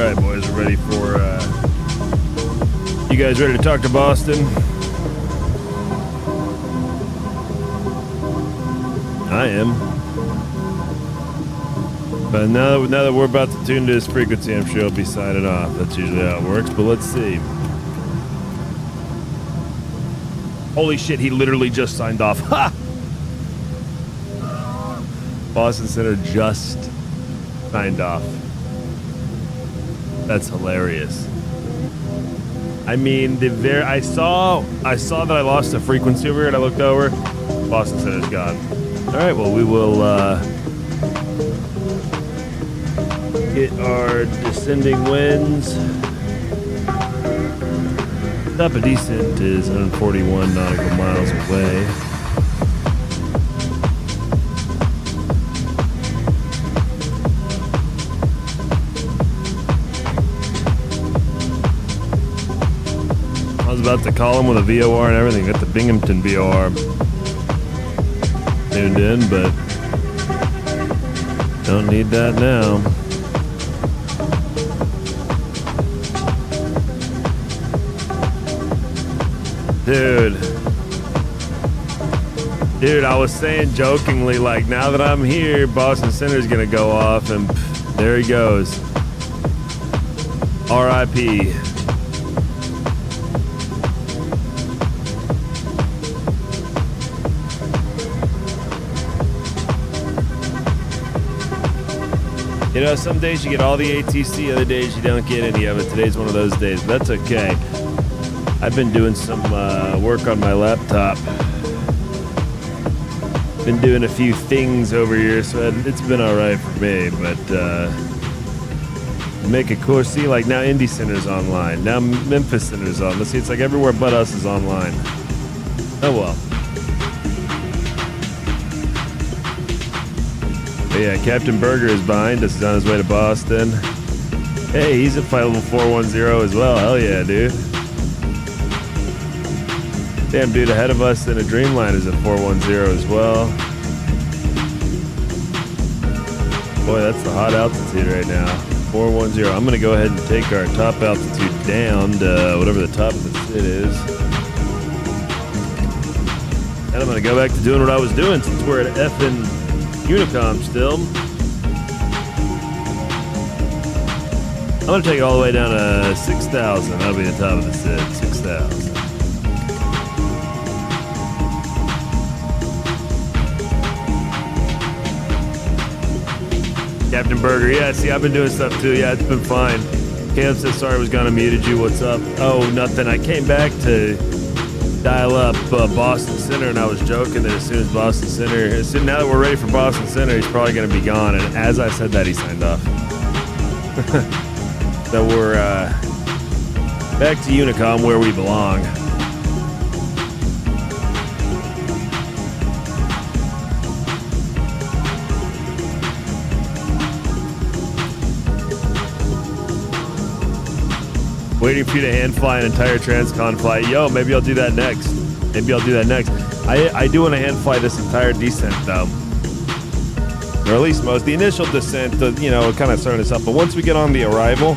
right, boys, we're ready for, you guys ready to talk to Boston? I am. But now that we're about to tune to his frequency, I'm sure he'll be signing off. That's usually how it works, but let's see. Holy shit, he literally just signed off. Ha! Boston Center just signed off. That's hilarious. I mean, I saw that I lost the frequency over here, and I looked over. Boston Center's gone. All right, well, we will get our descending winds. Top of descent is 141 nautical miles away. I was about to call him with a VOR and everything. Got the Binghamton VOR tuned in, but don't need that now. Dude, I was saying jokingly, like, now that I'm here, Boston Center's gonna go off, and there he goes. R.I.P. You know, some days you get all the ATC, other days you don't get any of it. Today's one of those days, but that's okay. I've been doing some work on my laptop. Been doing a few things over here, so it's been all right for me. But make a course. See, like now Indy Center's online. Now Memphis Center's on. Let's see, it's like everywhere but us is online. Oh well. But yeah, Captain Berger is behind us. He's on his way to Boston. Hey, he's at flight level 410 as well. Hell yeah, dude. Damn, dude, ahead of us in a Dreamline is at 410 as well. Boy, that's the hot altitude right now. 410. I'm going to go ahead and take our top altitude down to whatever the top of the SID is. And I'm going to go back to doing what I was doing since we're at effing Unicom still. I'm going to take it all the way down to 6,000. That'll be the top of the SID. 6,000. Captain Berger, yeah, see, I've been doing stuff too. Yeah, it's been fine. Caleb says, sorry I was gone, I muted you. What's up? Oh, nothing. I came back to dial up Boston Center, and I was joking that as soon as Boston Center, now that we're ready for Boston Center, he's probably going to be gone. And as I said that, he signed off. So we're back to Unicom where we belong. Waiting for you to hand fly an entire transcon flight. Yo, maybe I'll do that next. I do want to hand fly this entire descent though. Or at least most. The initial descent, kind of starting us up. But once we get on the arrival,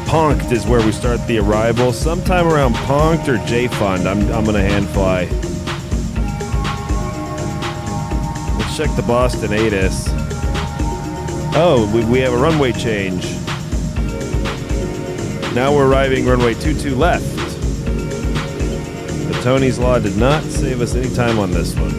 Punked is where we start the arrival. Sometime around Punked or J-Fund, I'm going to hand fly. Let's check the Boston ATIS. Oh, we have a runway change. Now we're arriving runway 22 left. But Tony's Law did not save us any time on this one.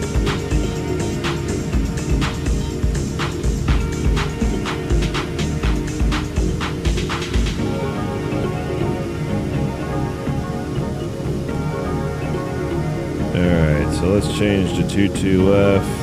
Alright, so let's change to 22 left.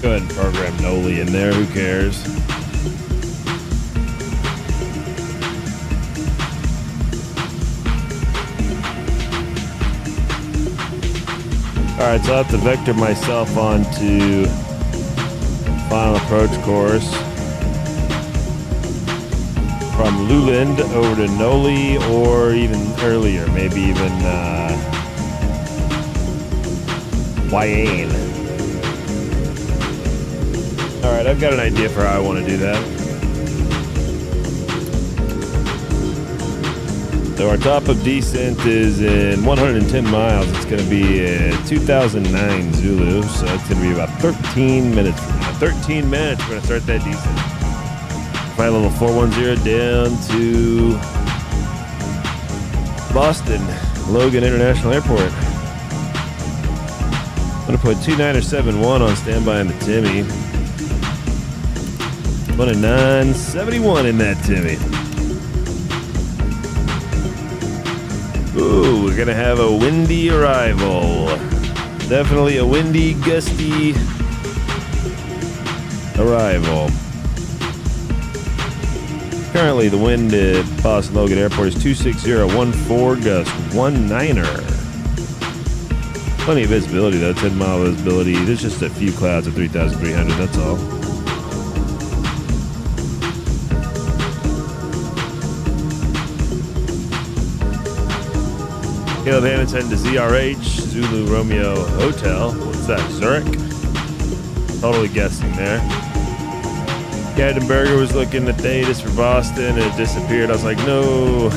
Go ahead and program Noli in there, who cares? Alright, so I have to vector myself onto final approach course from Luland over to Noli, or even earlier, maybe even Wayane. Alright, I've got an idea for how I want to do that. So our top of descent is in 110 miles. It's going to be 2009 Zulu, so it's going to be about 13 minutes from now. 13 minutes, we're going to start that descent. Flight level 410 down to Boston, Logan International Airport. I'm going to put 2971 on standby in the Timmy. 2971 in that Timmy. Ooh, we're gonna have a windy arrival. Definitely a windy, gusty arrival. Currently, the wind at Boston Logan Airport is 26014, gust 19er. Plenty of visibility though, 10-mile visibility. There's just a few clouds at 3,300, that's all. Caleb Hamilton to ZRH, Zulu Romeo Hotel. What's that, Zurich? Totally guessing there. Captain Berger was looking at Thetis for Boston and it disappeared. I was like, no.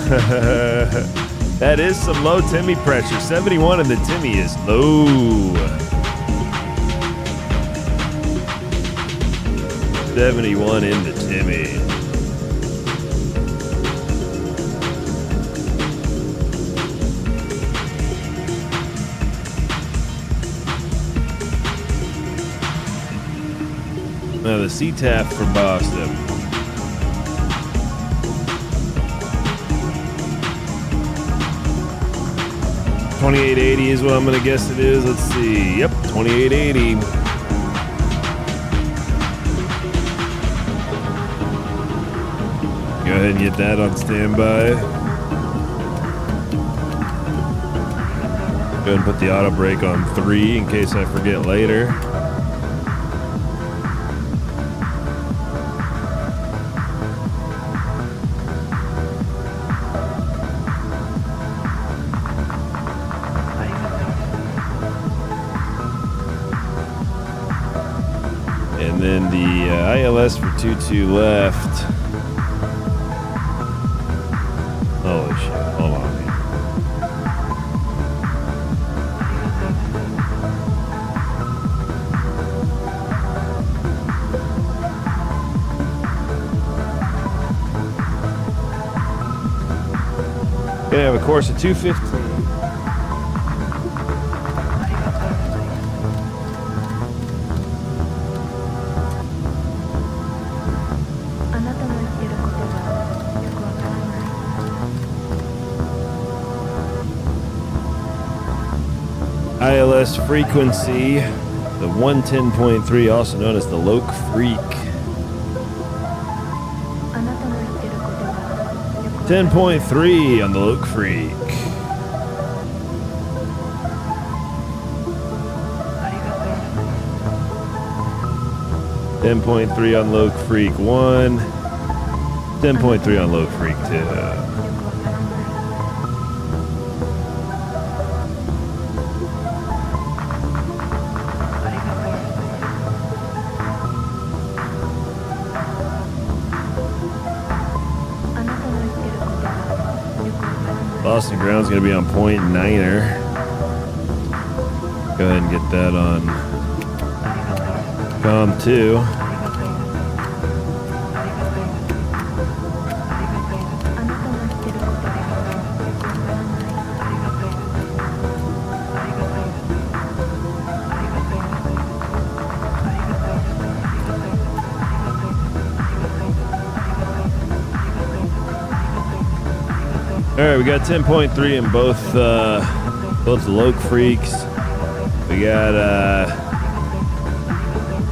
That is some low Timmy pressure. 71 in the Timmy is low. 71 in the Timmy. Now the CTAF for Boston. $28.80 is what I'm gonna guess it is. Let's see. Yep, $28.80. Go ahead and get that on standby. Go ahead and put the auto brake on 3 in case I forget later. And then the ILS for 22 left. Holy shit, hold on. Gonna have a course of 215. ILS frequency, the 110.3, also known as the Loke Freak. 10.3 on the Loke Freak. $10.3 on Loke Freak 1. 10.3 on Loke Freak 2. Boston ground's gonna be on point 9er. Go ahead and get that on COM 2. All right, we got 10.3 in both the Loke Freaks. We got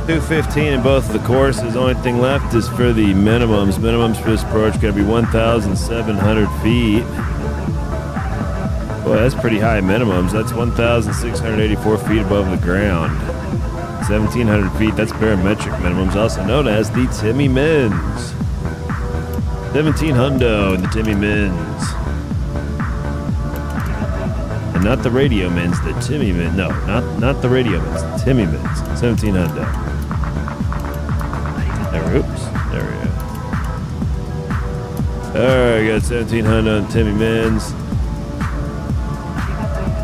215 in both of the courses. Only thing left is for the minimums. Minimums for this approach going to be 1,700 feet. Boy, that's pretty high minimums. That's 1,684 feet above the ground. 1,700 feet, that's barometric minimums, also known as the Timmy Mins. 1,700 in the Timmy Mins. And not the radio Mins, the Timmy Mins. No, not the radio Mins, the Timmy Mins. 1,700. Oops, there we go. Alright, got 1,700 on Timmy Mins.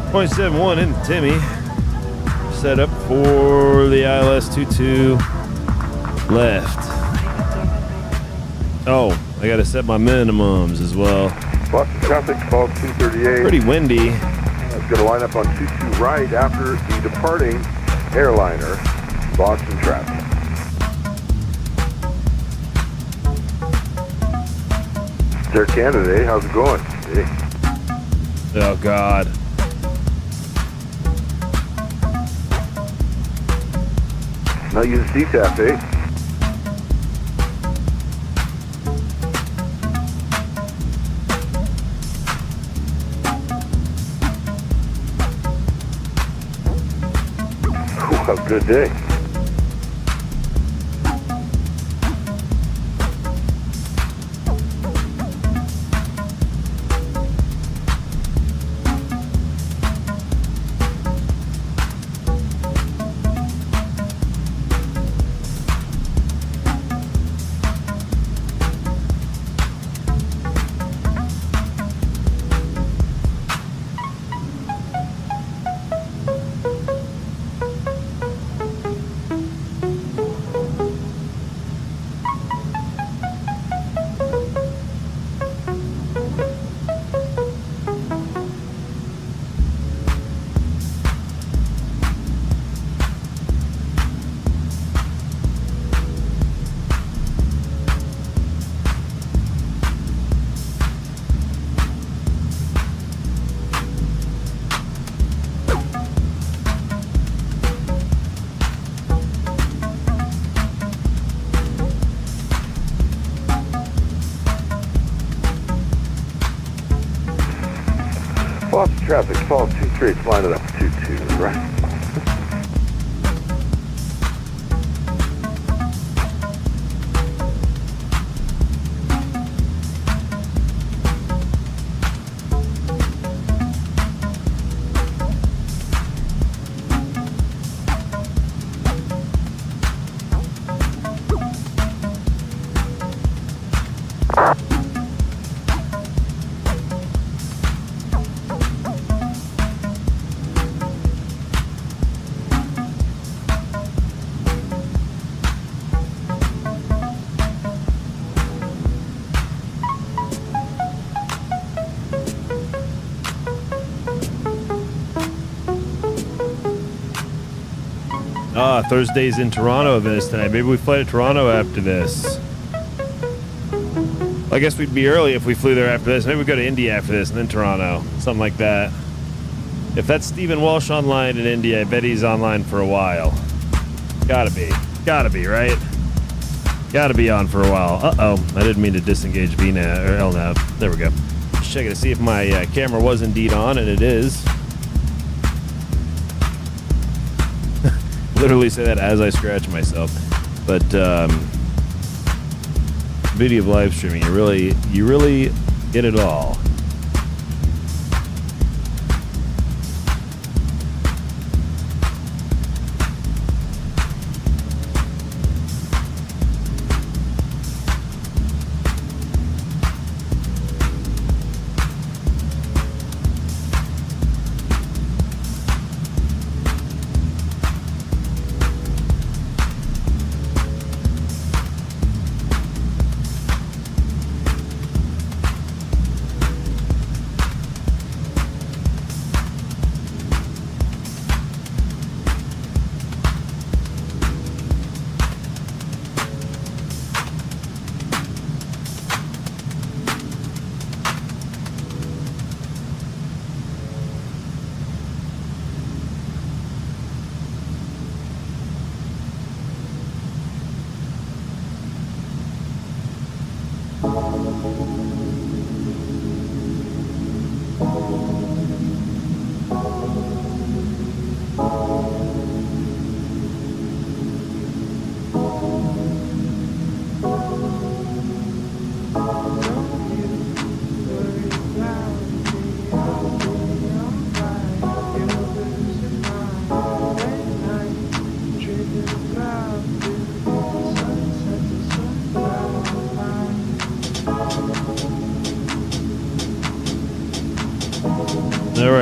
0.71 in the Timmy. Set up for the ILS 22 left. Oh, I gotta set my minimums as well. Boston traffic, fall 238. Pretty windy. It's gonna line up on 22 right after the departing airliner, Boston traffic. Air Canada, how's it going? Hey. Oh, God. Not using CTAP, eh? Have a good day. Boston traffic, fall 23, it's lined up 22, right? Thursday's in Toronto this tonight. Maybe we fly to Toronto after this. I guess we'd be early if we flew there after this. Maybe we go to India after this and then Toronto. Something like that. If that's Stephen Walsh online in India, I bet he's online for a while. Gotta be. Gotta be, right? Gotta be on for a while. Uh-oh. I didn't mean to disengage VNAV or LNAV. There we go. Just checking to see if my camera was indeed on, and it is. Literally say that as I scratch myself. But beauty of live streaming, you really get it all.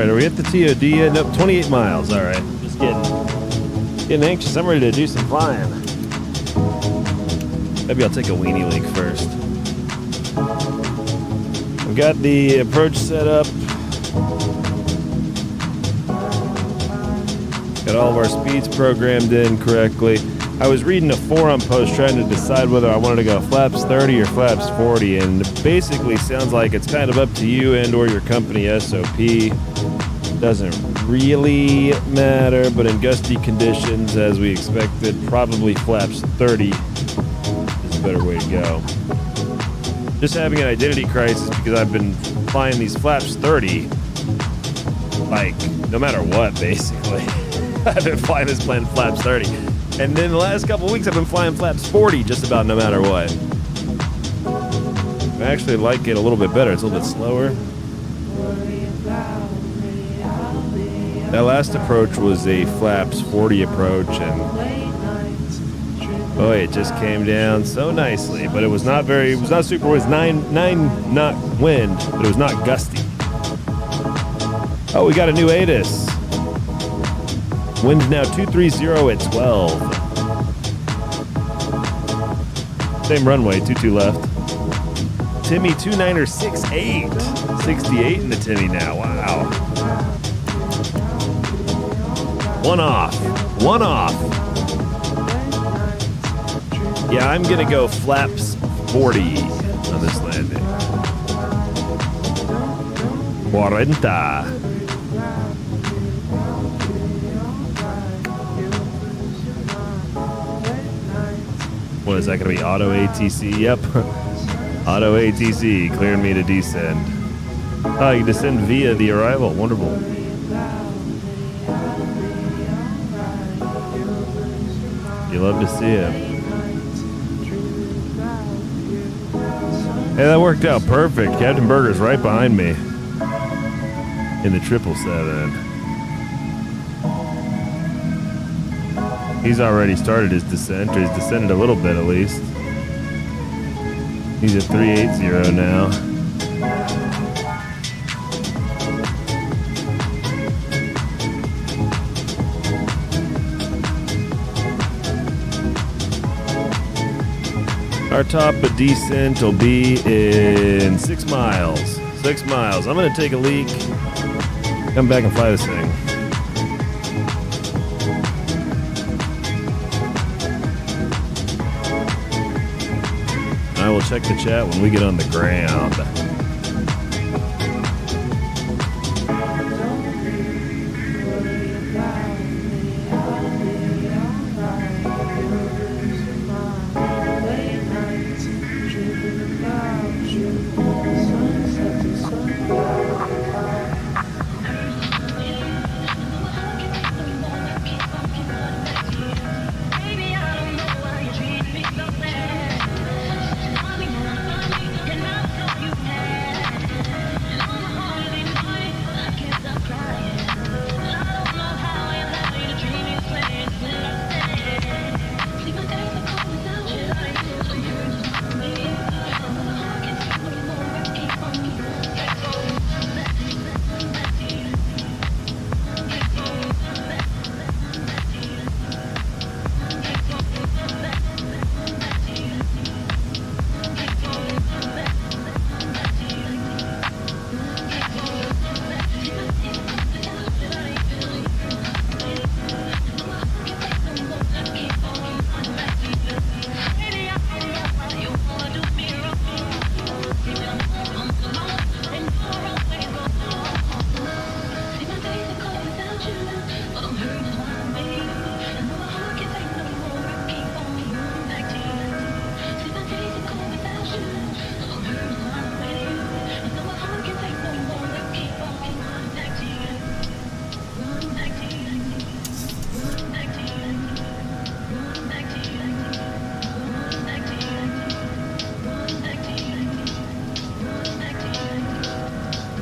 right, are we at the TOD yet? Nope, 28 miles. All right, just getting anxious. I'm ready to do some flying. Maybe I'll take a weenie leak first. I've got the approach set up. Got all of our speeds programmed in correctly. I was reading a forum post trying to decide whether I wanted to go flaps 30 or flaps 40, and it basically sounds like it's kind of up to you and or your company SOP. Doesn't really matter, but in gusty conditions, as we expected, probably flaps 30 is a better way to go. Just having an identity crisis because I've been flying these flaps 30, like, no matter what, basically. I've been flying this plane flaps 30. And then the last couple of weeks, I've been flying flaps 40 just about no matter what. I actually like it a little bit better. It's a little bit slower. That last approach was a flaps 40 approach, and boy, it just came down so nicely. But it was not super. It was 9 knot wind, but it was not gusty. Oh, we got a new ATC. Wind now 230 at 12. Same runway, 22 left. Timmy 29er 68. 68 in the Timmy now. Wow. One off. Yeah, I'm gonna go flaps 40 on this landing. 40. What is that going to be? Auto ATC? Yep. Auto ATC clearing me to descend. Oh, you can descend via the arrival. Wonderful. You love to see it. Hey, that worked out perfect. Captain Berger's right behind me in the 777. He's already started his descent, or he's descended a little bit at least. He's at 380 now. Our top of descent will be in 6 miles. 6 miles. I'm going to take a leak, come back and fly this thing. I will check the chat when we get on the ground.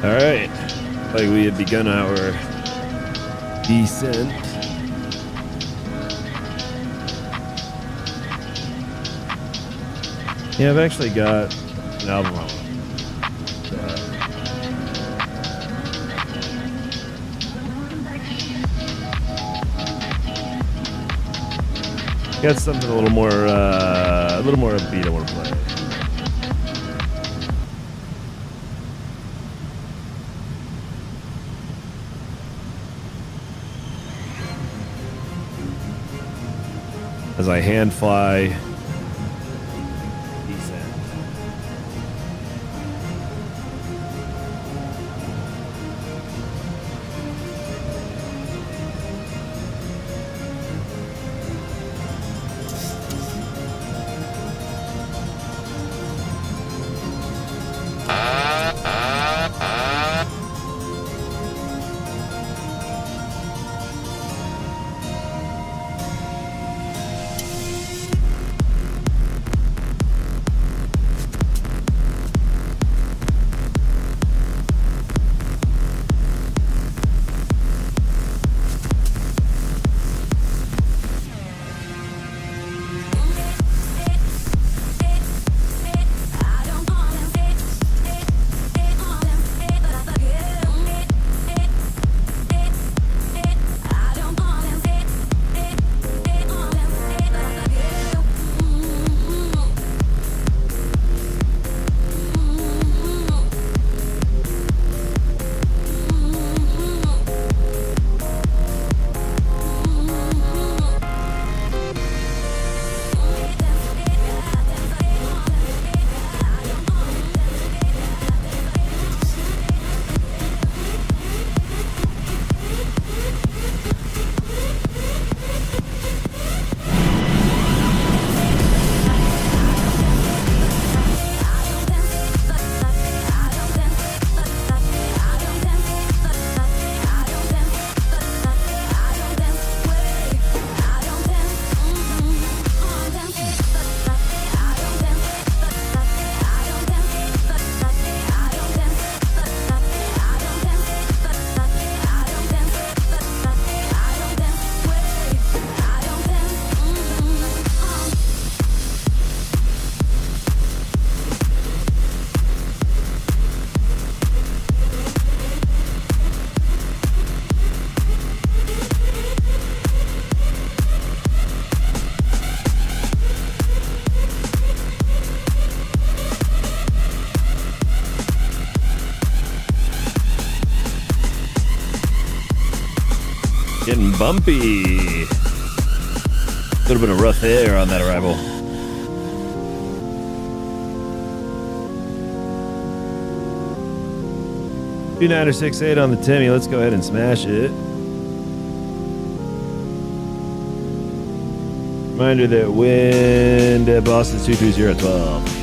All right, like we had begun our descent. Yeah, I've actually got an album Got something a little more upbeat I want to play. As I hand fly. Getting bumpy. Could have been a rough air on that arrival. Two 968 on the Timmy. Let's go ahead and smash it. Reminder that wind at Boston's 230 at 12.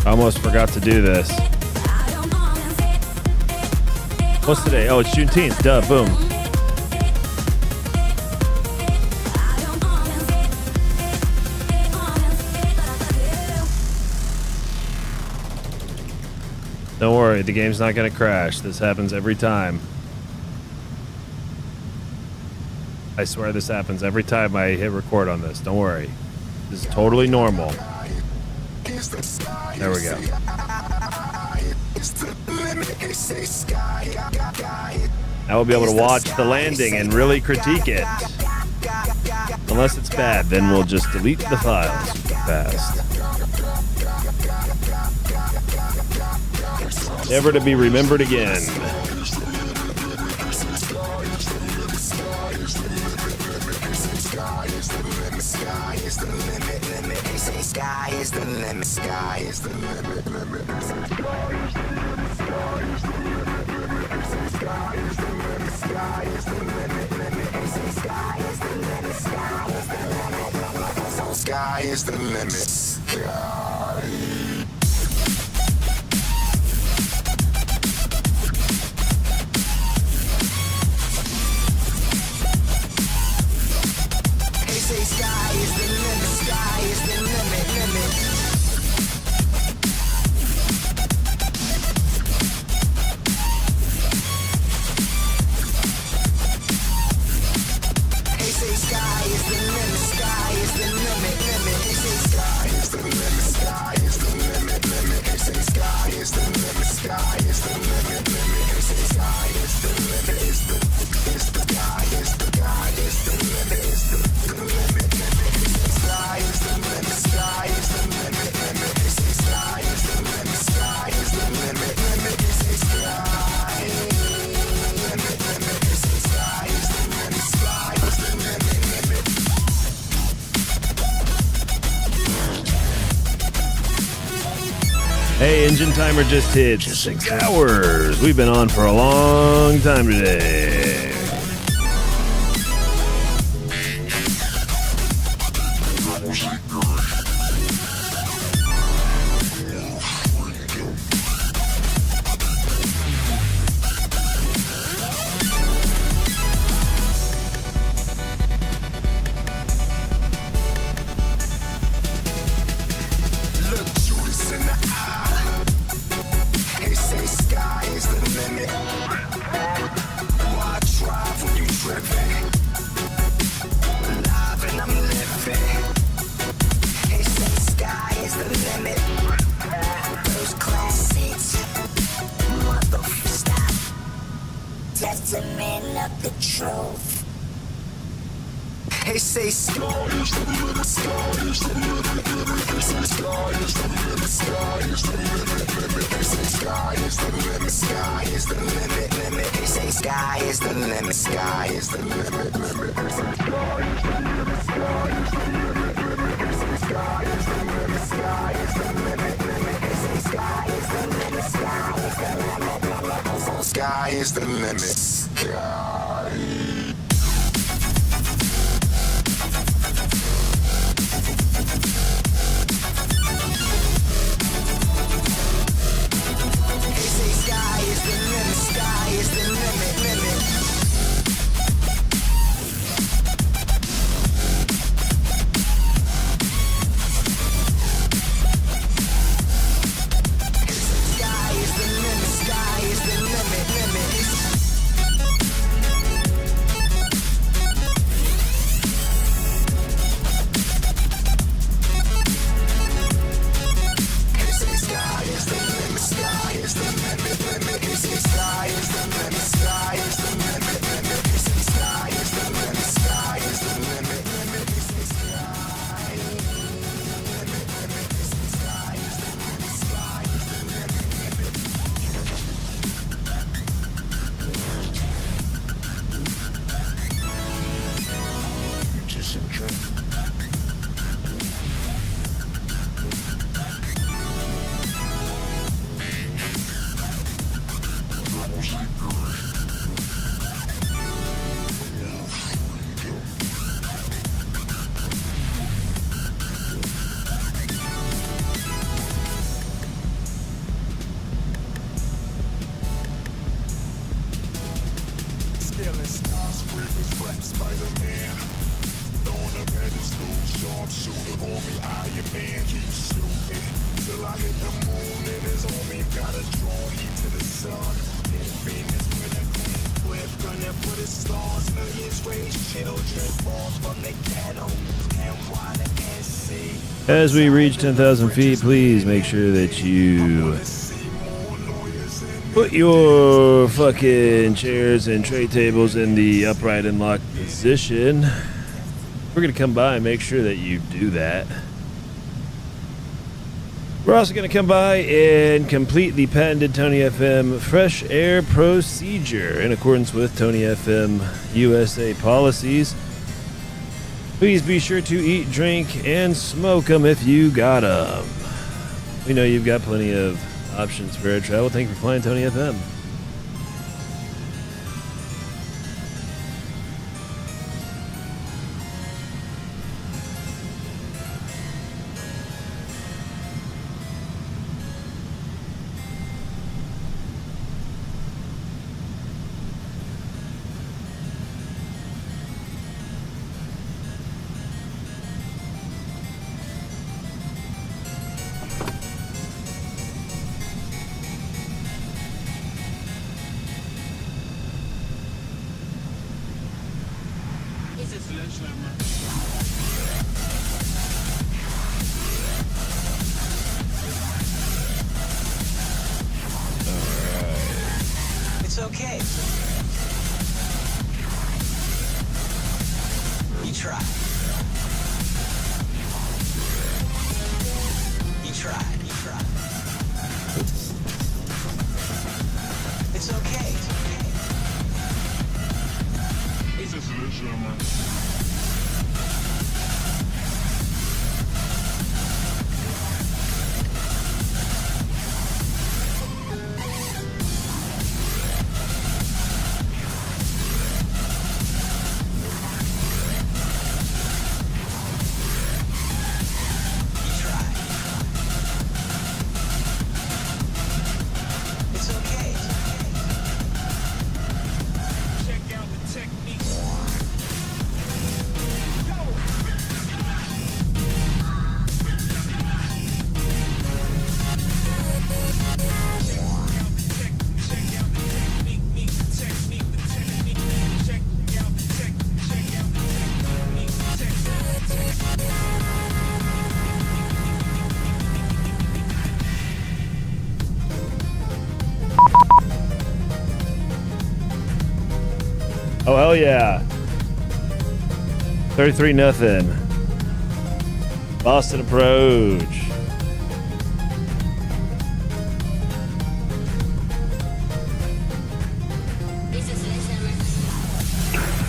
Almost forgot to do this. What's today? Oh, it's Juneteenth. Duh, boom. worry, the game's not going to crash. This happens every time. I swear this happens every time I hit record on this. Don't worry. This is totally normal. There we go. Now we'll be able to watch the landing and really critique it. Unless it's bad, then we'll just delete the files fast. Never to be remembered again. Sky is the limit, sky is the limit, limit. Sky is the limit, sky. They say sky is the limit, sky is the limit, limit. They say sky is the limit, sky is the limit, limit. They say sky is the limit, sky is the limit, limit. They say sky is the limit, sky is the limit, limit. They say sky is the limit, is the sky is the sky is the limit, is the limit, limit. They say sky is the limit, sky is the limit, limit. They say sky is the limit, sky is the limit, limit. They say sky limit, limit. They say sky is the limit, sky is the limit, limit. Hey, engine timer just hit 6 hours. We've been on for a long time today. Look Judas in the eye. They say sky is the limit. Why drive when you driven? Alive and I'm living. They say sky is the limit. Those class seats. Motherfucker, stop. Testament of the truth. They say sky is the limit, sky is the limit, limit. They say sky is the limit, sky is the limit, limit. They say sky is the limit, sky is the limit, limit. They say sky is the limit, sky is the limit, limit. They say sky is the limit, sky is the limit, limit. They say sky is the limit, sky is the limit, limit. They say sky is the limit, sky is the limit, limit. Sky is the limit, sky. They say sky is the limit, sky is the limit, limit. They say sky is the limit, sky is the limit, limit. They say sky is the limit, sky is the limit, limit. They say sky is the limit, sky is the limit, limit. They say sky is the limit, sky is the limit, limit. They say sky limit, limit. They say sky is the limit, sky is the limit, limit. Just a trick. Scaling stars, freaking Spider-Man. Throwing a red As we reach 10,000 feet, please make sure that you put your fucking chairs and tray tables in the upright and locked position. We're going to come by and make sure that you do that. We're also going to come by and complete the patented Tony FM fresh air procedure in accordance with Tony FM USA policies. Please be sure to eat, drink, and smoke them if you got them. We know you've got plenty of options for air travel. Thank you for flying Tony FM. It's okay. You tried. You tried. You tried. It's okay. It's a solution. Oh, hell yeah. 33-0. Boston approach.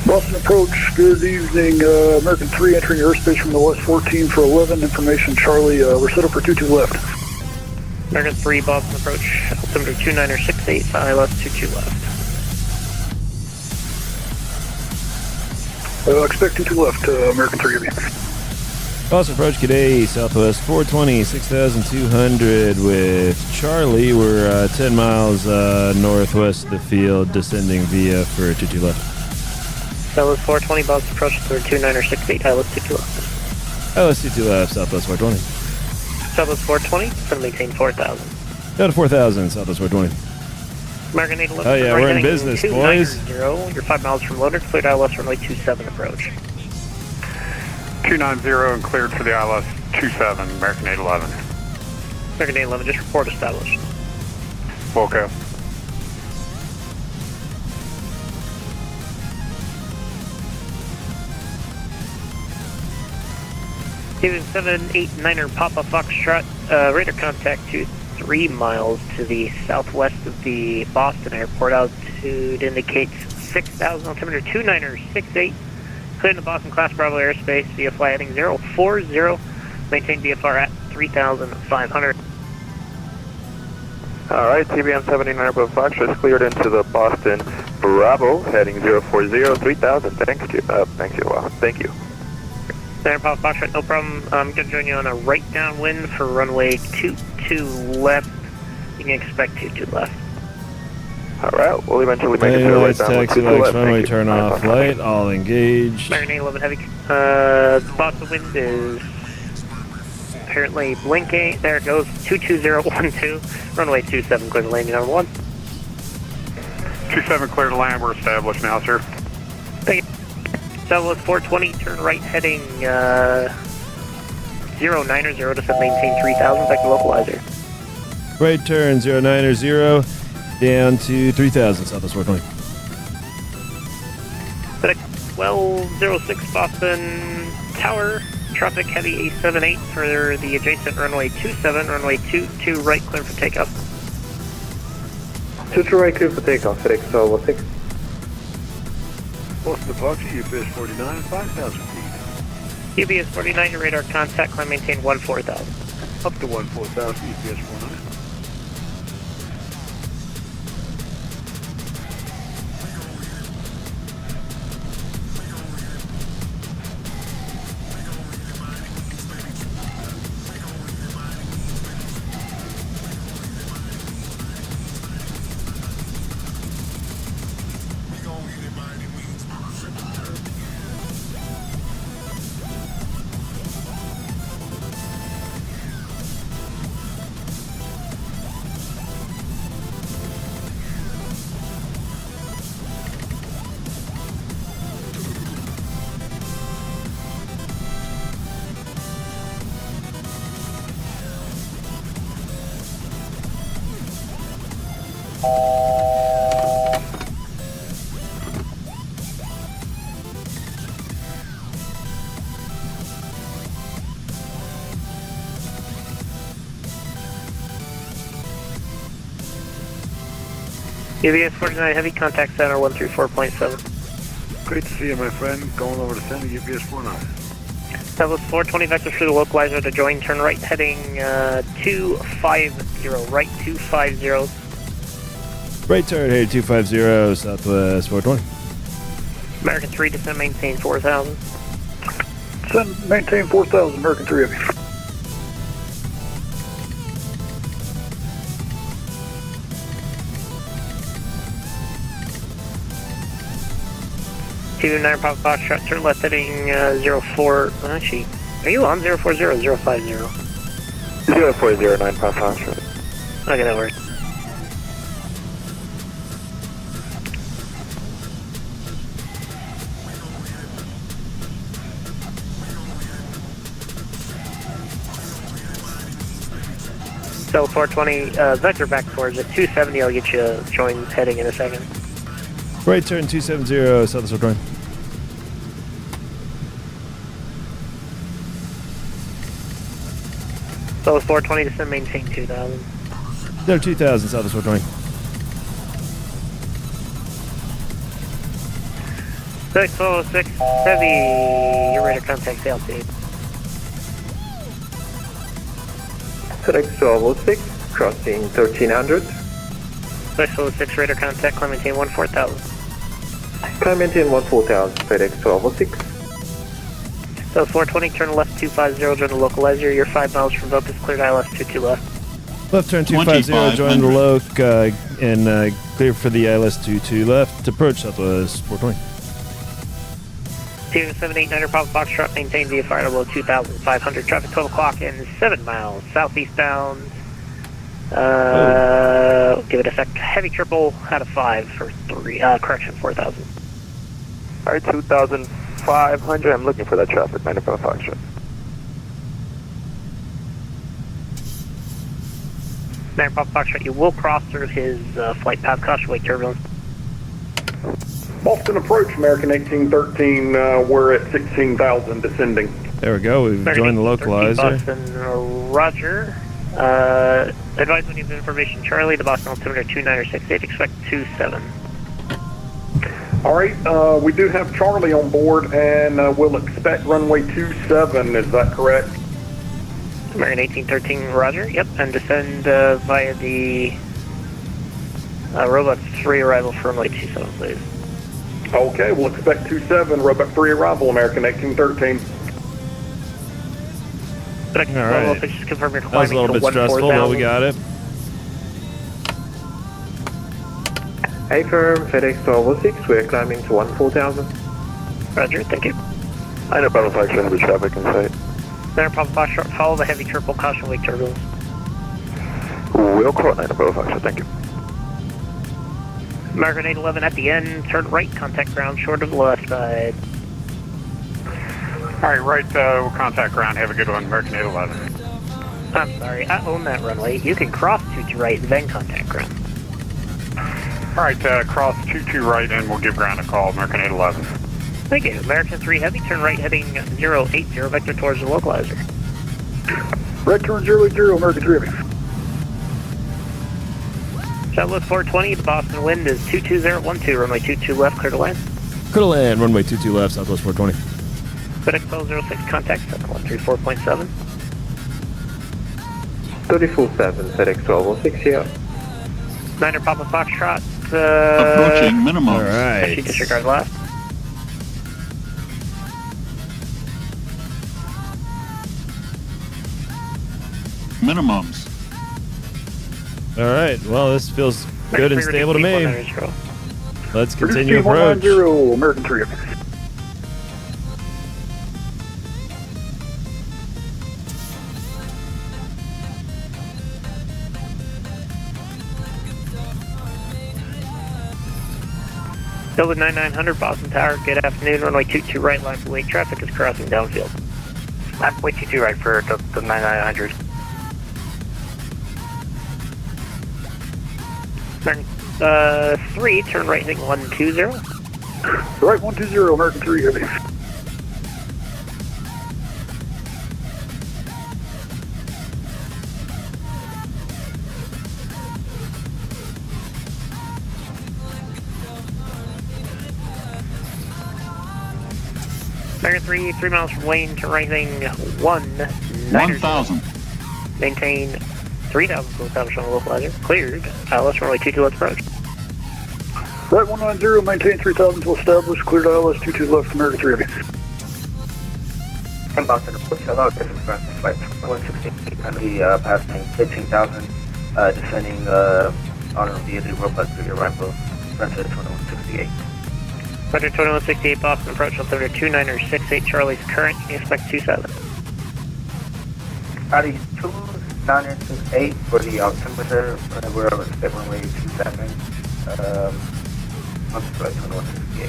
Boston approach, good evening. American 3 entering airspace from the West 14 for 11. Information, Charlie. We're set up for 22 left. American 3, Boston approach, altimeter 2968, ILS 22 left. Expect 22 left, American 3 of you. Boston approach today, Southwest 420, 6,200 with Charlie. We're 10 miles northwest of the field, descending via for 22 left. Southwest 420, Boston approach, altimeter 2968, ILS 22 left. ILS 22 left, Southwest 420. Southwest 420, going to maintain 4,000. Go to 4,000, Southwest 420. American 811. Oh yeah, we're in business, boys. 290, you're 5 miles from loader, cleared ILS runway 27 approach. 290 and cleared for the ILS 27, American 811. American 811, just report established. Okay. Steven 789er Papa Foxtrot, radar contact to 3 miles to the southwest of the Boston airport. Altitude indicates 6,000, altimeter 2968. Clearing the Boston Class Bravo airspace via flight heading 040. Maintain VFR at 3,500. Alright, TBM 79 above Foxtrot is cleared into the Boston Bravo, heading 040, 3,000. Thank you. Thank you. Center Papa Foxtrot, no problem. I'm going to join you on a right downwind for runway 22 left. You can expect 22 left. Alright, we'll eventually make it to the right downwind. Taxi lights, runway turn off, light, all engaged. American 811 heavy. The Boston wind is apparently blinking. There it goes, 22012. Runway 27, clear to landing number 1. 27 clear to land, we're established now, sir. Thank you. Southwest 420, turn right heading 090, descend maintain 3000, back to localizer. Right turn 090 down to 3000 Southwest 420. FedEx 1206 Boston Tower, traffic heavy A78 for the adjacent runway 27, runway 22 right clear for takeoff. 22 right clear for takeoff, FedEx 1206. Boston departure, UPS 49, 5,000 feet. UPS 49, your radar contact, climb maintain 14,000. Up to 14,000, UPS 49. UPS 49, heavy contact center 134.7. Great to see you, my friend. Going over to center, UPS 49. Southwest 420 vectors through the localizer to join, turn right heading 250, right 250. Right turn headed 250 Southwest 420. American 3, descend maintain 4000. Descend maintain 4000, American 3 of you. Two-9 Papa Foxtrot, turn left heading 04, actually, are you on 040 or 050? 0409 Papa Foxtrot. Okay, that works. So 420, vector back towards it, 270, I'll get you join heading in a second. Right turn 270 Southwest 420. So 420, descend maintain 2000. No, 2000 Southwest 420. FedEx 1206, heavy, your radar contact altitude. FedEx 1206, crossing 1300. FedEx 1206, radar contact, climb maintain 14,000. Climb maintain 14,000, FedEx 1206. So 420, turn left 250, join the localizer. You're 5 miles from Vocus, cleared ILS 22 left. Left turn 250, join the loc, and clear for the ILS 22 left. Approach Southwest 420. 2789 Papa Foxtrot, maintain VFR below 2,500. Traffic 12 o'clock and 7 miles. Southeastbound. Give it a sec. Heavy triple out of 5 for 3. Correction, 4,000. Alright, 2,500. I'm looking for that traffic, 9 Papa Foxtrot. Nine Papa Foxtrot, you will cross through his flight path. Caution wake turbulence. Boston approach, American 1813, we're at 16,000 descending. There we go, we've joined the localizer. Boston, Roger. Advise when you have information, Charlie, the Boston altimeter 2968, expect 27. Alright, we do have Charlie on board and we'll expect runway 27, is that correct? American 1813, Roger, yep, and descend via the Robot 3 arrival for runway 27, please. Okay, we'll expect 27, Robot 3 arrival, American 1813. Alright, just confirm you're that was a little bit stressful, but we got it. Hey firm, FedEx 1206, we're climbing to 14,000. Roger, thank you. I know Papa Foxtrot have the traffic in sight. Center Papa Foxtrot, follow the heavy triple, caution wake turbulence. We'll call 9 Papa Foxtrot, thank you. American 811 at the end, turn right, contact ground short of the left side. All right, we'll contact ground. Have a good one, American 811. I'm sorry, I own that runway. You can cross 22 right, then contact ground. All right, cross 22 right, and we'll give ground a call, American 811. Thank you. American 3 Heavy, turn right heading 080, vector towards the localizer. Right turn 080, American 3 Heavy. Southwest 420, the Boston wind is 22012, runway 22 left, clear to land. Clear to land, runway 22 left, Southwest 420. FedEx 06, contact 7134.7. 34-7, FedEx 1206 here. Niner Papa Foxtrot. Approaching minimum. All right. Actually, disregard last. Minimums. All right. Well, this feels good and stable to me. Let's continue Reduce approach. 190, American 3 Heavy. Delta 9900, Boston Tower, good afternoon. Runway 22 right, line for wait. Traffic is crossing downfield. Way 22 right for the 9900. Turn 3, turn right heading 120. Right 120, American 3 Heavy. American 3, 3 miles from Wayne, turn right heading 1,000. Maintain 3,000 full establishment on the localizer. Cleared. ILS runway 22 left approach. Right 190, maintain 3,000 to establish. Cleared ILS 22 left, American 3 Heavy. Boston approach, hello, this is Francis Flight 168, currently passing 15,000, descending on via the robust to your right below, Francis 2168. Roger, 2168 Boston approach, altimeter 2968 Charlie's current, you expect 27. Howdy, 2968 for the altimeter, we're on step runway 27, on flight 2168.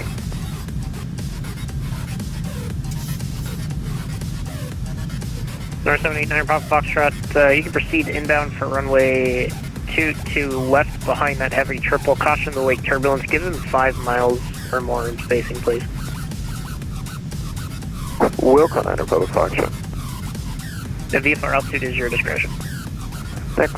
North 789 Papa Foxtrot, you can proceed inbound for runway 22 left behind that heavy triple. Caution the wake turbulence, give them 5 miles or more in spacing, please. Welcome, Niner Papa Foxtrot. The VFR altitude is your discretion. Thanks.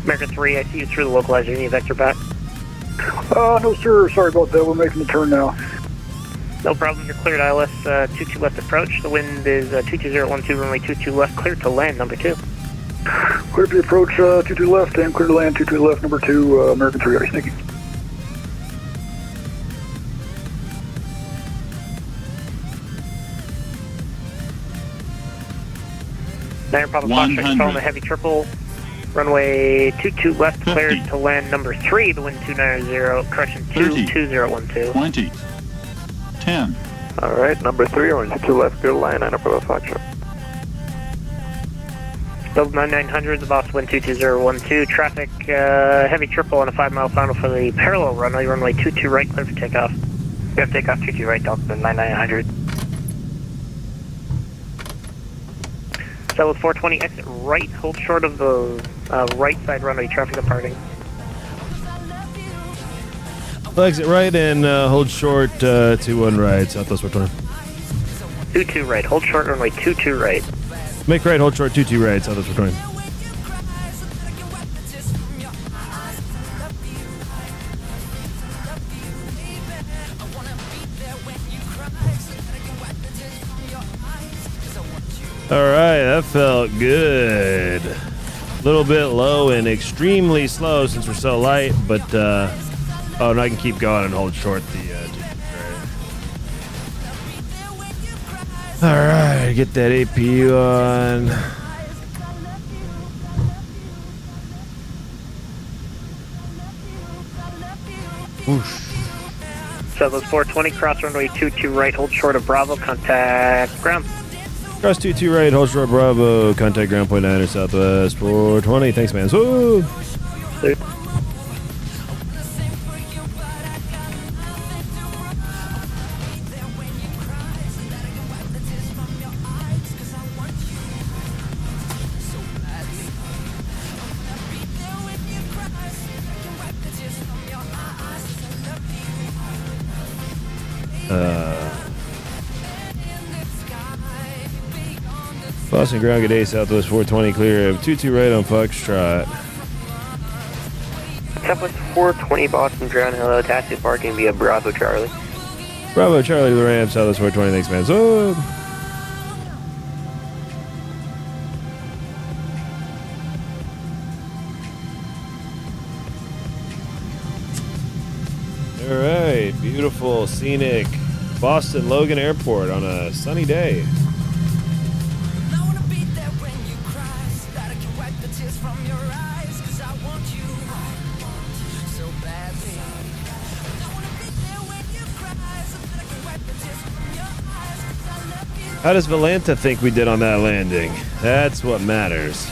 American 3, I see you through the localizer. You need vector back? No, sir. Sorry about that. We're making the turn now. No problem. You're cleared ILS 22 left approach. The wind is 22012, runway 22 left. Cleared to land, number 2. Clear to the approach 22 left and clear to land 22 left, number 2, American 3 Heavy. Thank you. Niner Papa Foxtrot, following the heavy triple. Runway 22 left, cleared to land number 3, the wind 290, correction 22012. 20. 10. Alright, number 3, orange 2 left, clear to land, Niner Papa Foxtrot. Delta 9900, the boss wind 22012. Traffic, heavy triple on a 5-mile final for the parallel runway. Runway 22 right, clear for takeoff. We have takeoff 22 right, Delta 9900. So with 420, exit right, hold short of the right side runway, traffic departing. Exit right and hold short 21 right, Southwest 420. 22 right, hold short runway 22 right. Make right, hold short 22 right, Southwest 420. All right, that felt good. A little bit low and extremely slow since we're so light, but oh, and I can keep going and hold short the. All right, get that APU on. Whoosh. Southwest 420, cross runway 22 right, hold short of Bravo, contact ground. Cross 22 right, hold short Bravo, contact ground point 9 Southwest 420. Thanks, man. Woo! Boston ground, good day, Southwest 420, clear of 22 right on Foxtrot. Southwest 420 Boston ground, hello, taxi parking via Bravo Charlie. Bravo Charlie to the ramp, Southwest 420, thanks man. So, all right, beautiful, scenic Boston Logan Airport on a sunny day. How does Valanta think we did on that landing? That's what matters.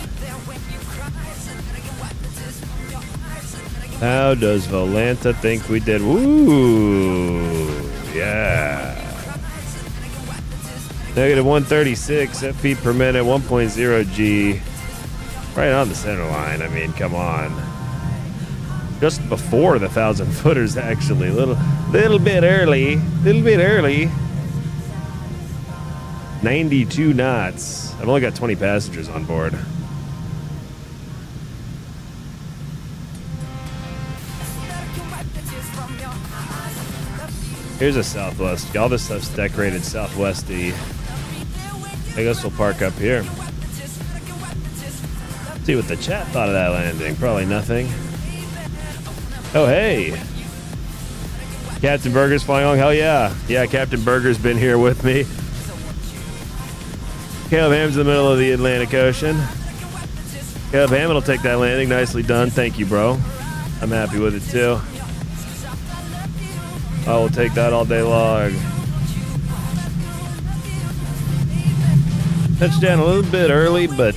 How does Valanta think we did? Ooh, yeah. Negative 136 feet per minute, 1.0 G. Right on the center line. I mean, come on. Just before the 1,000 footers, actually. Little bit early. 92 knots. I've only got 20 passengers on board. Here's a Southwest. All this stuff's decorated Southwesty. I guess we'll park up here. See what the chat thought of that landing. Probably nothing. Oh, hey. Captain Burger's flying along. Hell yeah. Yeah, Captain Burger's been here with me. Caleb Ham's in the middle of the Atlantic Ocean. Caleb Hammond will take that landing. Nicely done. Thank you, bro. I'm happy with it, too. I will take that all day long. Touchdown a little bit early, but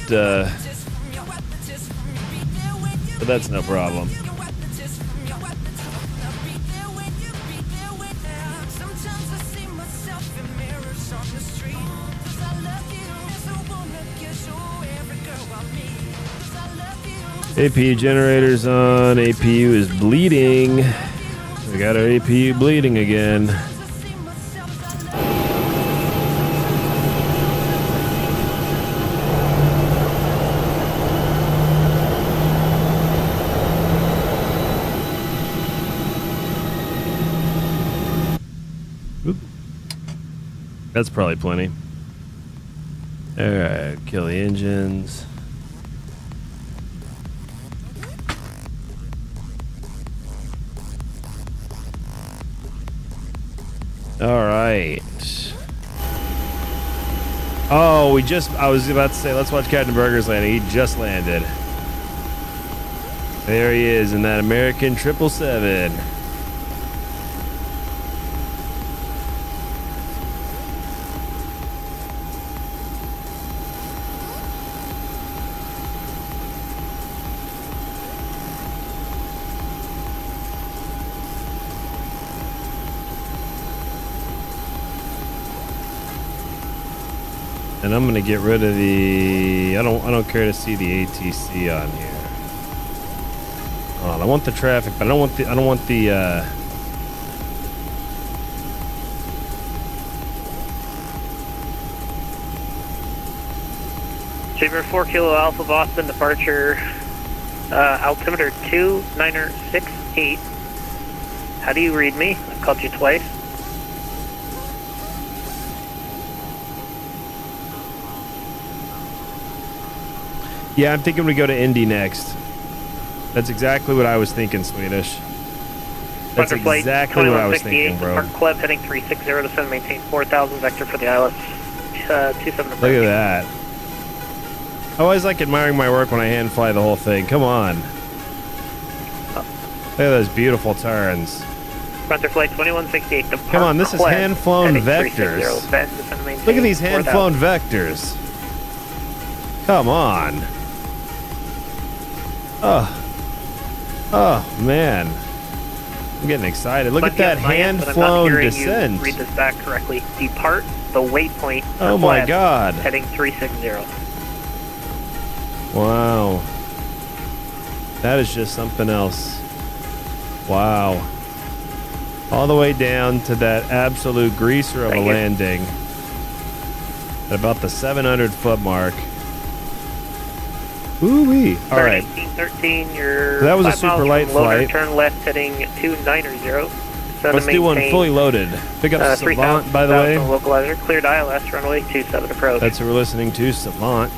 that's no problem. APU generators on. APU is bleeding. We got our APU bleeding again. Oop. That's probably plenty. Alright, kill the engines. All right. Oh, I was about to say, let's watch Captain Burger's landing. He just landed. There he is in that American 777. And I'm gonna get rid of the. I don't care to see the ATC on here. Hold on, I want the traffic, but I don't want the. Saber 4 Kilo Alpha Boston departure, altimeter 2968. How do you read me? I've called you twice. Yeah, I'm thinking we go to Indy next. That's exactly what I was thinking, Swedish. That's exactly what I was thinking, bro. Park Club heading 360 to 7, maintain 4,000 vector for the ILS 27. Look at that. I always like admiring my work when I hand fly the whole thing. Come on. Look at those beautiful turns. Frontier Flight 2168 to Park Come on, this is hand-flown vectors. Look at these hand-flown vectors. Come on. Oh, man. I'm getting excited. Look at that hand-flown descent. Read this back correctly. Depart the waypoint. Oh my God. Heading 360. Wow. That is just something else. Wow. All the way down to that absolute greaser of Thank a you. landing at about the 700-foot mark. Ooh-wee. All right. 1813, you're That was a 5 super miles light from Loner, flight. turn left heading 290. Let's do one fully loaded. Pick up Savant, by the way. Localizer, cleared ILS, runway 27 approach. That's who we're listening to, Savant.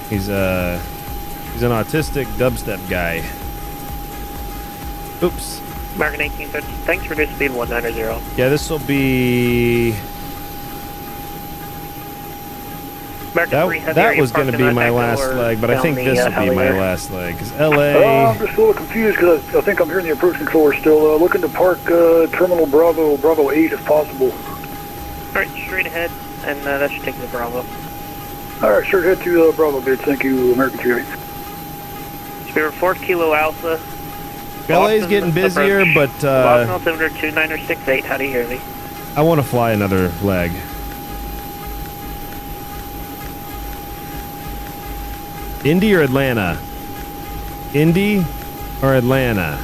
He's an autistic dubstep guy. Oops. American 1830, thanks, reduce speed 190. Yeah, this will be... That was going to be my last leg, but I think this will be my last leg. Because LA... I'm just a little confused because I think I'm hearing the approach controller still. Looking to park Terminal Bravo 8 if possible. Alright, straight ahead, and that should take you to Bravo. Alright, straight ahead to Bravo Gate. Thank you, American 38. Spirit 4 Kilo Alpha. LA's getting busier, but... Boston altimeter 2968, how do you hear me? I want to fly another leg. Indy or Atlanta? Indy or Atlanta?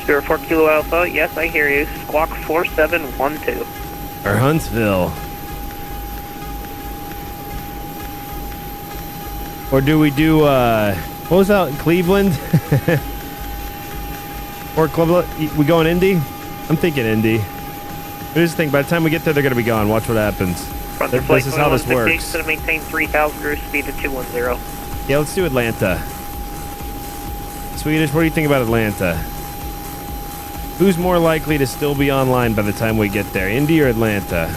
Spirit 4 Kilo Alpha, yes, I hear you. Squawk 4712. Or Huntsville? Or do we do, what was that, Cleveland? Or Cleveland? We going Indy? I'm thinking Indy. Here's the thing, by the time we get there, they're going to be gone. Watch what happens. This is how this works. To maintain 3,000 cruise speed at 210. Yeah, let's do Atlanta. Swedish, what do you think about Atlanta? Who's more likely to still be online by the time we get there, Indy or Atlanta?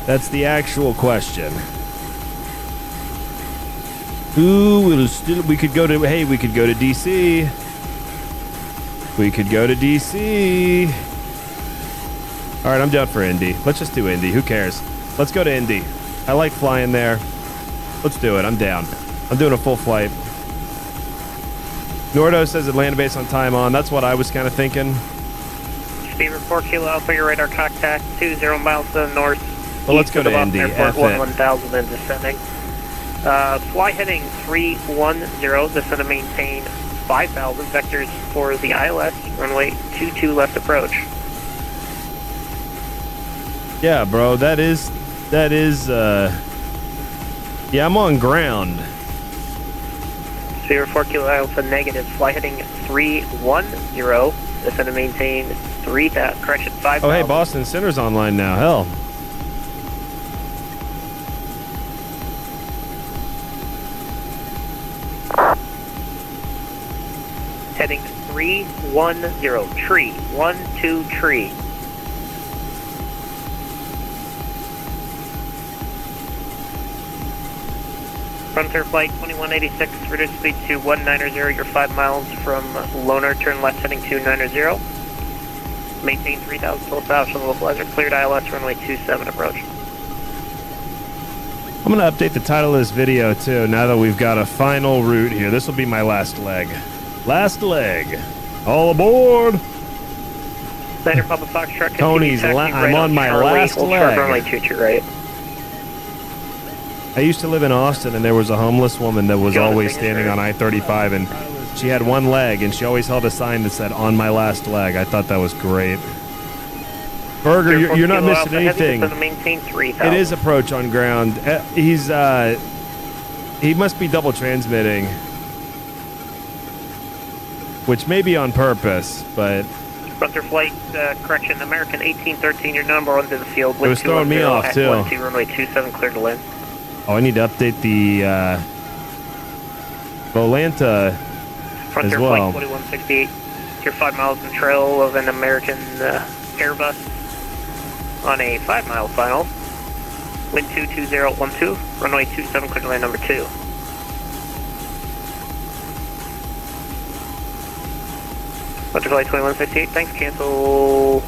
That's the actual question. Who will still... We could go to... Hey, we could go to DC. We could go to DC. All right, I'm down for Indy. Let's just do Indy. Who cares? Let's go to Indy. I like flying there. Let's do it. I'm down. I'm doing a full flight. Nordo says Atlanta base on time on. That's what I was kind of thinking. Speed report Kilo Alpha, your radar contact 20 miles to the north. Well, let's go to Indy. Airport 1000 and descending. Fly heading 310, descend to maintain 5,000 vectors for the ILS, runway 22 left approach. Yeah, bro, that is, yeah, I'm on ground. 04 Kilo Alpha negative, fly heading 310, descend to maintain 3,000, correction, 5,000. Oh, hey, Boston Center's online now, hell. Heading 310, tree, 12 tree. Frontier Flight 2186, reduce speed to 190, you're 5 miles from Loner, turn left heading 290. Maintain 3,000 full south from the localizer, cleared ILS, runway 27 approach. I'm going to update the title of this video, too, now that we've got a final route here. This will be my last leg. Last leg. All aboard! Lander Papa Foxtrot, Tony's, I'm on my last leg. Runway 22 right. I used to live in Austin, and there was a homeless woman that was always standing on I-35, and she had one leg, and she always held a sign that said, "On my last leg." I thought that was great. Burger, you're not missing anything. It is approach on ground. He must be double transmitting, which may be on purpose, but... Frontier Flight, correction, American 1813, your number one to the field. It was throwing me off, too. 12, runway 27, clear to land. Oh, I need to update the Volanta Frontier as well. Flight 2168, you're 5 miles in trail of an American Airbus on a 5-mile final. Wind 22012, runway 27, clear to land number 2. Frontier Flight 2168, thanks, cancel,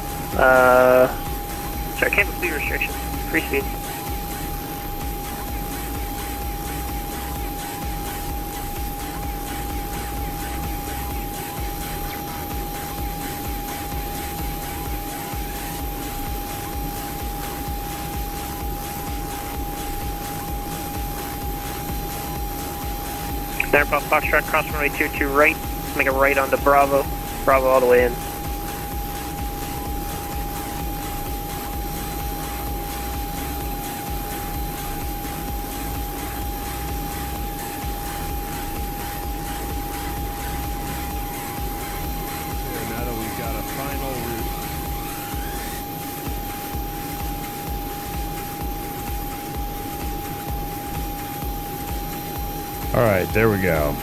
sorry, cancel speed restrictions, free speed. Airport Foxtrot, cross runway 22 right, make a right onto Bravo, Bravo all the way in. Now that we've got a final route. All right, there we go.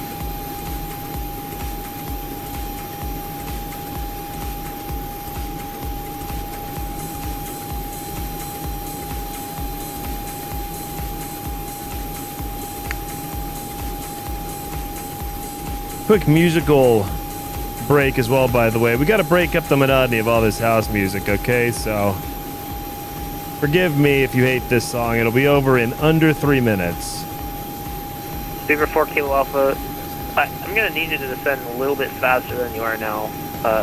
Quick musical break as well, by the way. We got to break up the monotony of all this house music, okay? So forgive me if you hate this song. It'll be over in under 3 minutes. Beaver 4 Kilo Alpha, I'm going to need you to descend a little bit faster than you are now,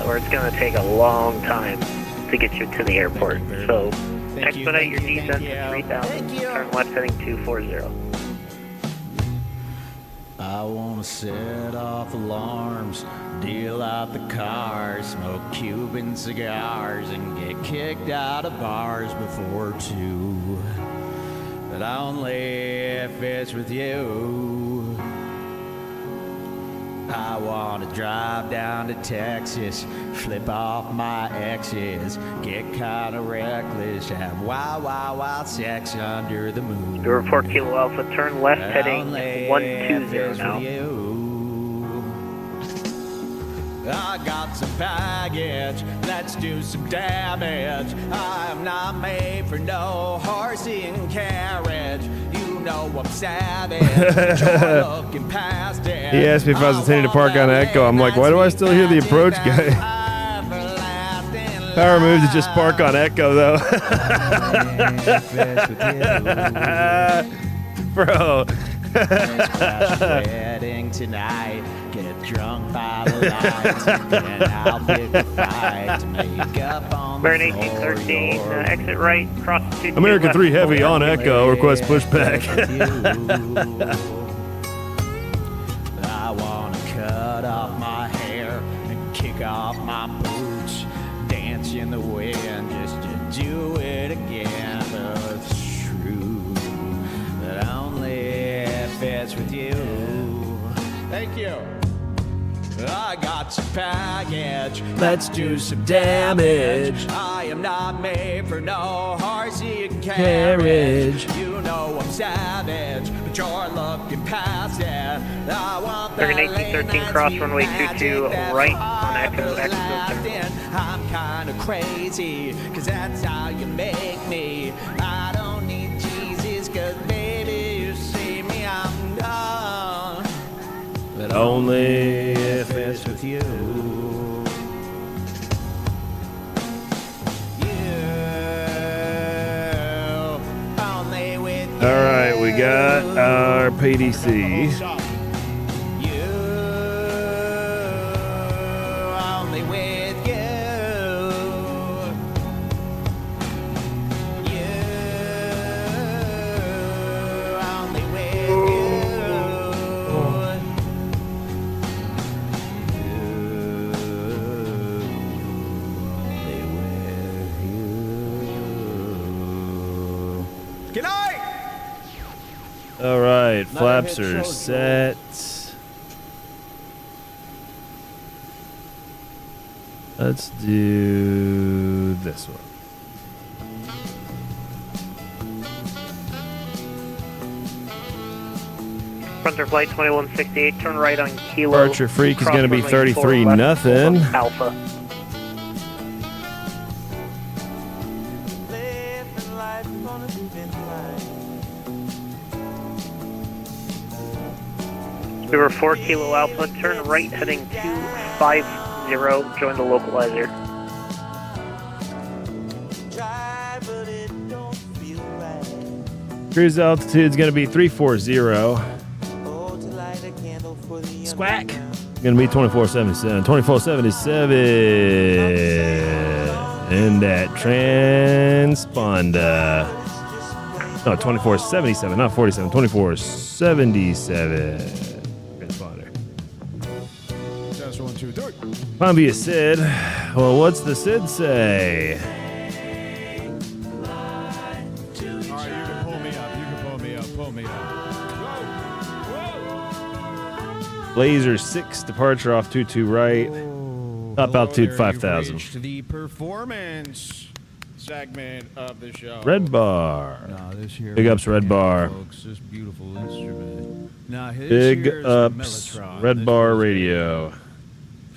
or it's going to take a long time to get you to the airport. So expedite your descent to 3,000, turn left heading 240. I wanna set off alarms, deal out the cars, smoke Cuban cigars, and get kicked out of bars before 2. But only if it's with you. I wanna drive down to Texas, flip off my exes, get kinda reckless, have wild, wild, wild sex under the moon. Your 4 Kilo Alpha, turn left heading 120 now. I got some baggage, let's do some damage. I'm not made for no horse and carriage. You know I'm savage, you're looking past it. He asked me if I was intending to park on Echo. I'm like, why do I still hear the approach guy? Power move to just park on Echo, though. Bro. Wedding tonight, get drunk by the lights, then I'll pick a fight to make up on Baron 1813, exit right, cross 22 American left. 3 Heavy on Echo, request pushback. I wanna cut off my hair and kick off my boots, dance in the wind just to do it again. But it's true that only if it's with you. Thank you. I got some baggage, let's do some damage. I am not made for no horsey and carriage. You know I'm savage, but you're looking past it. I want that 1813 cross runway 22 right on Echo, I'm kinda crazy, cause that's how you make me. I don't need Jesus, cause baby you see me, I'm gone. But only if it's with you. All right, we got our PDC. Only with you. Only with you. Good night. All right, flaps are set. Let's do this one. Frontier flight 2168, turn right on Kilo. Departure freak is cross going to be runway 33 4 left, nothing. Alpha. We were 4 Kilo Alpha, turn right heading 250, join the localizer. Cruise altitude is going to be 340. Squack. Going to be 2477. 2477. And that transponder. No, 2477, not 47. 2477. Transponder. Test 1, 2, 3. Fine via Sid. Well, what's the Sid say? Blazer 6, departure off 22 right. Up altitude 5,000. To the performance segment of the show. Red Bar. This here Big ups, Red Bar. Folks, this beautiful instrument. Now, Big ups, Red Bar Radio.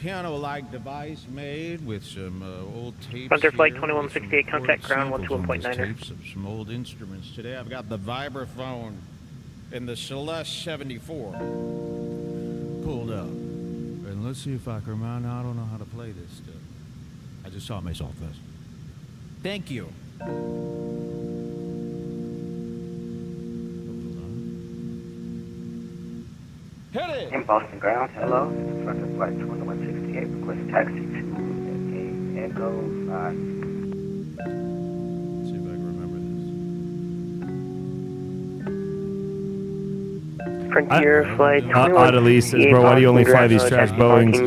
Piano-like device made with some old tapes. Frontier Flight here, 2168, with some contact chord ground samples on these 121.9er. tapes of some old instruments. Today I've got the vibraphone and the Celeste 74 pulled up. And let's see if I can remember. I don't know how to play this stuff. I just saw myself this. Thank you. Hit it! In Boston ground, hello. Frontier Flight 2168, request taxi to Echo 5. See if I can remember this. Frontier Flight 2168. Adelie says, bro, why do you only fly these trash Boeings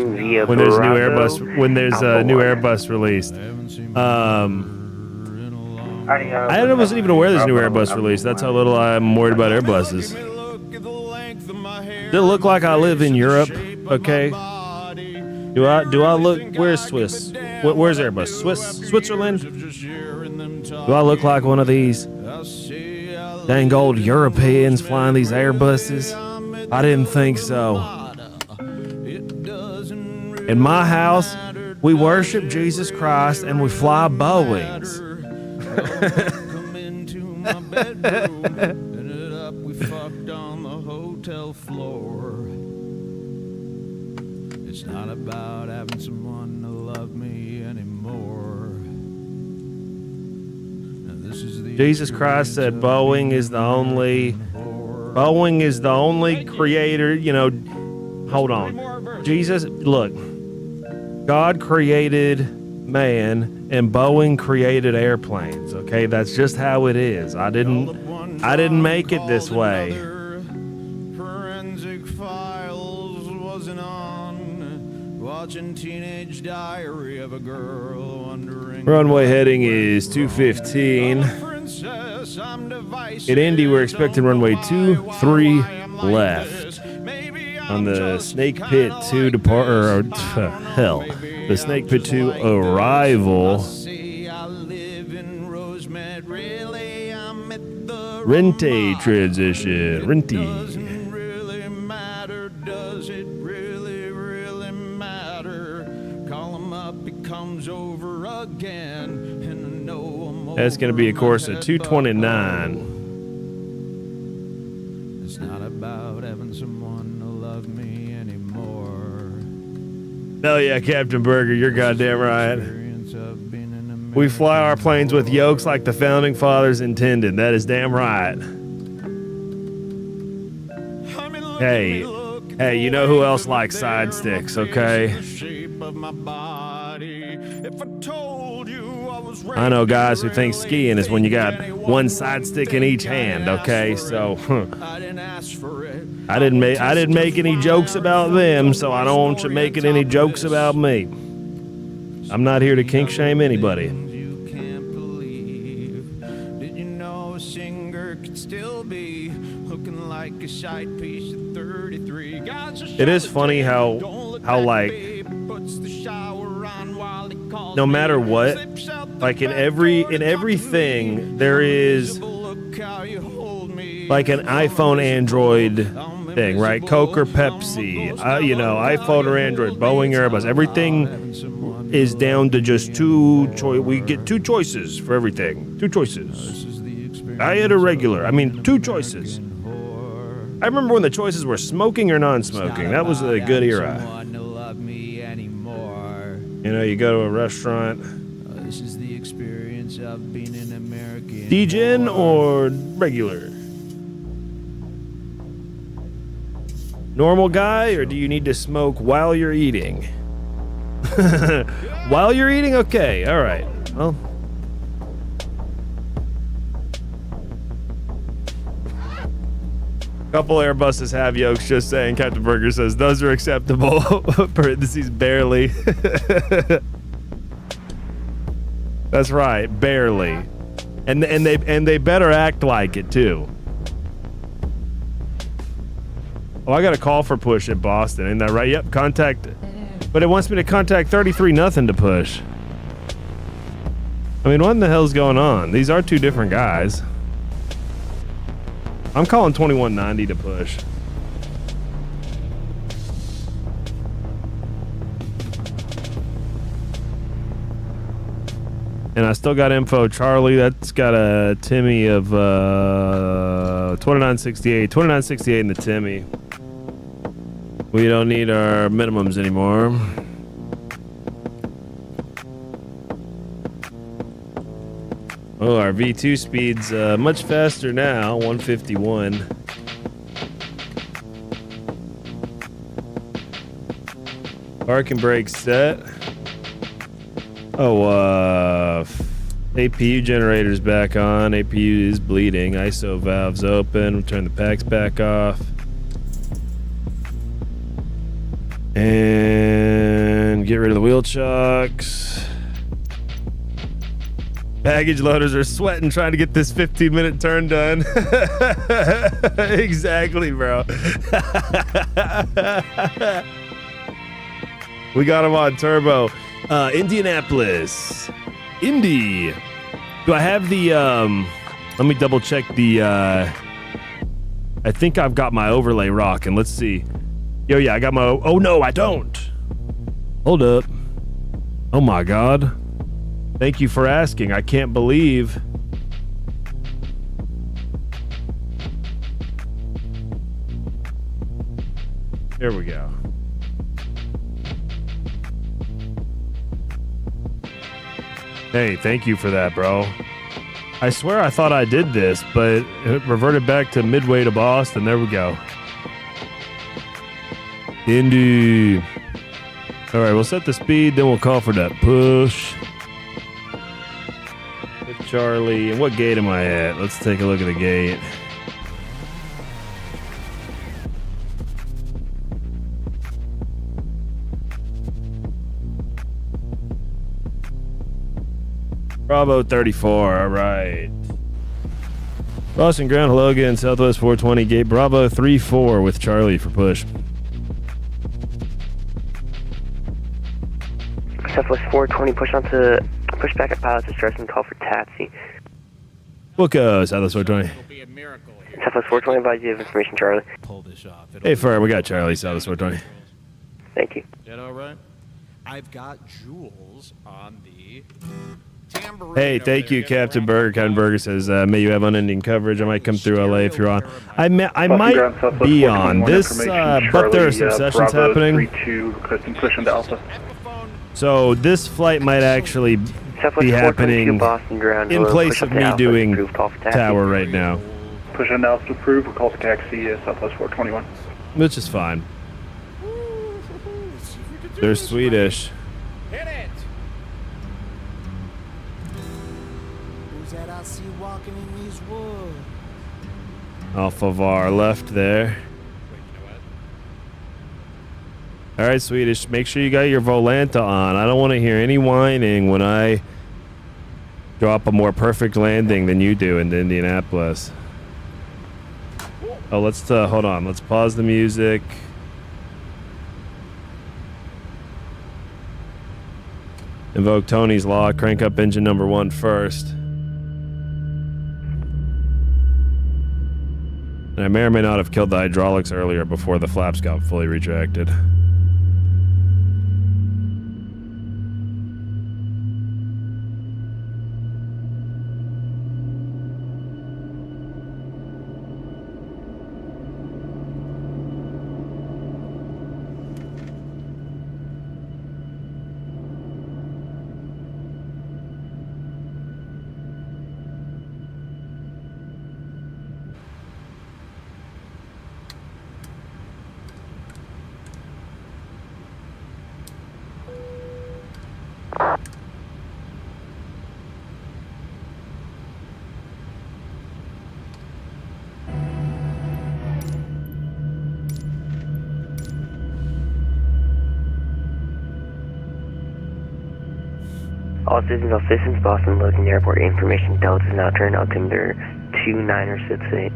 when there's new Airbus new Airbus released? I wasn't even aware there's new Airbus released. That's how little I'm worried about Airbuses. Does it look like I live in Europe? Okay. Do I look? Where's Swiss? Where's Airbus? Switzerland? Do I look like one of these dang old Europeans flying these Airbuses? I didn't think so. In my house, we worship Jesus Christ and we fly Boeings. Ended up, we fucked on the hotel floor. It's not about having someone to love me anymore. Now, this is the Jesus Christ said Boeing is the only creator, hold on. Jesus, look, God created man and Boeing created airplanes, okay? That's just how it is. I didn't make it this way. Forensic Files wasn't on. Watching Teenage Diary of a Girl wondering. Runway heading is 215. At Indy, we're expecting runway 23 left. On the Snake Pit 2 the Snake Pit 2 arrival. Rente transition. Rente. Does it really matter? Call him up, it comes over again. And I know I'm That's going to be a course of 229. It's not about having someone to love me anymore. Hell yeah, Captain Burger, you're goddamn right. We fly our planes with yokes like the founding fathers intended. That is damn right. Hey, you know who else likes side sticks, okay? I know guys who think skiing is when you got one side stick in each hand, okay? So, I didn't make any jokes about them, so I don't want you making any jokes about me. I'm not here to kink shame anybody. It is funny how like no matter what, like in everything there is like an iPhone Android thing, right? Coke or Pepsi, iPhone or Android, Boeing or Airbus. Everything is down to just two choice. We get two choices for everything. Two choices. Diet or regular. I mean, two choices. I remember when the choices were smoking or non-smoking. That was a good era. You go to a restaurant. This is the experience of being an American. Degen or regular? Normal guy, or do you need to smoke while you're eating? While you're eating? Okay, all right. Well. Couple Airbuses have yokes, just saying. Captain Burger says those are acceptable. Parentheses, barely. That's right, barely. And they better act like it too. Oh, I got a call for push at Boston, isn't that right? Yep, contact. But it wants me to contact 33 nothing to push. I mean, what in the hell's going on? These are two different guys. I'm calling 2190 to push. And I still got info. Charlie, that's got a Timmy of 2968. 2968 in the Timmy. We don't need our minimums anymore. Oh, our V2 speed's much faster now, 151. Park and brake set. Oh, APU generator's back on. APU is bleeding. ISO valves open. Turn the packs back off. And get rid of the wheel chocks. Baggage loaders are sweating trying to get this 15-minute turn done. Exactly, bro. We got him on turbo. Indianapolis. Indy. Do I have the, let me double check the, I think I've got my overlay rocking. Let's see. Yo, yeah, I got my, oh no, I don't. Hold up. Oh my God. Thank you for asking. I can't believe. There we go. Hey, thank you for that, bro. I swear I thought I did this, but it reverted back to midway to Boston. There we go. Indy. All right, we'll set the speed, then we'll call for that push. Charlie, and what gate am I at? Let's take a look at the gate. Bravo 34, all right. Boston ground, hello again, Southwest 420, gate Bravo 34 with Charlie for push. Southwest 420, push back at pilot's distress and call for taxi. Wilco, Southwest 420. Southwest 420, advise you of information, Charlie. Hey, Fur, we got Charlie, Southwest 420. Thank you. Is that all right? I've got jewels on the tambourine. Hey, thank you, Captain Burger. Captain Burger says, may you have unending coverage. I might come through LA if you're on. I might be on this, but there are some sessions happening. So this flight might actually be happening in place of me doing tower right now. Push and altitude approved. We'll call the taxi Southwest 421. Which is fine. They're Swedish. Hit it! Who's that I see walking in these woods? Off of our left there. All right, Swedish, make sure you got your Volanta on. I don't want to hear any whining when I drop a more perfect landing than you do in Indianapolis. Oh, let's hold on. Let's pause the music. Invoke Tony's Law. Crank up engine number 1 first. And I may or may not have killed the hydraulics earlier before the flaps got fully retracted. All systems, Boston Logan Airport. Information Delta is now turned altimeter 2968.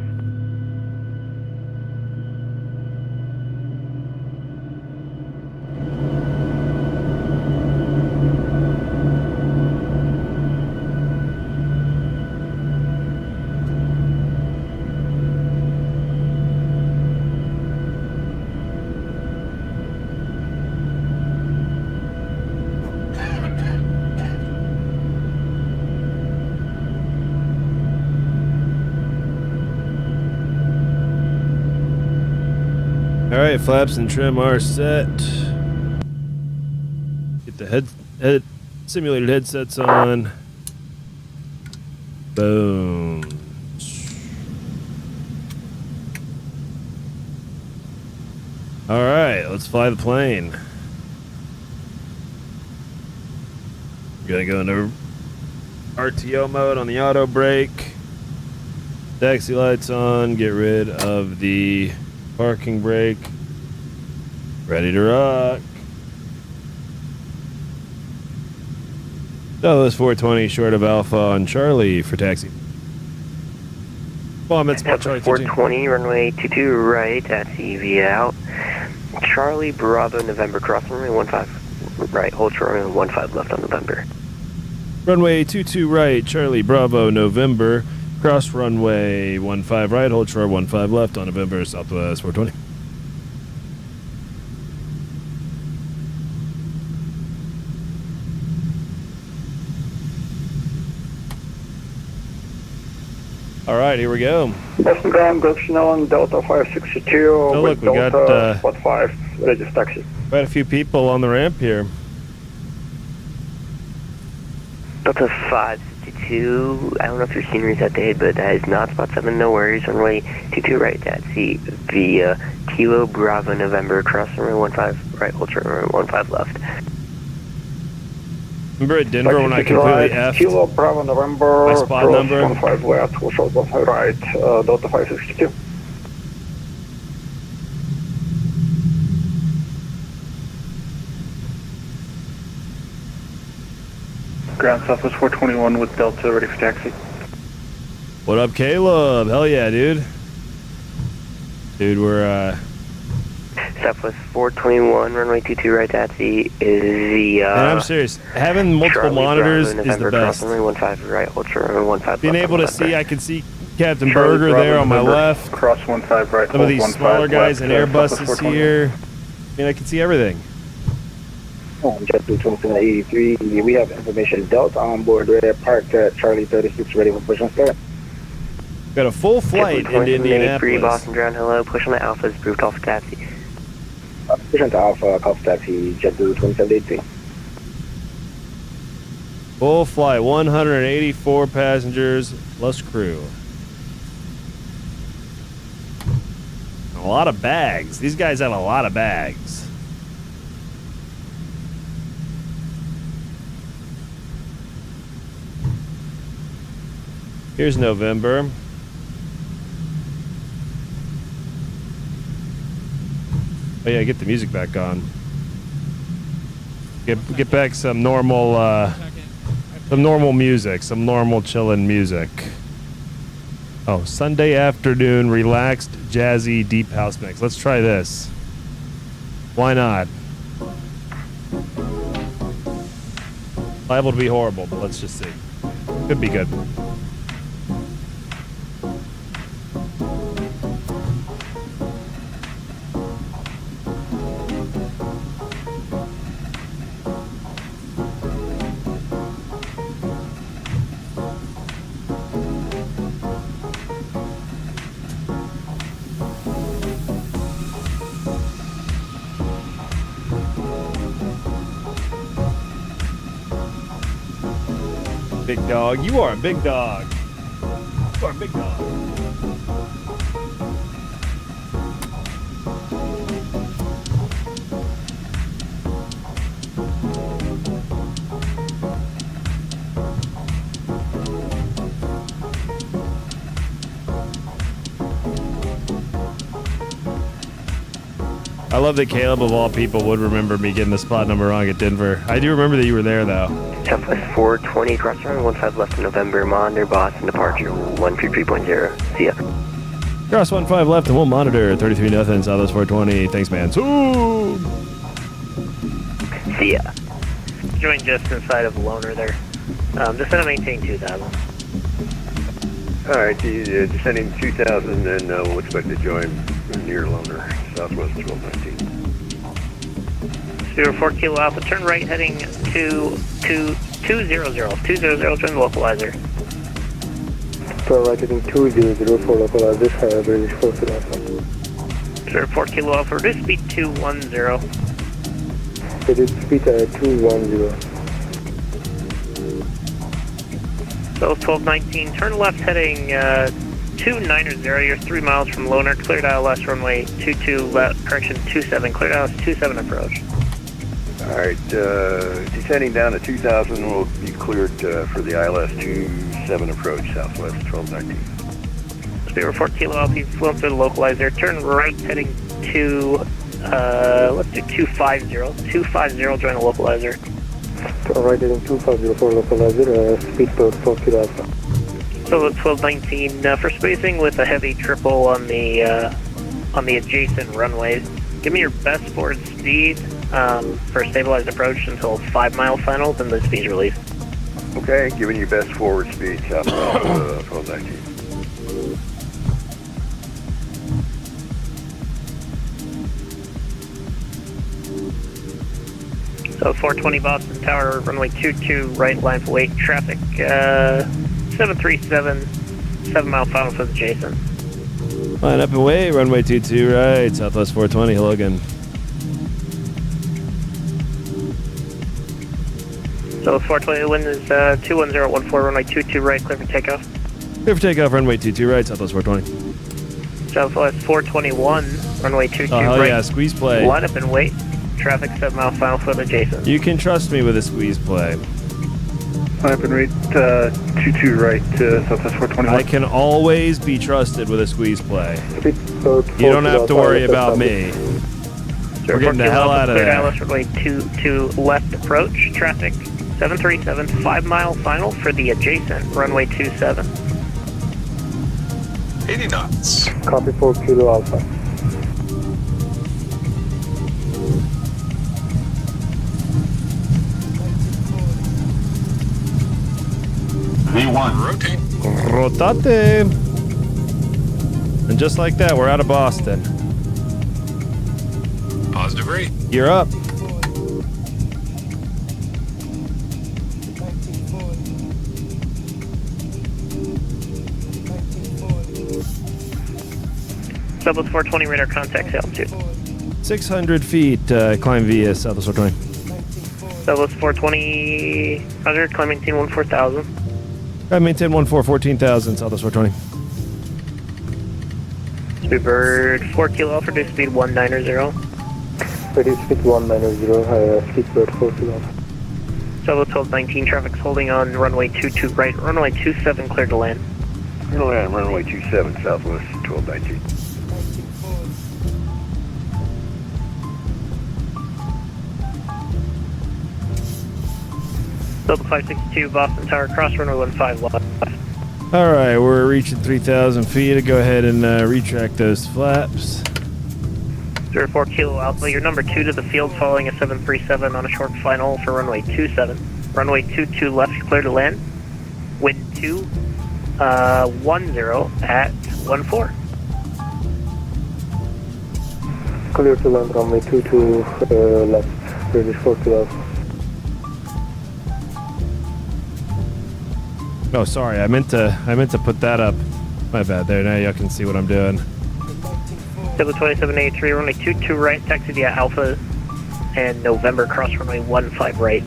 All right, flaps and trim are set. Get the head simulated headsets on. Boom. All right, let's fly the plane. Gonna go into RTO mode on the auto brake. Taxi lights on. Get rid of the parking brake. Ready to rock. Dallas 420 short of Alpha on Charlie for taxi. Bomb at Spot Charlie 420, runway 22 right, taxi via out. Charlie Bravo November, cross runway 15 right, hold short runway 15 left on November. Runway 22 right, Charlie Bravo November, cross runway 15 right, hold short 15 left on November, Southwest 420. All right, here we go. Boston ground, direction on Delta 562. Oh, look, we got Spot 5, register taxi. quite a few people on the ramp here. Delta 562, I don't know if your scenery's that day, but that is not Spot 7, no worries. Runway 22 right, taxi via Kilo Bravo November, cross runway 15 right, hold short runway 15 left. Remember at Denver when I completely effed Kilo Bravo November, my spot cross number? 15 left, hold short 15 right, Delta 562. Ground Southwest 421 with Delta ready for taxi. What up, Caleb? Hell yeah, dude. Dude, we're Southwest 421, runway 22 right, taxi is the and I'm serious. Having multiple Charlie monitors Bravo, is the November, best. cross runway 15 right, hold short runway 15 Being left able on to November. see, I can see Captain Charlie Berger Bravo, there on my November, left. Cross 15 right, Some of these hold 15 smaller guys left, and Airbus Southwest is 421. here. I mean, I can see everything. Jet 2783, we have information Delta on board, ready parked at Charlie 36, ready for push and start. Got a full flight into Indianapolis. Boston ground, hello, push on the Alpha is approved off taxi. Push on to Alpha, call for taxi, Jet 2783. Full flight, 184 passengers plus crew. A lot of bags. These guys have a lot of bags. Here's November. Oh yeah, get the music back on. Get back some normal music, some normal chillin' music. Oh, Sunday afternoon, relaxed, jazzy, deep house mix. Let's try this. Why not? Liable to be horrible, but let's just see. Could be good. Big dog. You are a big dog. You are a big dog. I love that Caleb, of all people, would remember me getting the spot number wrong at Denver. I do remember that you were there, though. Southwest 420, cross runway 15 left in November, monitor Boston departure 133.0. See ya. Cross 15 left, and we'll monitor 33-0, Southwest 420. Thanks, man. So. See ya. Join just inside of Loner there. Descend and maintain 2,000. Alright, descending 2,000, and we'll expect to join near Loner, Southwest 1219. 04 Kilo Alpha, turn right heading to 200. 200, join the localizer. Turn right heading 200 for localizer, British 4 Kilo Alpha. 04 Kilo Alpha, reduce speed 210. Reduce speed 210. So 1219, turn left heading 290. You're 3 miles from Loner, cleared ILS runway 22 left, correction 27, cleared ILS 27 approach. Alright, descending down to 2,000, we'll be cleared for the ILS 27 approach, Southwest 1219. Speed 4 Kilo Alpha, you've flown through the localizer, turn right heading to, let's do 250. 250, join the localizer. Turn right heading 250 for localizer, speed 4 Kilo Alpha. So it's 1219 for spacing with a heavy triple on the adjacent runway. Give me your best forward speed for stabilized approach until 5 mile final, then the speed's released. Okay, giving you best forward speed, Southwest 1219. So 420 Boston Tower, runway 22 right, line for wait, traffic 737, 7 mile final for the Jason. Line up and wait, runway 22 right, Southwest 420, hello again. So 420, the wind is 21014, runway 22 right, clear for takeoff. Clear for takeoff, runway 22 right, Southwest 420. Southwest 421, runway 22 oh, hell right. Yeah, squeeze play. Line up and wait, traffic 7 mile final for the Jason. You can trust me with a squeeze play. Line up and wait, 22 right, Southwest 421. I can always be trusted with a squeeze play. You don't have to worry about me. We're getting the hell out of there. ILS runway 22 left approach, traffic 737, 5 mile final for the adjacent, runway 27. 80 knots. Copy 4 Kilo Alpha. V1. Rotate. Rotate. And just like that, we're out of Boston. Positive rate. You're up. Southwest 420 radar contact altitude. 600 feet, climb via Southwest 420. Southwest 420, Roger, climb maintain 14,000. Climb maintain 14,000, Southwest 420. Speedbird 4 Kilo Alpha, reduce speed 190. Reduce speed 190, Speedbird 4 Kilo Alpha. Southwest 1219, traffic's holding on runway 22 right, runway 27 cleared to land. Runway 27, Southwest 1219. Delta 562, Boston Tower, cross runway 15 left. All right, we're reaching 3,000 feet. To go ahead and retract those flaps. 04 Kilo Alpha, you're number 2 to the field following a 737 on a short final for runway 27. Runway 22 left, clear to land. Wind 2, 10 at 14. Clear to land, runway 22 left, British 4 Kilo Alpha. Oh, sorry. I meant to put that up. My bad. There. Now y'all can see what I'm doing. Delta 2783, runway 22 right, taxi via Alpha, and November cross runway 15 right.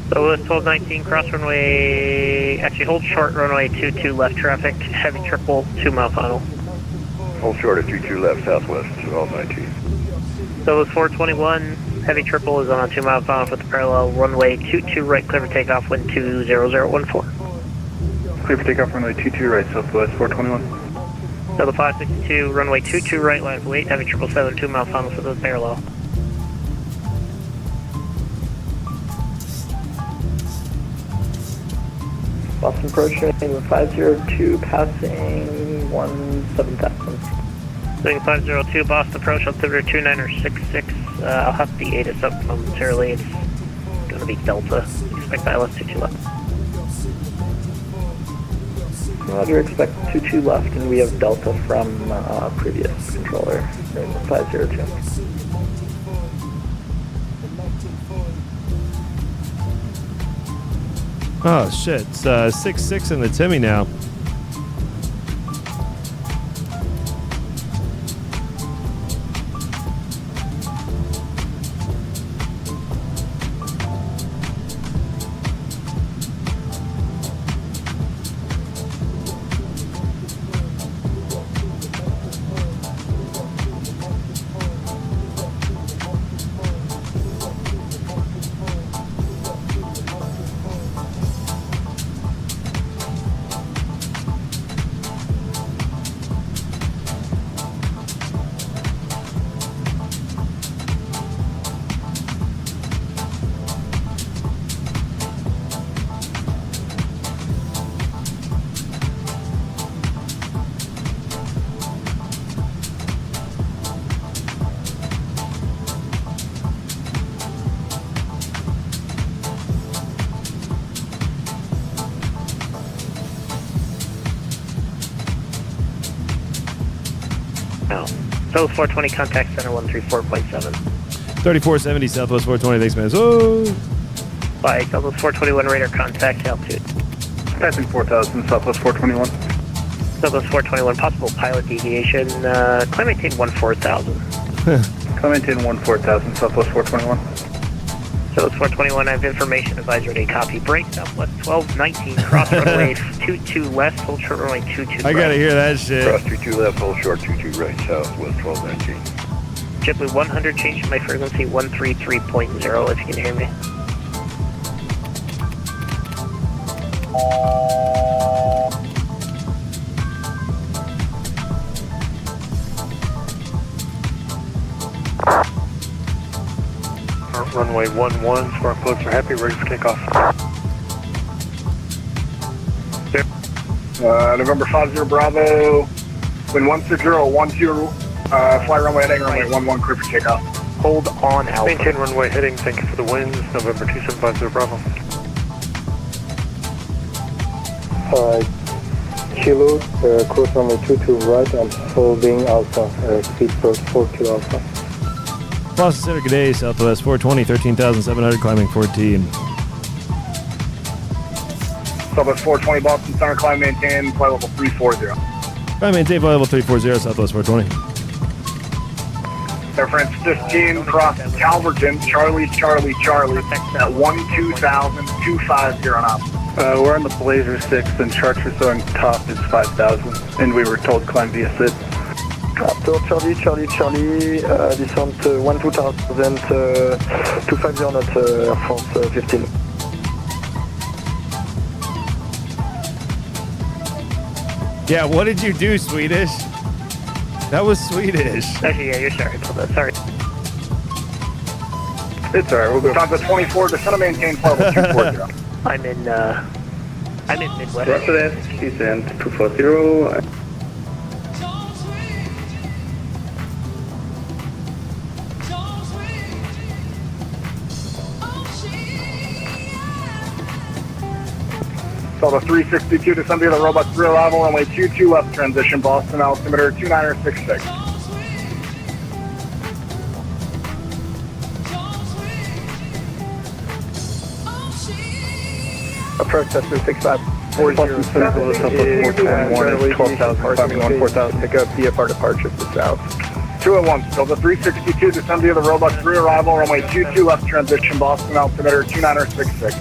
Southwest 1219, cross runway, actually hold short runway 22 left traffic, heavy triple, 2 mile final. Hold short at 22 left, Southwest 1219. Southwest 421, heavy triple is on a 2 mile final with the parallel runway 22 right, clear for takeoff, wind 20014. Clear for takeoff, runway 22 right, Southwest 421. Delta 562, runway 22 right, line of weight, heavy 777, 2 mile final for the parallel. Boston approaching with 502, passing 17,000. Doing 502, Boston approach, altimeter 2966. I'll have the ATC up momentarily. It's going to be Delta. Expect ILS 22 left. Roger, expect 22 left, and we have Delta from previous controller, 502. Oh shit, it's 6-6 in the Timmy now. Southwest 420, contact center 134.7. 3470 Southwest 420, thanks man. Oh! By Southwest 421, radar contact altitude. Passing 4,000, Southwest 421. Southwest 421, possible pilot deviation, climb maintain 14,000. Climb maintain 14,000, Southwest 421. Southwest 421, I have information, advisory day copy. Break, Southwest 1219, cross runway 22 left, hold short runway 22 right. I gotta hear that shit. Cross 22 left, hold short 22 right, Southwest 1219. JetBlue 100, change my frequency 133.0 if you can hear me. Runway 11, squawk pilots are happy, ready for takeoff. November 50 Bravo, wind 16012, fly runway heading, runway 11, clear for takeoff. Hold on, Alpha. Maintain runway heading, thank you for the winds, November 2750 Bravo. Kilo, course runway 22 right, and holding Alpha, speed approach 42 Alpha. Boston Center, good day, Southwest 420, 13,700, climbing 14. Southwest 420 Boston Center, climb maintain, flight level 340. Climb maintain, flight level 340, Southwest 420. Air France 15, cross Calverton, Charlie, at 12,000, 250 knots. We're on the Blazer 6 and Chartreuse on top is 5,000, and we were told climb via SID. After Charlie, descent 12,000, 250 knots, Air France 15. Yeah, what did you do, Swedish? That was Swedish. Actually, yeah, you're sorry about that. Sorry. It's alright, we'll go. Time to 24, descend and maintain flight level 240. I'm in Midwest. Roger that, descent 240. Delta 362, descend via the robot 3 arrival, runway 22 left transition, Boston, altimeter 2966. Approach Cessna 6540 Boston Center, Southwest 421 is 12,500, 4,000. Pick up VFR departure to south. 201, Delta 362, descend via the Robux 3 arrival, runway 22 left transition, Boston altimeter 2966.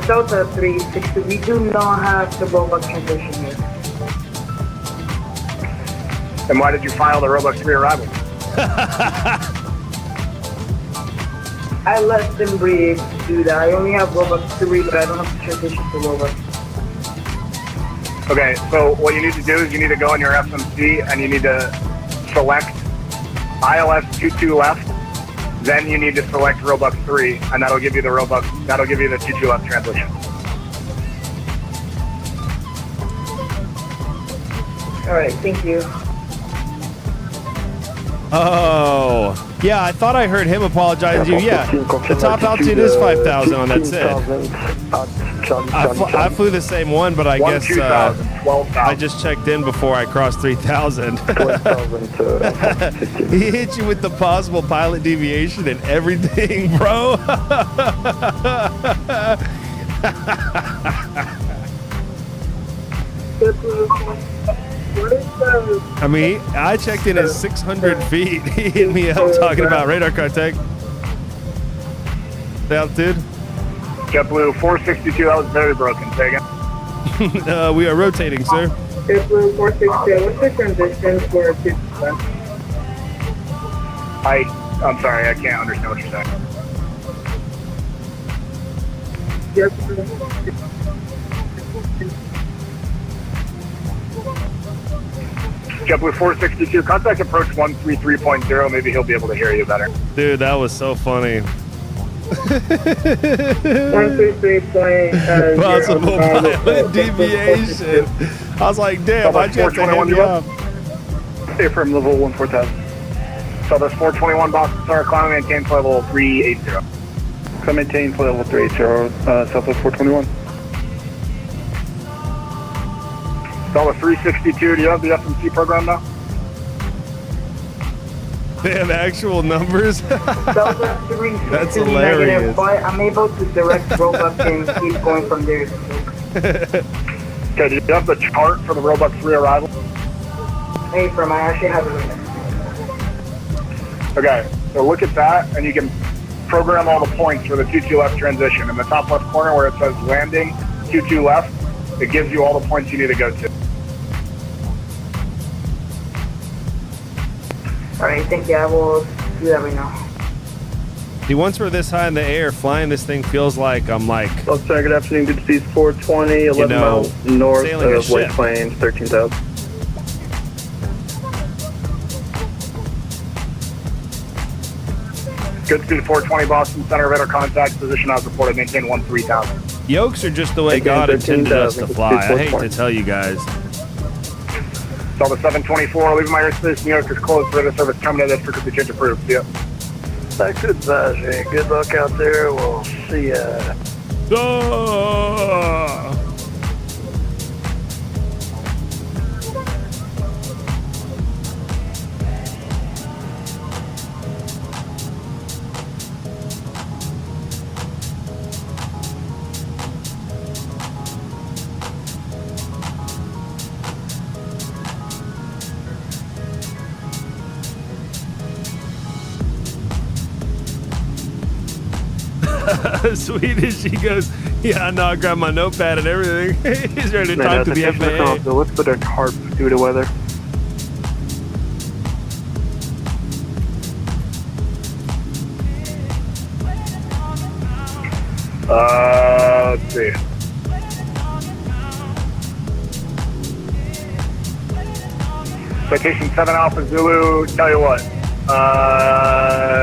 Delta 360, we do not have the Robux transition here. And why did you file the Robux 3 arrival? I let them do that. I only have Robux 3, but I don't have the transition to Robux. Okay, so what you need to do is you need to go in your FMC and you need to select ILS 22 left. Then you need to select Robux 3, and that'll give you the Robux. That'll give you the 22 left transition. All right, thank you. Oh, yeah, I thought I heard him apologize to you. Yeah, the top altitude is 5,000 on that set. I flew the same one, but I guess I just checked in before I crossed 3,000. He hit you with the possible pilot deviation and everything, bro. I mean, I checked in at 600 feet. He hit me up talking about radar contact. The altitude? JetBlue 462, that was very broken. Say again. We are rotating, sir. JetBlue 462, what's the transition for 2%? I'm sorry, I can't understand what you're saying. JetBlue 462, contact approach 133.0. Maybe he'll be able to hear you better. Dude, that was so funny. 133.0. Possible pilot deviation. I was like, damn, I just had to hand you off. From level 14,000. So that's 421 Boston Star, climb and maintain level 380. Climb maintain level 380, Southwest 421. Delta 362, do you have the FMC program now? They have actual numbers? That's hilarious. But I'm able to direct Robux and keep going from there. Okay, do you have the chart for the Robux re-arrival? I actually have it right now. Okay, so look at that, and you can program all the points for the 22 left transition. In the top left corner where it says landing, 22 left, it gives you all the points you need to go to. Alright, thank you. I will do that right now. See, once we're this high in the air, flying this thing feels like I'm like... Oh, sorry, good afternoon. Good to see 420, 11 miles north of White Plains, 13,000. Good to see 420 Boston Center, radar contact, position as reported, maintain 13,000. Yokes are just the way God intended us to fly. I hate to tell you guys. Delta 724, leaving my airspace, New York is closed, radar service terminated, frequency change approved. See ya. Thanks, advisory. Good luck out there. We'll see ya. Swedish, he goes, yeah, I know, I grabbed my notepad and everything. He's ready to talk to the FAA. So let's put our tarp due to weather. Let's see. Citation 7 Alpha Zulu, tell you what.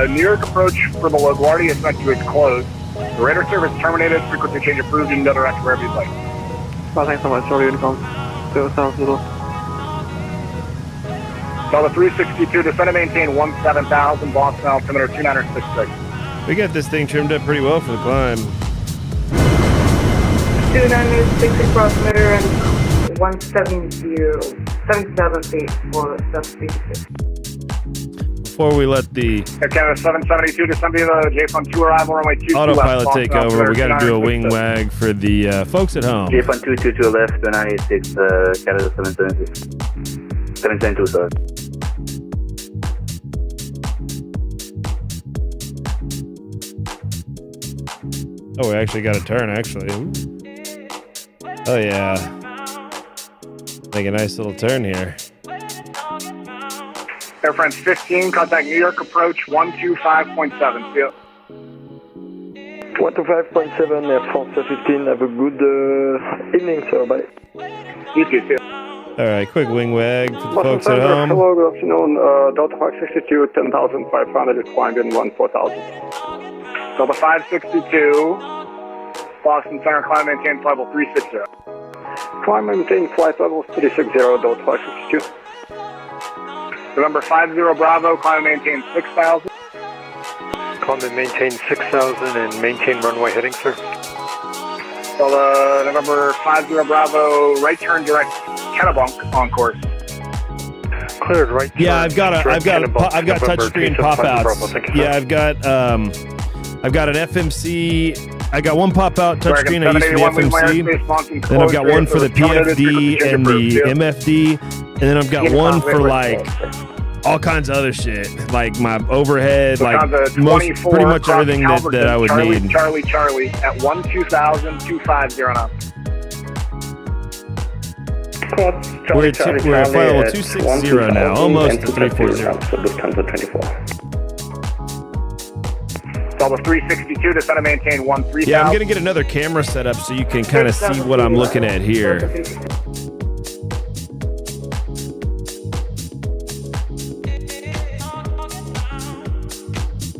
New York approach for the LaGuardia is meant to be closed. The radar service terminated, frequency change approved, you can go direct wherever you'd like. Well, thanks so much, Charlie Uniform. So sounds little. Delta 362, descend and maintain 17,000, Boston altimeter 2966. We got this thing trimmed up pretty well for the climb. 2966 across meter and 170, 77 feet for 736. before we let the Canada 772 to somebody the J-Fun 2 arrival, runway 22 autopilot left. take over, we got to do a wing wag for the folks at home. J-Fun 222 left, 296, Canada 776. 772, sorry. Oh, we actually got a turn, actually. Ooh. Oh, yeah. Make a nice little turn here. Air France 15, contact New York approach 125.7. See ya. 125.7, Air France 15. Have a good evening, sir. Bye. You too, see ya. All right, quick wing wag for the folks at home. Hello, good afternoon. Delta 562, 10,500 is climbed in 14,000. Delta 562, Boston Center, climb maintain flight level 360. Climb maintain flight level 360, Delta 562. November 50 Bravo, climb maintain 6,000. Climb and maintain 6,000 and maintain runway heading, sir. Delta November 50 Bravo, right turn direct Kennebunk on course. Cleared right. Yeah, I've got touchscreen pop outs. Yeah, I've got an FMC. I got one pop out touchscreen. I used to be FMC. Then I've got one for the PFD and the MFD, and then I've got one for like all kinds of other shit, like my overhead, like pretty much everything that I would need. Charlie at 12000 250 now. We're at flight level 260 now, almost to 340. Delta 362 to center maintain 13,000. Yeah, I'm going to get another camera set up so you can kind of see what I'm looking at here.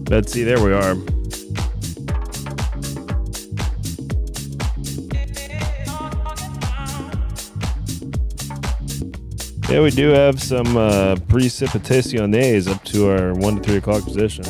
Let's see, there we are. Yeah, we do have some precipitaciones up to our 1 to 3 o'clock position.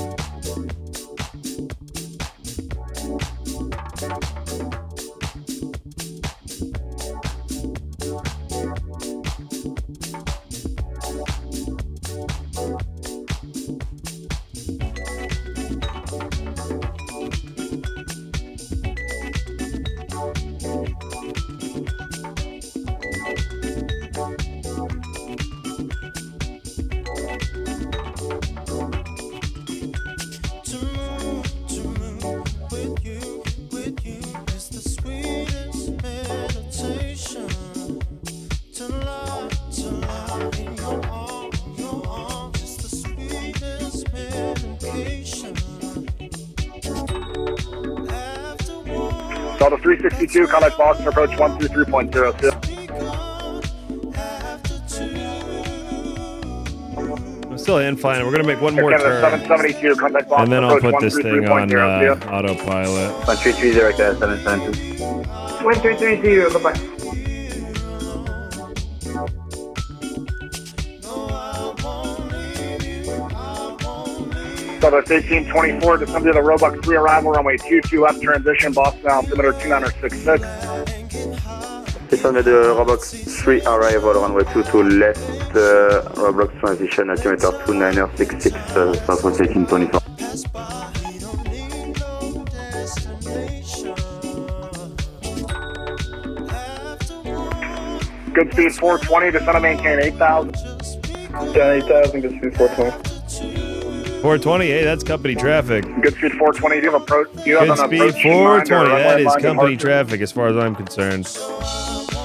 Delta 362, contact Boston approach 123.0. I'm still in flying. We're going to make one more turn. 772, contact Boston and then I'll approach put this thing on 123.0. autopilot. 1330, 772. 1330, goodbye. Delta 1824, December the Roebuck 3 arrival, runway 22 left transition, Boston altimeter 2966. December the Roebuck 3 arrival, runway 22 left, Roebuck transition, altimeter 2966, Southwest 1824. Good speed 420, descend maintain 8,000. Yeah, 8,000, good speed 420. 420, hey, that's company traffic. Good speed 420, do you have approach? Good speed 420, that is company traffic as far as I'm concerned.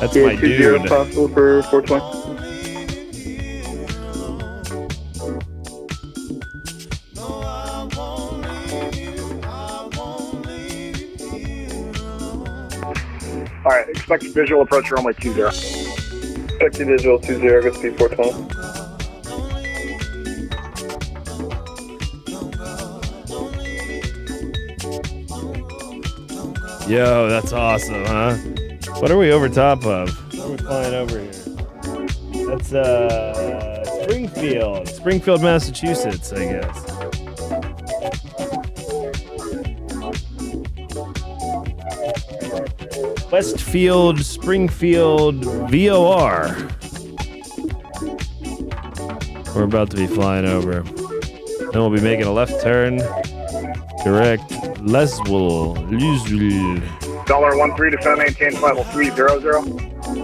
That's my dude. Possible for 420. Alright, expect visual approach runway 20. Expect visual 20, good speed 420. Yo, that's awesome, huh? What are we over top of? What are we flying over here? That's Springfield, Massachusetts, I guess. Westfield, Springfield, VOR. We're about to be flying over. Then we'll be making a left turn. Correct. Leswell. $13 to maintain flight level 300.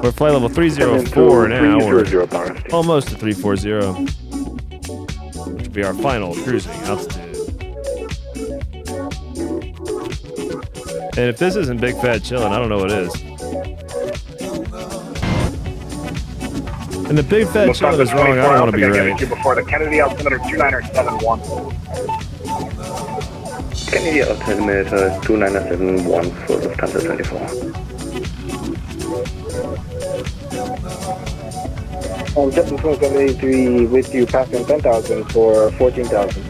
We're flight level 304 now. We're 300, almost to 340. Which will be our final cruising altitude. And if this isn't big fat chillin', I don't know what is. And the big fat chillin' is wrong. I don't want to be right. Before the Kennedy altimeter 2971. Kennedy altimeter 2971 for Lufthansa 24. Just 2783 with you passing 10,000 for 14,000.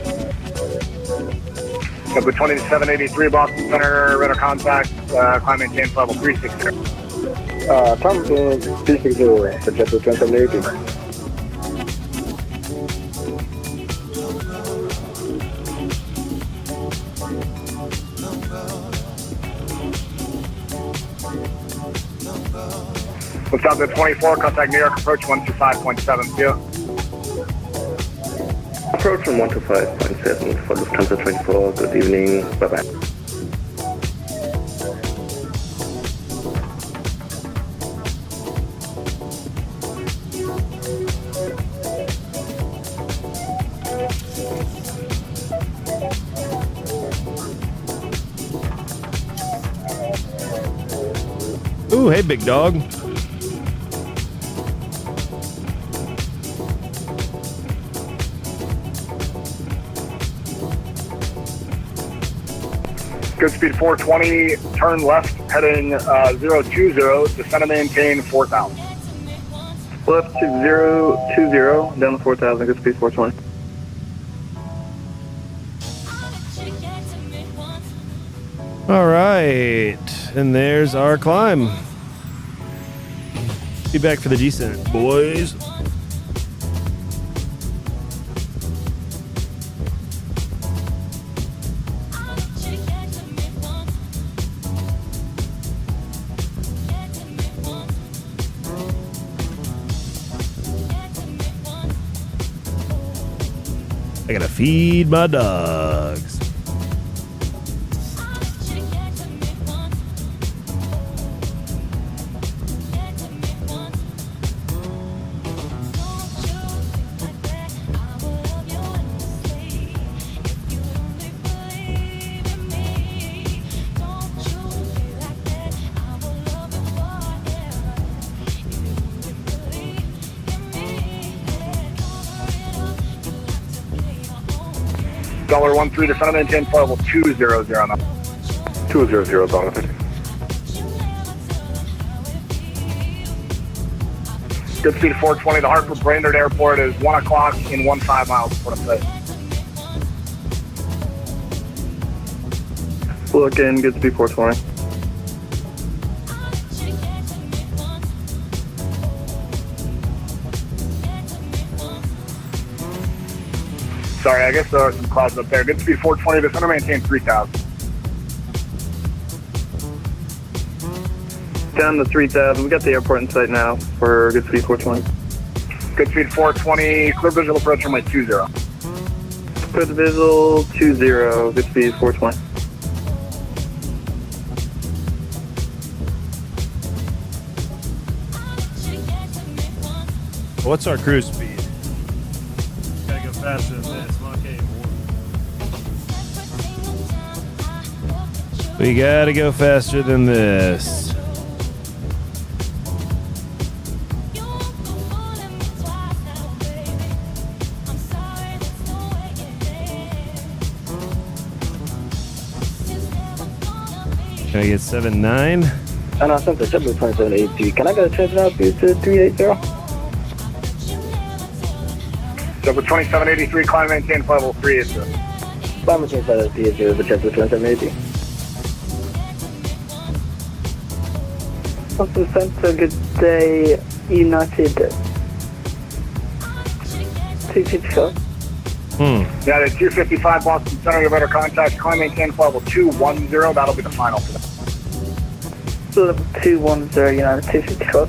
Number 2783 Boston Center, radar contact, climb maintain level 360. Climb maintain 360 for Jet 2783. Lufthansa 24, contact New York, approach 125.72. Approach from 125.7 for Lufthansa 24. Good evening. Bye-bye. Ooh, hey, big dog. Good speed 420, turn left, heading 020, descend and maintain 4,000. Left to 020, down to 4,000, good speed 420. All right. And there's our climb. Be back for the descent, boys. I gotta feed my dogs. $13 to front maintain flight level 200 now. 200, Donald. Good speed 420, the Hartford Brainerd Airport is 1 o'clock in 15 miles before the flight. Look in, good speed 420. Sorry, I guess there are some clouds up there. Good speed 420, descend and maintain 3,000. Down to 3,000. We got the airport in sight now for good speed 420. Good speed 420, clear visual approach runway 20. Clear the visual 20, good speed 420. What's our cruise speed? Gotta go faster than this. We gotta go faster than this. Can I get 7-9? And I sent the Jet 2783. Can I get a transfer out to 380? Number 2783, climb maintain flight level 380. Climb maintain flight level 380, the Jet 2783. Also Center, good day, United 254. Yeah, the 255 Boston Center, you better contact, climb maintain flight level 210, that'll be the final for them. So level 210, United 254.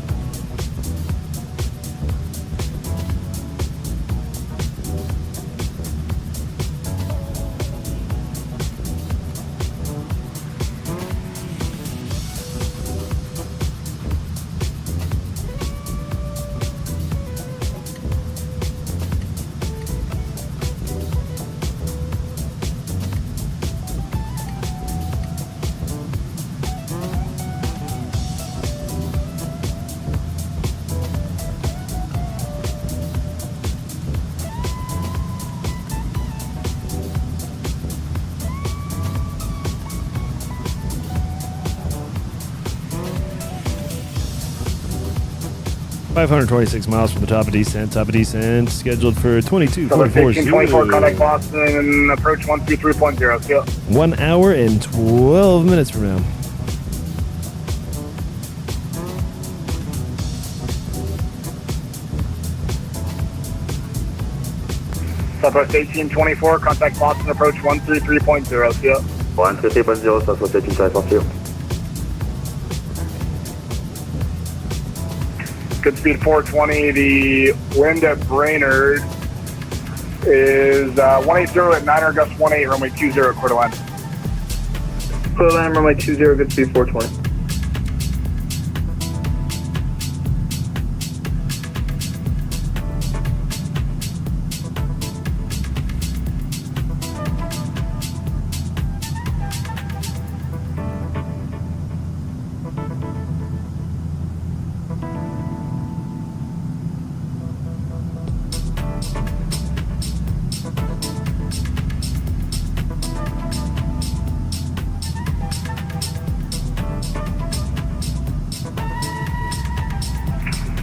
526 miles from the top of descent. Top of descent scheduled for 22.40. Southwest 1824, contact Boston, approach 123.0. See ya. 1 hour and 12 minutes from now. Southwest 1824, contact Boston, approach 133.0. See ya. 133.0, Southwest 1824. Good speed 420. The wind at Brainerd is 180 at 9er, gust 18, runway 20, quarter line. Quarter line, runway 20, good speed 420.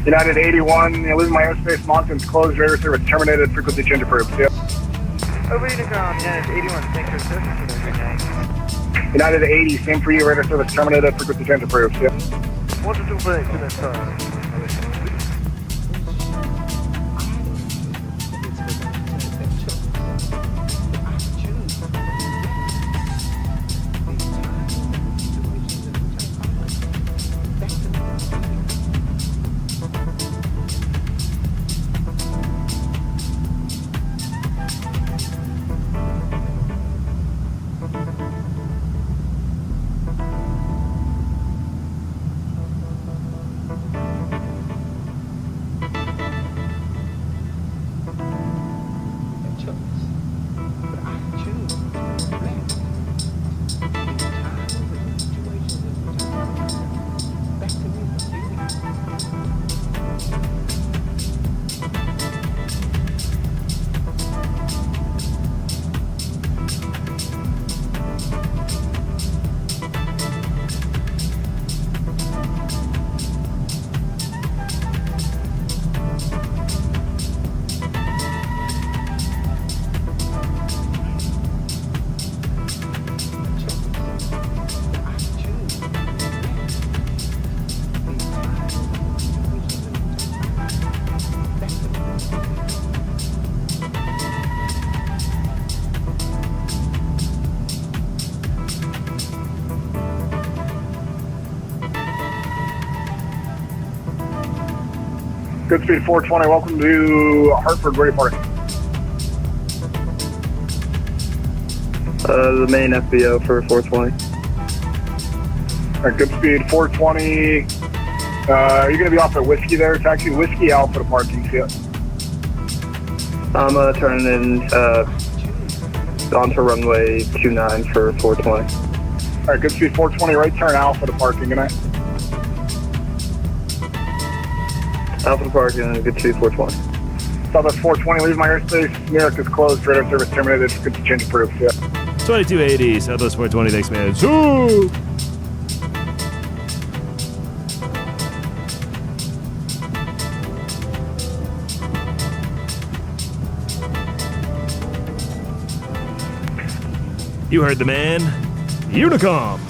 United 81, leaving my airspace, mountains closed, radar service terminated, frequency change approved. See ya. Over Unicom, United 81, thanks for service, have a good night. United 80, same for you, radar service terminated, frequency change approved. See ya. What's the two breaks in this Good speed 420, welcome to Hartford, ready parking. The main FBO for 420. All right, good speed 420. Are you going to be off at Whiskey there? It's actually Whiskey Alpha to parking. See ya. I'm turning in onto runway 29 for 420. All right, good speed 420, right turn Alpha to parking. Good night. Alpha parking, good speed 420. Southwest 420, leave my airspace. New York is closed, radar service terminated. Good to change approved. Yeah. 2280, Southwest 420, thanks, man. Zoo! You heard the man. Unicom.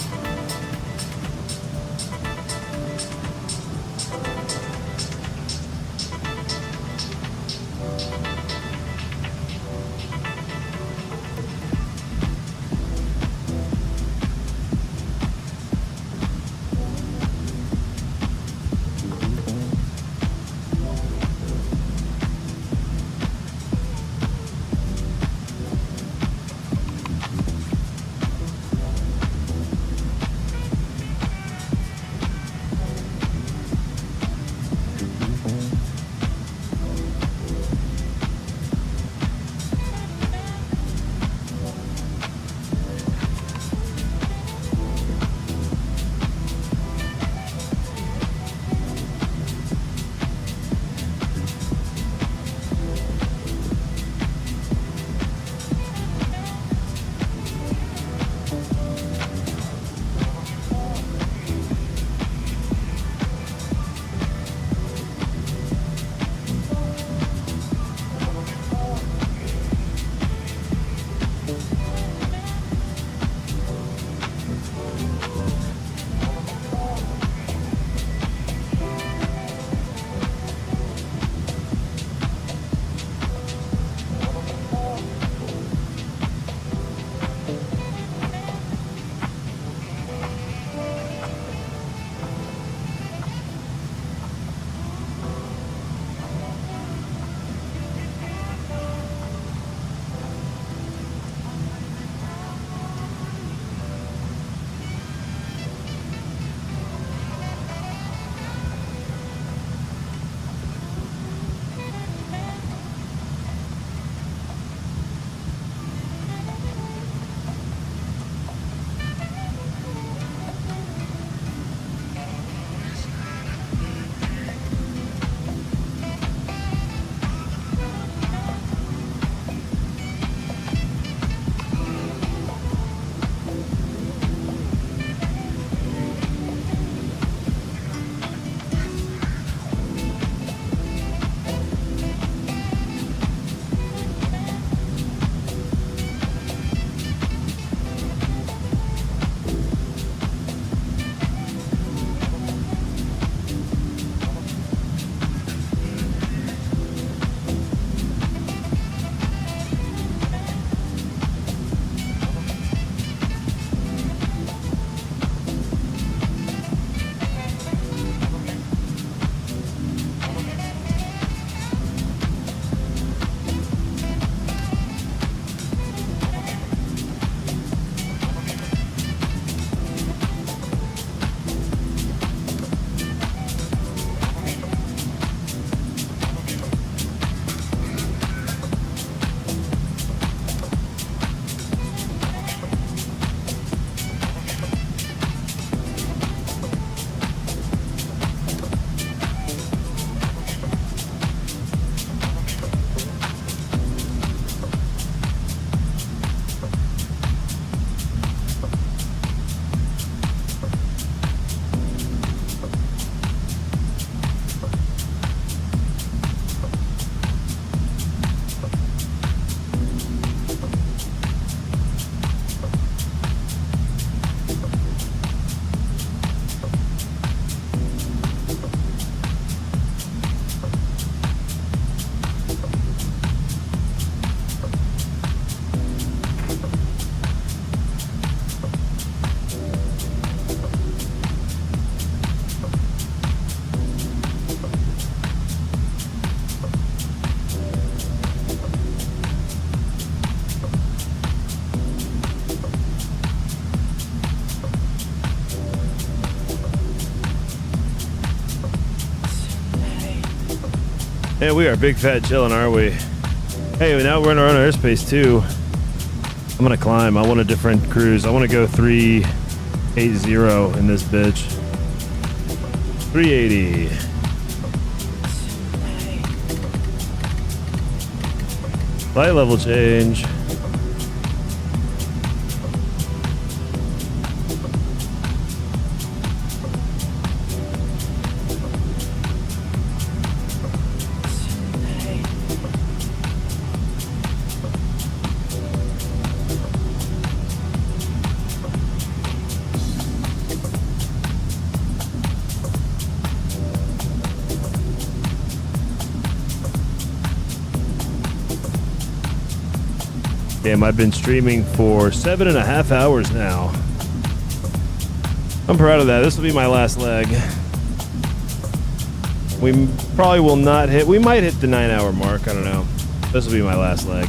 Yeah, we are big fat chilling, aren't we? Hey, now we're in our own airspace too. I'm gonna climb. I want a different cruise. I want to go 380 in this bitch. 380. Flight level change. Damn, I've been streaming for 7.5 hours now. I'm proud of that. This will be my last leg. We probably will not hit... We might hit the 9-hour mark. I don't know. This will be my last leg.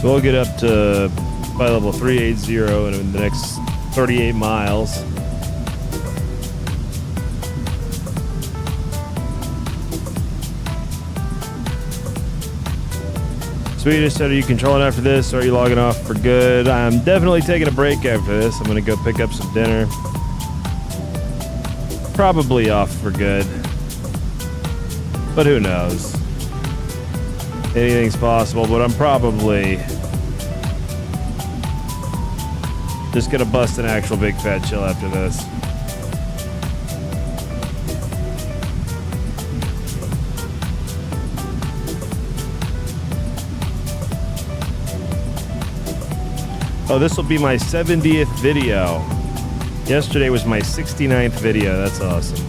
So we'll get up to flight level 380 in the next 38 miles. Swedish said, are you controlling after this, or are you logging off for good? I'm definitely taking a break after this. I'm going to go pick up some dinner. Probably off for good. But who knows? Anything's possible, but I'm probably just gonna bust an actual big fat chill after this. Oh, this will be my 70th video. Yesterday was my 69th video. That's awesome.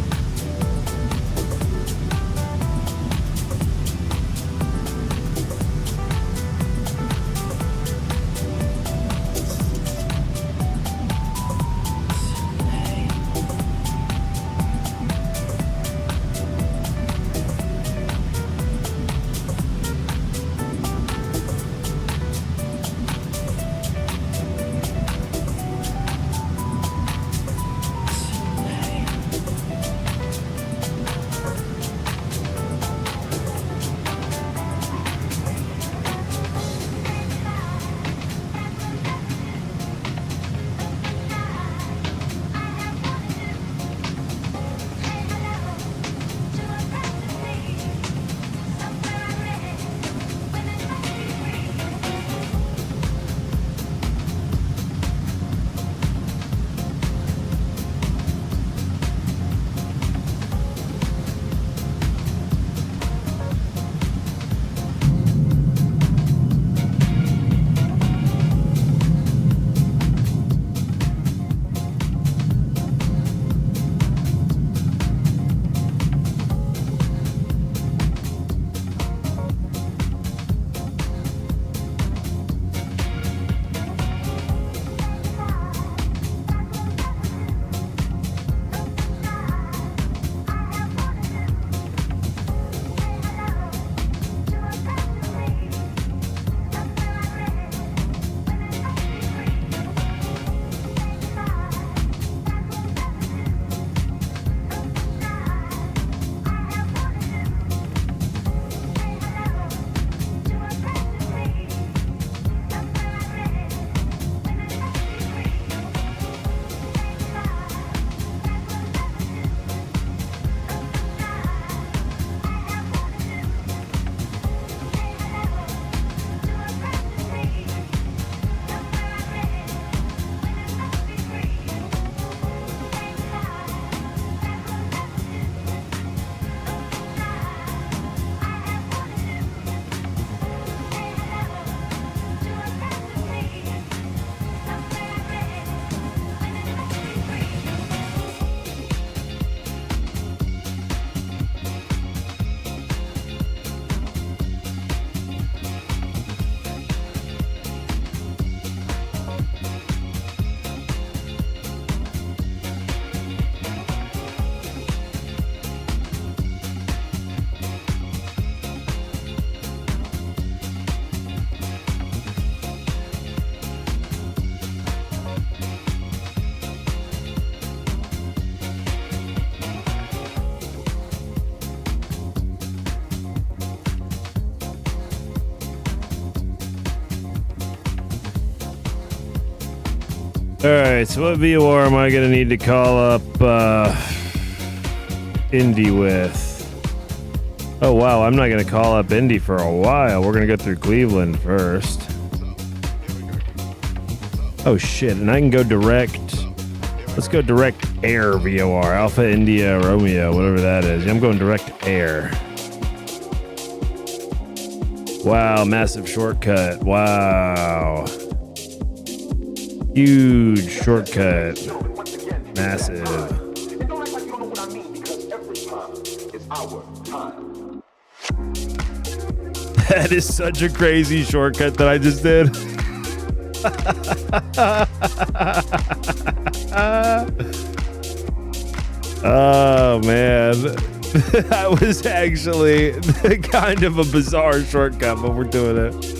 Alright, so what VOR am I gonna need to call up Indy with? Oh wow, I'm not gonna call up Indy for a while. We're gonna go through Cleveland first. Oh shit, and I can go direct. Let's go direct air VOR. Alpha India Romeo, whatever that is. Yeah, I'm going direct air. Wow, massive shortcut. Wow. Huge shortcut. Massive. That is such a crazy shortcut that I just did. Oh man, that was actually kind of a bizarre shortcut, but we're doing it.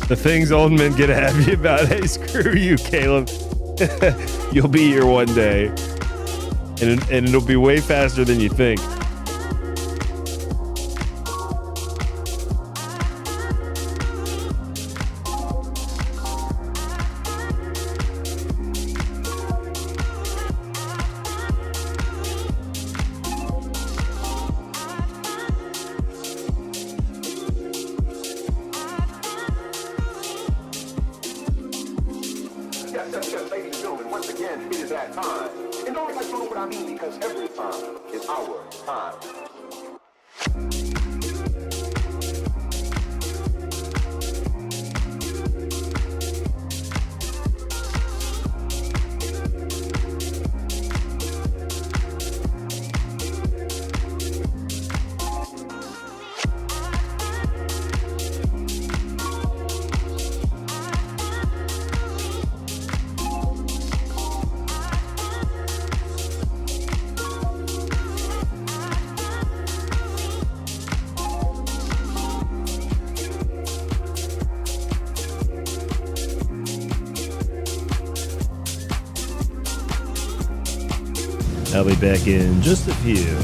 The things old men get happy about. Hey, screw you, Caleb. You'll be here one day, and it'll be way faster than you think. I'll be back in just a few.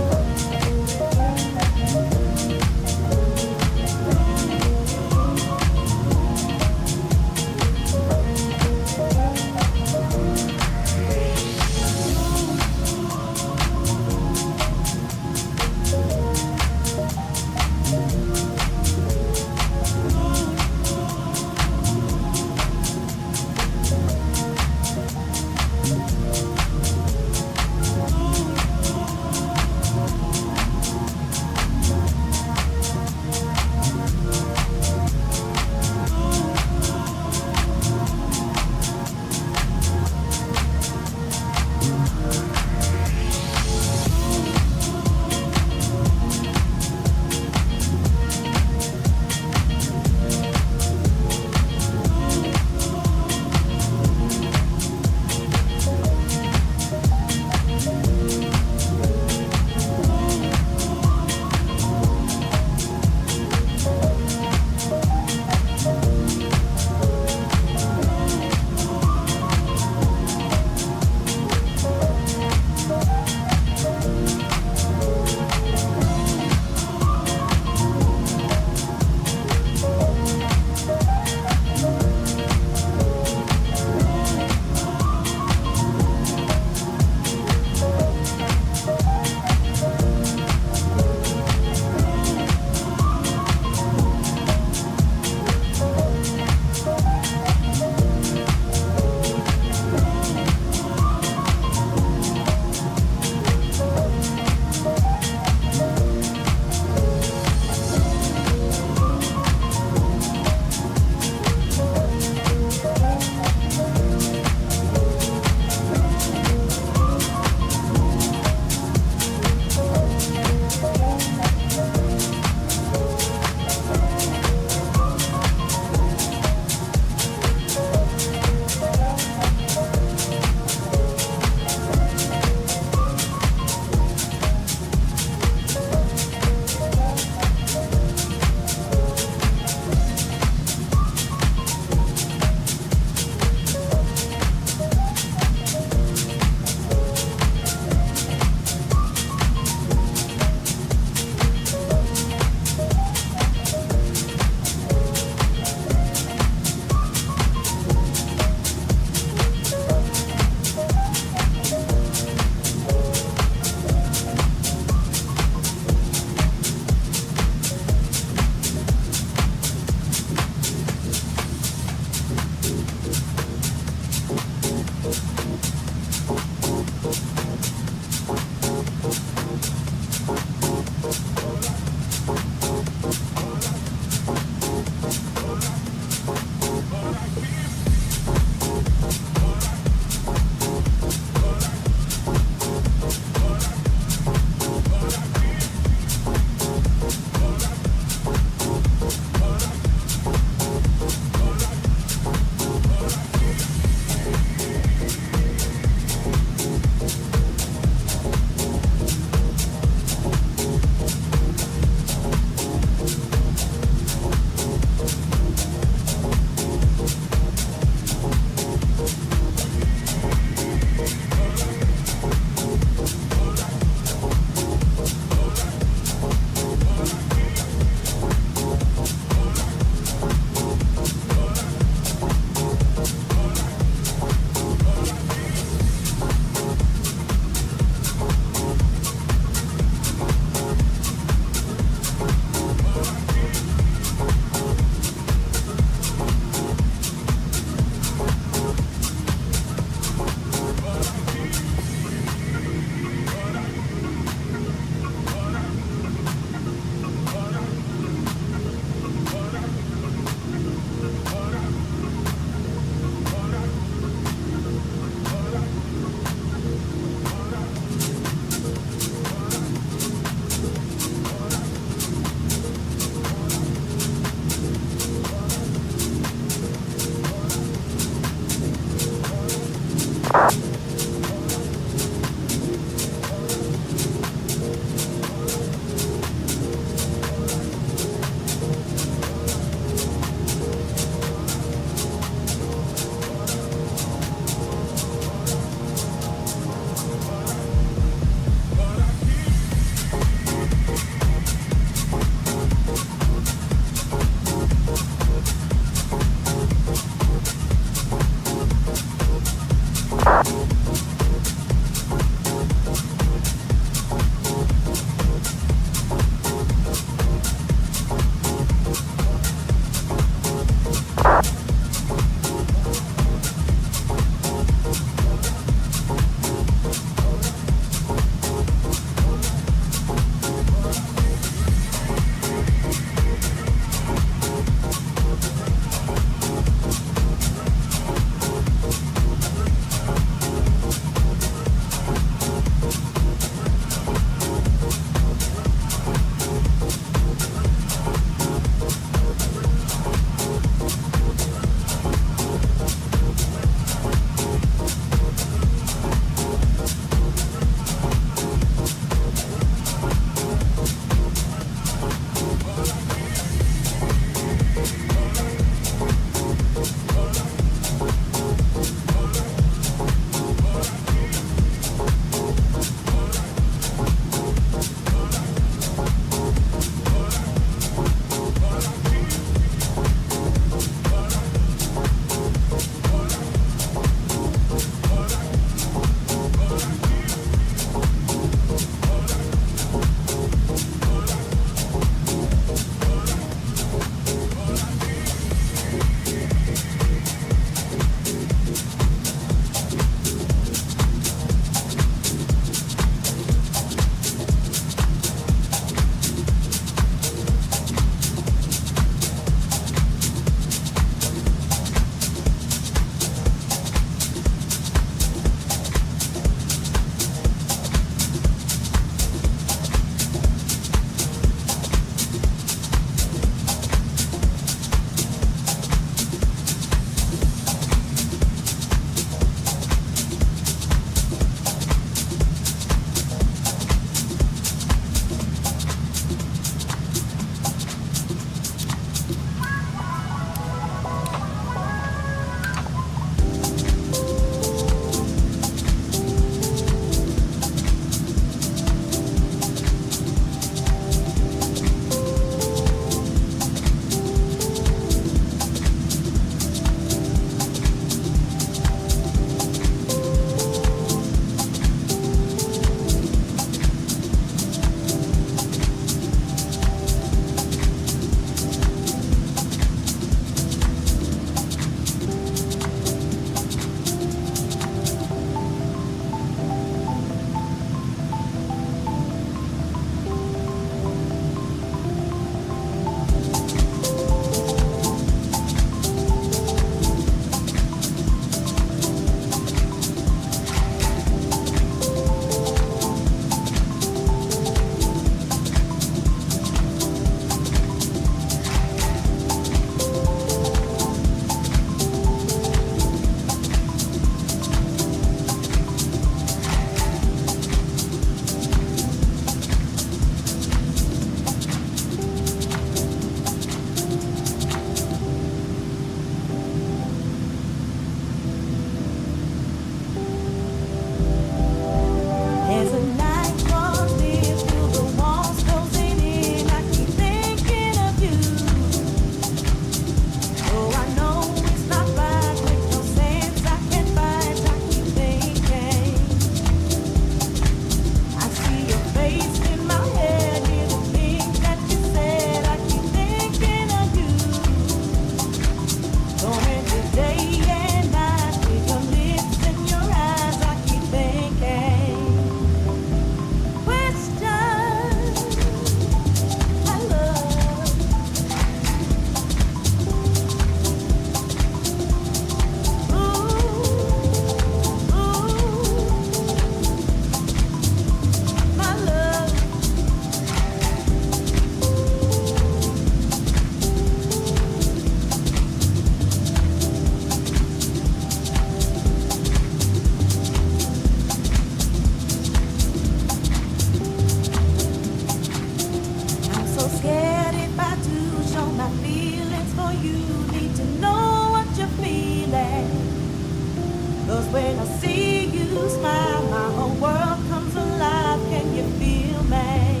When I see you smile, my whole world comes alive. Can you feel me?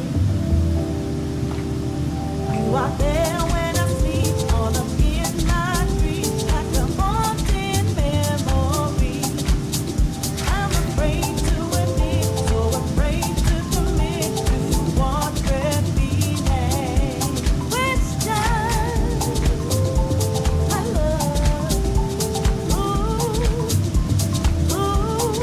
You are there when I sleep, all up in my dreams, like a haunting memory. I'm afraid to admit, so afraid to commit to what we're feeling. Question, my love. Ooh, ooh.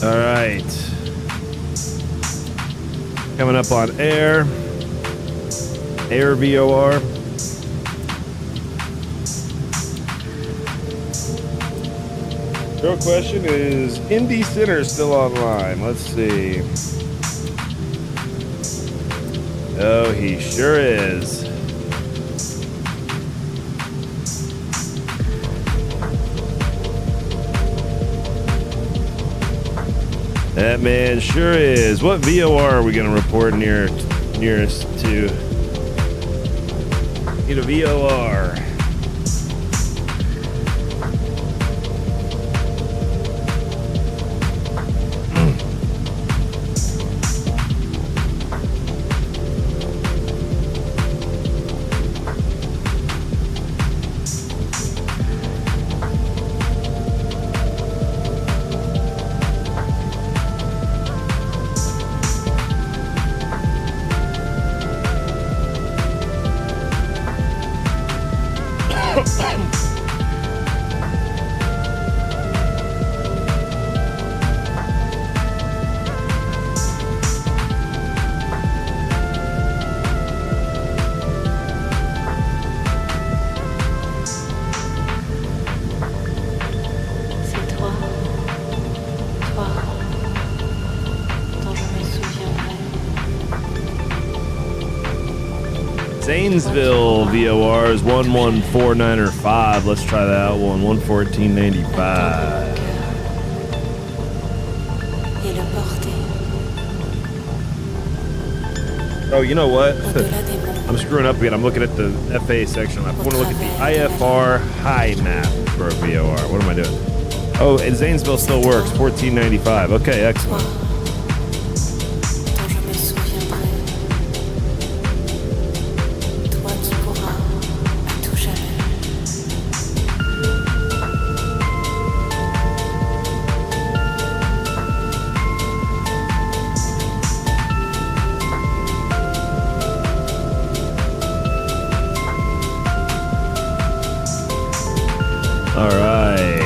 All right. Coming up on air. Air VOR. Real question is Indy Center still online? Let's see. Oh, he sure is. That man sure is. What VOR are we going to report nearest to? Need a VOR. Zanesville VOR is 11495. Let's try that one. 11495. Oh, you know what? I'm screwing up again. I'm looking at the FA section. I want to look at the IFR high map for a VOR. What am I doing? Oh, and Zanesville still works. 1495. Okay, excellent. All right.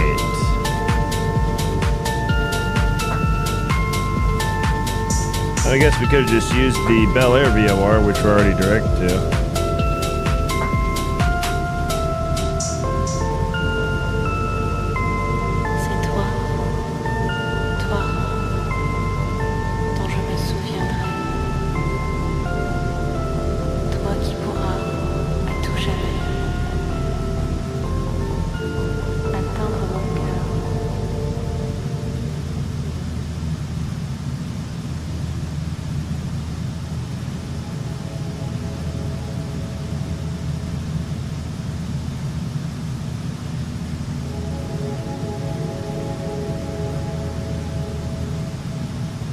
I guess we could have just used the Bel Air VOR, which we're already directed to.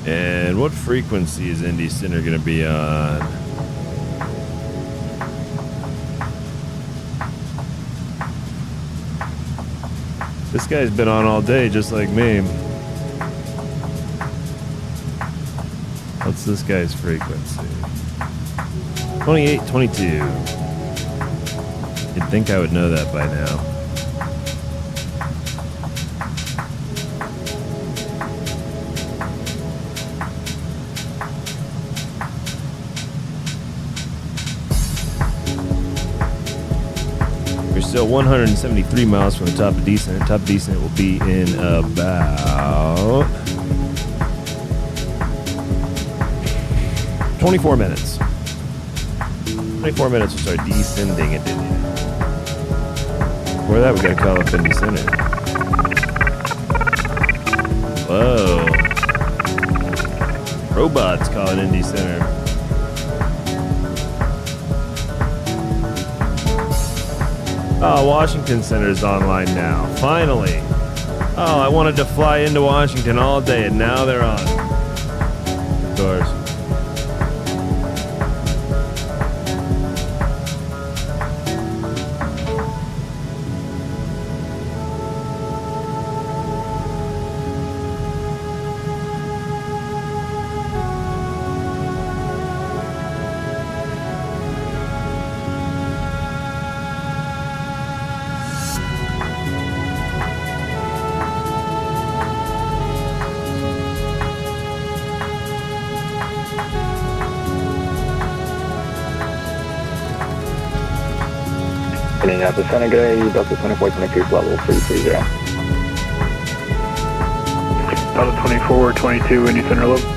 And what frequency is Indy Center going to be on? This guy's been on all day, just like me. What's this guy's frequency? 2822. You'd think I would know that by now. We're still 173 miles from the top of descent. Top of descent will be in about 24 minutes. 24 minutes will start descending into India. Before that, we gotta call up Indy Center. Whoa. Robots calling Indy Center. Oh, Washington Center is online now. Finally. Oh, I wanted to fly into Washington all day, and now they're on. Of course. Indianapolis Center, good day, Delta 2423, level 330. Delta 2422, Indy Center level.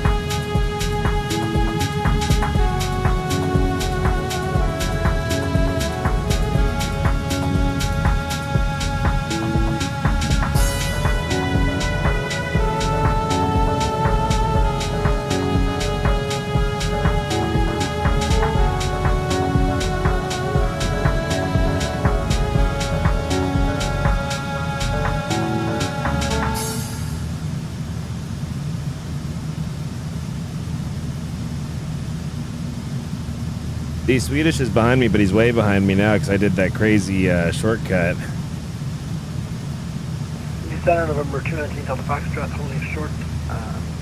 The Swedish is behind me, but he's way behind me now because I did that crazy shortcut. Indy Center, November 219, Delta Foxtrot, holding short,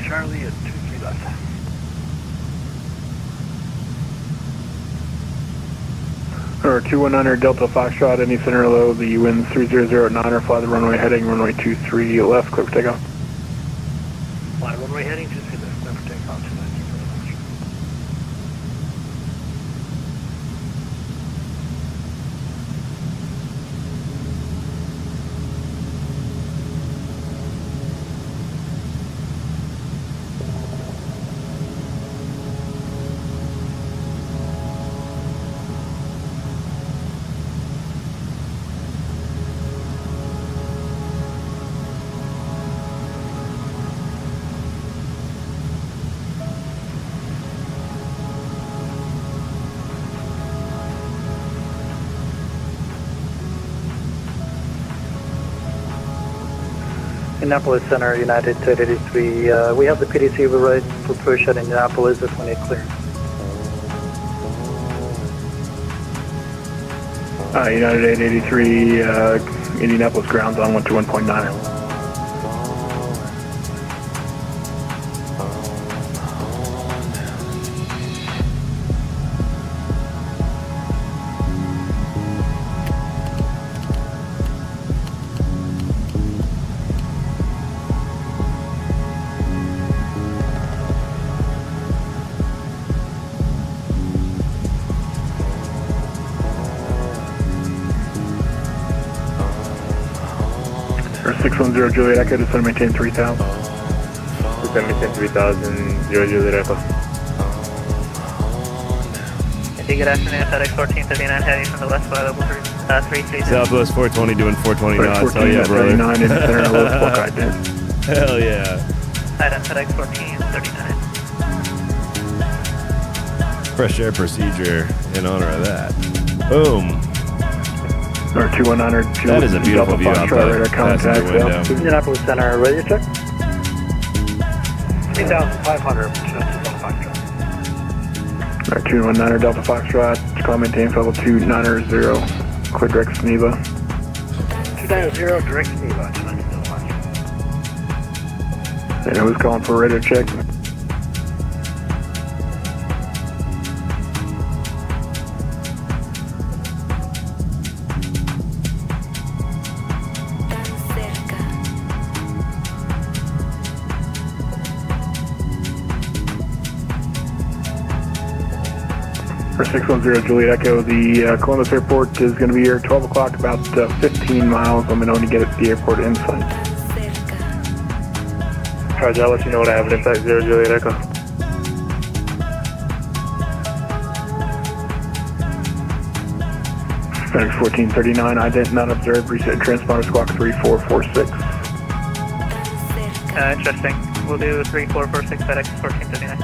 Charlie at 23 left. Or 2100 Delta Foxtrot, Indy Center low, the wind 3009, fly the runway heading, runway 23 left, clear for takeoff. Fly runway heading, 23 left, clear for takeoff, 219 very much. Indianapolis Center, United 883. We have the PDC override for push at Indianapolis at 28 clear. United 883, Indianapolis grounds on 121.9. 610 Juliet Echo, descend maintain 3000. Descend maintain 3000, 0 Juliet Echo. Hey, good afternoon, FedEx 1439 heading from the west by level 330. Southwest 420 doing 420 knots. Hell yeah, brother. 39 in center and low squawk ident. Hell yeah. Item FedEx 1439. Fresh air procedure in honor of that. Boom. Or 219 That is a beautiful view out the passenger window. Indianapolis Center, radio check. 3,500, Delta Foxtrot. Alright, 219 Delta Foxtrot, call maintain level 290, clear direct Sneva. 290, direct Neva, 290 Delta Foxtrot. And who's calling for a radio check? For 610 Juliet Echo, the Columbus Airport is going to be here at 12 o'clock, about 15 miles. Let me know when you get at the airport in sight. Roger, I'll let you know when I have an impact, 0 Juliet Echo. FedEx 1439, ident not observed, reset transponder squawk 3446. Interesting. We'll do 3446 FedEx 1439.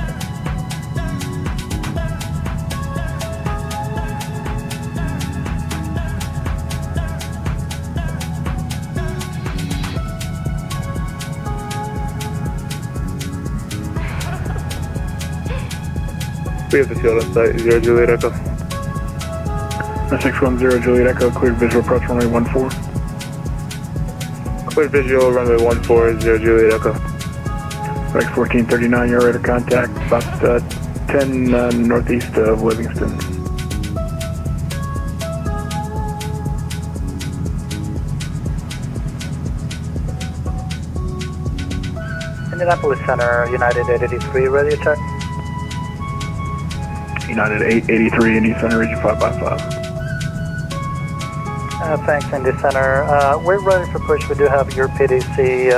We have the field on site, 0 Juliet Echo. 610 Juliet Echo, cleared visual approach runway 14. Clear visual, runway 14, 0 Juliet Echo. FedEx 1439, your radar contact, about 10 northeast of Livingston. Indianapolis Center, United 883, radio check. United 883, Indy Center, region 555. Thanks, Indy Center. We're ready for push. We do have your PDC,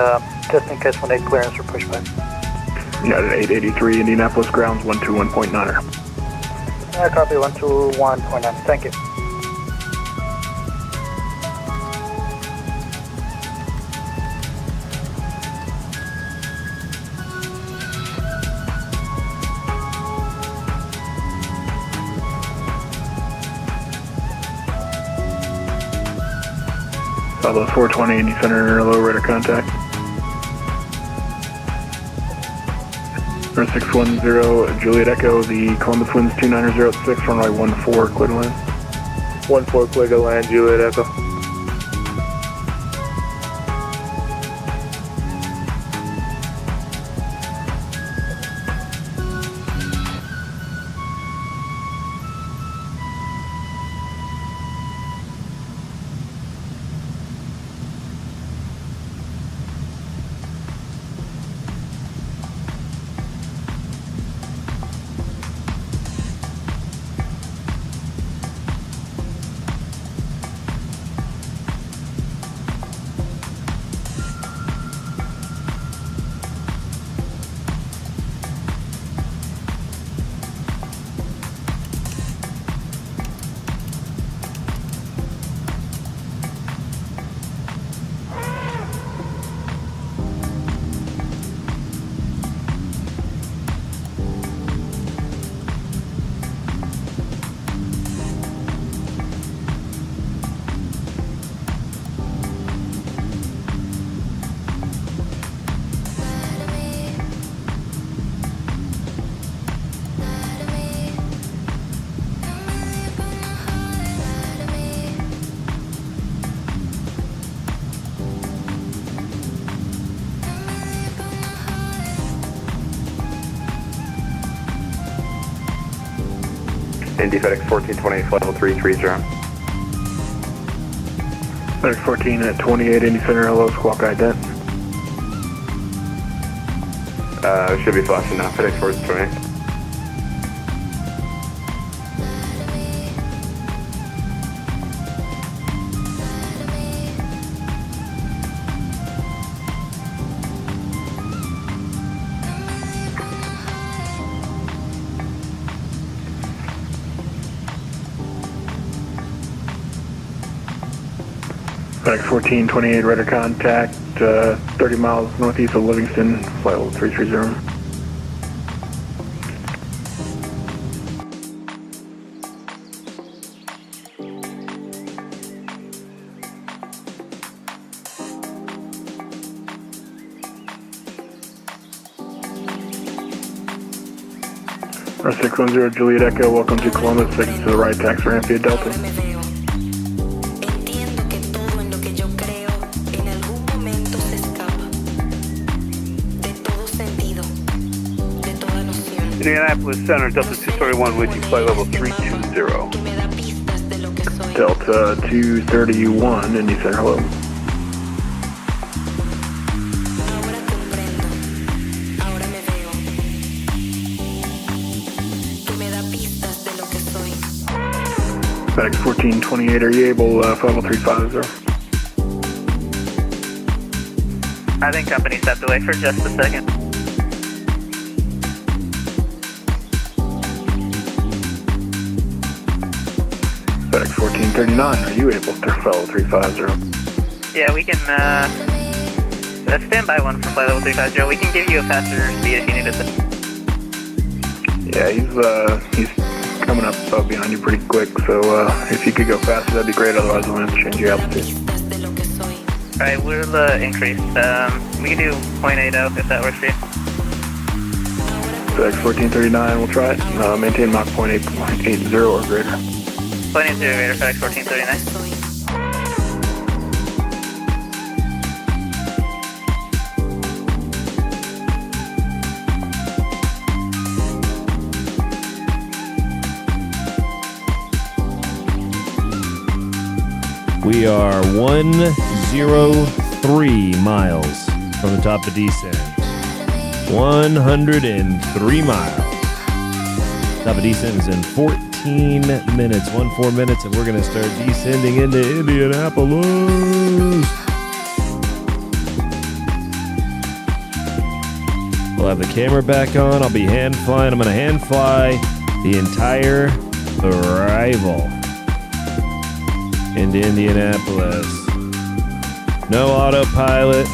just in case we need clearance for pushback. United 883, Indianapolis grounds 121.9er. Copy 121.9. Thank you. Southwest 420, Indy Center, low radar contact. 610 Juliet Echo, the Columbus winds 290 at 6, runway 14, clear to land. 14 clear to land, Juliet Echo. Indy FedEx 1428, level 330. FedEx 14 at 28, Indy Center, hello, squawk ident. Should be flashing now, FedEx 1428. FedEx 1428, radar contact, 30 miles northeast of Livingston, flight level 330. Our 610 Juliet Echo, welcome to Columbus, exit to the right, taxi ramp via Delta. Indianapolis Center, Delta 231 with you, flight level 320. Delta 231, Indy Center, hello. FedEx 1428, are you able, flight level 350? I think company stepped away for just a second. FedEx 1439, are you able to flight level 350? Yeah, we can, stand by one for flight level 350. We can give you a faster speed if you need it. Yeah, he's coming up behind you pretty quick, so if you could go faster, that'd be great. Otherwise, I'm going to change your altitude. Alright, we'll increase. We can do 0.80 if that works for you. FedEx 1439, we'll try it. Maintain Mach 0.80 or greater. 0.80 greater, FedEx 1439. We are 103 miles from the top of descent. 103 miles. Top of descent is in 14 minutes, 14 minutes, and we're going to start descending into Indianapolis. We'll have the camera back on. I'll be hand flying. I'm going to hand fly the entire arrival into Indianapolis. No autopilot.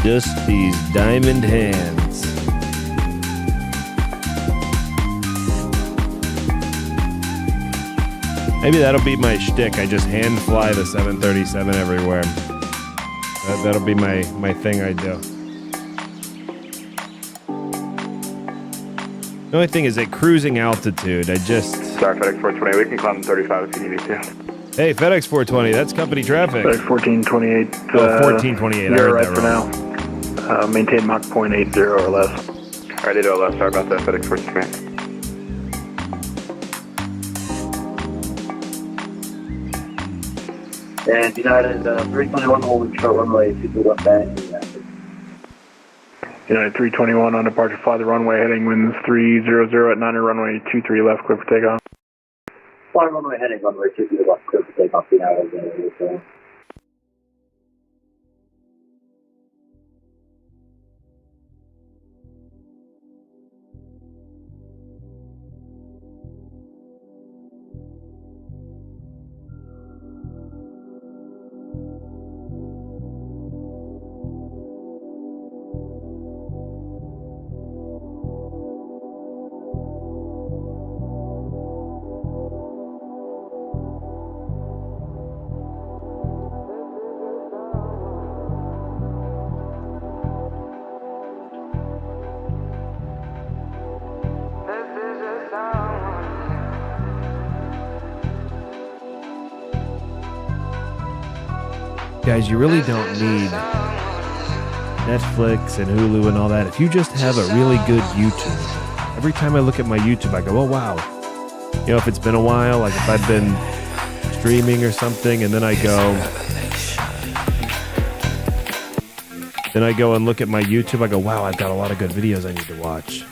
Just these diamond hands. Maybe that'll be my shtick. I just hand fly the 737 everywhere. That'll be my thing I do. The only thing is at cruising altitude, Sorry, FedEx 420, we can climb 35 if you need to. Hey, FedEx 420, that's company traffic. FedEx 1428. 1428. You're right for now. Maintain Mach 0.80 or less. Alright, they do less. Sorry about that, FedEx 420. And United 321 holding short runway 22 left band. United 321 on departure, fly the runway, heading winds 300 at 9er, runway 23 left, clear for takeoff. Fly runway heading runway 23 left, clear for takeoff. United. Guys, you really don't need Netflix and Hulu and all that. If you just have a really good YouTube, every time I look at my YouTube, I go, oh, wow. You know, if it's been a while, like if I've been streaming or something, and then I go and look at my YouTube, I go, wow, I've got a lot of good videos I need to watch.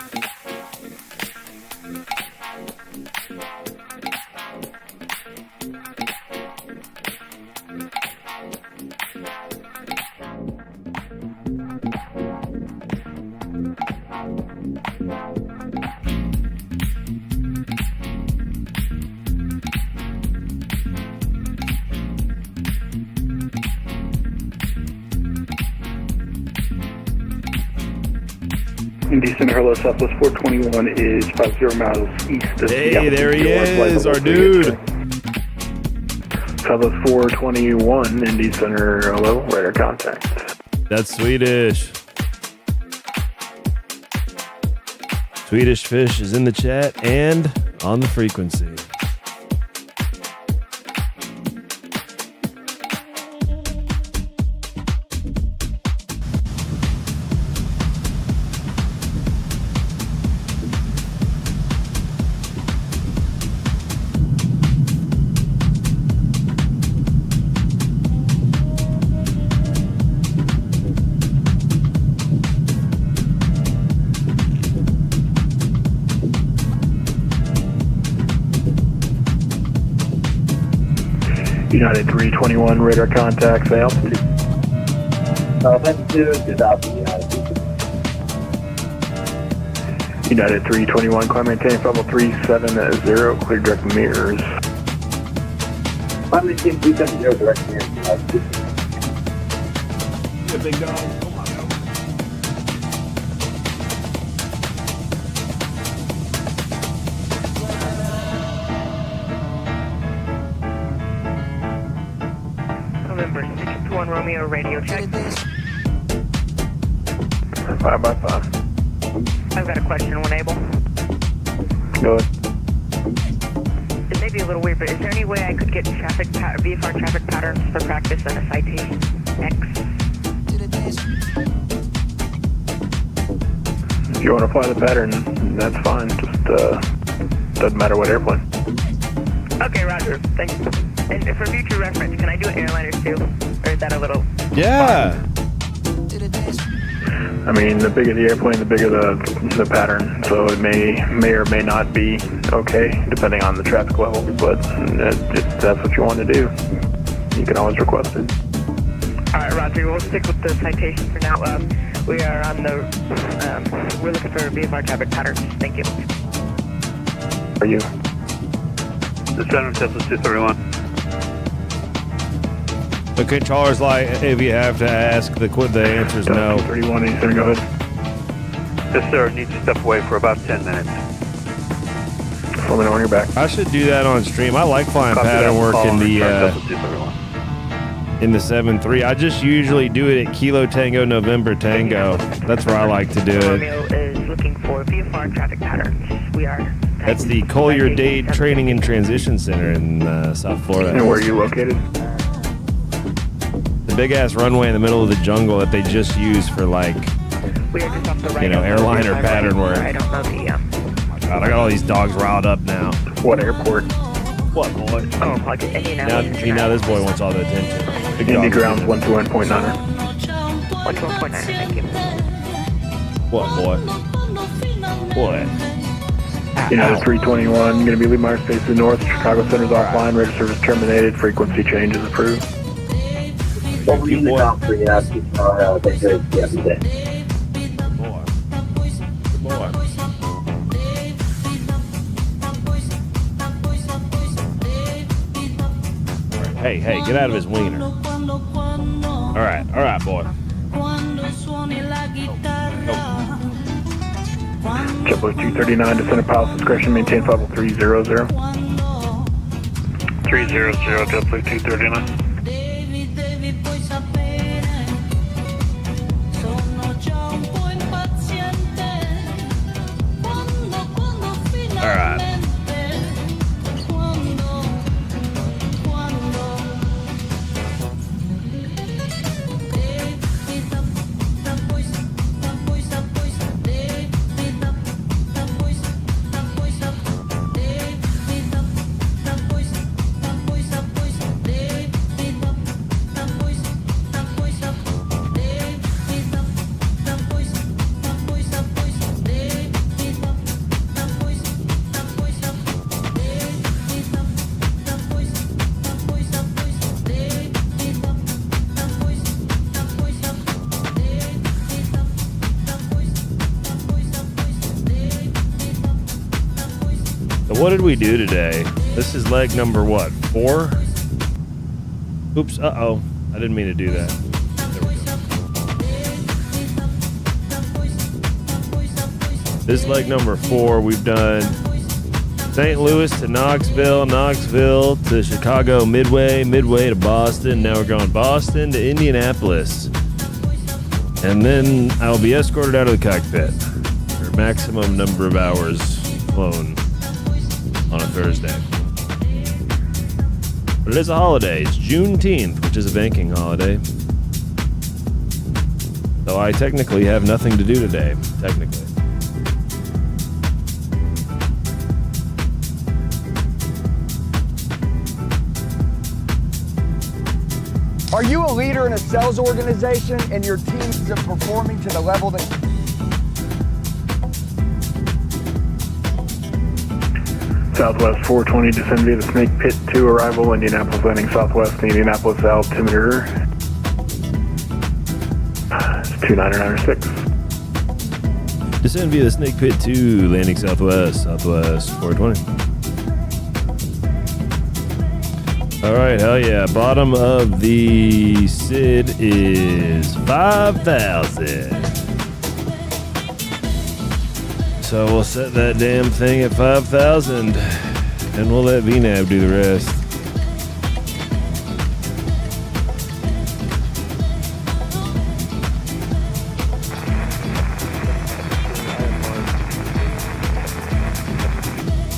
Indy Center, hello, Southwest 421 is 50 miles east of Hey, there he is, our dude. Southwest 421, Indy Center, hello, radar contact. That's Swedish. Swedish Fish is in the chat and on the frequency. United 321, radar contacts, altitude. Altitude is altitude. United 321, climb maintain, level 370, clear direct mirrors. Climb maintain 370, direct mirrors. Yeah, big dog. November 621 Romeo radio check. 5x5. I've got a question when able. Go ahead. It may be a little weird, but is there any way I could get VFR traffic patterns for practice and a citation X? If you want to fly the pattern, that's fine. Just doesn't matter what airplane. Okay, Roger. Thanks. And for future reference, can I do airliners too? Or is that a little... Yeah. I mean, the bigger the airplane, the bigger the pattern. So it may or may not be okay, depending on the traffic level. But if that's what you want to do, you can always request it. All right, Roger. We'll stick with the citation for now. We are on the... we're looking for VFR traffic patterns. Thank you. Are you? The center Tesla 231. The controller's like, if you have to ask, the answer's no. 31, he's going to go ahead. Yes, sir. Need to step away for about 10 minutes. Let me know when you're back. I should do that on stream. I like flying Copy pattern that. work Call in and the return Tesla 231. in the 7-3. I just usually do it at Kilo Tango November Tango. That's where I like to do it. Romeo is looking for VFR traffic patterns. We are... That's the Collier Dade Training and Transition Center in South Florida. And where are you located? The big ass runway in the middle of the jungle that they just use for like, We are just off the right you know, airliner pattern work. I don't know the... God, I got all these dogs riled up now. What airport? What, boy? Oh, like Indianapolis. Now this boy wants all the attention. Big Indy dog. grounds 121.9. 112.9, thank you. What, boy? What? United 321, going to be leaving our space to the north. Chicago Center's offline. Radar service terminated. Frequency change is approved. What were you in the top three? Yeah, they good. Yeah, we did. Boy. Hey, get out of his wiener. All right, boy. JetBlue 239, descend at pilot's discretion, maintain level 300. 300, JetBlue 239. All right. What did we do today? This is leg number what? 4? Oops, uh-oh. I didn't mean to do that. There we This leg number 4, we've done St. Louis to Knoxville, Knoxville to Chicago Midway, Midway to Boston. Now we're going Boston to Indianapolis. And then I'll be escorted out of the cockpit for a maximum number of hours flown on a Thursday. But it is a holiday. It's Juneteenth, which is a banking holiday. So I technically have nothing to do today, technically. Are you a leader in a sales organization and your team isn't performing to the level that... Southwest 420, descend via the Snake Pit 2, arrival, Indianapolis landing southwest, Indianapolis altimeter. It's 2996. Descend via the Snake Pit 2, landing southwest, Southwest 420. All right, hell yeah. Bottom of the SID is 5,000. So we'll set that damn thing at 5,000 and we'll let VNAV do the rest.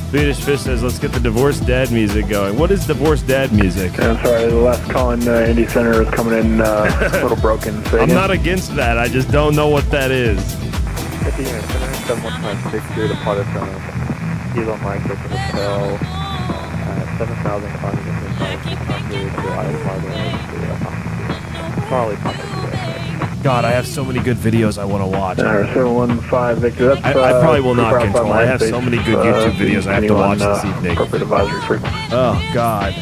Swedish Fish says, let's get the divorced dad music going. What is divorced dad music? Yeah, I'm sorry, the last call in Indy Center is coming in a little broken. I'm not against that. I just don't know what that is. At the Unit Center, 7156 here to Potter Center. Kilo Mike at the hotel. 7,000 climbing into the Charlie Papa. God, I have so many good videos I want to watch. 715 Victor. That's, I probably will not control. I have so many good YouTube videos I have to watch this evening. Corporate advisory frequency. Oh, God.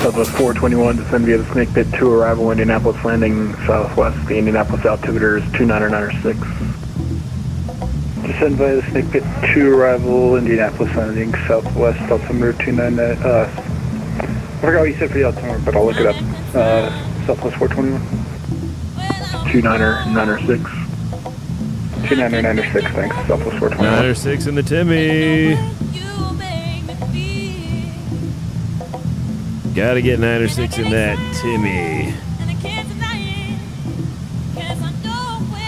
Southwest 421, descend via the Snake Pit 2, arrival, Indianapolis landing southwest. The Indianapolis altimeter is 2996. Descend via the Snake Pit 2, arrival, Indianapolis landing southwest, altimeter 299. I forgot what you said for the altimeter, but I'll look it up. Southwest 421. 2996. 2996, thanks. Southwest 421. 906 in the Timmy. Gotta get 906 in that Timmy.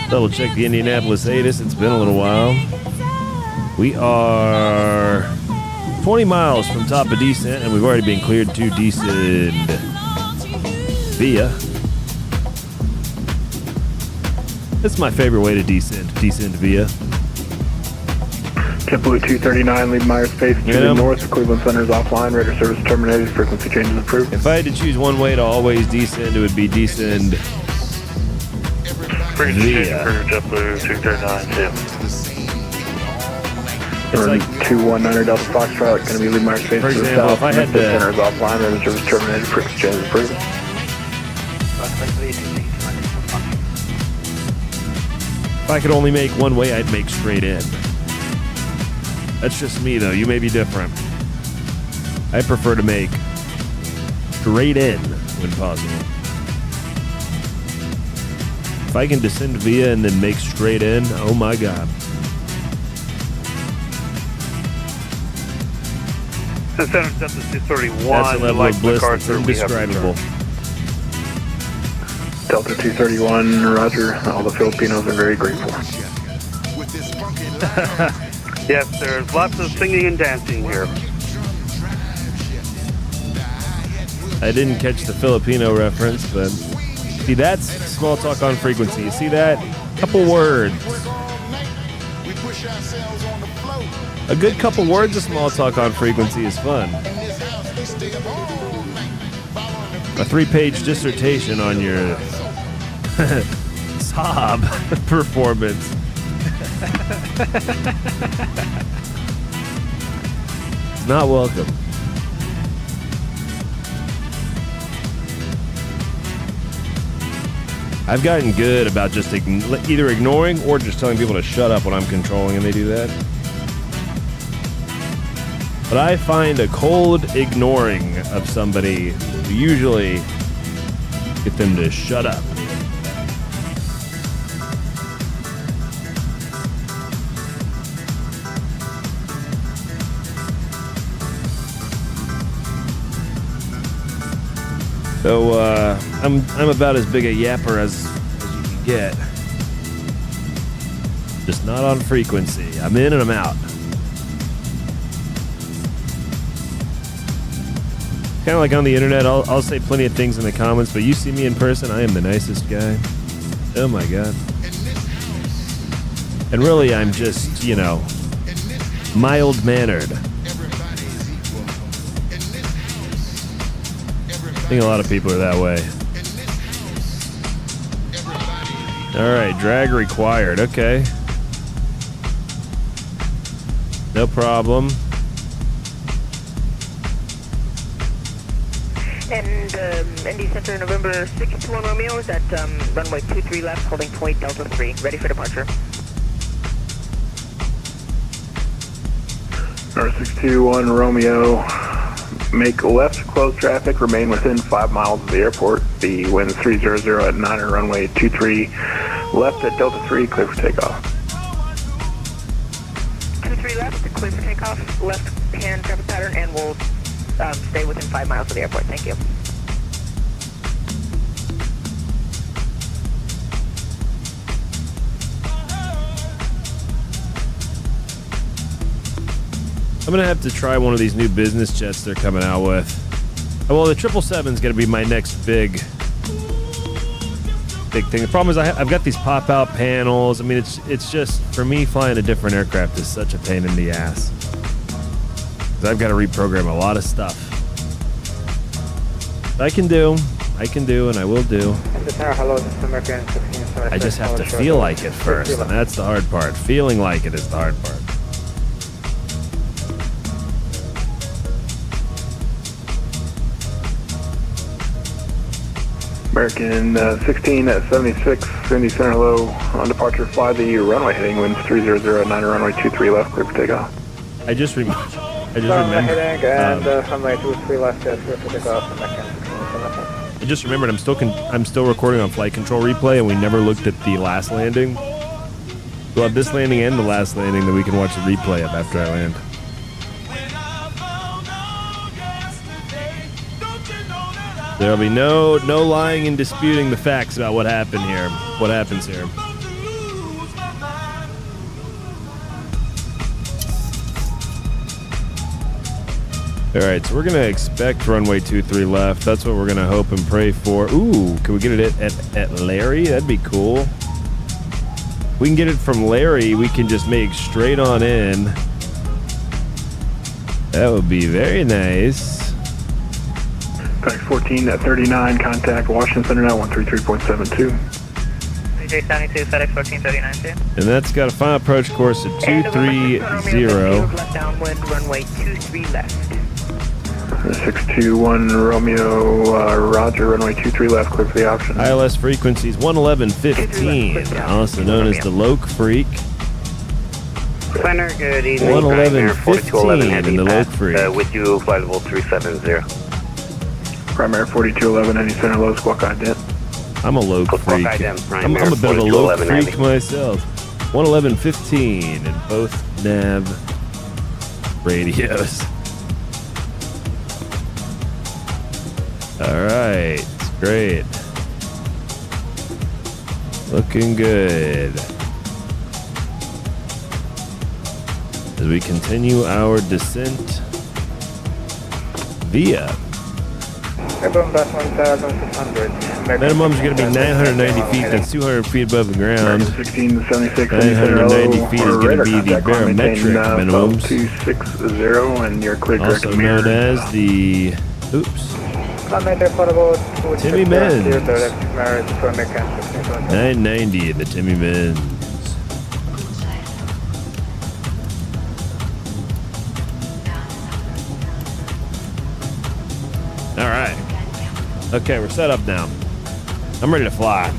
Double check the Indianapolis ATIS. It's been a little while. We are 20 miles from top of descent, and we've already been cleared to descend via. That's my favorite way to descend via. JetBlue 239, leave Myers Space to the north. Cleveland Center is offline. Radar service terminated. Frequency changes approved. If I had to choose one way to always descend, it would be descend via. JetBlue 239 too. It's like 219 Delta Foxtrot. Going to be leave Myers Space for to the example, south. if I had Cleveland to, Center is offline. Radar service terminated. Frequency changes approved. if I could only make one way, I'd make straight in. That's just me, though. You may be different. I prefer to make straight in when possible. If I can descend via and then make straight in, oh my God. Since Center Step is 231, That's a level of bliss that's indescribable. Delta 231, roger. All the Filipinos are very grateful. Yes, there's lots of singing and dancing here. I didn't catch the Filipino reference, but see, that's small talk on frequency. You see that? Couple words. A good couple words of small talk on frequency is fun. A 3-page dissertation on your sob performance. It's not welcome. I've gotten good about just either ignoring or just telling people to shut up when I'm controlling and they do that. But I find a cold ignoring of somebody to usually get them to shut up. So I'm about as big a yapper as you can get. Just not on frequency. I'm in and I'm out. Kind of like on the internet, I'll say plenty of things in the comments, but you see me in person, I am the nicest guy. Oh my God. And really, I'm just, mild-mannered. I think a lot of people are that way. All right, drag required. Okay. No problem. And ND Center, November 61 Romeo is at runway 23 left, holding point Delta 3. Ready for departure. R621 Romeo. Make left, close traffic, remain within 5 miles of the airport. The wind 300 at 9 and runway 23 left at Delta 3, clear for takeoff. 23 left, clear for takeoff, left hand traffic pattern, and we'll stay within 5 miles of the airport. Thank you. I'm going to have to try one of these new business jets they're coming out with. Well, the 777 is going to be my next big thing. The problem is I've got these pop-out panels. I mean, it's just, for me, flying a different aircraft is such a pain in the ass. 'Cause I've got to reprogram a lot of stuff. I can do, and I will do. I just have to feel like it first, and that's the hard part. Feeling like it is the hard part. American 16 at 76, Indy Center low on departure. Fly the runway heading winds 300 at 9 runway 23 left, clear for takeoff. I just remember. Runway 23 left, clear for takeoff. I just remembered I'm still recording on flight control replay, and we never looked at the last landing. We'll have this landing and the last landing that we can watch the replay of after I land. There'll be no lying and disputing the facts about what happened here. What happens here. All right, so we're gonna expect runway 23 left. That's what we're gonna hope and pray for. Ooh, can we get it at Larry? That'd be cool. If we can get it from Larry, we can just make straight on in. That would be very nice. FedEx 14 at 39, contact Washington Center now 133.72. CJ72, FedEx 1439 too. And that's got a final approach course at 230. Left downwind, runway 23 left. 621 Romeo, Roger, runway 23 left, clear for the option. ILS frequencies 111.15, also known as the Loke Freak. Planner, good evening. 111.15 in the Loke Freak. With you, flight level 370. Primary 4211, Indy Center low, squawk ident. I'm a Loke Freak. I'm a bit of a Loke Freak myself. 111.15 in both nav radios. All right, great. Looking good. As we continue our descent via. Minimum's going to be 990 feet. That's 200 feet above the ground. 1676, 990 feet is going to be the barometric minimums. 260, and you're clear. Also known as the Oops. Timmy Timmy Men's. 990. 990 at the Timmy Men's. All right. Okay, we're set up now. I'm ready to fly.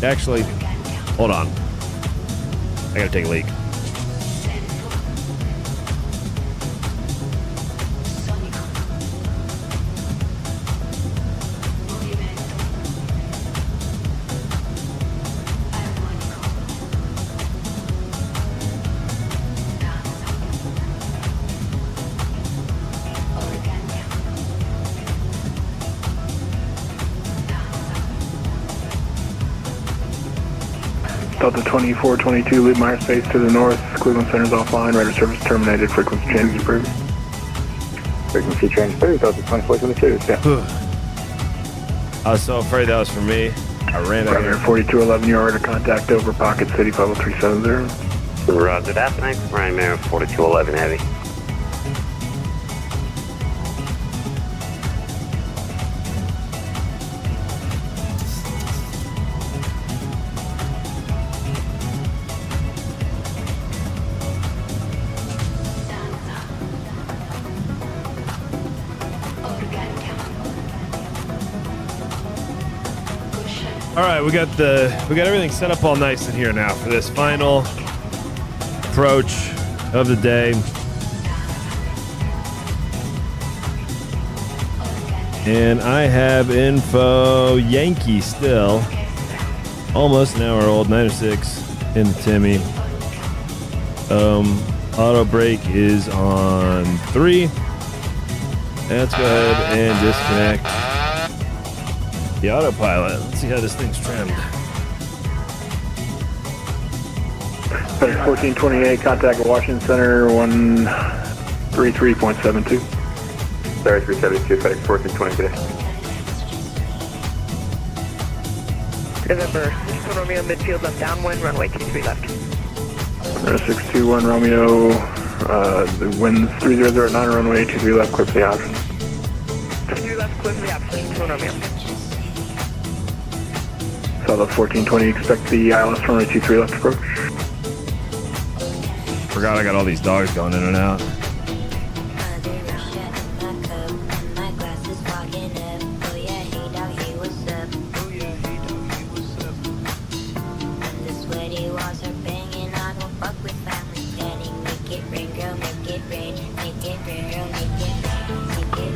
Actually, hold on. I gotta take a leak. Delta 2422, lead Meyer space to the north. Cleveland Center's offline. Radar service terminated. Frequency change approved. Frequency change approved. Delta 2422. Yeah. I was so afraid that was for me. I ran out Primary here. 4211, you're order contact over Pocket City, level 370. Roger that. Thanks. Primary 4211 Heavy. All right, we got everything set up all nice in here now for this final approach of the day. And I have info Yankee still. Almost an hour old, 906 in the Timmy. Auto brake is on 3. Let's go ahead and disconnect the autopilot. Let's see how this thing's trimmed. 1428, contact Washington Center 133.72. 3372, FedEx 1420 today. November 6 Romeo, midfield left downwind, runway 23 left. 621 Romeo, the wind's 3009, runway 23 left, clear for the option. 23 left, clear for the option, 2 Romeo. Southwest 1420, expect the ILS runway 23 left approach. Forgot I got all these dogs going in and out.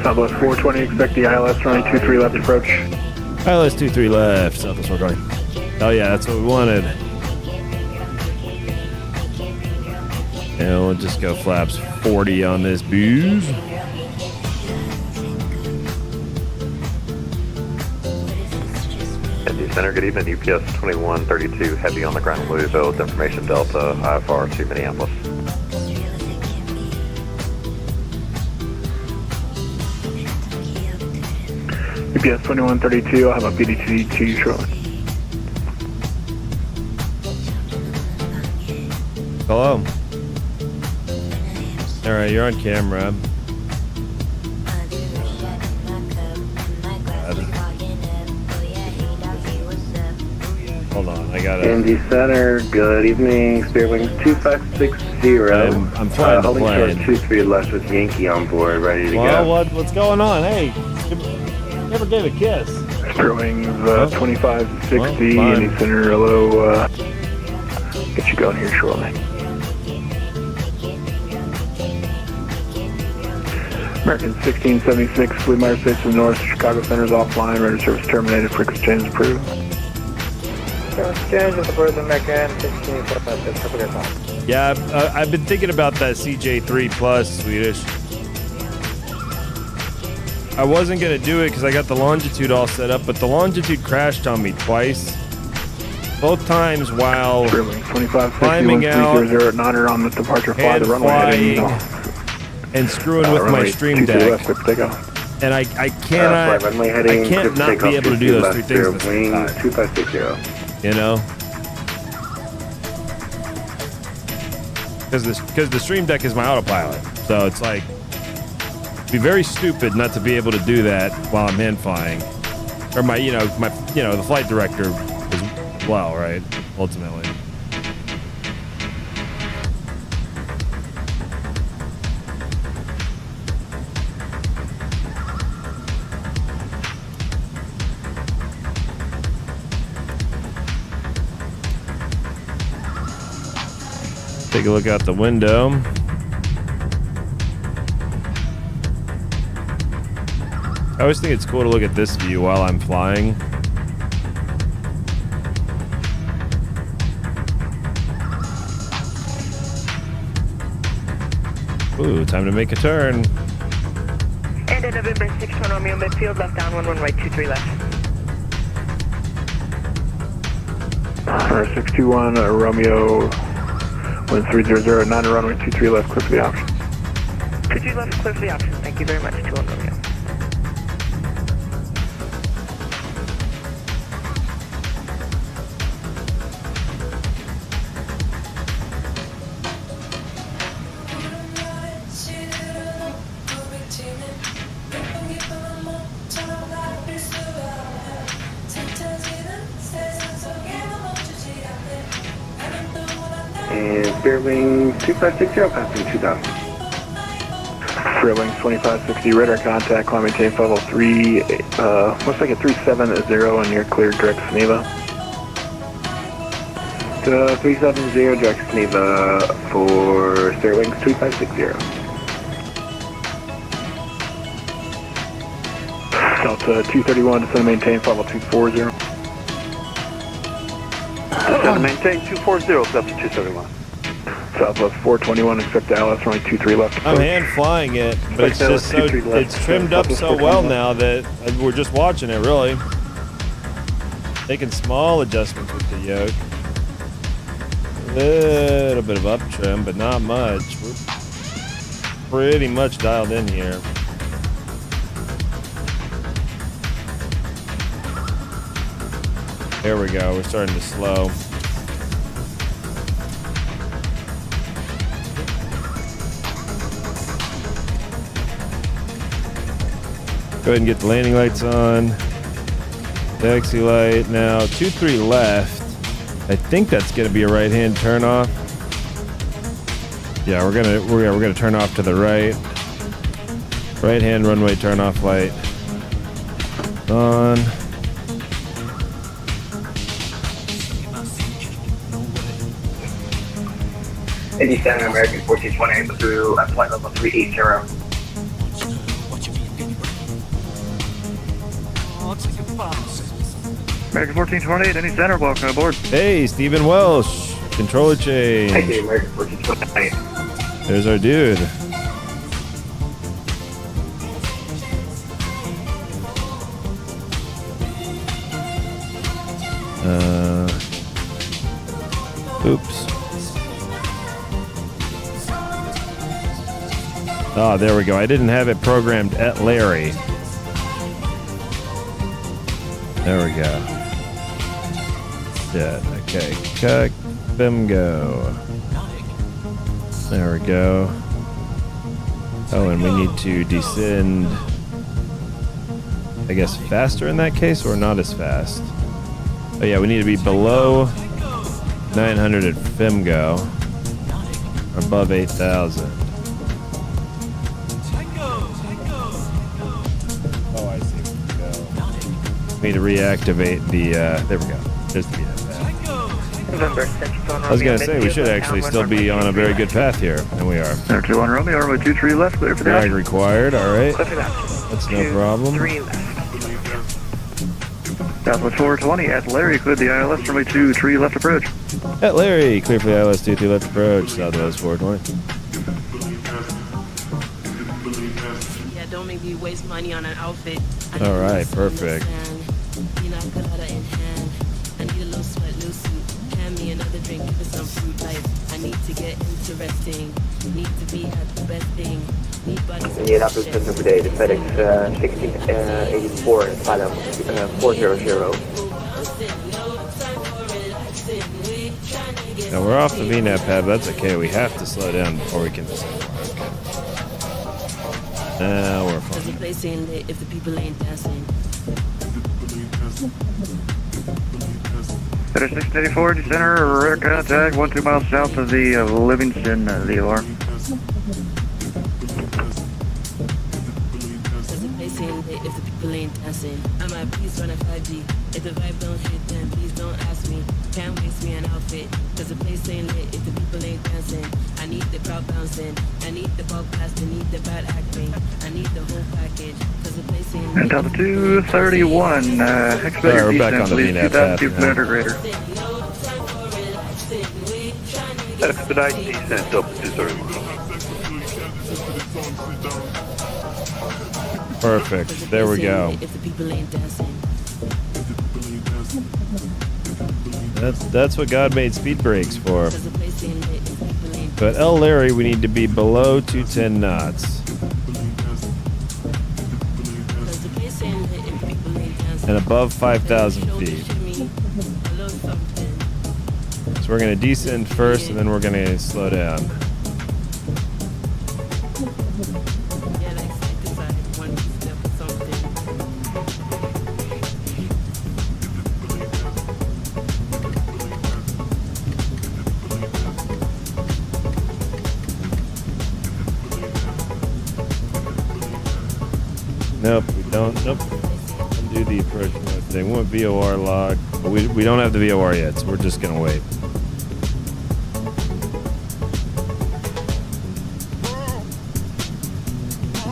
Southwest 420, expect the ILS runway 23 left approach. ILS 23 left, Southwest 420. Oh yeah, that's what we wanted. And we'll just go flaps 40 on this booze. ND Center, good evening. UPS 2132, heavy on the ground in Louisville with information Delta IFR to Minneapolis. UPS 2132, I'll have a PDT to you shortly. Hello. All right, you're on camera. Hold on, I gotta. ND Center, good evening. Spearwings 2560. I'm flying the holding plane. short 23 left with Yankee on board, ready to Well, go. what's going on? Hey, never gave a kiss. Spearwings 2560, well, fine. ND Center, hello, get you going here shortly. American 1676, Fleet Meyer Space to the north, Chicago Center's offline, radar service terminated, frequency change approved. Change with the bird American 1676. Yeah, I've been thinking about that CJ3 Plus Swedish. I wasn't gonna do it because I got the longitude all set up, but the longitude crashed on me twice. Both times while climbing out on the departure fly, and the runway flying heading, and screwing with my stream deck. And I can't not be able to do those 3 things at the same time. 2560. You know? Because the stream deck is my autopilot. So it's like, be very stupid not to be able to do that while I'm hand flying. Or the flight director as well, right? Ultimately. Take a look out the window. I always think it's cool to look at this view while I'm flying. Ooh, time to make a turn. And at November 61 Romeo midfield, left down 11 right 23 left. 621 Romeo 1300 9 runway 23 left, clear for the option. 23 left, clear for the option. Thank you very much. 21 Romeo. And Spearwing 2560, passing 2000. Spearwing 2560, radar contact, climb maintain level 3, looks like a 370 and you're cleared direct Sneva. 370 direct Sneva for Spearwings 2560. Delta 231, descend maintain level 240. Descend maintain 240, Delta 231. Southwest 421, expect ILS runway 23 left. I'm hand flying it, but it's just so, it's trimmed up so well now that we're just watching it, really. Making small adjustments with the yoke. A little bit of up trim, but not much. We're pretty much dialed in here. There we go, we're starting to slow. Go ahead and get the landing lights on. Taxi light now, 23 left. I think that's gonna be a right-hand turn off. Yeah, we're gonna turn off to the right. Right-hand runway turn off light on. Indiana American 1420 through at flight level 380. American 1428, any center, welcome aboard. Hey, Stephen Welsh, controller change. Thank you, American 1428. There's our dude. Oops. Oh, there we go. I didn't have it programmed at Larry. There we go. Yeah, okay. Cut them go. There we go. Oh, and we need to descend, I guess, faster in that case, or not as fast. Oh yeah, we need to be below 900 at FEMGO, above 8,000. Oh, I see. We need to reactivate the, there we go. There's the I was going to say, we should actually still be on a very good path here, and we are. Center 21 Romeo, runway 23 left, clear for the Drag required, alright. That's no problem. 3 left. Southwest 420 at Larry, cleared the ILS, runway 23 left approach. At Larry, clear for the ILS 23 left approach, Southwest 420. Yeah, don't make me waste money on an outfit. Alright, perfect. You know, I got out in hand. I need a little sweat, little suit. Hand me another drink, give it some fruit. Like, I need to get interesting. Need to be at the best thing. Need body. Indianapolis Center today, the FedEx 1684 and flight level 400. Now we're off the VNAV pad, but that's okay. We have to slow down before we can descend. Okay. We're Cause the fine. place ain't lit if the people ain't dancing. 3684, center, rear contact, 1 2 miles south of the Livingston VOR. Cause the place ain't lit if the people ain't dancing. I'm at peace on a 5G. If the vibe don't hit, then please don't ask me. Can't waste me an outfit. Cause the place ain't lit if the people ain't dancing. I need the crowd bouncing. I need the ball blasting. Need the bad acting. I need the whole package. Cause the place ain't lit. And Delta 231, expedite we're back descent, on the please, VNAV path 2,200 greater. Expedite descent, Delta 231. Perfect. There we go. If the people ain't dancing. That's what God made speed brakes for. Cause the place ain't lit if the people ain't But El Larry, we need to be below 210 knots. Cause the place ain't lit if the people ain't dancing. And above 5,000 feet. So we're going to descend first, and then we're going to slow down. Nope, we don't. Nope. Don't do the approach mode thing. We want VOR log. But we don't have the VOR yet, so we're just going to wait.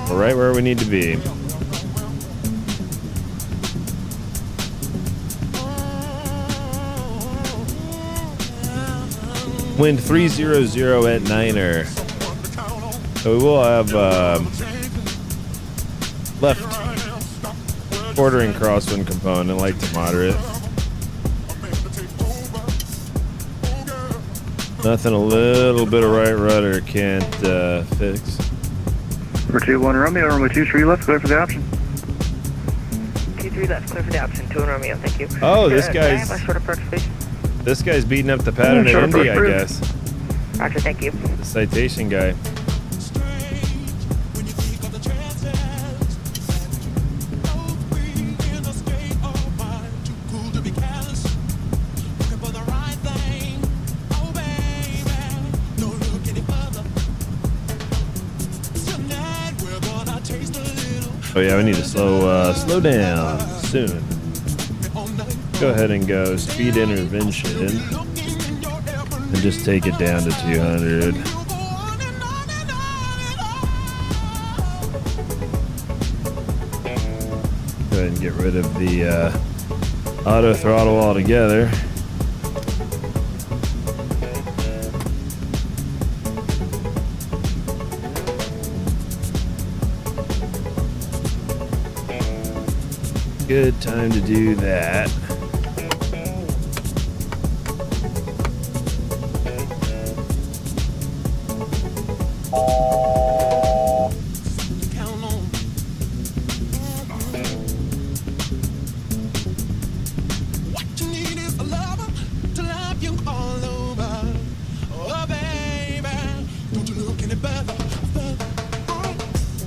We're right where we need to be. Wind 300 at Niner. So we will have left quartering crosswind component, light to moderate. Nothing a little bit of right rudder can't fix. Number 21 Romeo, runway 23 left, clear for the option. 23 left, clear for the option. 2 Romeo, thank you. Oh, this Can I have guy's my short approach, please? this guy's beating up the pattern in Indy, I guess. Roger, thank you. The citation guy. Oh yeah, we need to slow down soon. Go ahead and go speed intervention and just take it down to 200. Go ahead and get rid of the auto throttle altogether. Good time to do that.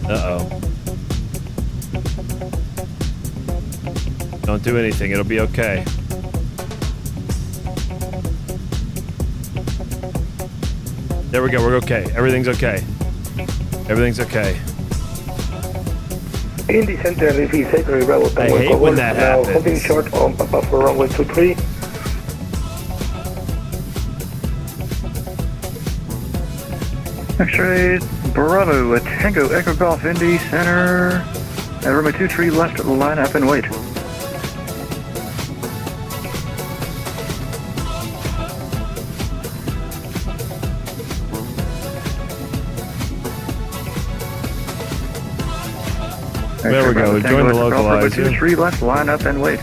Uh-oh. Don't do anything. It'll be okay. There we go. We're okay. Everything's okay. Everything's okay. Indy Center, this is Secretary Bravo. I hate when that happens. Holding short on Papa for runway 23. X-ray Bravo, Tango Echo Golf Indy Center. Runway 23 left, line up and wait. There we go. We joined the localizer. 23 left, line up and wait.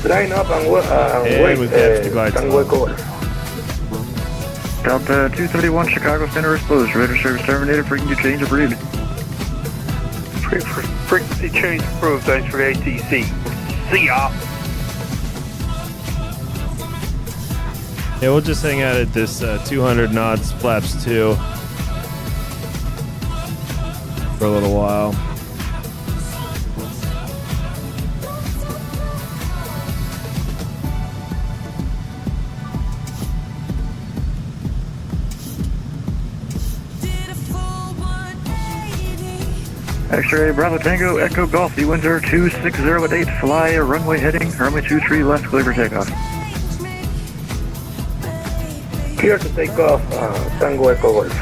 Line up and wait. And we've got the glide and wake over. Delta 231 Chicago Center exposed. Radar service terminated. Frequency change approved. Frequency change approved. Thanks for the ATC. See ya. Yeah, we'll just hang out at this 200 knots, flaps 2. for a little while. X-ray Bravo Tango Echo Golf, the winds are 260 at 8, fly runway heading, runway 23 left, clear for takeoff. Clear to take off, Tango Echo Golf.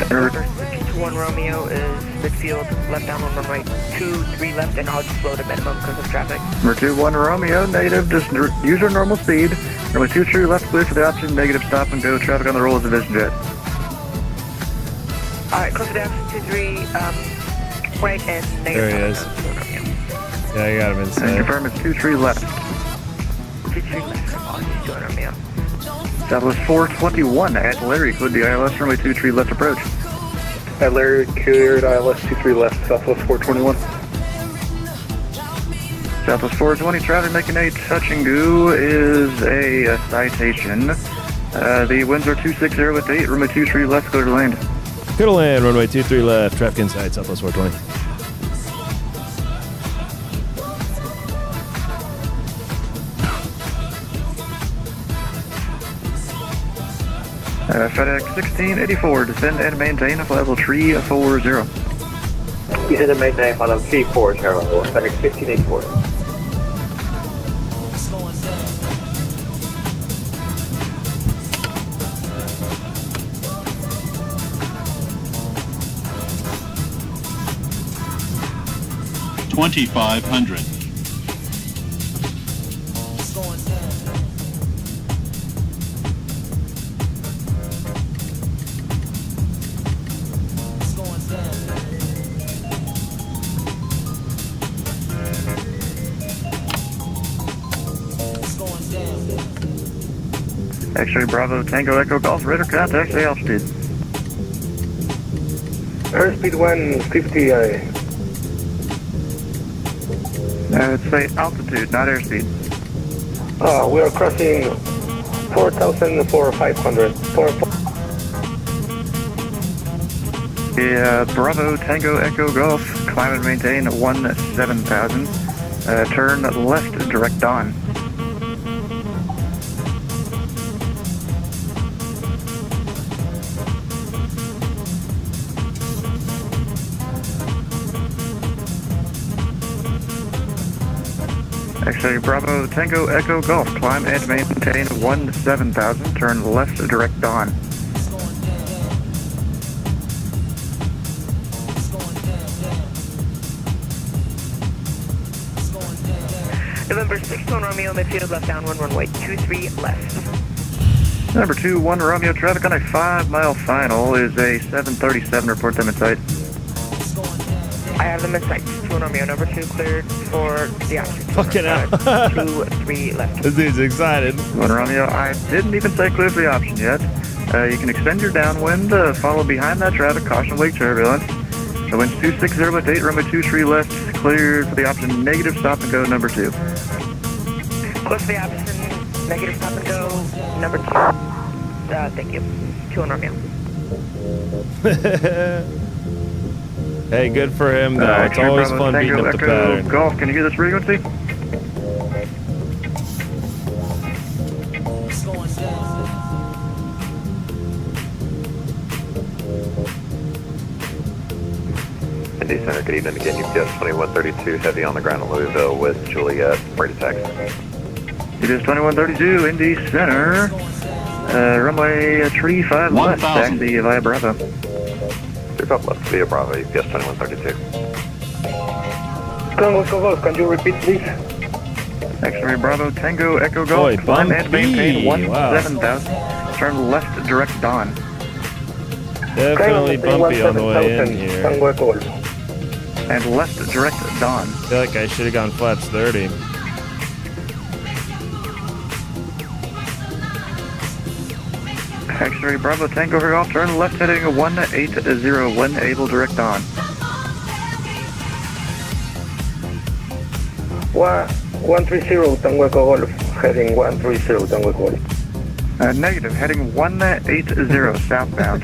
21 Romeo is midfield, left down on runway 23 left, and I'll just slow to minimum because of traffic. Number 21 Romeo, negative, just use your normal speed. Runway 23 left, clear for the option, negative, stop and go, traffic on the roll is a Vision Jet. Alright, close it down, 23, right, and negative. There he is. Yeah, I got him And inside. confirm it's 23 left. 23 left, on Romeo. Southwest 421 at Larry, cleared the ILS, runway 23 left approach. At Larry, cleared ILS 23 left, Southwest 421. Southwest 420, traffic making a touch and go is a citation. The winds are 260 at 8, runway 23 left, clear to land. Clear to land, runway 23 left, traffic inside, Southwest 420. FedEx 1684, descend and maintain level 340. Descend and maintain level 340, FedEx 1684. $2,500. X-ray Bravo Tango Echo Golf, radar contact, say altitude. Airspeed 150, Say altitude, not airspeed. we are crossing 4,500. Yeah, Bravo Tango Echo Golf, climb and maintain 17,000. Turn left, direct on. X-ray Bravo Tango Echo Golf, climb and maintain 17,000, turn left, direct on. November 6 on Romeo, midfield, left down 1 runway 23 left. Number 21 Romeo, traffic on a 5-mile final is a 737, report them in sight. I have them in sight. 2 Romeo, number 2 cleared for the option. Fucking hell. 2-3 left. This dude's excited. 1 Romeo, I didn't even say clear for the option yet. You can extend your downwind, follow behind that traffic, caution wake turbulence. The wind's 260 at 8, runway 23 left, cleared for the option, negative stop and go, number 2. Close to the option, negative stop and go, number 2. Thank you. 2 on Romeo. Hey, good for him, though. It's always fun beating up the pattern. Golf, can you hear this frequency? Indy Center, good evening again. UPS 2132, heavy on the ground in Louisville with Juliet, ready to taxi. UPS 2132, Indy Center, runway 35 left, taxi via Bravo. 35 left via Bravo, UPS 2132. Tango Echo Golf, can you repeat please? X-ray Bravo Tango Echo Golf, climb and maintain 17,000, turn left, direct on. Definitely bumpy on the way in here. Tango Echo Golf. And left, direct dawn. I feel like I should have gone flaps 30. X-ray Bravo Tango Echo Golf, turn left heading 180 when able, direct on. 130 Tango Echo Golf, heading 130 Tango Echo Golf. Negative, heading 180 southbound.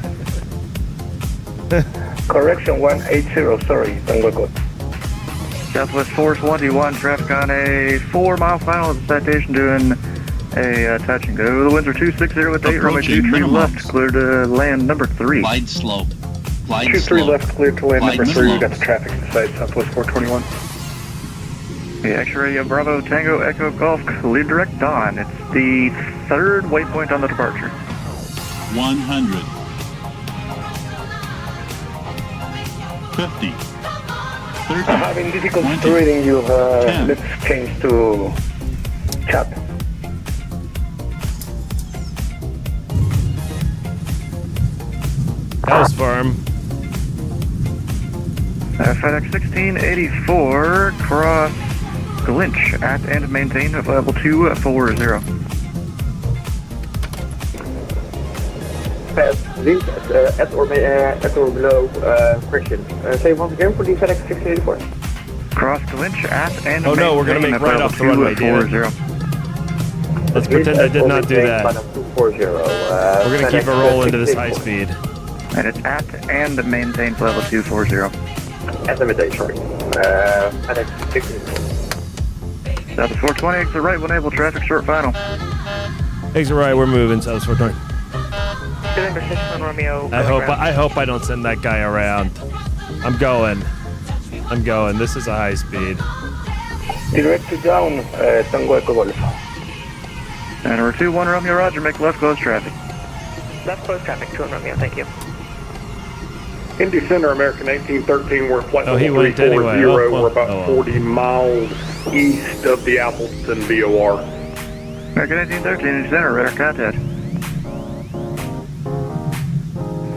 Correction 180, sorry, Tango Golf. Southwest 421, traffic on a 4-mile final at the citation doing a touch and go. The winds are 260 with 8, runway 23 left, clear to land number 3. Glide slope. Glide 23 slope. left, clear to land Glide number 3. We slope. got the traffic inside Southwest 421. The X-ray of Bravo Tango Echo Golf, lead direct on. It's the 3rd waypoint on the departure. 100. 50. 30. I'm having difficulty 20, reading you. 10. Let's change to chat. That was firm. FedEx 1684, cross Glinch at and maintain at level 240. Wind at or below correction. Say once again for the FedEx 1684. Cross Glinch at and Oh no, we're gonna make right off the runway, dude. Let's pretend I did not do that. We're We're gonna keep it rolling to this high speed. And it's at and maintain level 240. At the midday, sorry. FedEx 1684. Southwest 420, exit right, when able, traffic short final. Exit right, we're moving. South 420. Romeo. I hope I don't send that guy around. I'm going. This is a high speed. Direct to down, Tango Echo Golf. And we're 2-1 Romeo Roger, make left close traffic. Left close traffic, 2-1 Romeo, thank you. Indy Center, American 1813, we're flight Oh, he level went anyway. 340. Oh, We're about oh, 40 miles east of the Appleton VOR. American 1813, Indy Center, radar contact.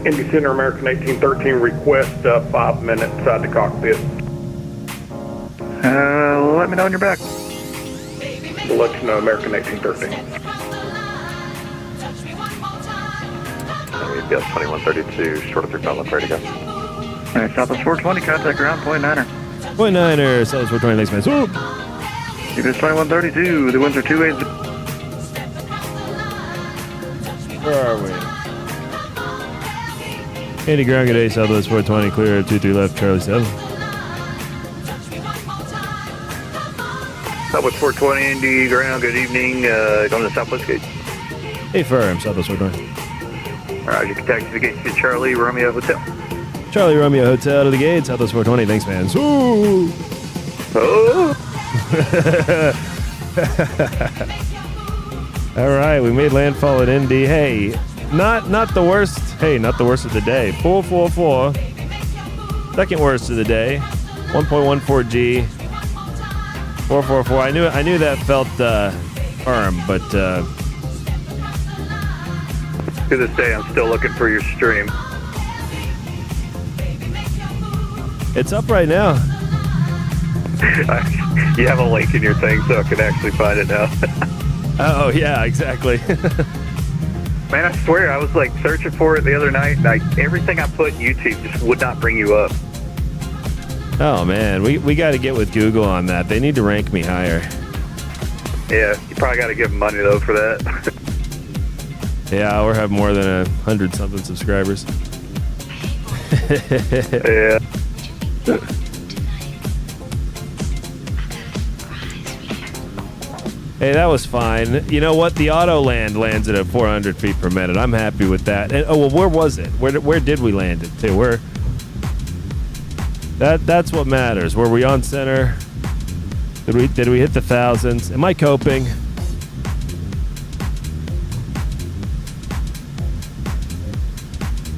Indy Center, American 1813, request 5 minutes inside the cockpit. Let me know when you're back. We'll let you know, American 1813. UPS 2132, short of 3 pound left, ready to go. Alright, Southwest 420, contact ground, point 9er. Point 9er, Southwest 420, next man. Swoop! UPS 2132, the winds are 280. Where are we? Andy ground, good day, Southwest 420, clear, 23 left, Charlie 7. Southwest 420, Indy ground, good evening, going to Southwest Gate. Hey, firm, Southwest 420. Alright, you can taxi the gate to Charlie Romeo Hotel. Charlie Romeo Hotel to the gate, Southwest 420, thanks, man. Swoop! Oh! All right, we made landfall at Indy. Hey, not the worst. Hey, not the worst of the day. 444. Second worst of the day. 1.14 G. 444. I knew that felt firm, but To this day, I'm still looking for your stream. it's up right now. You have a link in your thing, so I can actually find it now. Oh yeah, exactly. Man, I swear, I was like searching for it the other night, and like everything I put in YouTube just would not bring you up. Oh man, we got to get with Google on that. They need to rank me higher. Yeah, you probably got to give them money though for that. Yeah, we're having more than 100-something subscribers. Yeah. Hey, that was fine. You know what? The auto lands it at 400 feet per minute. I'm happy with that. And, oh well, where was it? Where did we land it to? Where? That's what matters. Were we on center? Did we hit the thousands? Am I coping?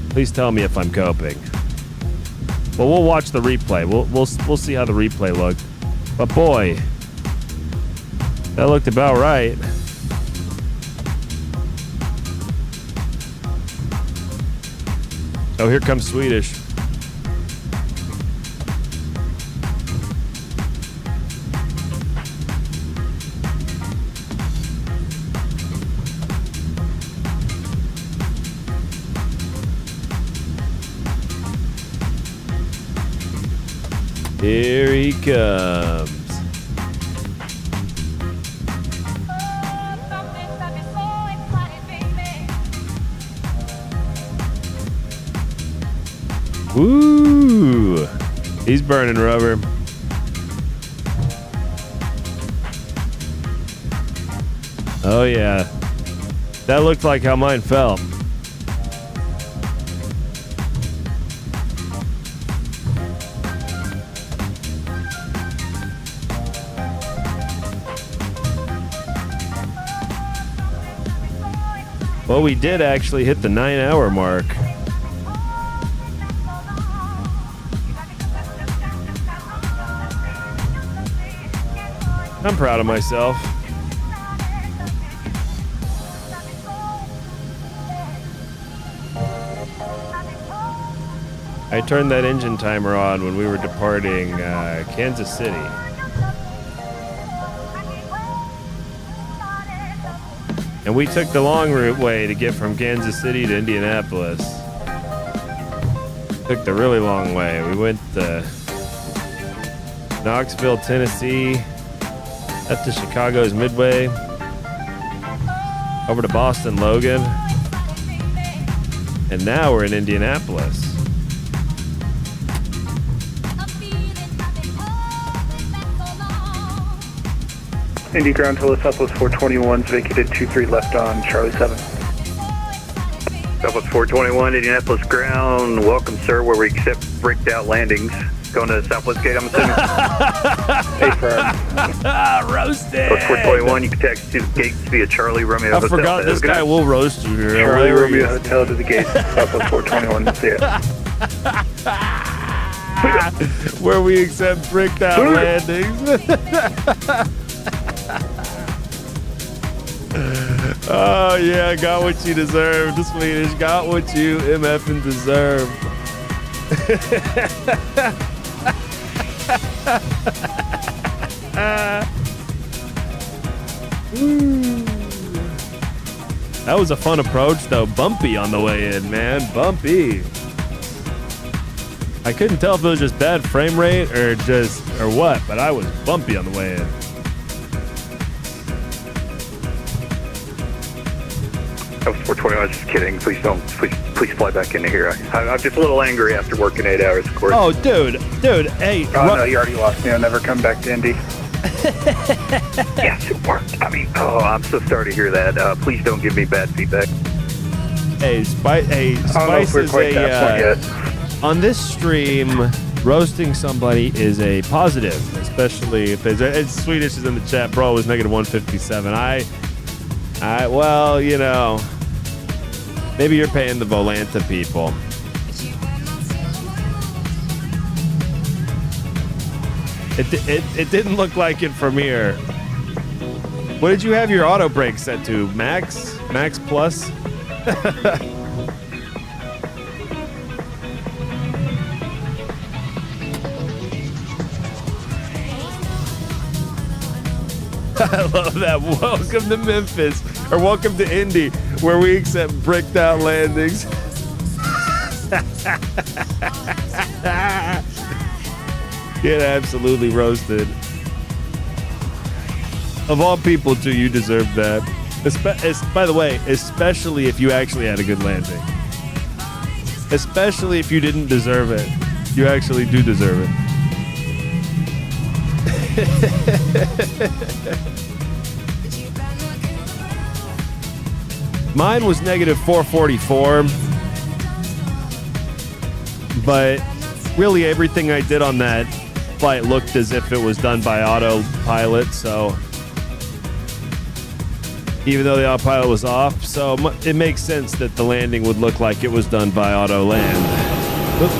Please tell me if I'm coping. Well, we'll watch the replay. We'll see how the replay looked. But boy, that looked about right. Oh, here comes Swedish. Here he comes. Woo! He's burning rubber. Oh yeah. That looked like how mine felt. Well, we did actually hit the 9-hour mark. I'm proud of myself. I turned that engine timer on when we were departing Kansas City. And we took the long route way to get from Kansas City to Indianapolis. Took the really long way. We went to Knoxville, Tennessee, up to Chicago's Midway, over to Boston, Logan, and now we're in Indianapolis. Indy ground to Southwest 421, vacated 23 left on Charlie 7. Southwest 421, Indianapolis ground. Welcome, sir, where we accept bricked out landings. Going to Southwest Gate, I'm assuming. Hey, firm. Roasted. Southwest 421, you can text to the gates via Charlie Romeo I Hotel. forgot this guy will roast you here. Charlie Romeo Hotel to the gate, Southwest 421, that's it. Where we accept bricked out landings. Oh yeah, got what you deserved. The Swedish got what you MFing deserved. That was a fun approach though. Bumpy on the way in, man. Bumpy. I couldn't tell if it was just bad frame rate or what, but I was bumpy on the way in. I was 420. I was just kidding. Please fly back into here. I'm just a little angry after working 8 hours, of course. Oh, dude, hey. Oh, no, you already lost me. I'll never come back to Indy. Yes, it worked. I mean, I'm so sorry to hear that. Please don't give me bad feedback. Hey, Spice is on this stream, roasting somebody is a positive, especially if it's Swedish is in the chat. Bro, it was negative 157. Well, you know, maybe you're paying the Volanta people. It didn't look like it from here. What did you have your auto brake set to? Max plus? I love that. Welcome to Memphis, or welcome to Indy, where we accept bricked out landings. Get absolutely roasted. Of all people, too, you deserve that. By the way, especially if you actually had a good landing. Especially if you didn't deserve it. You actually do deserve it. Mine was negative 444, but really everything I did on that flight looked as if it was done by autopilot, so even though the autopilot was off, so it makes sense that the landing would look like it was done by auto land. Oops.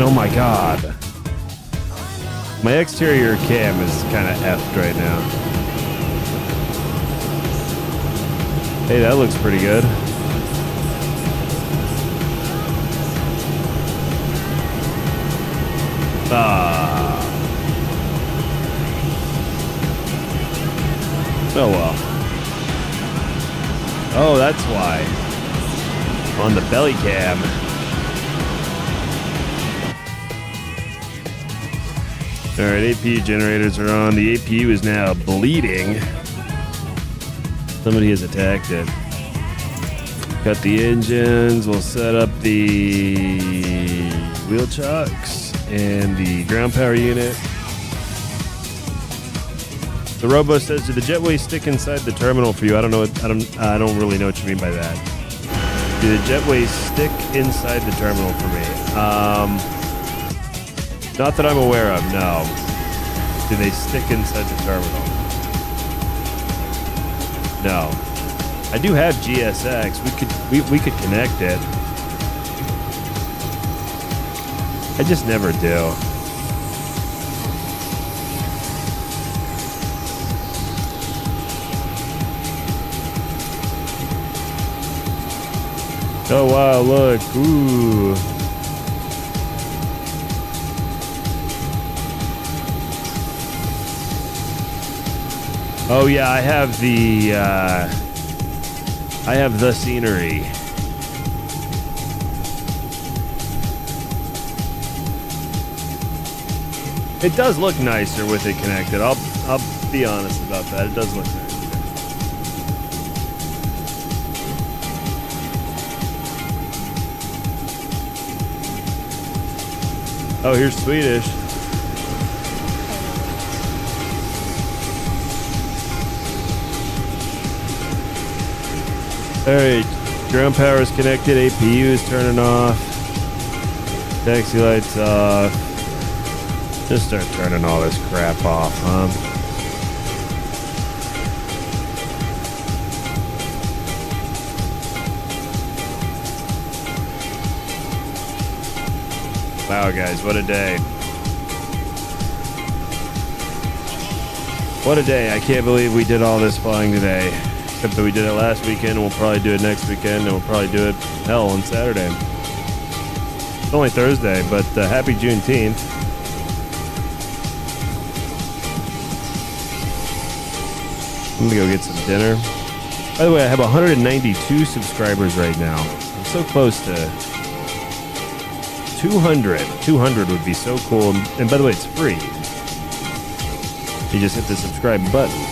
Oh my god. My exterior cam is kind of effed right now. Hey, that looks pretty good. Oh well. Oh, that's why. On the belly cam. Alright, APU generators are on. The APU is now bleeding. Somebody has attacked it. cut the engines. We'll set up the wheel chocks and the ground power unit. The robo says, "Do the jetways stick inside the terminal for you?" I don't know. I don't really know what you mean by that. Do the jetways stick inside the terminal for me? Not that I'm aware of. No. Do they stick inside the terminal? No. I do have GSX. We could connect it. I just never do. Oh wow, look. Ooh. Oh yeah, I have the scenery. It does look nicer with it connected. I'll be honest about that. It does look nicer. Oh, here's Swedish. Alright, ground power is connected, APU is turning off, taxi lights off. Just start turning all this crap off, huh? Wow, guys, what a day. What a day. I can't believe we did all this flying today. Except that we did it last weekend, and we'll probably do it next weekend, and we'll probably do it, hell, on Saturday. It's only Thursday, but happy Juneteenth. I'm gonna go get some dinner. By the way, I have 192 subscribers right now. I'm so close to 200. 200 would be so cool. And by the way, it's free. You just hit the subscribe button.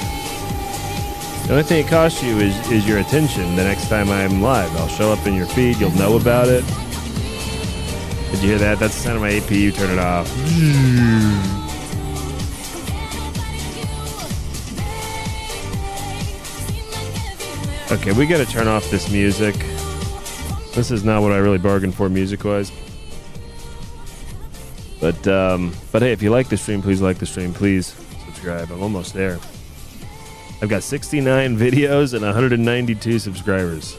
The only thing it costs you is your attention. The next time I'm live, I'll show up in your feed. You'll know about it. Did you hear that? That's the sound of my APU. Turn it off. Okay, we gotta turn off this music. This is not what I really bargained for music-wise. But hey, if you like the stream, please like the stream. Please subscribe. I'm almost there. I've got 69 videos and 192 subscribers.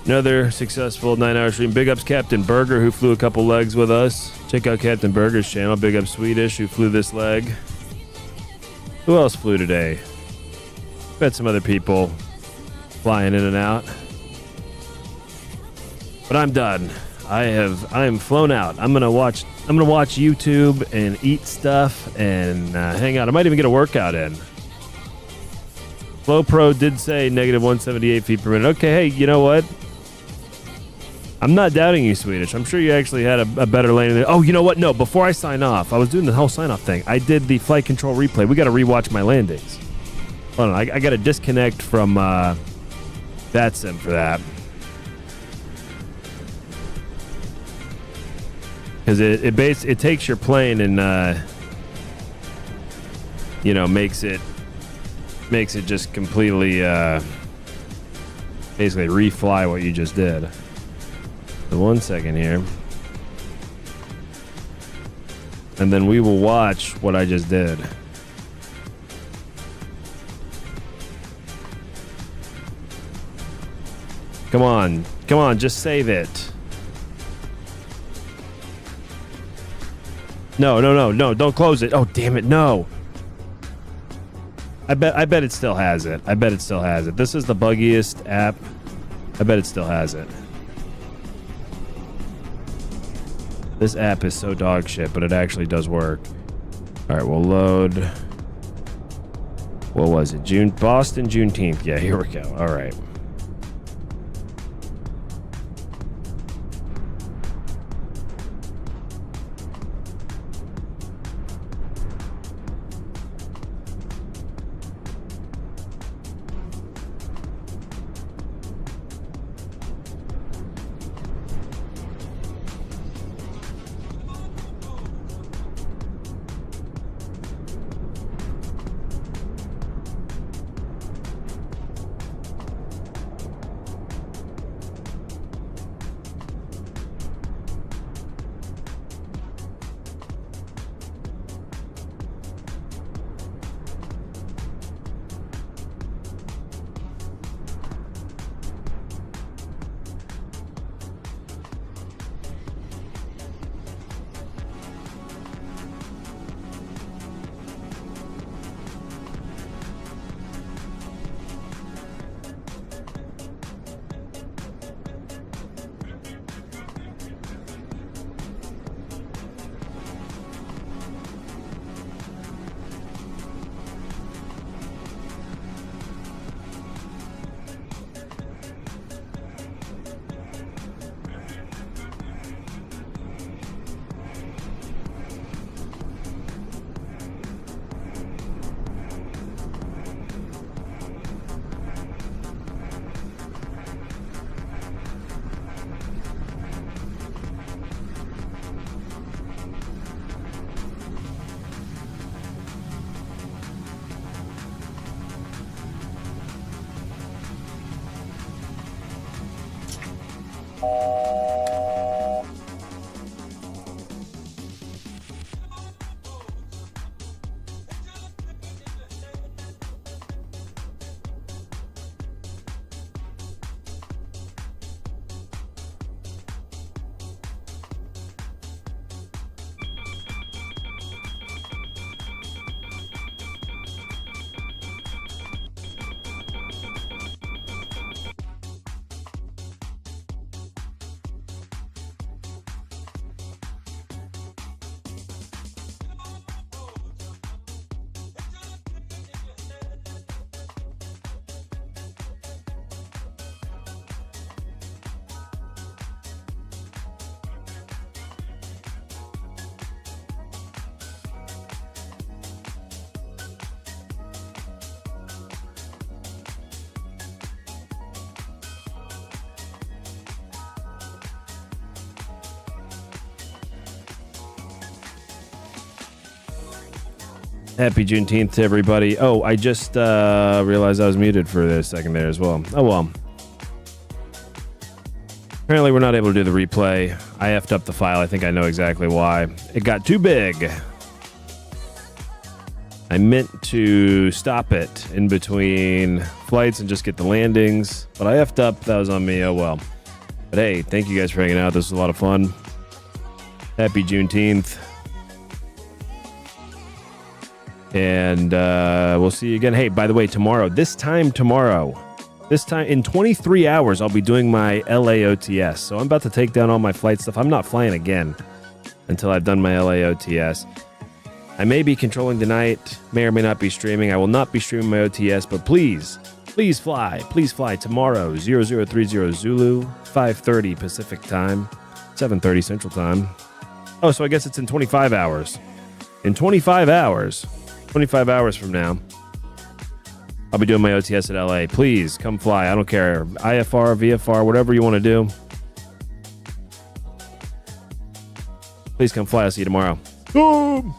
Another successful 9-hour stream. Big ups Captain Burger, who flew a couple legs with us. Check out Captain Burger's channel. Big up Swedish, who flew this leg. Who else flew today? Bet some other people flying in and out. But I'm done. I am flown out. I'm gonna watch YouTube and eat stuff and hang out. I might even get a workout in. Flow Pro did say negative 178 feet per minute. Okay, hey, you know what? I'm not doubting you, Swedish. I'm sure you actually had a better landing than... Oh, you know what? No, before I sign off, I was doing the whole sign-off thing. I did the flight control replay. We got to rewatch my landings. Hold on, I got to disconnect from VATSIM for that. Because it takes your plane and makes it just completely basically refly what you just did. So 1 second here, and then we will watch what I just did. Come on, just save it. No, don't close it. Oh, damn it, no. I bet it still has it. This is the buggiest app. I bet it still has it. This app is so dog shit, but it actually does work. All right, we'll load. What was it? Boston Juneteenth. Yeah, here we go. All right. Happy Juneteenth to everybody. Oh, I just realized I was muted for a second there as well. Oh, well. Apparently, we're not able to do the replay. I effed up the file. I think I know exactly why. It got too big. I meant to stop it in between flights and just get the landings, but I effed up. That was on me. Oh, well. But hey, thank you guys for hanging out. This was a lot of fun. Happy Juneteenth. And we'll see you again. Hey, by the way, this time in 23 hours, I'll be doing my LAOTS. So I'm about to take down all my flight stuff. I'm not flying again until I've done my LAOTS. I may be controlling tonight, may or may not be streaming. I will not be streaming my OTS, but please fly. Please fly tomorrow, 0030 Zulu, 5:30 Pacific time, 7:30 Central time. Oh, so I guess it's in 25 hours. In 25 hours from now, I'll be doing my OTS at LA. Please come fly. I don't care. IFR, VFR, whatever you want to do. Please come fly. I'll see you tomorrow. Boom!